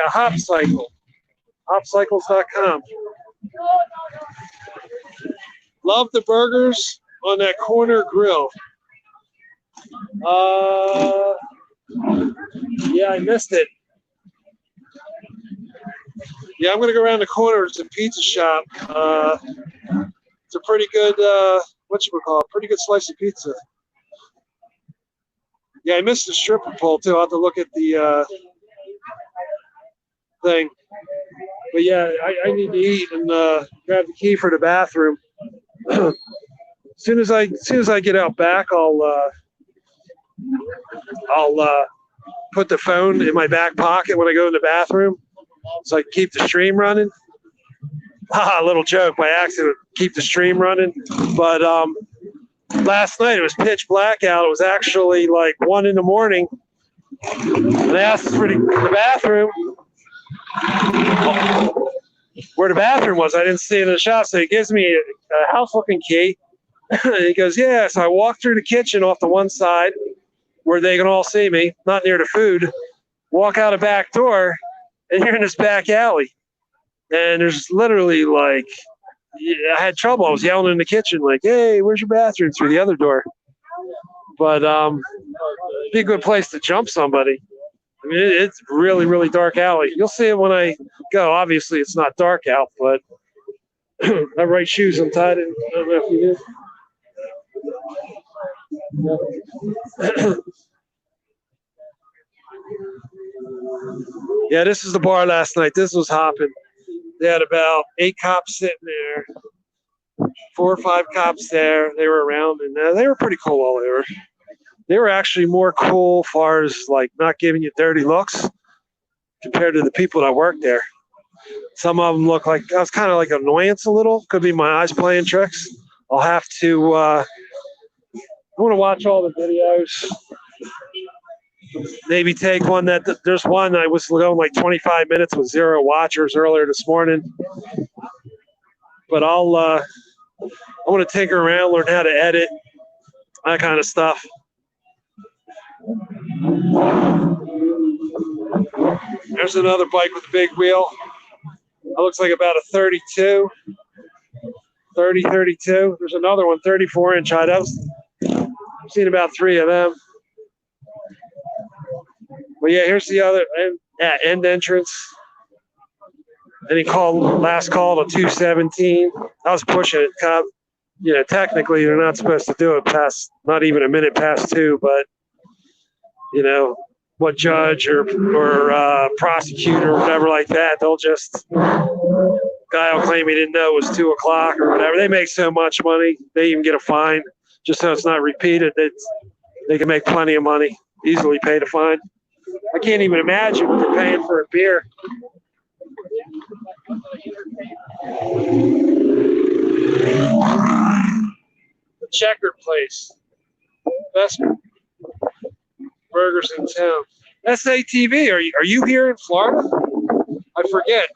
Hop Cycle. Hopcycles.com. Love the burgers on that corner grill. Yeah, I missed it. Yeah, I'm going to go around the corner. It's a pizza shop. It's a pretty good, pretty good slice of pizza. Yeah, I missed the stripper pole, too. I'll have to look at the thing. But, yeah, I need to eat and grab the key for the bathroom. As soon as I get out back, I'll put the phone in my back pocket when I go in the bathroom, so I can keep the stream running. A little joke by accident, keep the stream running. But last night it was pitch black out. It was actually like 1 a.m. And I asked for the bathroom, where the bathroom was. I didn't see it in the shop, so he gives me a house-looking key. He goes, yeah. So I walk through the kitchen off the one side where they can all see me, not near the food. Walk out a back door, and you're in this back alley. And there's literally I had trouble. I was yelling in the kitchen like, hey, where's your bathroom, through the other door. But be a good place to jump somebody. I mean, it's really, really dark alley. You'll see it when I go. Obviously, it's not dark out, but I have right shoes untied. I don't know if you do. Yeah, this is the bar last night. This was hopping. They had about 8 cops sitting there, 4 or 5 cops there. They were around, and they were pretty cool all over. They were actually more cool as far as not giving you dirty looks compared to the people that worked there. Some of them look like, I was kind of like annoyance a little. Could be my eyes playing tricks. I'll have to, I want to watch all the videos. Maybe take one there's one I was going 25 minutes with 0 watchers earlier this morning. But I want to tinker around, learn how to edit, that kind of stuff. There's another bike with a big wheel. That looks like about a 32. There's another one, 34-inch. I've seen about 3 of them. But yeah, here's the other end entrance. And he last call to 217. I was pushing it. Cop, technically they're not supposed to do it past, not even a minute past 2, but what judge or prosecutor or whatever like that, they'll just, guy will claim he didn't know it was 2 o'clock or whatever. They make so much money, they even get a fine just so it's not repeated. They can make plenty of money, easily pay the fine. I can't even imagine what they're paying for a beer. The Checkered Place. Best burgers in town. SATV, are you here in Florida? I forget.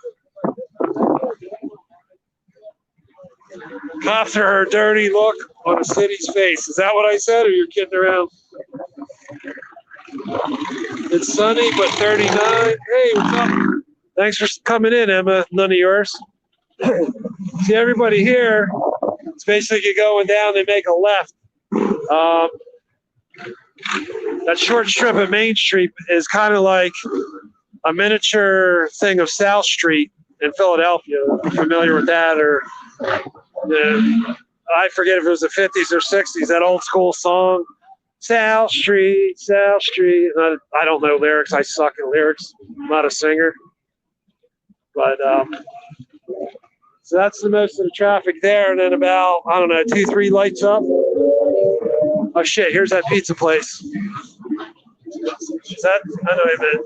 Cops are a dirty look on the city's face. Is that what I said, or you're kidding around? It's sunny, but 39. Hey, what's up? Thanks for coming in, Emma. None of yours. See, everybody here, it's basically going down, they make a left. That short strip of Main Street is kind of like a miniature thing of South Street in Philadelphia. If you're familiar with that, or I forget if it was the 50s or 60s, that old school song, South Street, South Street. I don't know lyrics. I suck at lyrics. I'm not a singer. But so that's the most of the traffic there. And then about, I don't know, 2-3 lights up. Oh, shit, here's that pizza place. Is that? I know I meant.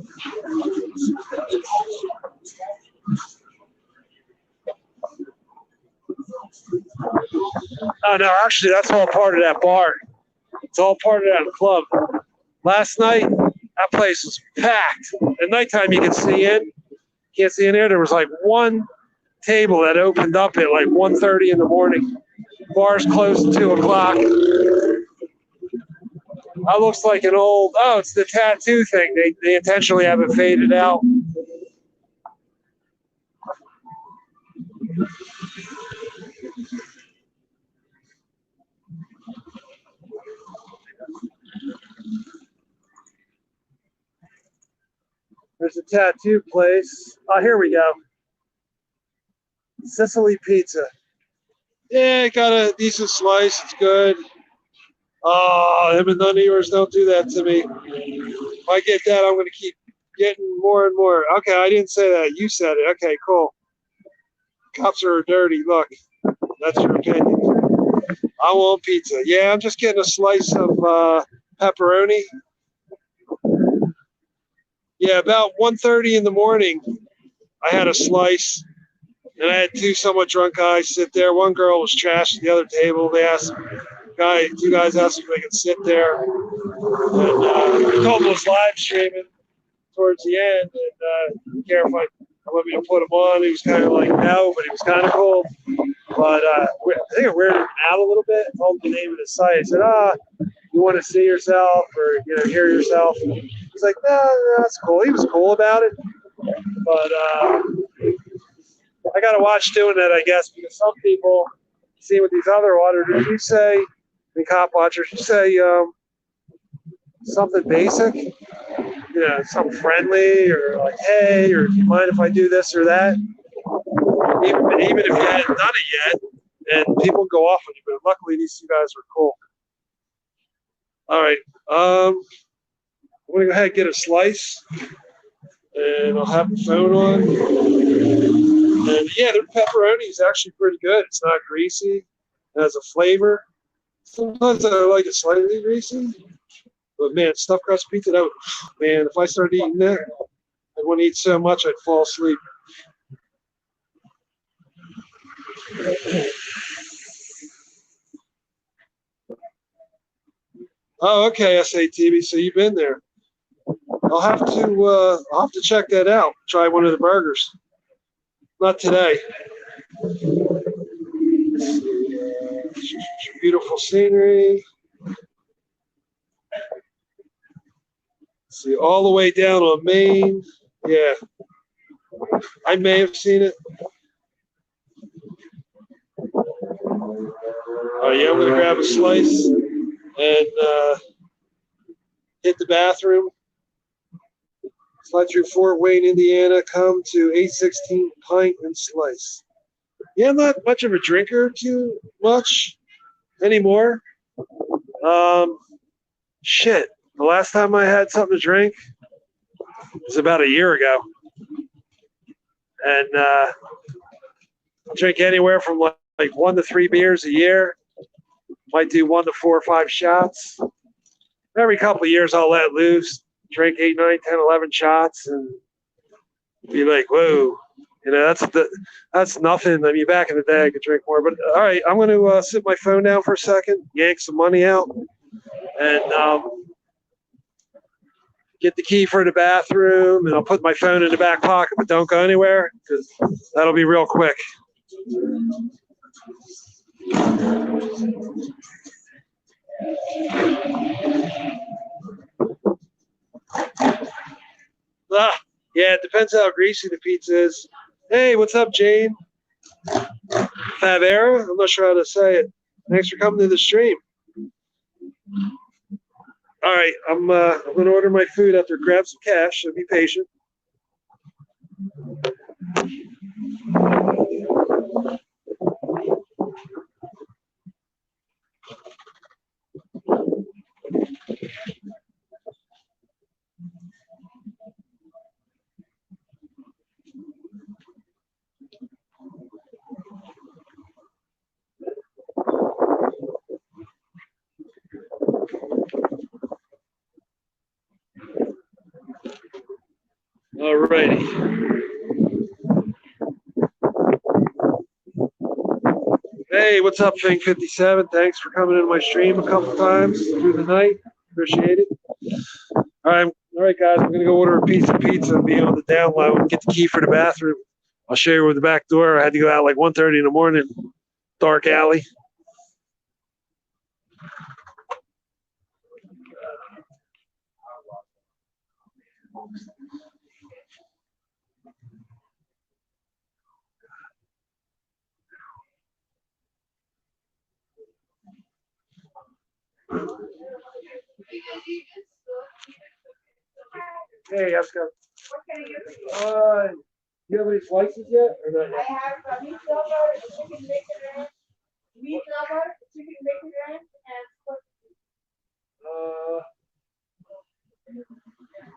Oh, no, actually, that's all part of that bar. It's all part of that club. Last night, that place was packed. At nighttime, you can see in. Can't see in there. There was like one table that opened up at like 1:30 in the morning. Bars closed at 2 o'clock. That looks like an old, oh, it's the tattoo thing. They intentionally have it faded out. There's a tattoo place. Oh, here we go. Sicily Pizza. Yeah, it got a decent slice. It's good. Oh, him and none of yours don't do that to me. If I get that, I'm going to keep getting more and more. Okay, I didn't say that. You said it. Okay, cool. Cops are dirty. Look, that's your opinion. I want pizza. Yeah, I'm just getting a slice of pepperoni. Yeah, about 1:30 in the morning, I had a slice, and I had two somewhat drunk guys sit there. One girl was trashed at the other table. They asked, two guys asked if they could sit there. And I told them it was live streaming towards the end, and be careful if I want me to put him on. He was kind of like, no, but he was kind of cool. But I think it weirded him out a little bit. I told him the name of the site. I said, you want to see yourself or, hear yourself? He's like, no, that's cool. He was cool about it. But I got to watch doing that, I guess, because some people see with these other auditors, you say, the cop watchers, you say something basic, something friendly or like, hey, or do you mind if I do this or that? Even if you hadn't done it yet, and people go off on you, but luckily these two guys were cool. All right. I'm going to go ahead and get a slice, and I'll have the phone on. And yeah, their pepperoni is actually pretty good. It's not greasy. It has a flavor. Sometimes I like it slightly greasy. But man, stuffed crust pizza, man, if I started eating that, I wouldn't eat so much I'd fall asleep. Oh, okay, SATB. So you've been there. I'll have to check that out. Try one of the burgers. Not today. Beautiful scenery. See, all the way down on Main. Yeah. I may have seen it. Oh, yeah, I'm going to grab a slice and hit the bathroom. Slide through Fort Wayne, Indiana, come to 816 Pint and Slice. Yeah, I'm not much of a drinker too much anymore. Shit. The last time I had something to drink was about a year ago. And I drink anywhere from like 1 to 3 beers a year. Might do 1 to 4 or 5 shots. Every couple of years I'll let loose, drink 8, 9, 10, 11 shots and be like, whoa. That's nothing. I mean, back in the day I could drink more. But all right, I'm going to sit my phone down for a second, yank some money out, and get the key for the bathroom, and I'll put my phone in the back pocket, but don't go anywhere because that'll be real quick. Yeah, it depends how greasy the pizza is. Hey, what's up, Jane? Favera? I'm not sure how to say it. Thanks for coming to the stream. All right, I'm gonna order my food after. Grab some cash. So be patient. All righty. Hey, what's up, Fing57? Thanks for coming into my stream a couple times through the night. Appreciate it. All right, guys. I'm gonna go order a piece of pizza and be on the down low and get the key for the bathroom. I'll show you where the back door. I had to go out like 1:30 in the morning, dark alley. Hey, I was going. You have any slices yet, or not I yet? have meat lover, chicken bacon, meat lover, chicken bacon, and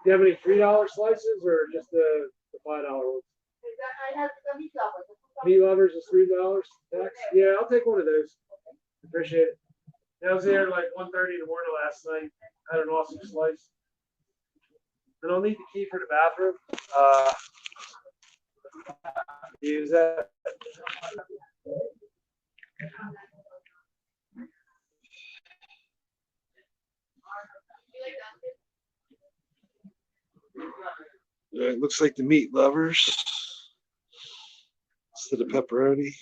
Do you have any $3 slices, or just the $5 ones? I have the meat lover. Meat lovers is $3. Tax? Yeah, I'll take one of those. Appreciate it. I was there like 1:30 in the morning last night. Had an awesome slice. And I'll need the key for the bathroom. Use that. It looks like the meat lovers instead of pepperoni.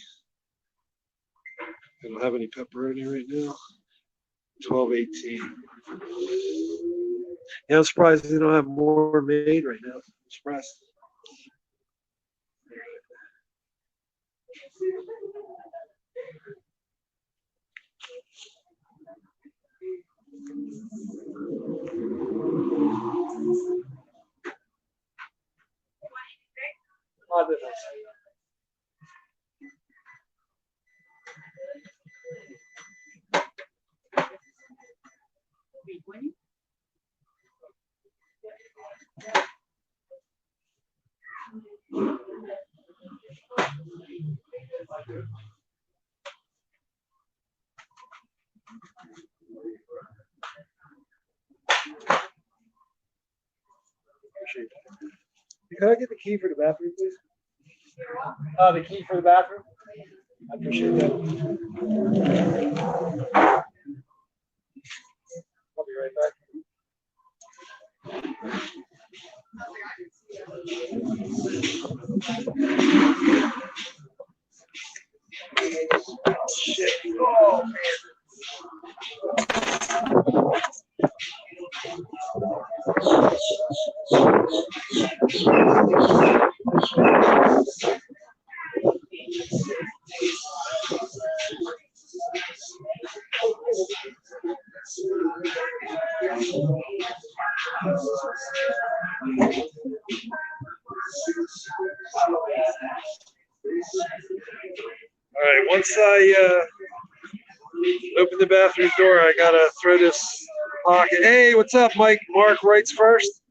I don't have any pepperoni right now. 12.18. Yeah, I'm surprised they don't have more made right now. I'm surprised. Can I get the key for the bathroom, please? The key for the bathroom? I appreciate that. I'll be right back. Shit. Oh, man. All right, once I open the bathroom door, I gotta throw this pocket. Hey, what's up, Mike? Mark writes first.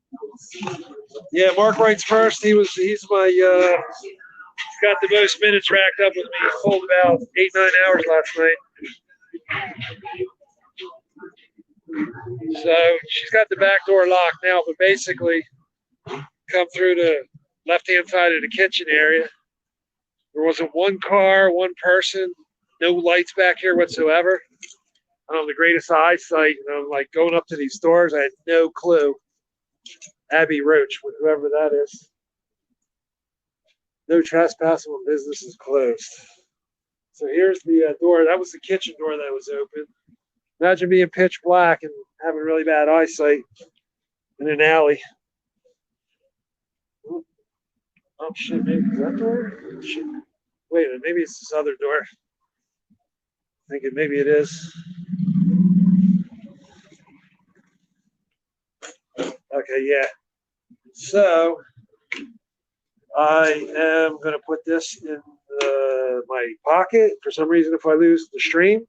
Yeah, Mark writes first. He's my got the most minutes racked up with me. He pulled about 8-9 hours last night. So she's got the back door locked now, but basically come through the left-hand side of the kitchen area. There wasn't one car, one person, no lights back here whatsoever. I don't have the greatest eyesight, and I'm like going up to these doors. I had no clue. Abby Roach, whoever that is. No trespassing when business is closed. So here's the door. That was the kitchen door that was open. Imagine being pitch black and having really bad eyesight in an alley. Oh shit, maybe is that door? Shit. Wait a minute, maybe it's this other door. Thinking maybe it is. Okay, yeah. So I am gonna put this in my pocket. For some reason, if I lose the stream,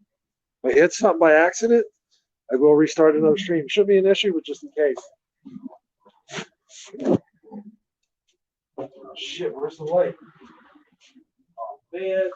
if I hit something by accident, I will restart another stream. Shouldn't be an issue, but just in case. Oh, shit, where's the light? Oh man.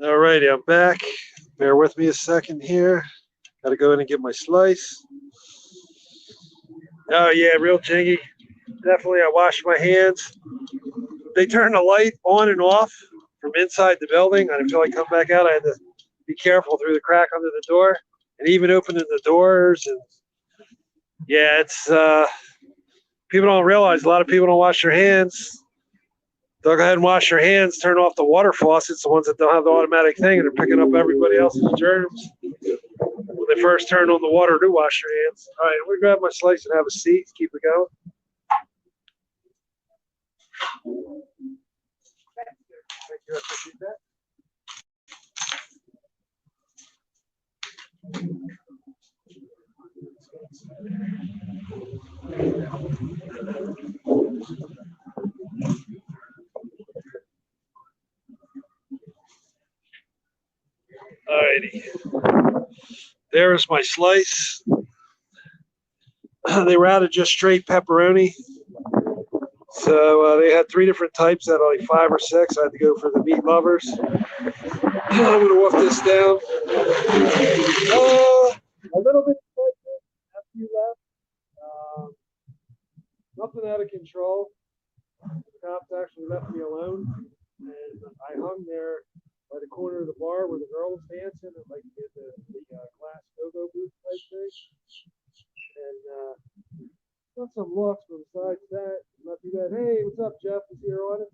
All righty, I'm back. Bear with me a second here. Got to go in and get my slice. Oh yeah, real jingy. Definitely, I washed my hands. They turned the light on and off from inside the building. I until I come back out, I had to be careful through the crack under the door, and even opening the doors. And yeah, it's people don't realize a lot of people don't wash their hands. They'll go ahead and wash their hands, turn off the water faucets, the ones that don't have the automatic thing, and they're picking up everybody else's germs when they first turn on the water to wash their hands. All right, I'm gonna grab my slice and have a seat. Keep it going. Thank you. I appreciate that. Alrighty. There's my slice. They routed just straight pepperoni. So they had 3 different types out of like 5 or 6. I had to go for the meat lovers. I'm gonna wolf this down. A little bit after you left. Nothing out of control. The cops actually left me alone, and I hung there by the corner of the bar where the girl was dancing, and like the glass go-go booth type thing. And got some looks, but besides that, not too bad. Hey, what's up, Jeff? Is here on it?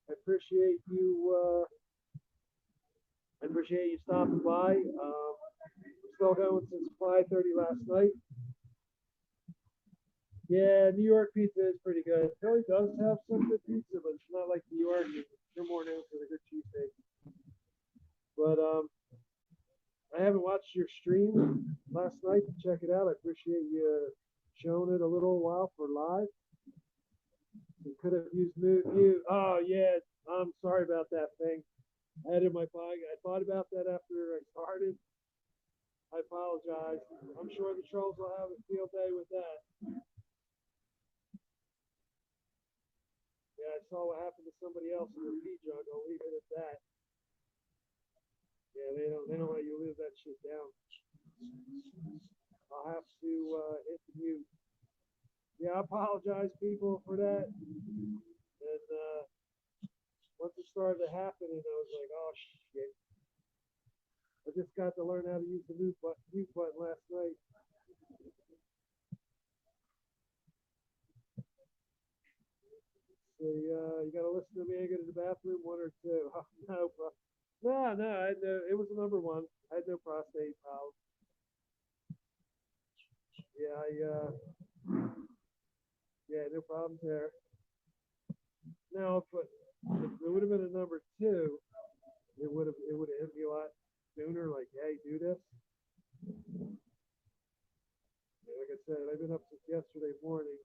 I appreciate you. I appreciate you stopping by. We're still going since 5:30 last night. Yeah, New York pizza is pretty good. Philly does have some good pizza, but it's not like New York. They're more known for the good cheesesteak. But I haven't watched your stream last night to check it out. I appreciate you showing it a little while for live. Some could have used mute. Oh yeah, I'm sorry about that thing. I had it in my pocket. I thought about that after I started. I apologize. I'm sure the trolls will have a field day with that. Yeah, I saw what happened to somebody else in the pea jug. I'll leave it at that. Yeah, they don't let you leave that shit down. I'll have to hit the mute. Yeah, I apologize, people, for that. And once it started happening, I was like, oh shit. I just got to learn how to use the mute button last night. So you got to listen to me. I go to the bathroom, one or two. Oh, no, I had no. It was number one. I had no prostate problem. Yeah, yeah, no problems there. Now, if it would have been a number two, it would have hit me a lot sooner. Like, hey, do this. Yeah, like I said, I've been up since yesterday morning.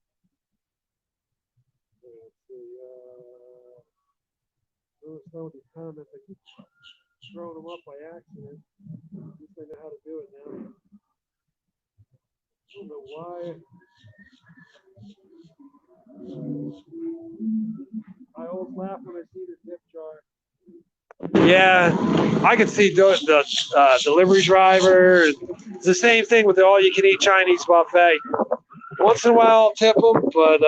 Let's see. Let's start with these comments. I keep throwing them up by accident. At least I know how to do it now. I don't know why. I always laugh when I see the tip jar. Yeah, I can see the delivery driver. It's the same thing with the all-you-can-eat Chinese buffet. Once in a while, I'll tip them, but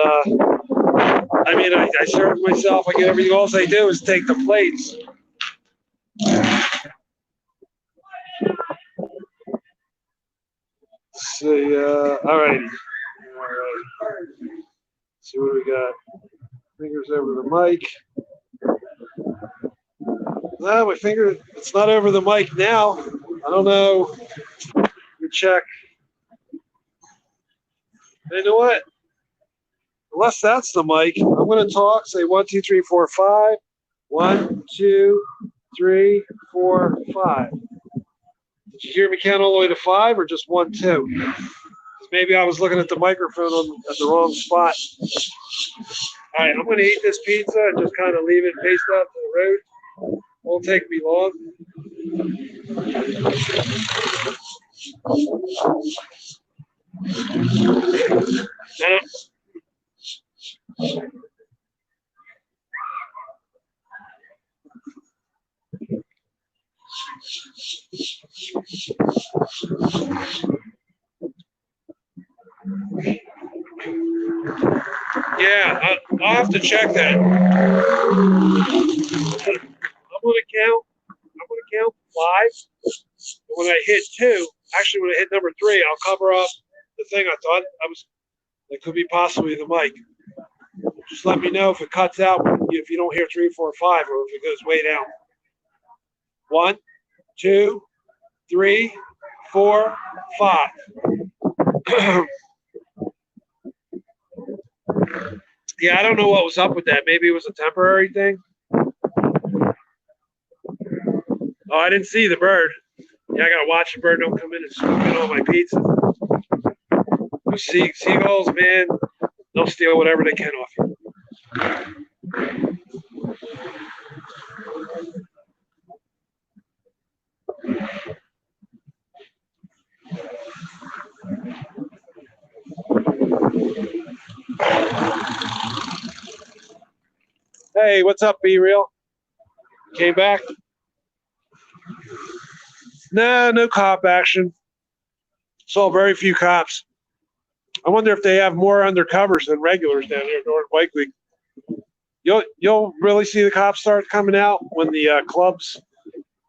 I mean, I serve myself. I get everything. All they do is take the plates. See, all right. See what we got. Fingers over the mic. No, my finger, it's not over the mic now. I don't know. Let me check. You know what? Unless that's the mic, I'm going to talk. Say 1, 2, 3, 4, 5. 1, 2, 3, 4, 5. Did you hear me count all the way to 5 or just 1, 2? Maybe I was looking at the microphone at the wrong spot. All right, I'm going to eat this pizza and just kind of leave it faced out to the road. Won't take me long. Yeah, I'll have to check that. I'm going to count 5. When I hit 2, actually when I hit number 3, I'll cover up the thing I thought that could be possibly the mic. Just let me know if it cuts out if you don't hear 3, 4, 5, or if it goes way down. 1, 2, 3, 4, 5. Yeah, I don't know what was up with that. Maybe it was a temporary thing. Oh, I didn't see the bird. Yeah, I gotta watch the bird don't come in and scoop in on my pizza. Those seagulls, man, they'll steal whatever they can off you. Hey, what's up, Be Real? Came back? No cop action. Saw very few cops. I wonder if they have more undercovers than regulars down here at North Bike Week. You'll really see the cops start coming out when the clubs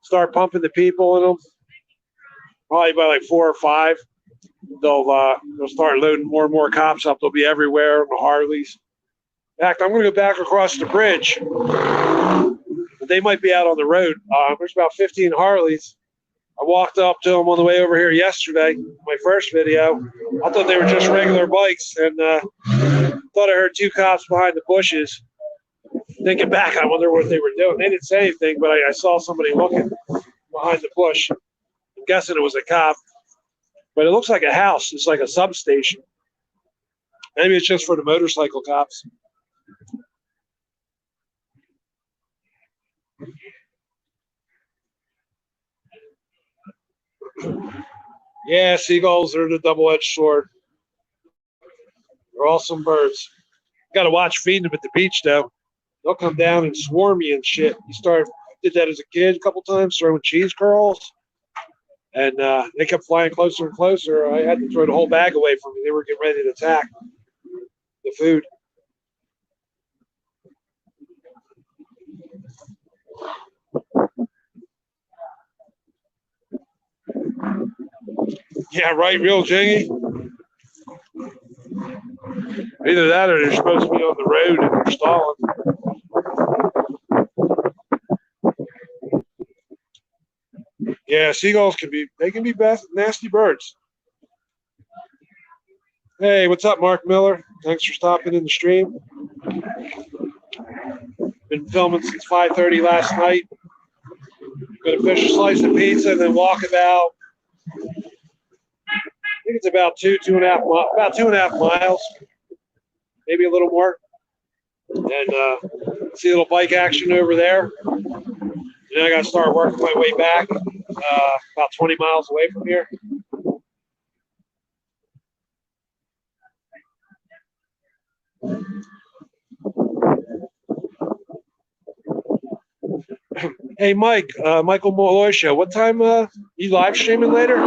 start pumping the people in them. Probably by like 4 or 5, they'll start loading more and more cops up. They'll be everywhere on the Harleys. In fact, I'm going to go back across the bridge. They might be out on the road. There's about 15 Harleys. I walked up to them on the way over here yesterday, my first video. I thought they were just regular bikes, and thought I heard 2 cops behind the bushes. Thinking back, I wonder what they were doing. They didn't say anything, but I saw somebody looking behind the bush. I'm guessing it was a cop, but it looks like a house. It's like a substation. Maybe it's just for the motorcycle cops. Yeah, seagulls are the double-edged sword. They're awesome birds. Got to watch feeding them at the beach, though. They'll come down and swarm you and shit. Did that as a kid a couple times, throwing cheese curls, and they kept flying closer and closer. I had to throw the whole bag away from me. They were getting ready to attack the food. Yeah, right, real jingy. Either that or they're supposed to be on the road and they're stalling. Yeah, seagulls can be nasty birds. Hey, what's up, Mark Miller? Thanks for stopping in the stream. Been filming since 5:30 last night. Gonna finish a slice of pizza and then walk about, I think it's about two and a half miles, maybe a little more. And see a little bike action over there. Then I gotta start working my way back, about 20 miles away from here. Hey, Mike, Michael Molloy Show. What time you live streaming later?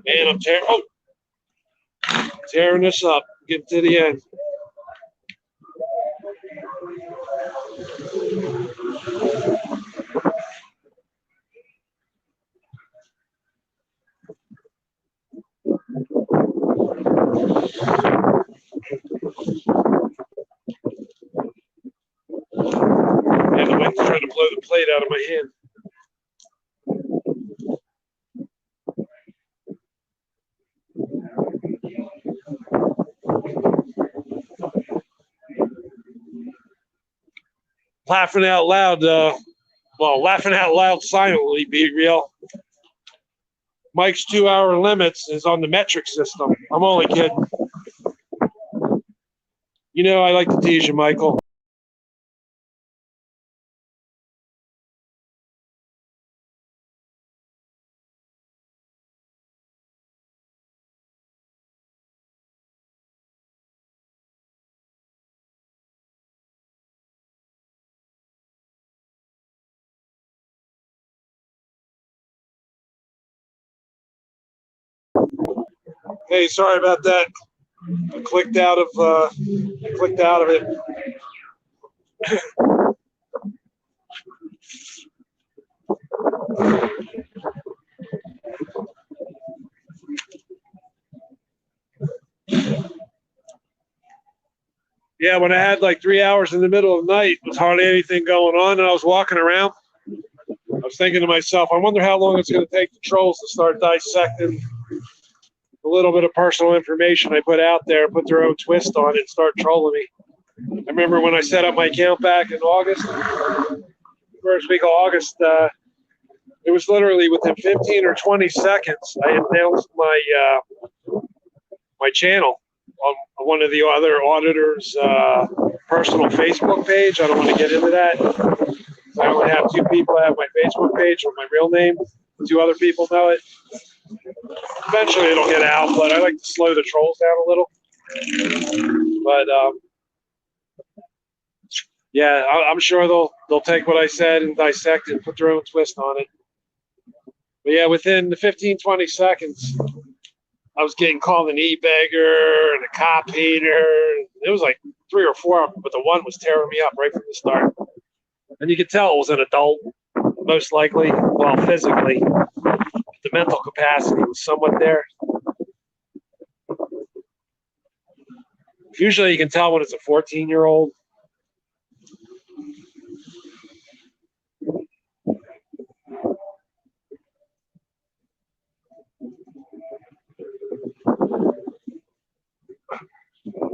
Man, I'm tearing this up. Getting to the end. And the wind's trying to blow the plate out of my hand. Laughing out loud, laughing out loud silently, be real. Mike's 2-hour limits is on the metric system. I'm only kidding. You know, I like to tease you, Michael. Hey, sorry about that. I clicked out of it. Yeah, when I had like 3 hours in the middle of the night, with hardly anything going on, and I was walking around, I was thinking to myself, I wonder how long it's going to take the trolls to start dissecting a little bit of personal information I put out there, put their own twist on it, and start trolling me. I remember when I set up my account back in August, first week of August, it was literally within 15 or 20 seconds, I announced my channel on one of the other auditors' personal Facebook page. I don't want to get into that. I only have 2 people that have my Facebook page with my real name. 2 other people know it. Eventually it'll get out, but I like to slow the trolls down a little. But yeah, I'm sure they'll take what I said and dissect it and put their own twist on it. But yeah, within the 15, 20 seconds, I was getting called an e-beggar and a cop hater. It was like 3 or 4 of them, but the one was tearing me up right from the start. And you could tell it was an adult, most likely, well, physically. The mental capacity was somewhat there. Usually you can tell when it's a 14-year-old.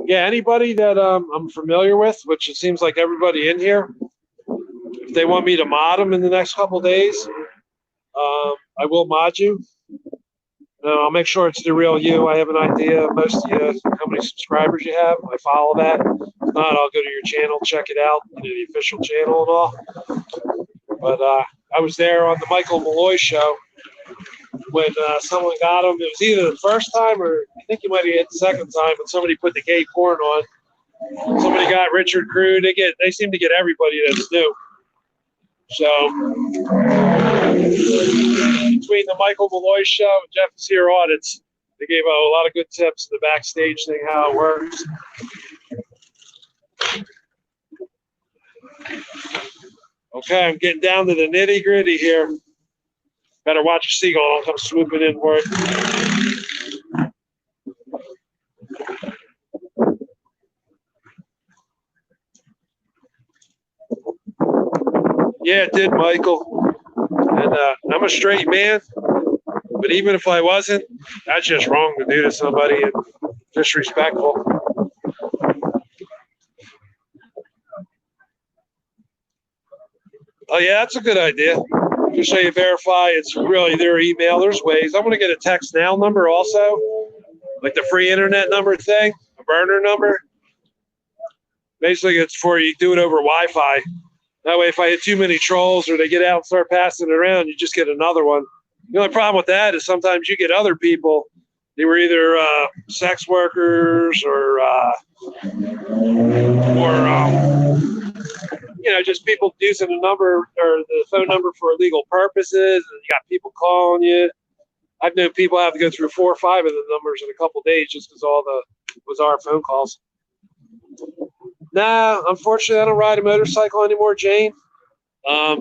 Yeah, anybody that I'm familiar with, which it seems like everybody in here, if they want me to mod them in the next couple days, I will mod you. I'll make sure it's the real you. I have an idea, most of you, how many subscribers you have. I follow that. If not, I'll go to your channel, check it out, the official channel and all. But I was there on the Michael Malloy show when someone got him. It was either the first time or I think he might have hit the second time when somebody put the gay porn on. Somebody got Richard Crew. They seem to get everybody that's new. So between the Michael Malloy show and Jeff is Here audits, they gave a lot of good tips in the backstage thing, how it works. Okay, I'm getting down to the nitty gritty here. Better watch your seagull. Don't come swooping in for it. Yeah, it did, Michael. And I'm a straight man, but even if I wasn't, that's just wrong to do to somebody and disrespectful. Oh, yeah, that's a good idea. Just so you verify it's really their email. There's ways. I'm going to get a text now number also, like the free internet number thing, a burner number. Basically, it's for you do it over Wi-Fi. That way, if I hit too many trolls or they get out and start passing it around, you just get another one. The only problem with that is sometimes you get other people. They were either sex workers or just people using the number or the phone number for illegal purposes. And you got people calling you. I've known people have to go through 4 or 5 of the numbers in a couple of days just because all the bizarre phone calls. Nah, unfortunately, I don't ride a motorcycle anymore, Jane. I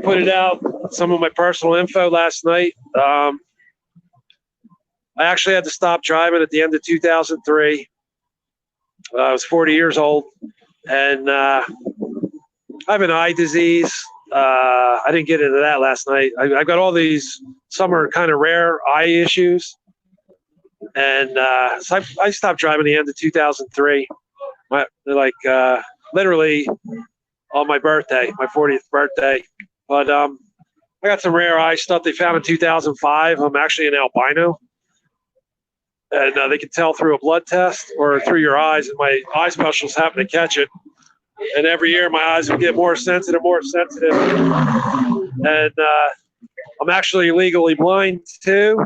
put it out, some of my personal info last night. I actually had to stop driving at the end of 2003. I was 40 years old, and I have an eye disease. I didn't get into that last night. I've got all these, some are kind of rare eye issues. And so I stopped driving at the end of 2003. Literally on my birthday, my 40th birthday. But I got some rare eye stuff they found in 2005. I'm actually an albino. And they can tell through a blood test or through your eyes. And my eye specialists happen to catch it. And every year my eyes would get more sensitive. And I'm actually legally blind too.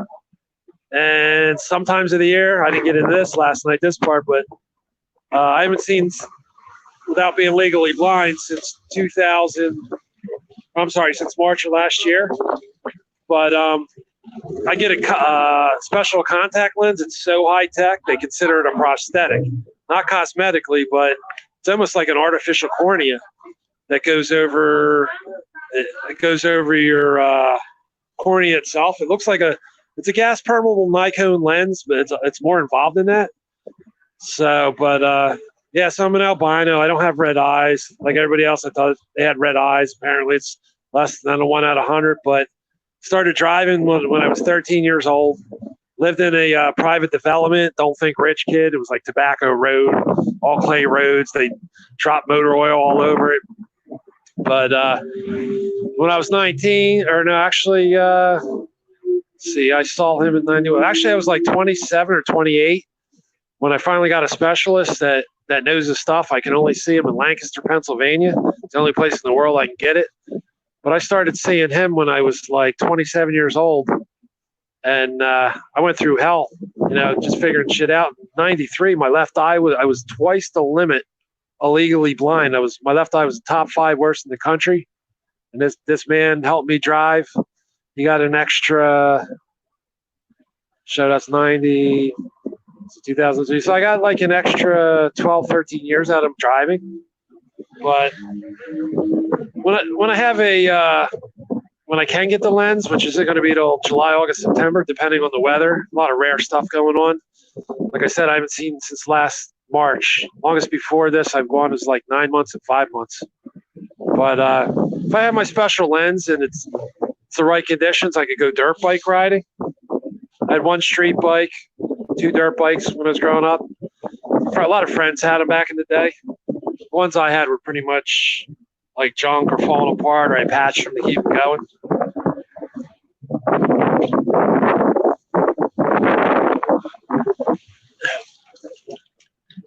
And sometimes of the year, I didn't get into this last night, this part, but I haven't seen, without being legally blind, since since March of last year. But I get a special contact lens. It's so high tech, they consider it a prosthetic. Not cosmetically, but it's almost like an artificial cornea that goes over your cornea itself. It looks like it's a gas permeable Nikon lens, but it's more involved in that. So, but yeah, so I'm an albino. I don't have red eyes like everybody else. I thought they had red eyes. Apparently, it's less than a 1 out of 100. But started driving when I was 13 years old. Lived in a private development. Don't think rich kid. It was like Tobacco Road, all clay roads. They dropped motor oil all over it. But when I was 19, or no, actually, let's see, I saw him in 91. Actually, I was like 27 or 28 when I finally got a specialist that knows his stuff. I can only see him in Lancaster, Pennsylvania. It's the only place in the world I can get it. But I started seeing him when I was like 27 years old. And I went through hell, just figuring shit out. In 93, my left eye I was twice the limit illegally blind. My left eye was the top 5 worst in the country. And this man helped me drive. He got an extra, that's 90, 2003. So I got like an extra 12, 13 years out of driving. But when I have when I can get the lens, which isn't going to be till July, August, September, depending on the weather, a lot of rare stuff going on. Like I said, I haven't seen since last March. Longest before this I've gone is like 9 months and 5 months. But if I have my special lens and it's the right conditions, I could go dirt bike riding. I had one street bike, 2 dirt bikes when I was growing up. A lot of friends had them back in the day. The ones I had were pretty much like junk or falling apart, or I patched them to keep them going.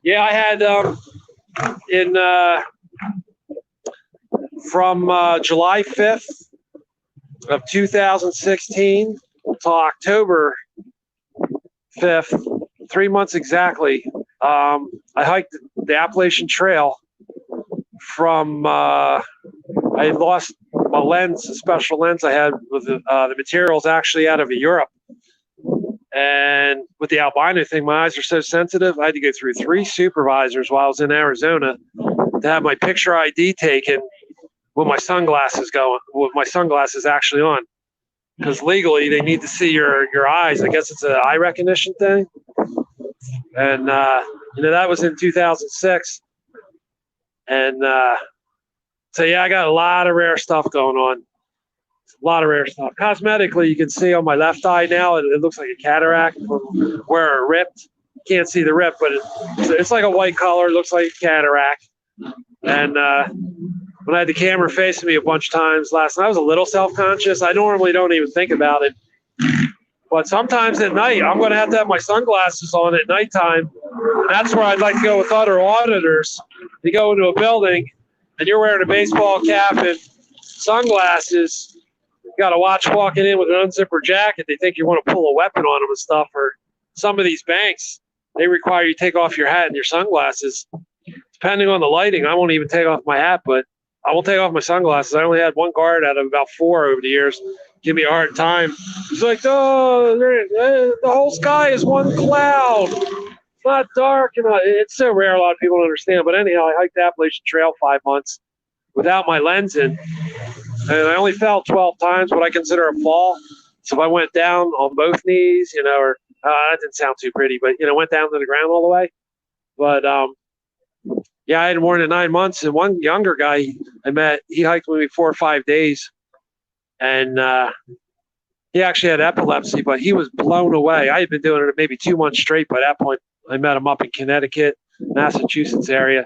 Yeah, I had from July 5th of 2016 to October 5th, 3 months exactly. I hiked the Appalachian Trail from, I had lost my lens, a special lens I had with the materials actually out of Europe. And with the albino thing, my eyes are so sensitive, I had to go through 3 supervisors while I was in Arizona to have my picture ID taken with my sunglasses actually on. Because legally, they need to see your eyes. I guess it's an eye recognition thing. And, that was in 2006. And so, yeah, I got a lot of rare stuff going on. A lot of rare stuff. Cosmetically, you can see on my left eye now, it looks like a cataract from where it ripped. You can't see the rip, but it's like a white color. It looks like a cataract. And when I had the camera facing me a bunch of times last night, I was a little self-conscious. I normally don't even think about it. But sometimes at night, I'm going to have my sunglasses on at nighttime. And that's where I'd like to go with other auditors. You go into a building, and you're wearing a baseball cap and sunglasses. You got to watch walking in with an unzipper jacket. They think you want to pull a weapon on them and stuff. Or some of these banks, they require you to take off your hat and your sunglasses. Depending on the lighting, I won't even take off my hat, but I will take off my sunglasses. I only had one guard out of about 4 over the years give me a hard time. He's like, oh, the whole sky is one cloud. It's not dark. It's so rare a lot of people don't understand. But anyhow, I hiked the Appalachian Trail 5 months without my lens in. And I only fell 12 times, what I consider a fall. So if I went down on both knees, or that didn't sound too pretty, but, went down to the ground all the way. But, yeah, I hadn't worn it in 9 months. And one younger guy I met, he hiked with me 4 or 5 days. And he actually had epilepsy, but he was blown away. I had been doing it maybe 2 months straight by that point. I met him up in Connecticut, Massachusetts area.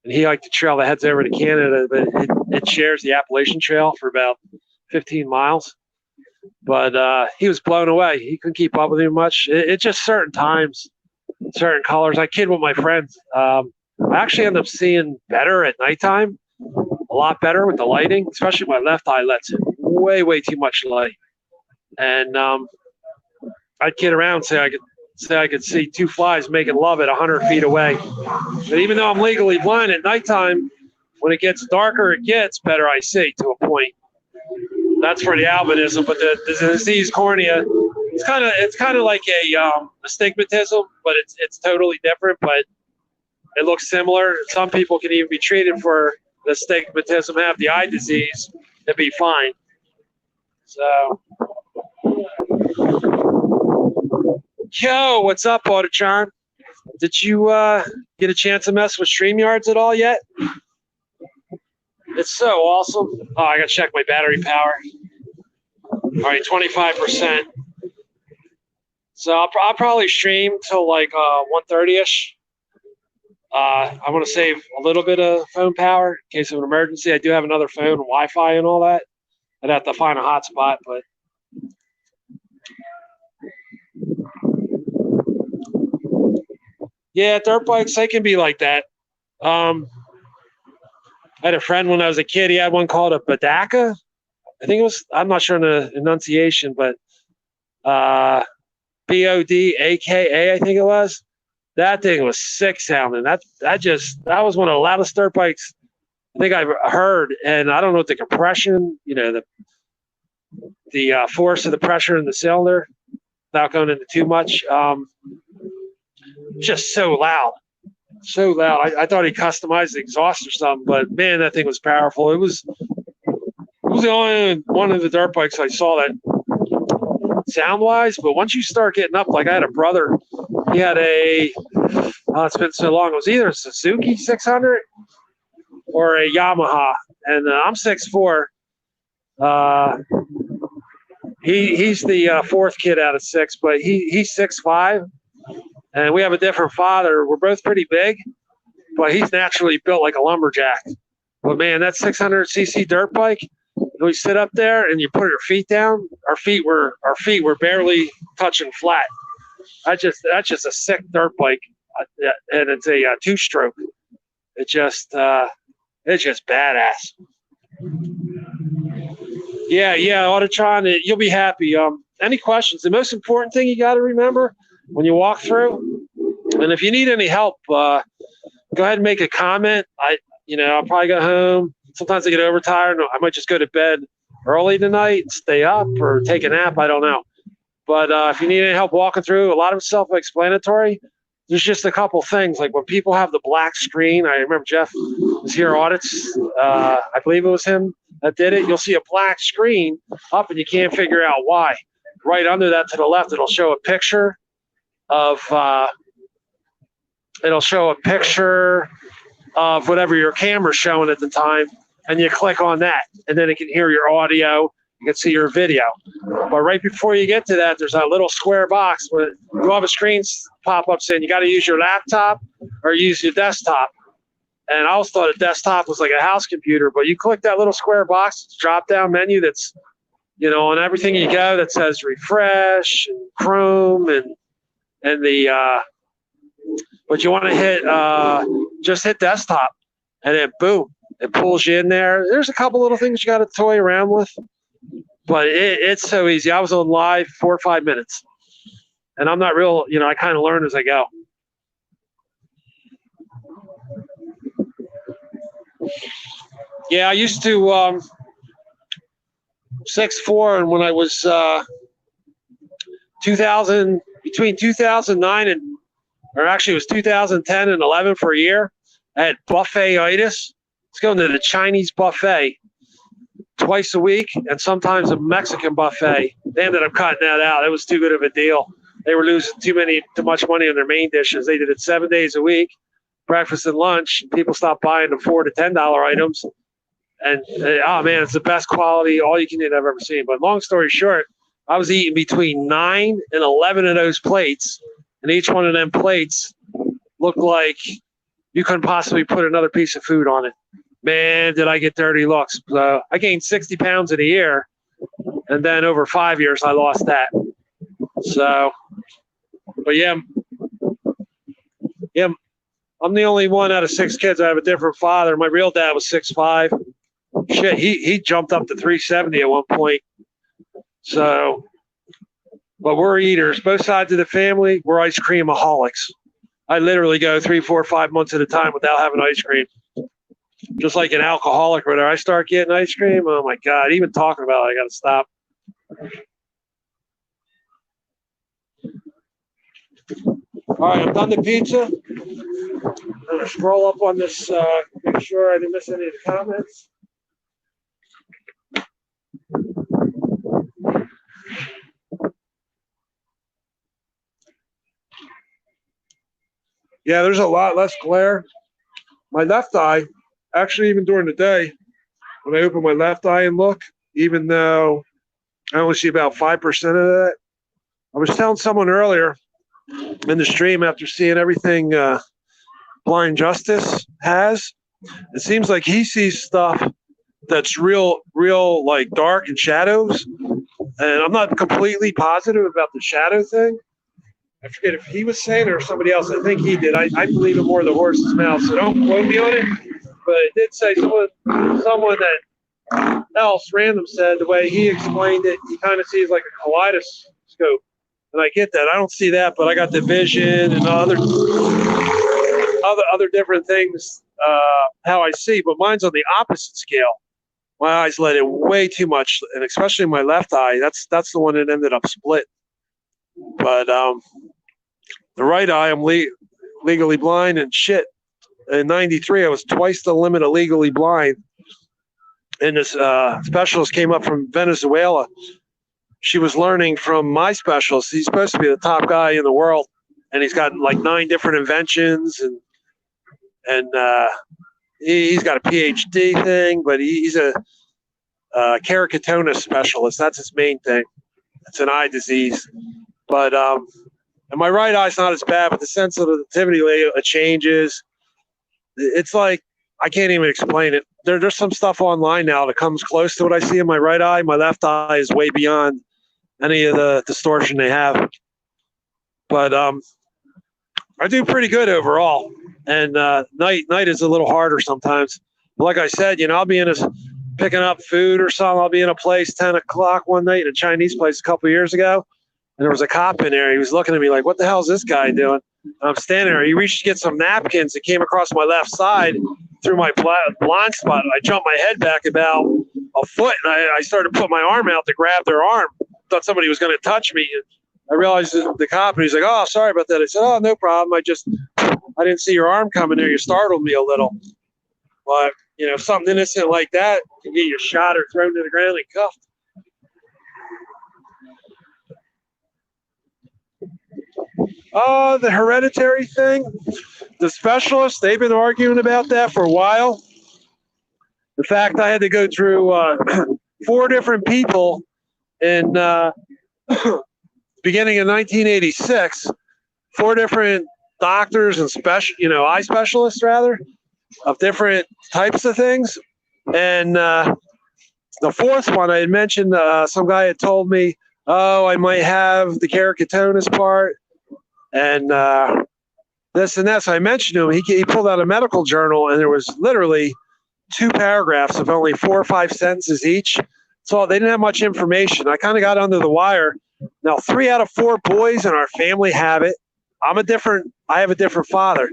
And he hiked the trail that heads over to Canada, but it shares the Appalachian Trail for about 15 miles. But he was blown away. He couldn't keep up with me much. It's just certain times, certain colors. I kid with my friends. I actually end up seeing better at nighttime, a lot better with the lighting, especially my left eye lets in way, way too much light. And I'd kid around and say I could see 2 flies making love at 100 feet away. But even though I'm legally blind at nighttime, when it gets darker, it gets better I see to a point. That's for the albinism, but the disease cornea, it's kind of like a astigmatism, but it's totally different. But it looks similar. Some people can even be treated for the astigmatism, have the eye disease, and be fine. So, yo, what's up, Autotron? Did you get a chance to mess with StreamYards at all yet? It's so awesome. Oh, I got to check my battery power. All right, 25%. So I'll probably stream till like 1:30ish. I want to save a little bit of phone power in case of an emergency. I do have another phone, Wi-Fi and all that. I'd have to find a hotspot, but yeah, dirt bikes, they can be like that. I had a friend when I was a kid. He had one called a Bodaka. I think it was, I'm not sure on the enunciation, but Bodaka, I think it was. That thing was sick sounding. That was one of the loudest dirt bikes I think I've heard. And I don't know what the compression, the force of the pressure in the cylinder, without going into too much, just so loud. So loud. I thought he customized the exhaust or something, but man, that thing was powerful. It was the only one of the dirt bikes I saw that sound wise, but once you start getting up, like I had a brother, he had a Oh, it's been so long. It was either a Suzuki 600 or a Yamaha, and I'm 6'4". He's the fourth kid out of six, but he's 6'5", and we have a different father. We're both pretty big, but he's naturally built like a lumberjack. But man, that 600cc dirt bike, we sit up there and you put your feet down. Our feet were barely touching flat. That's just a sick dirt bike, and it's a two-stroke. It's just badass. Yeah, Autotron, you'll be happy. Any questions? The most important thing you got to remember when you walk through, and if you need any help, go ahead and make a comment. I'll probably go home. Sometimes I get overtired. I might just go to bed early tonight, stay up, or take a nap. I don't know. But if you need any help walking through, a lot of it's self-explanatory. There's just a couple things. Like when people have the black screen, I remember Jeff was here audits. I believe it was him that did it. You'll see a black screen up and you can't figure out why. Right under that to the left, it'll show a picture of whatever your camera's showing at the time, and you click on that, and then it can hear your audio. You can see your video. But right before you get to that, there's a little square box where you have a screen pop up saying you got to use your laptop or use your desktop. And I always thought a desktop was like a house computer, but you click that little square box, it's a drop-down menu that's, on everything you go that says refresh and Chrome and but you want to hit, just hit desktop, and then boom, it pulls you in there. There's a couple little things you got to toy around with, but it's so easy. I was on live 4 or 5 minutes, and I'm not real, I kind of learn as I go. Yeah, I used to 6'4", and when I was between 2009 and, or actually it was 2010 and 11 for a year, I had buffet-itis. Let's go into the Chinese buffet twice a week, and sometimes a Mexican buffet. They ended up cutting that out. It was too good of a deal. They were losing too much money on their main dishes. They did it 7 days a week, breakfast and lunch. People stopped buying the $4 to $10 items. And oh man, it's the best quality all you can eat I've ever seen. But long story short, I was eating between 9 and 11 of those plates, and each one of them plates looked like you couldn't possibly put another piece of food on it. Man, did I get dirty looks. So I gained 60 pounds in a year, and then over 5 years I lost that. So, but yeah, I'm the only one out of 6 kids. I have a different father. My real dad was 6'5". Shit, he jumped up to 370 at one point. So, but we're eaters. Both sides of the family, we're ice creamaholics. I literally go 3, 4, 5 months at a time without having ice cream. Just like an alcoholic, where I start getting ice cream, oh my God, even talking about it, I got to stop. All right, I'm done the pizza. I'm going to scroll up on this, make sure I didn't miss any of the comments. Yeah, there's a lot less glare. My left eye, actually, even during the day, when I open my left eye and look, even though I only see about 5% of that, I was telling someone earlier in the stream after seeing everything Blind Justice has, it seems like he sees stuff that's real like dark and shadows. And I'm not completely positive about the shadow thing. I forget if he was saying it or somebody else. I think he did. I believe it more the horse's mouth, so don't quote me on it. But it did say someone that else random said the way he explained it, he kind of sees like a kaleidoscope. And I get that. I don't see that, but I got the vision and other different things how I see. But mine's on the opposite scale. My eyes let in way too much, and especially my left eye. That's the one that ended up split. But the right eye, I'm legally blind, and shit. In '93, I was twice the limit of legally blind. And this specialist came up from Venezuela. She was learning from my specialist. He's supposed to be the top guy in the world. and he's got like 9 different inventions, and he's got a PhD thing, but he's a keratoconus specialist. That's his main thing. It's an eye disease, but and my right eye's not as bad, but the sensitivity changes. It's like I can't even explain it. There's some stuff online now that comes close to what I see in my right eye. My left eye is way beyond any of the distortion they have. But I do pretty good overall. And night is a little harder sometimes. But like I said, I'll be picking up food or something. I'll be in a place 10 o'clock one night, in a Chinese place a couple of years ago, and there was a cop in there. He was looking at me like, "What the hell is this guy doing?" And I'm standing there. He reached to get some napkins that came across my left side through my blind spot. I jumped my head back about a foot, and I started putting my arm out to grab their arm. Thought somebody was going to touch me. And I realized the cop, and he's like, "Oh, sorry about that." I said, "Oh, no problem. I didn't see your arm coming there. You startled me a little." But, something innocent like that can get you shot or thrown to the ground and cuffed. The hereditary thing, the specialists, they've been arguing about that for a while. In fact, I had to go through 4 different people in beginning of 1986, 4 different doctors and eye specialists rather, of different types of things. And the 4th one I had mentioned, some guy had told me, "Oh, I might have the keratoconus part and this and that." So I mentioned to him, he pulled out a medical journal, and there was literally 2 paragraphs of only 4 or 5 sentences each. So they didn't have much information. I kind of got under the wire. Now, 3 out of 4 boys in our family have it. I have a different father,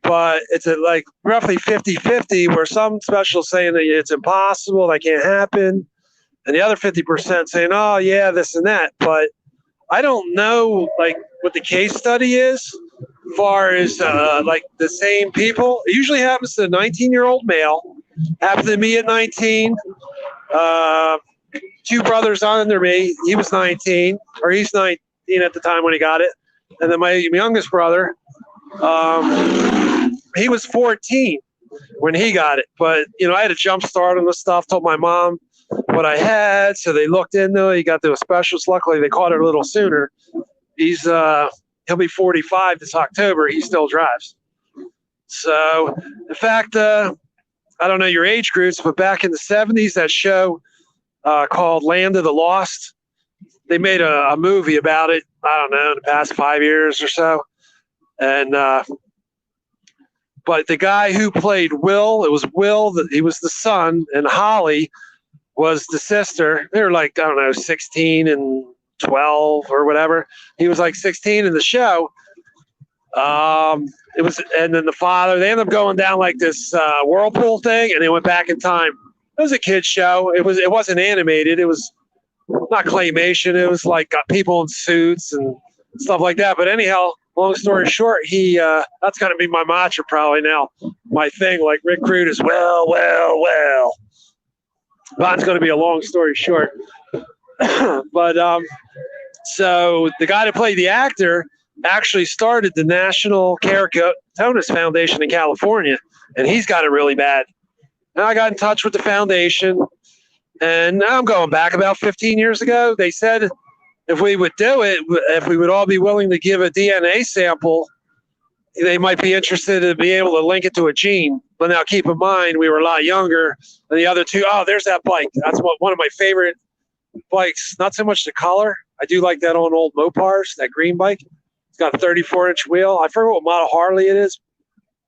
but it's like roughly 50-50, where some specialists saying that it's impossible, that can't happen, and the other 50% saying, "Oh yeah, this and that." But I don't know like what the case study is as far as like the same people. It usually happens to a 19-year-old male. Happened to me at 19. 2 brothers under me. He was 19, or he's 19 at the time when he got it. And then my youngest brother, he was 14 when he got it. But, I had a jump start on the stuff, told my mom what I had. So they looked into it. He got to a specialist. Luckily, they caught it a little sooner. He'll be 45 this October. He still drives. So, in fact, I don't know your age groups, but back in the 70s, that show called Land of the Lost, they made a movie about it, I don't know, in the past 5 years or so. And but the guy who played Will, he was the son, and Holly was the sister. They were like, I don't know, 16 and 12 or whatever. He was like 16 in the show. And then the father, they ended up going down like this whirlpool thing, and they went back in time. It was a kid's show. It wasn't animated. It was not claymation. It was like got people in suits and stuff like that. But anyhow, long story short, that's going to be my mantra probably now. My thing, like Rick Crude, is well. That's going to be a long story short. But so the guy that played the actor actually started the National Keratoconus Foundation in California, and he's got it really bad. And I got in touch with the foundation, and now I'm going back about 15 years ago. They said if we would do it, if we would all be willing to give a DNA sample, they might be interested in being able to link it to a gene. But now keep in mind, we were a lot younger than the other 2. Oh, there's that bike. That's one of my favorite bikes. Not so much the color. I do like that on old Mopars, that green bike. It's got a 34-inch wheel. I forget what model Harley it is.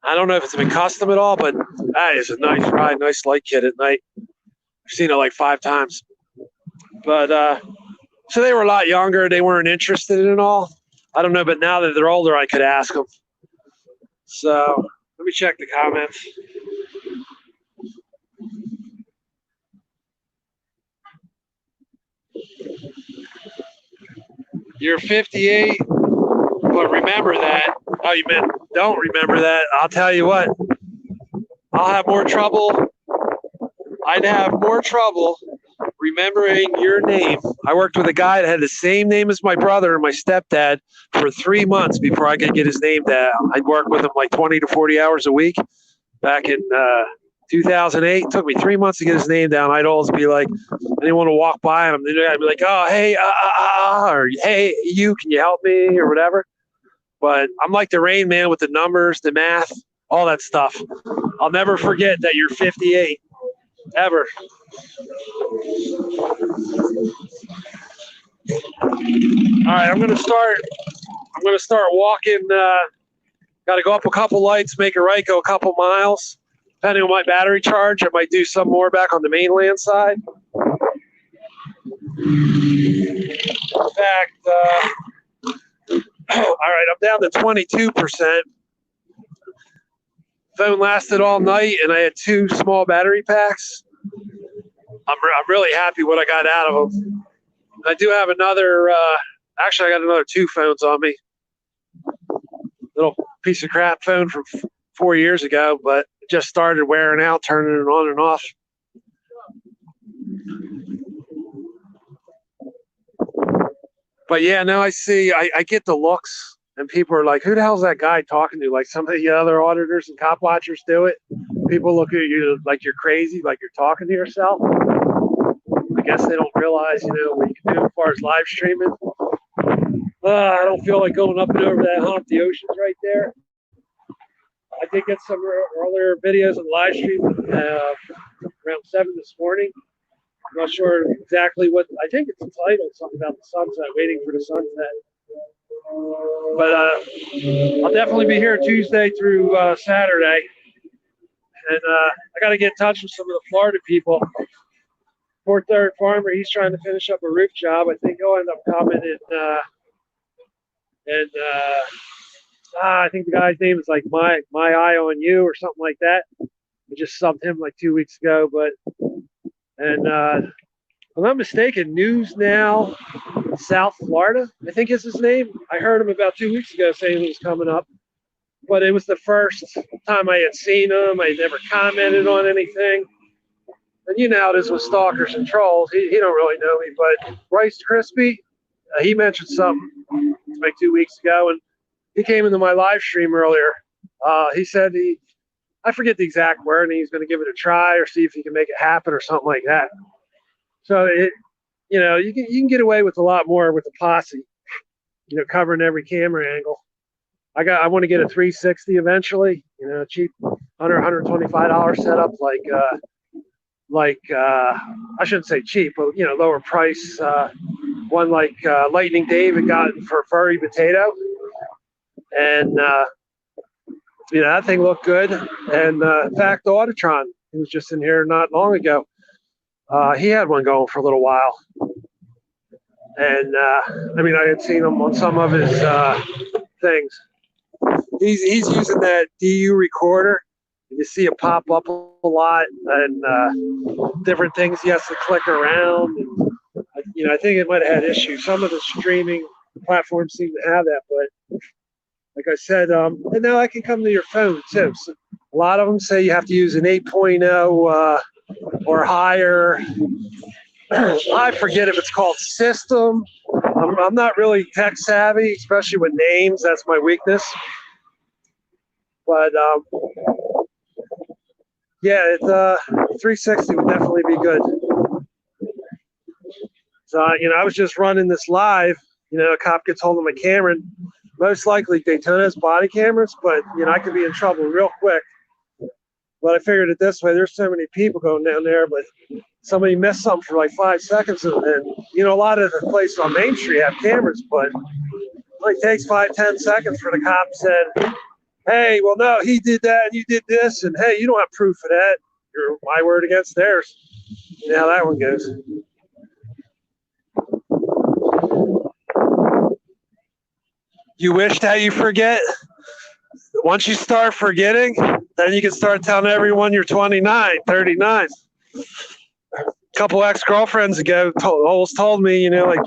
I don't know if it's been custom at all, but that is a nice ride, nice light kit at night. I've seen it like 5 times. But so they were a lot younger. They weren't interested in it all. I don't know, but now that they're older, I could ask them. So let me check the comments. You're 58, but remember that. Oh, you meant don't remember that. I'll tell you what. I'll have more trouble. I'd have more trouble remembering your name. I worked with a guy that had the same name as my brother and my stepdad for 3 months before I could get his name down. I'd work with him like 20 to 40 hours a week back in 2008. It took me 3 months to get his name down. I'd always be like, I didn't want to walk by him. I'd be like, oh, hey, or hey, you, can you help me or whatever? But I'm like the Rain Man with the numbers, the math, all that stuff. I'll never forget that you're 58, ever. All right, I'm gonna start walking. Got to go up a couple lights, make a right, go a couple miles. Depending on my battery charge, I might do some more back on the mainland side. In fact, all right, I'm down to 22%. Phone lasted all night, and I had 2 small battery packs. I'm really happy what I got out of them. I do have another. Actually, I got another 2 phones on me. Little piece of crap phone from 4 years ago, but it just started wearing out, turning it on and off. But yeah, now I see, I get the looks, and people are like, who the hell's that guy talking to? Like some of the other auditors and cop watchers do it. People look at you like you're crazy, like you're talking to yourself. I guess they don't realize, what you can do as far as live streaming. I don't feel like going up and over that hump. The ocean's right there. I did get some earlier videos of live stream around 7 this morning. I'm not sure exactly what. I think it's entitled something about the sunset, waiting for the sunset. But I'll definitely be here Tuesday through Saturday. And I got to get in touch with some of the Florida people. Fort Third Farmer, he's trying to finish up a roof job. I think he'll end up coming I think the guy's name is like my Eye on You or something like that. I just subbed him like 2 weeks ago, if I'm not mistaken, News Now South Florida, I think is his name. I heard him about 2 weeks ago saying he was coming up, but it was the first time I had seen him. I never commented on anything. And you know how it is with stalkers and trolls. He don't really know me, but Bryce Crispy, he mentioned something like 2 weeks ago, and he came into my live stream earlier. He said I forget the exact word, and he's going to give it a try or see if he can make it happen or something like that. So you can get away with a lot more with the posse, covering every camera angle. I want to get a 360 eventually, cheap $125 setup, like I shouldn't say cheap, but lower price. One like Lightning David got for Furry Potato, and that thing looked good. And in fact, Auditron, he was just in here not long ago. He had one going for a little while, and I had seen him on some of his things. He's using that DU recorder. You see it pop up a lot, and different things he has to click around. And, I think it might have had issues. Some of the streaming platforms seem to have that, but like I said, and now I can come to your phone too. So a lot of them say you have to use an 8.0 or higher. I forget if it's called system. I'm not really tech savvy, especially with names. That's my weakness. But yeah, 360 would definitely be good. So I was just running this live. A cop gets hold of my camera. And most likely Daytona has body cameras, but I could be in trouble real quick. But I figured it this way: there's so many people going down there, but somebody missed something for like 5 seconds, and a lot of the places on Main Street have cameras, but it only takes 5-10 seconds for the cop said, hey, well, no, he did that and you did this, and hey, you don't have proof of that. You're my word against theirs. You know how that one goes. You wish that you forget. Once you start forgetting, then you can start telling everyone you're 29, 39. A couple ex-girlfriends ago always told me, like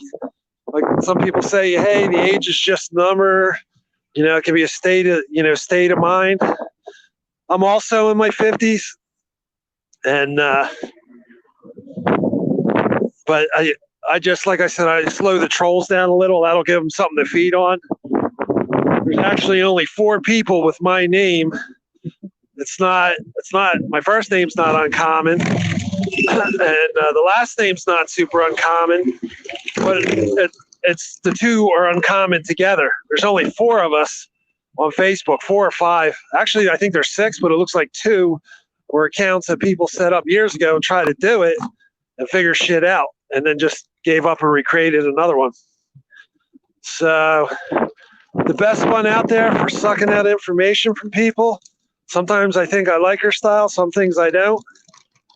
some people say, hey, the age is just a number. It can be a state of mind. I'm also in my 50s, and but I just, like I said, I slow the trolls down a little. That'll give them something to feed on. There's actually only 4 people with my name. It's not my first name's not uncommon, and the last name's not super uncommon, but it's the 2 are uncommon together. There's only 4 of us on Facebook, 4 or 5. Actually, I think there's 6, but it looks like 2 were accounts that people set up years ago and tried to do it and figure shit out, and then just gave up and recreated another one. So the best one out there for sucking out information from people. Sometimes I think I like her style. Some things I don't.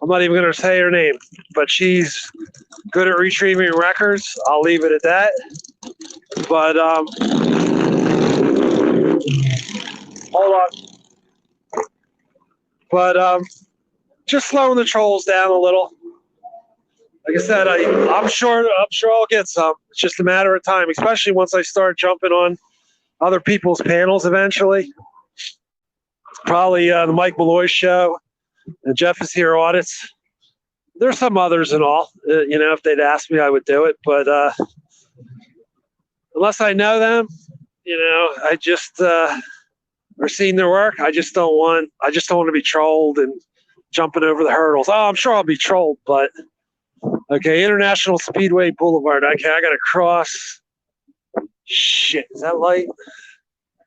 I'm not even going to say her name, but she's good at retrieving records. I'll leave it at that. But hold on. But just slowing the trolls down a little. Like I said, I'm sure I'll get some. It's just a matter of time, especially once I start jumping on other people's panels eventually. Probably the Mike Malloy show, and Jeff is here audits. There's some others and all. If they'd ask me, I would do it. But unless I know them, I just or seen their work. I just don't want to be trolled and jumping over the hurdles. Oh, I'm sure I'll be trolled, but okay. International Speedway Boulevard. Okay, I got to cross. Shit, is that light?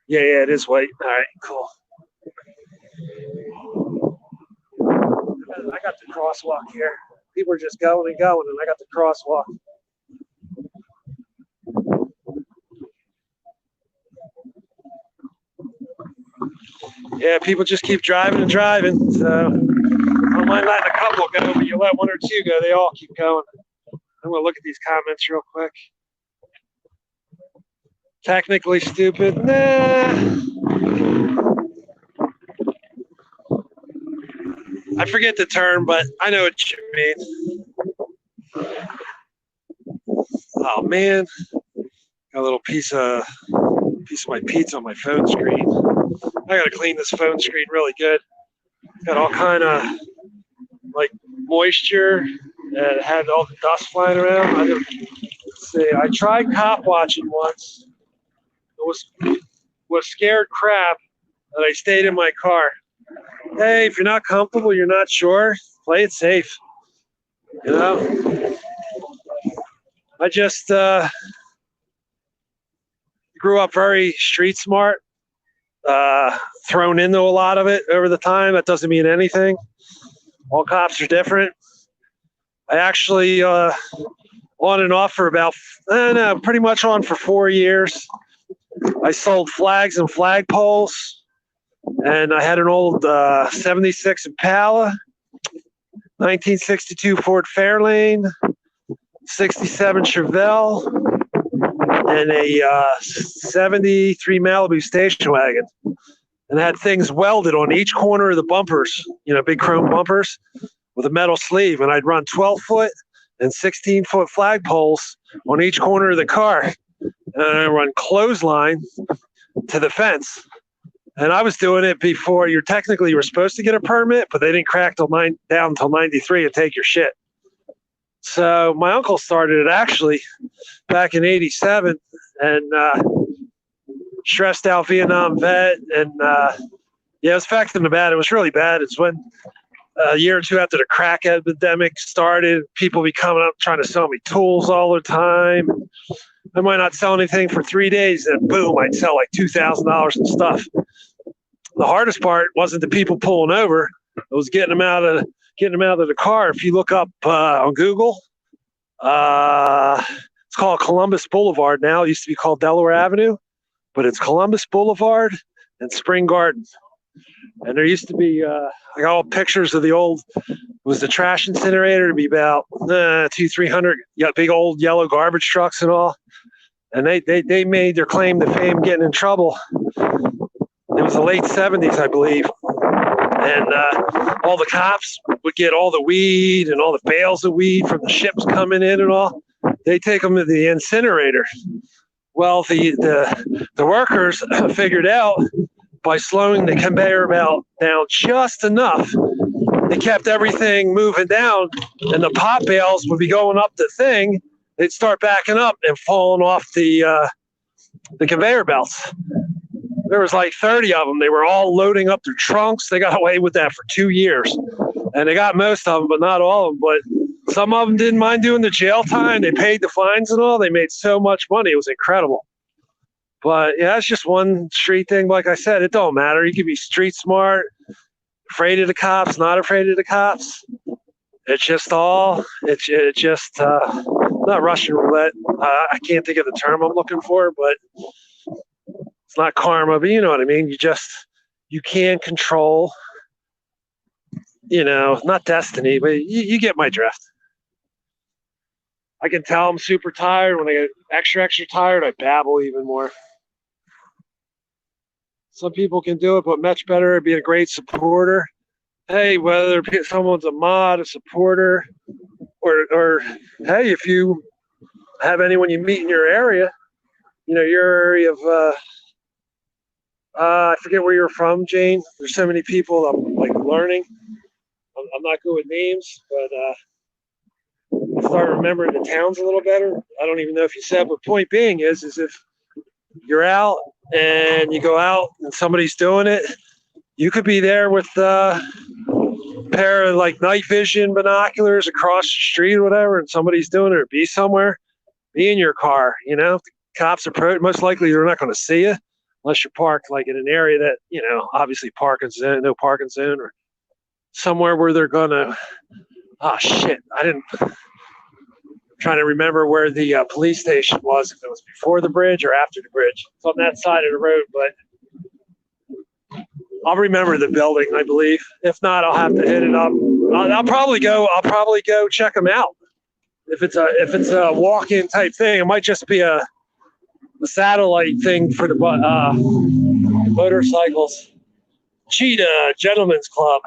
Yeah, it is white. All right, cool. I got the crosswalk here. People are just going and going, and I got the crosswalk. Yeah, people just keep driving and driving. So I don't mind letting a couple go, but you let 1 or 2 go, they all keep going. I'm going to look at these comments real quick. Technically stupid. Nah. I forget the term, but I know what you mean. Oh man, got a little piece of my pizza on my phone screen. I gotta clean this phone screen really good. Got all kind of like moisture and had all the dust flying around. Let's see. I tried cop watching once. It was scared crap, and I stayed in my car. Hey, if you're not comfortable, you're not sure, play it safe. I just grew up very street smart, thrown into a lot of it over the time. That doesn't mean anything. All cops are different. I actually on and off for about, pretty much on for 4 years. I sold flags and flagpoles. And I had an old 76 Impala, 1962 Ford Fairlane, 67 Chevelle, and a 73 Malibu station wagon. And had things welded on each corner of the bumpers, big chrome bumpers with a metal sleeve. And I'd run 12-foot and 16-foot flagpoles on each corner of the car. And I'd run clothesline to the fence. And I was doing it before you were supposed to get a permit, but they didn't crack down until 93 to take your shit. So my uncle started it actually back in 87, and stressed out Vietnam vet. And it was back in Nevada. It was really bad. It's when a year or 2 after the crack epidemic started, people be coming up trying to sell me tools all the time. I might not sell anything for 3 days, and boom, I'd sell like $2,000 in stuff. The hardest part wasn't the people pulling over; it was getting them out of the car. If you look up on Google, it's called Columbus Boulevard now. It used to be called Delaware Avenue, but it's Columbus Boulevard and Spring Garden. And there used to be, I got all pictures of the old, it was the trash incinerator. It'd be about 200-300 big old yellow garbage trucks and all. And they made their claim to fame getting in trouble. It was the late 70s, I believe. And all the cops would get all the weed and all the bales of weed from the ships coming in and all. They take them to the incinerator. Well, the workers figured out by slowing the conveyor belt down just enough they kept everything moving down, and the pot bales would be going up the thing. They'd start backing up and falling off the conveyor belts. There was like 30 of them. They were all loading up their trunks. They got away with that for 2 years, and they got most of them, but not all of them. But some of them didn't mind doing the jail time. They paid the fines and all. They made so much money. It was incredible. But yeah, it's just one street thing. Like I said, it don't matter. You can be street smart, afraid of the cops, not afraid of the cops. It's just not Russian roulette. I can't think of the term I'm looking for, but it's not karma, but you know what I mean. You can't control, not destiny, but you get my drift. I can tell I'm super tired. When I get extra tired, I babble even more. Some people can do it, but much better at being a great supporter. Hey, whether someone's a mod, a supporter, or hey, if you have anyone you meet in your area, your area of, I forget where you're from, Jane. There's so many people I'm like learning. I'm not good with names, but start remembering the towns a little better. I don't even know if you said, but point being is if you're out and you go out and somebody's doing it, you could be there with a pair of like night vision binoculars across the street or whatever, and somebody's doing it, or be somewhere, be in your car. If the cops are most likely they're not going to see you unless you're parked like in an area that, obviously no parking zone, or somewhere where they're going to, oh shit, I'm trying to remember where the police station was, if it was before the bridge or after the bridge. It's on that side of the road, but I'll remember the building, I believe. If not, I'll have to hit it up. I'll probably go check them out. If it's a walk-in type thing, it might just be a satellite thing for the motorcycles. Cheetah Gentlemen's Club.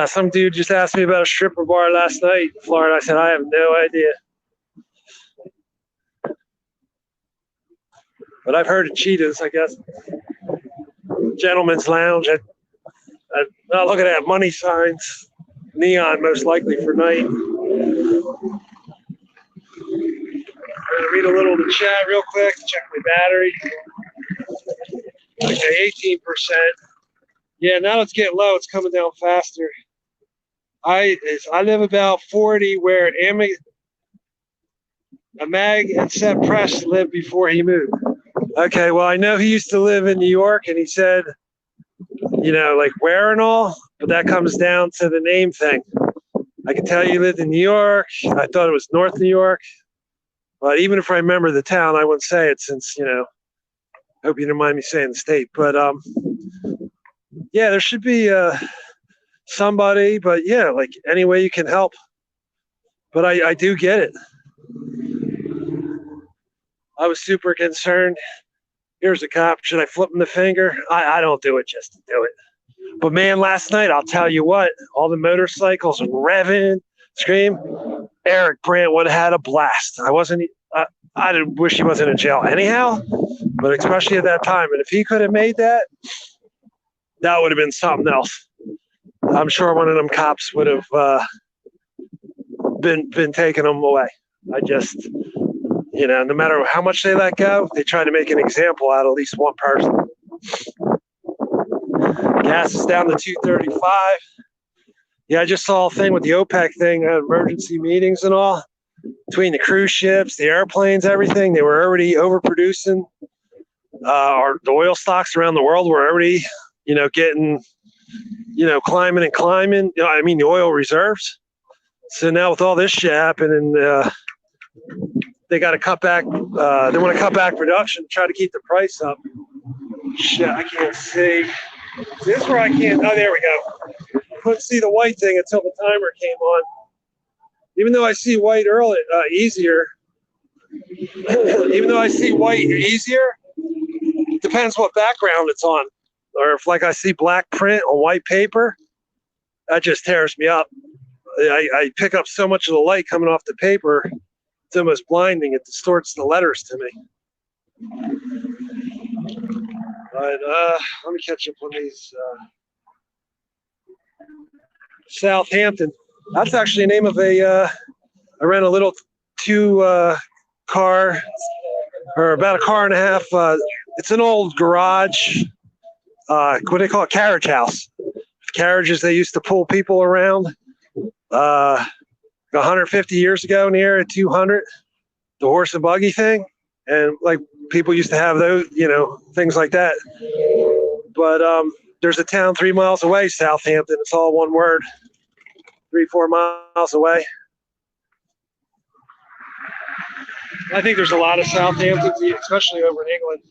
Some dude just asked me about a stripper bar last night in Florida. I said, I have no idea. But I've heard of Cheetahs, I guess. Gentlemen's Lounge. I'm not looking at money signs. Neon, most likely, for night. I'm going to read a little of the chat real quick, check my battery. Okay, 18%. Yeah, now it's getting low. It's coming down faster. I live about 40 where Mag and Seth Press lived before he moved. Okay, well, I know he used to live in New York, and he said, like where and all, but that comes down to the name thing. I can tell you lived in New York. I thought it was North New York. But even if I remember the town, I wouldn't say it since, hope you don't mind me saying the state. But, yeah, there should be somebody, but yeah, like any way you can help. But I do get it. I was super concerned. Here's a cop. Should I flip him the finger? I don't do it just to do it. But man, last night, I'll tell you what, all the motorcycles were revving, scream. Eric Brandt would have had a blast. I didn't wish he wasn't in jail anyhow, but especially at that time. And if he could have made that, that would have been something else. I'm sure one of them cops would have been taking them away. I just, no matter how much they let go, they try to make an example out of at least one person. Gas is down to 235. Yeah, I just saw a thing with the OPEC thing, emergency meetings and all, between the cruise ships, the airplanes, everything. They were already overproducing. The oil stocks around the world were already, getting, climbing and climbing. The oil reserves. So now with all this shit happening, they got to cut back. They want to cut back production, try to keep the price up. Shit, I can't see. This is where I can't. Oh, there we go. Couldn't see the white thing until the timer came on. Even though I see white early, easier. Even though I see white easier, it depends what background it's on. Or if, like, I see black print on white paper, that just tears me up. I pick up so much of the light coming off the paper, it's almost blinding. It distorts the letters to me. But let me catch up on these. Southampton. That's actually the name of I rent a little car, or about a car and a half. It's an old garage. What do they call it? Carriage house. Carriages they used to pull people around. 150 years ago, near 200, the horse and buggy thing, and like people used to have those, things like that. But there's a town 3 miles away, Southampton. It's all one word. 3-4 miles away. I think there's a lot of Southamptons, especially over in England.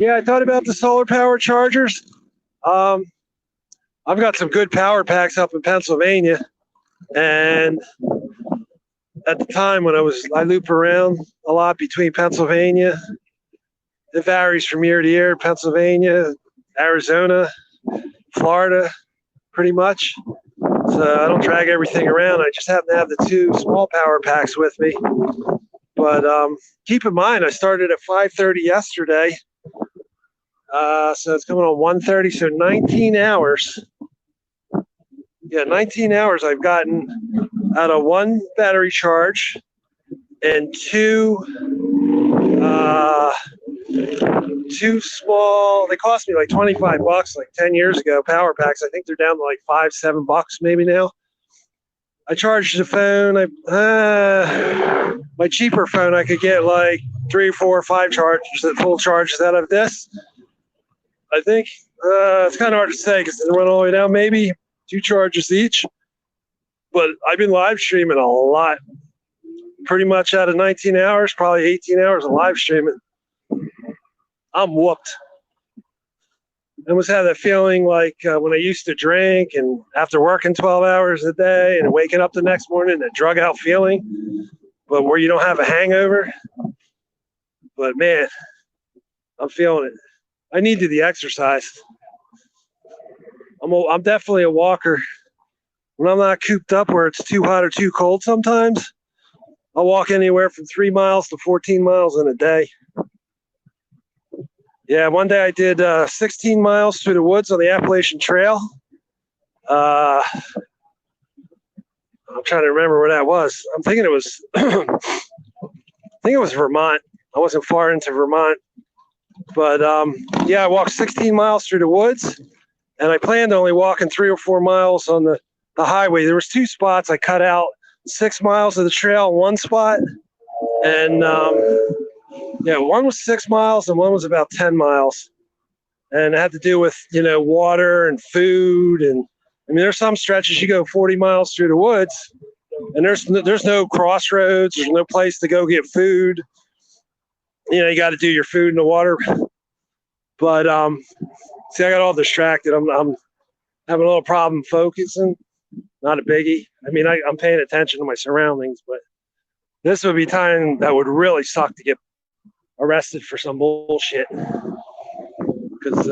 Yeah, I thought about the solar power chargers. I've got some good power packs up in Pennsylvania, and at the time when I loop around a lot between Pennsylvania. It varies from year to year. Pennsylvania, Arizona, Florida, pretty much. So I don't drag everything around. I just happen to have the 2 small power packs with me. But keep in mind, I started at 5:30 yesterday. So it's coming on 1:30, so 19 hours. Yeah, 19 hours I've gotten out of 1 battery charge and 2 small, they cost me like $25 like 10 years ago, power packs. I think they're down to like $5-7 maybe now. I charged the phone. My cheaper phone, I could get like 3, 4, 5 charges, full charges out of this. I think it's kind of hard to say because it went all the way down, maybe 2 charges each. But I've been live streaming a lot. Pretty much out of 19 hours, probably 18 hours of live streaming. I'm whooped. I almost had that feeling like when I used to drink and after working 12 hours a day and waking up the next morning, that drug out feeling, but where you don't have a hangover. But man, I'm feeling it. I needed the exercise. I'm definitely a walker. When I'm not cooped up where it's too hot or too cold sometimes, I'll walk anywhere from 3 miles to 14 miles in a day. Yeah, one day I did 16 miles through the woods on the Appalachian Trail. I'm trying to remember where that was. I'm thinking it was, I think it was Vermont. I wasn't far into Vermont. But yeah, I walked 16 miles through the woods, and I planned on only walking 3 or 4 miles on the highway. There was 2 spots. I cut out 6 miles of the trail in one spot, and yeah, one was 6 miles and one was about 10 miles. And it had to do with, water and food. And I mean, there's some stretches you go 40 miles through the woods and there's no crossroads. There's no place to go get food. You got to do your food in the water. But see, I got all distracted. I'm having a little problem focusing. Not a biggie. I mean, I'm paying attention to my surroundings, but this would be time that would really suck to get arrested for some bullshit, because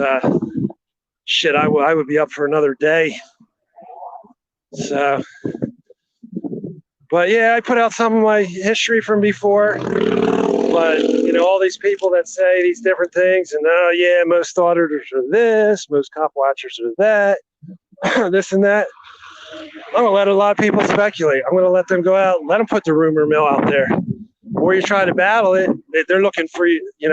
shit, I would be up for another day. So, but yeah, I put out some of my history from before, but all these people that say these different things, and oh yeah, most auditors are this, most cop watchers are that, this and that. I'm gonna let a lot of people speculate. I'm gonna let them go out, let them put the rumor mill out there. Or you try to battle it, they're looking for you, in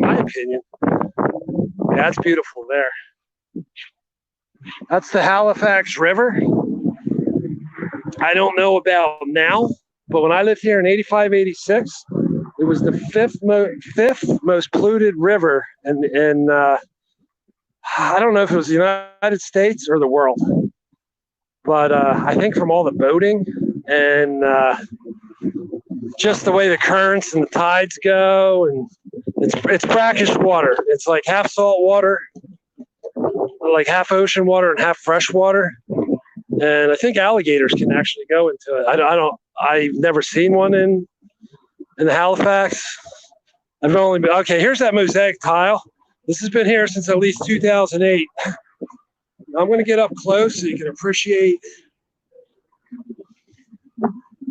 my opinion. Yeah, that's beautiful there. That's the Halifax River. I don't know about now, but when I lived here in 85, 86, it was the fifth most polluted river in I don't know if it was the United States or the world. But I think from all the boating and just the way the currents and the tides go, and it's brackish water. It's like half salt water, like half ocean water and half fresh water. and I think alligators can actually go into it. I've never seen one in the Halifax. I've only been, okay, here's that mosaic tile. This has been here since at least 2008. I'm going to get up close so you can appreciate.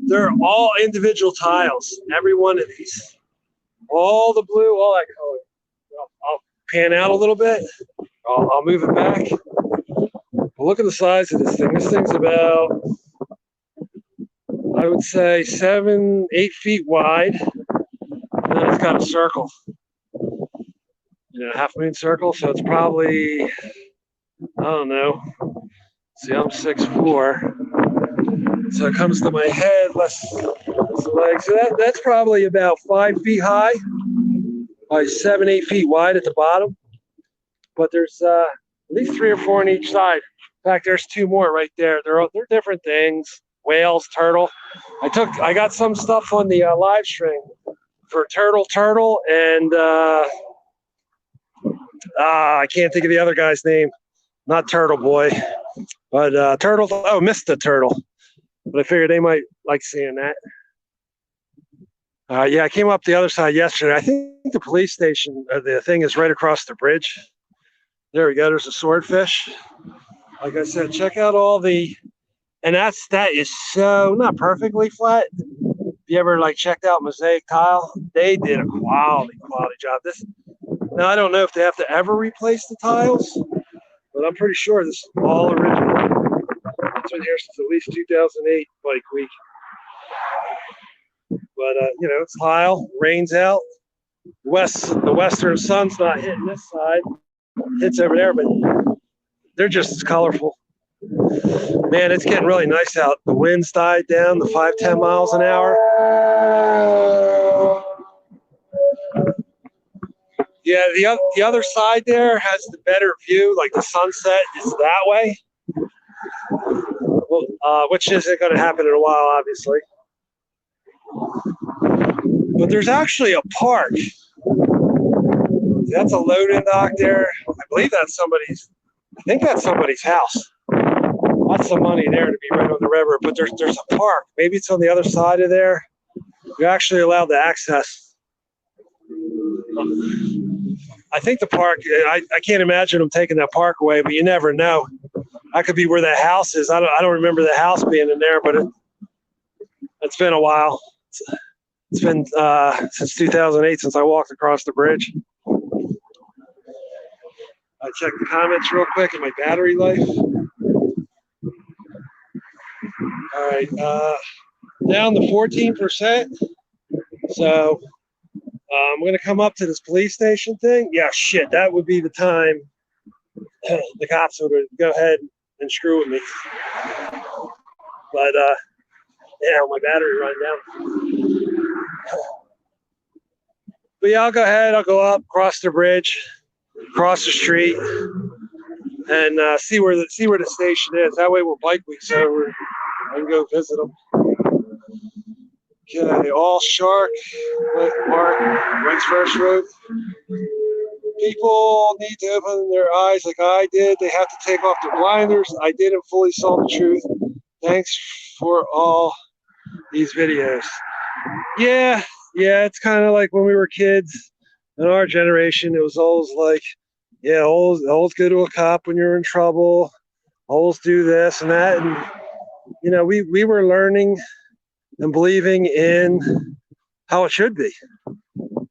They're all individual tiles, every one of these. All the blue, all that color. I'll pan out a little bit. I'll move it back. But look at the size of this thing. This thing's about, I would say, 7, 8 feet wide. And then it's got a circle. Half moon circle. So it's probably, I don't know. See, I'm 6'4". So it comes to my head, less the legs. So that's probably about 5 feet high, by 7, 8 feet wide at the bottom. But there's at least 3 or 4 on each side. In fact, there's 2 more right there. They're different things. Whales, turtle. I got some stuff on the live stream for turtle, and I can't think of the other guy's name. Not Turtle Boy, but Turtle. Oh, Mr. Turtle. But I figured they might like seeing that. Yeah, I came up the other side yesterday. I think the police station, the thing is right across the bridge. There we go. There's a swordfish. Like I said, check out all the, and that is so not perfectly flat. If you ever checked out Mosaic Tile, they did a quality job. Now I don't know if they have to ever replace the tiles, but I'm pretty sure this is all original. It's been here since at least 2008 Bike Week. But it's tile, rain's out. The western sun's not hitting this side. It's over there, but they're just as colorful. Man, it's getting really nice out. The wind's died down to 5-10 miles an hour. Yeah, the other side there has the better view. Like the sunset is that way, which isn't going to happen in a while, obviously. But there's actually a park. That's a loading dock there. I believe that's somebody's. I think that's somebody's house. Lots of money there to be right on the river. But there's a park. Maybe it's on the other side of there. You're actually allowed to access. I think the park. I can't imagine them taking that park away, but you never know. That could be where that house is. I don't remember the house being in there, but it's been a while. It's been since 2008 since I walked across the bridge. I checked the comments real quick and my battery life. All right, down to 14%. So I'm going to come up to this police station thing. Yeah, shit, that would be the time the cops would go ahead and screw with me. But my battery run down. But yeah, I'll go ahead. I'll go up, cross the bridge, cross the street, and see where the station is. That way, when Bike Week's over, I can go visit them. Okay, all shark, Mark, Wings First Road. People need to open their eyes like I did. They have to take off their blinders. I didn't fully saw the truth. Thanks for all these videos. Yeah, it's kind of like when we were kids in our generation. It was always like, yeah, always go to a cop when you're in trouble. Always do this and that. And, we were learning and believing in how it should be,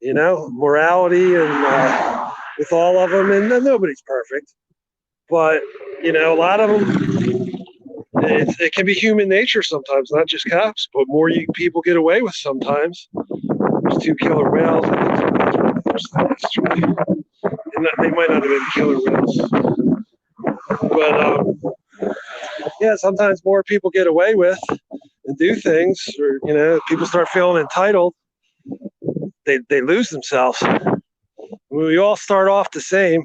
morality and with all of them. And nobody's perfect. But, a lot of them, it can be human nature sometimes, not just cops, but more people get away with sometimes. There's 2 killer whales. And they might not have been killer whales. But, sometimes more people get away with and do things, or, people start feeling entitled. They lose themselves. We all start off the same.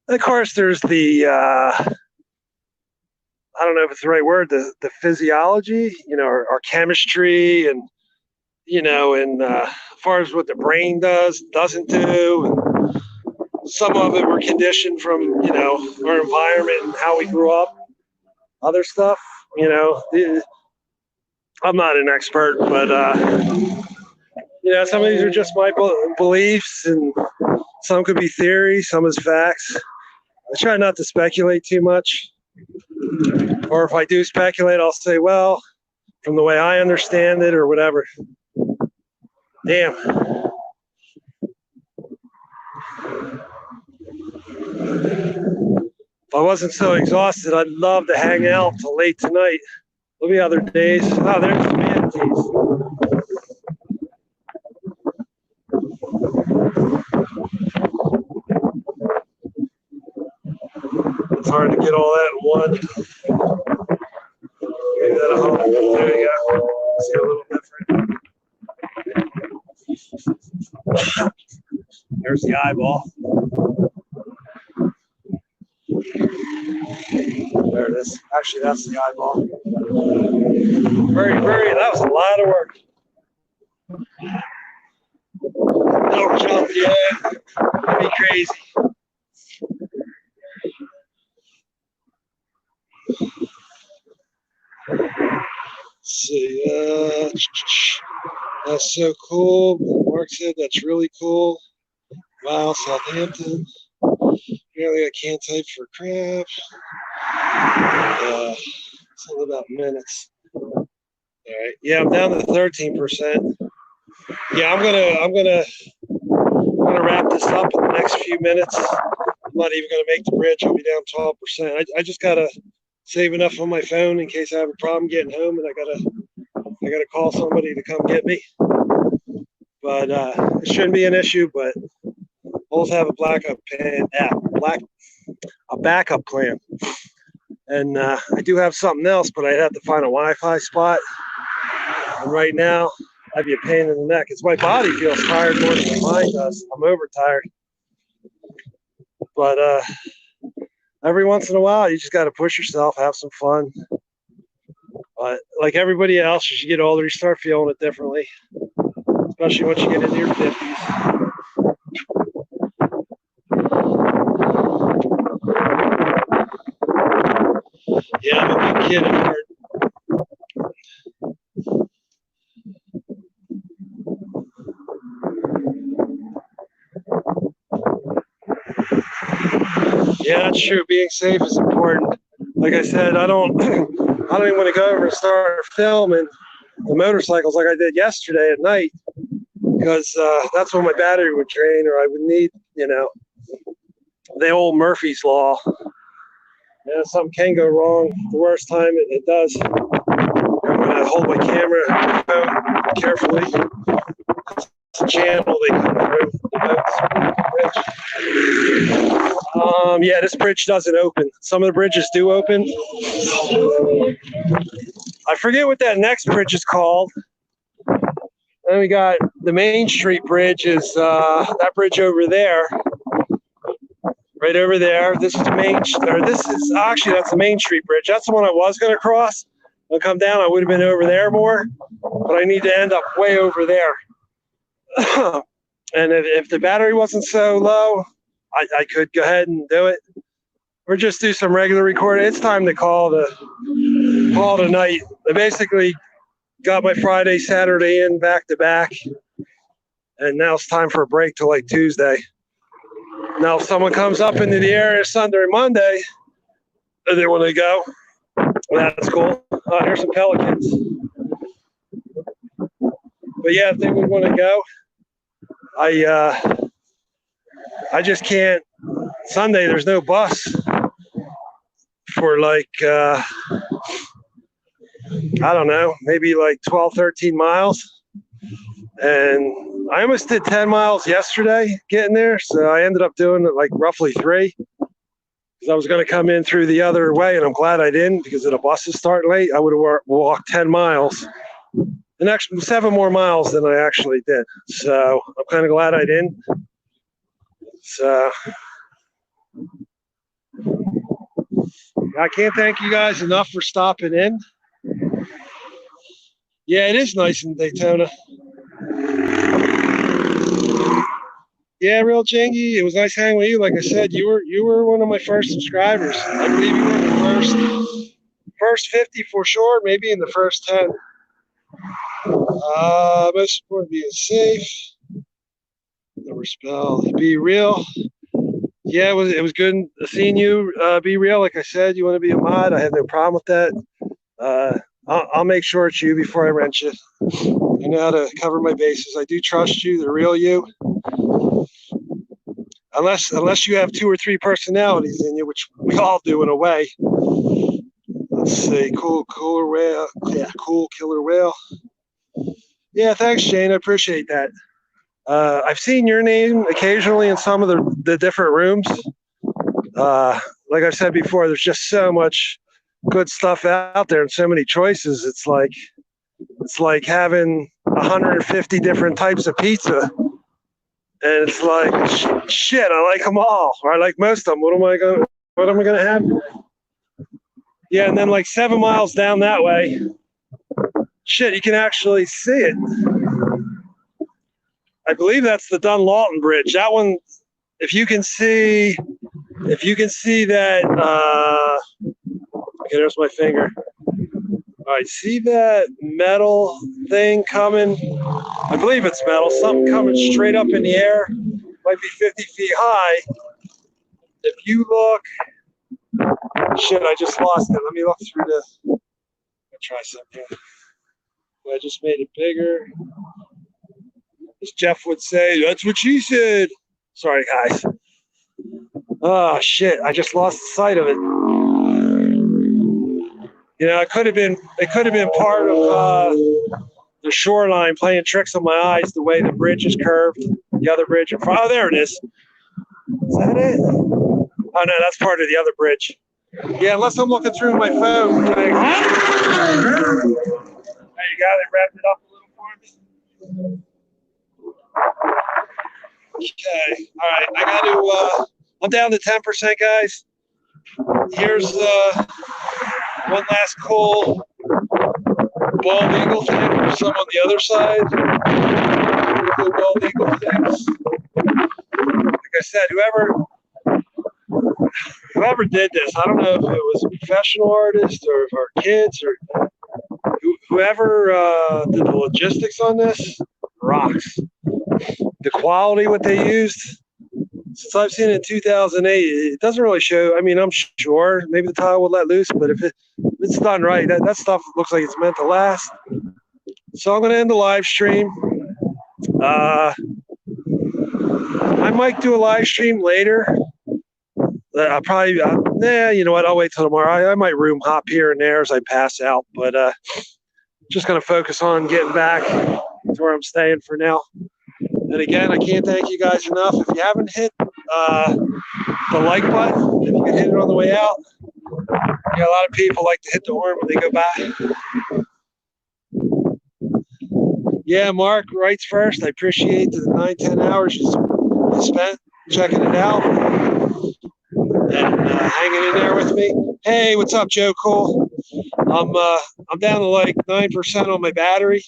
And of course, there's the, I don't know if it's the right word, the physiology, our chemistry and, as far as what the brain doesn't do. And some of it we're conditioned from, our environment and how we grew up. other stuff, you know, I'm not an expert, but you know, some of these are just my beliefs, and some could be theory, some is facts. I try not to speculate too much, or if I do speculate, I'll say, well, from the way I understand it, or whatever. Damn. If I wasn't so exhausted, I'd love to hang out till late tonight. There'll be other days. Oh, there's the manatees. It's hard to get all that in one. Maybe that'll help. There you go. See a little different. There's the eyeball. There it is. Actually, that's the eyeball. That was a lot of work. No jump yet. Be crazy. See, that's so cool. Mark said that's really cool. Wow, Southampton. Apparently I can't type for crap. Something about minutes. All right. Yeah, I'm down to 13%. Yeah, I'm gonna wrap this up in the next few minutes. I'm not even gonna make the bridge. I'll be down 12%. I just gotta save enough on my phone in case I have a problem getting home, and I gotta call somebody to come get me. But it shouldn't be an issue. But always have a backup plan. And I do have something else, but I'd have to find a Wi-Fi spot. And right now, I'd be a pain in the neck. It's my body feels tired more than my mind does. I'm overtired. But every once in a while, you just got to push yourself, have some fun. But like everybody else, as you get older, you start feeling it differently, especially once you get into your 50s. Yeah, I'm a big kid at heart. Yeah, that's true. Being safe is important. Like I said, I don't even want to go over and start filming the motorcycles like I did yesterday at night, because that's when my battery would drain, or I would need, you know, the old Murphy's Law. Yeah, something can go wrong. The worst time it does. I'm gonna hold my camera carefully. It's a channel they come through the bridge. Yeah, this bridge doesn't open. Some of the bridges do open. I forget what that next bridge is called. Then we got the Main Street Bridge. Is that bridge over there? Right over there. This is that's the Main Street Bridge. That's the one I was going to cross. I'll come down. I would have been over there more, but I need to end up way over there. And if the battery wasn't so low, I could go ahead and do it, or just do some regular recording. It's time to call it a night. I basically got my Friday, Saturday in back to back, and now it's time for a break till like Tuesday. Now, if someone comes up into the area Sunday or Monday, and they want to go, that's cool. Here's some pelicans. But yeah, if they would want to go, I just can't. Sunday, there's no bus for like, I don't know, maybe like 12, 13 miles. And I almost did 10 miles yesterday getting there. So I ended up doing it like roughly 3. Because I was going to come in through the other way, and I'm glad I didn't, because the buses start late. I would have walked 10 miles. And actually 7 more miles than I actually did. So I'm kind of glad I didn't. So I can't thank you guys enough for stopping in. Yeah, it is nice in Daytona. Yeah, real Jingy. It was nice hanging with you. Like I said, you were one of my first subscribers. I believe you were the first. First 50 for sure, maybe in the first 10. Most important, being safe. Never spell. Be real. Yeah, it was good seeing you. Be real. Like I said, you want to be a mod. I have no problem with that. I'll make sure it's you before I rent you. I know how to cover my bases. I do trust you, the real you. Unless you have 2 or 3 personalities in you, which we all do in a way. Let's see, cool whale. Yeah, cool killer whale. Yeah, thanks, Shane. I appreciate that. I've seen your name occasionally in some of the different rooms. Like I've said before, there's just so much good stuff out there and so many choices. It's like having 150 different types of pizza. And it's like, shit, I like them all. Or I like most of them. What am I gonna have today? Yeah, and then like 7 miles down that way, shit, you can actually see it. I believe that's the Dunlawton Bridge. That one, if you can see that, okay, there's my finger. All right, see that metal thing coming? I believe it's metal, something coming straight up in the air, might be 50 feet high. If you look, shit, I just lost it. Let me look through the, try something. I just made it bigger. As Jeff would say, that's what she said. Sorry, guys. Oh, shit, I just lost sight of it. You know, it could have been part of the shoreline playing tricks on my eyes, the way the bridge is curved, the other bridge in front. Oh, there it is. Is that it? Oh, no, that's part of the other bridge. Yeah, unless I'm looking through my phone. There you go. They wrapped it up a little for me. Okay. All right. I got to, I'm down to 10%, guys. Here's one last cool bald eagle thing. There's some on the other side. Cool bald eagle things. Like I said, whoever did this, I don't know if it was a professional artist or kids or whoever did the logistics on this, rocks. The quality, what they used, since I've seen it in 2008, it doesn't really show. I mean, I'm sure maybe the tile will let loose, but if it's done right, that stuff looks like it's meant to last. So I'm going to end the live stream. I might do a live stream later. I'll probably, you know what? I'll wait till tomorrow. I might room hop here and there as I pass out, but just going to focus on getting back to where I'm staying for now. And again, I can't thank you guys enough. If you haven't hit the like button, if you can hit it on the way out, a lot of people like to hit the horn when they go by. Yeah, Mark writes first. I appreciate the 9-10 hours you spent checking it out and hanging in there with me. Hey, what's up, Joe Cole? I'm down to like 9% on my battery,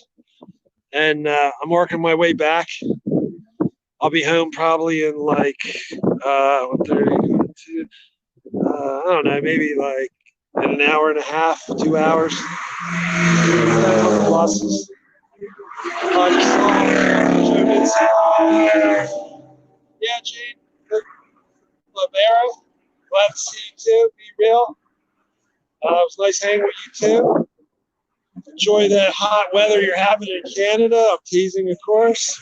and I'm working my way back. I'll be home probably in like I don't know, maybe like in an hour and a half, 2 hours. Losses. Yeah, Gene. Libero. Glad to see you too. Be real. It was nice hanging with you too. Enjoy the hot weather you're having in Canada. I'm teasing, of course.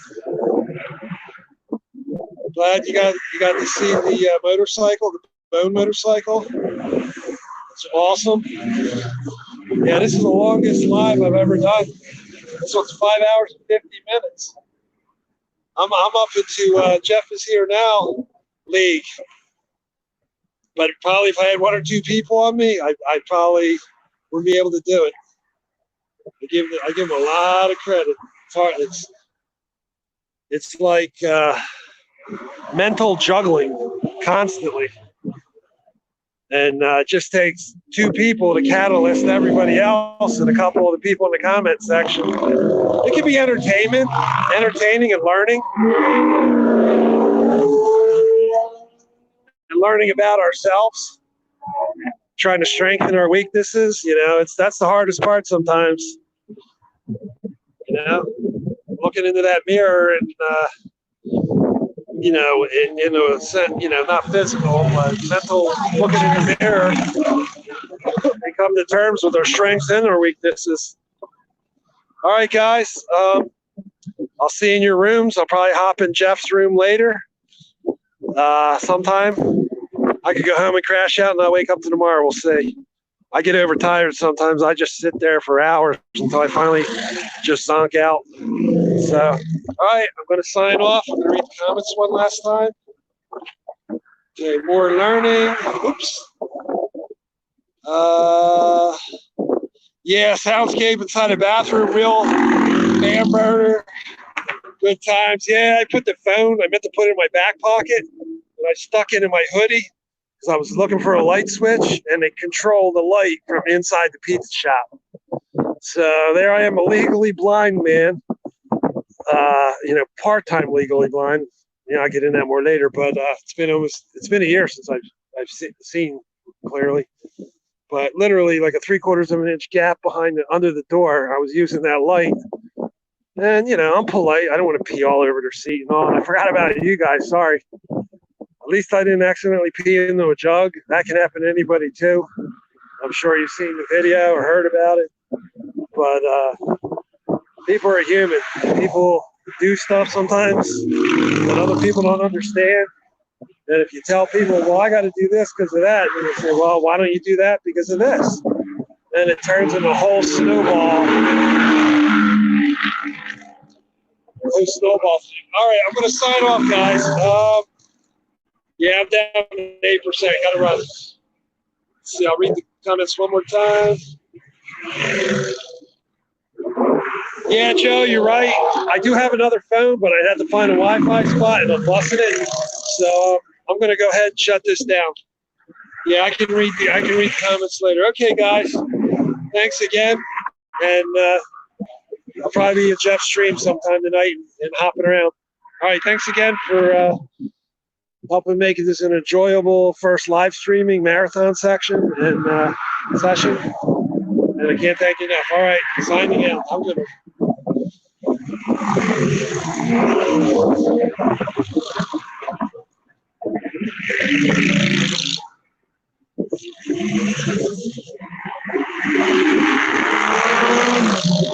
Glad you got to see the motorcycle, the bone motorcycle. It's awesome. Yeah, this is the longest live I've ever done. This one's 5 hours and 50 minutes. I'm up into Jeff is here now league. But probably if I had 1 or 2 people on me, I probably would be able to do it. I give them a lot of credit. It's like mental juggling constantly. And it just takes 2 people to catalyst everybody else and a couple of the people in the comment section. It can be entertaining and learning. And learning about ourselves. trying to strengthen our weaknesses. You know, that's the hardest part sometimes. You know, looking into that mirror and you know, in a sense, you know, not physical, but mental, looking in the mirror, and come to terms with our strengths and our weaknesses. All right, guys. I'll see you in your rooms. I'll probably hop in Jeff's room later. Sometime. I could go home and crash out and I'll wake up to tomorrow. We'll see. I get overtired sometimes. I just sit there for hours until I finally just zonk out. So, all right, I'm going to sign off. I'm going to read the comments one last time. Okay, more learning. Oops. Yeah, soundscape inside a bathroom, real fan burner. Good times. Yeah, I put the phone, I meant to put it in my back pocket, and I stuck it in my hoodie because I was looking for a light switch, and they control the light from inside the pizza shop. So there I am, a legally blind man, you know, part-time legally blind. You know, I'll get in that more later, but it's been a year since I've seen clearly. But literally like a 3/4 of an inch gap under the door, I was using that light. And, you know, I'm polite. I don't want to pee all over their seat and all. And I forgot about you guys. Sorry. At least I didn't accidentally pee into a jug. That can happen to anybody, too. I'm sure you've seen the video or heard about it. But people are human. People do stuff sometimes that other people don't understand. And if you tell people, well, I got to do this because of that, and they say, well, why don't you do that because of this? Then it turns into a whole snowball. Thing. All right, I'm going to sign off, guys. Yeah, I'm down to 8%. Got to run. Let's see, I'll read the comments one more time. Yeah, Joe, you're right. I do have another phone, but I had to find a Wi-Fi spot, and I'm busting it. So I'm going to go ahead and shut this down. Yeah, I can read the comments later. Okay, guys. Thanks again, and I'll probably be at Jeff's stream sometime tonight and hopping around. All right, thanks again for helping make this an enjoyable first live streaming marathon section and session. And I can't thank you enough. All right, signing out. I'm good.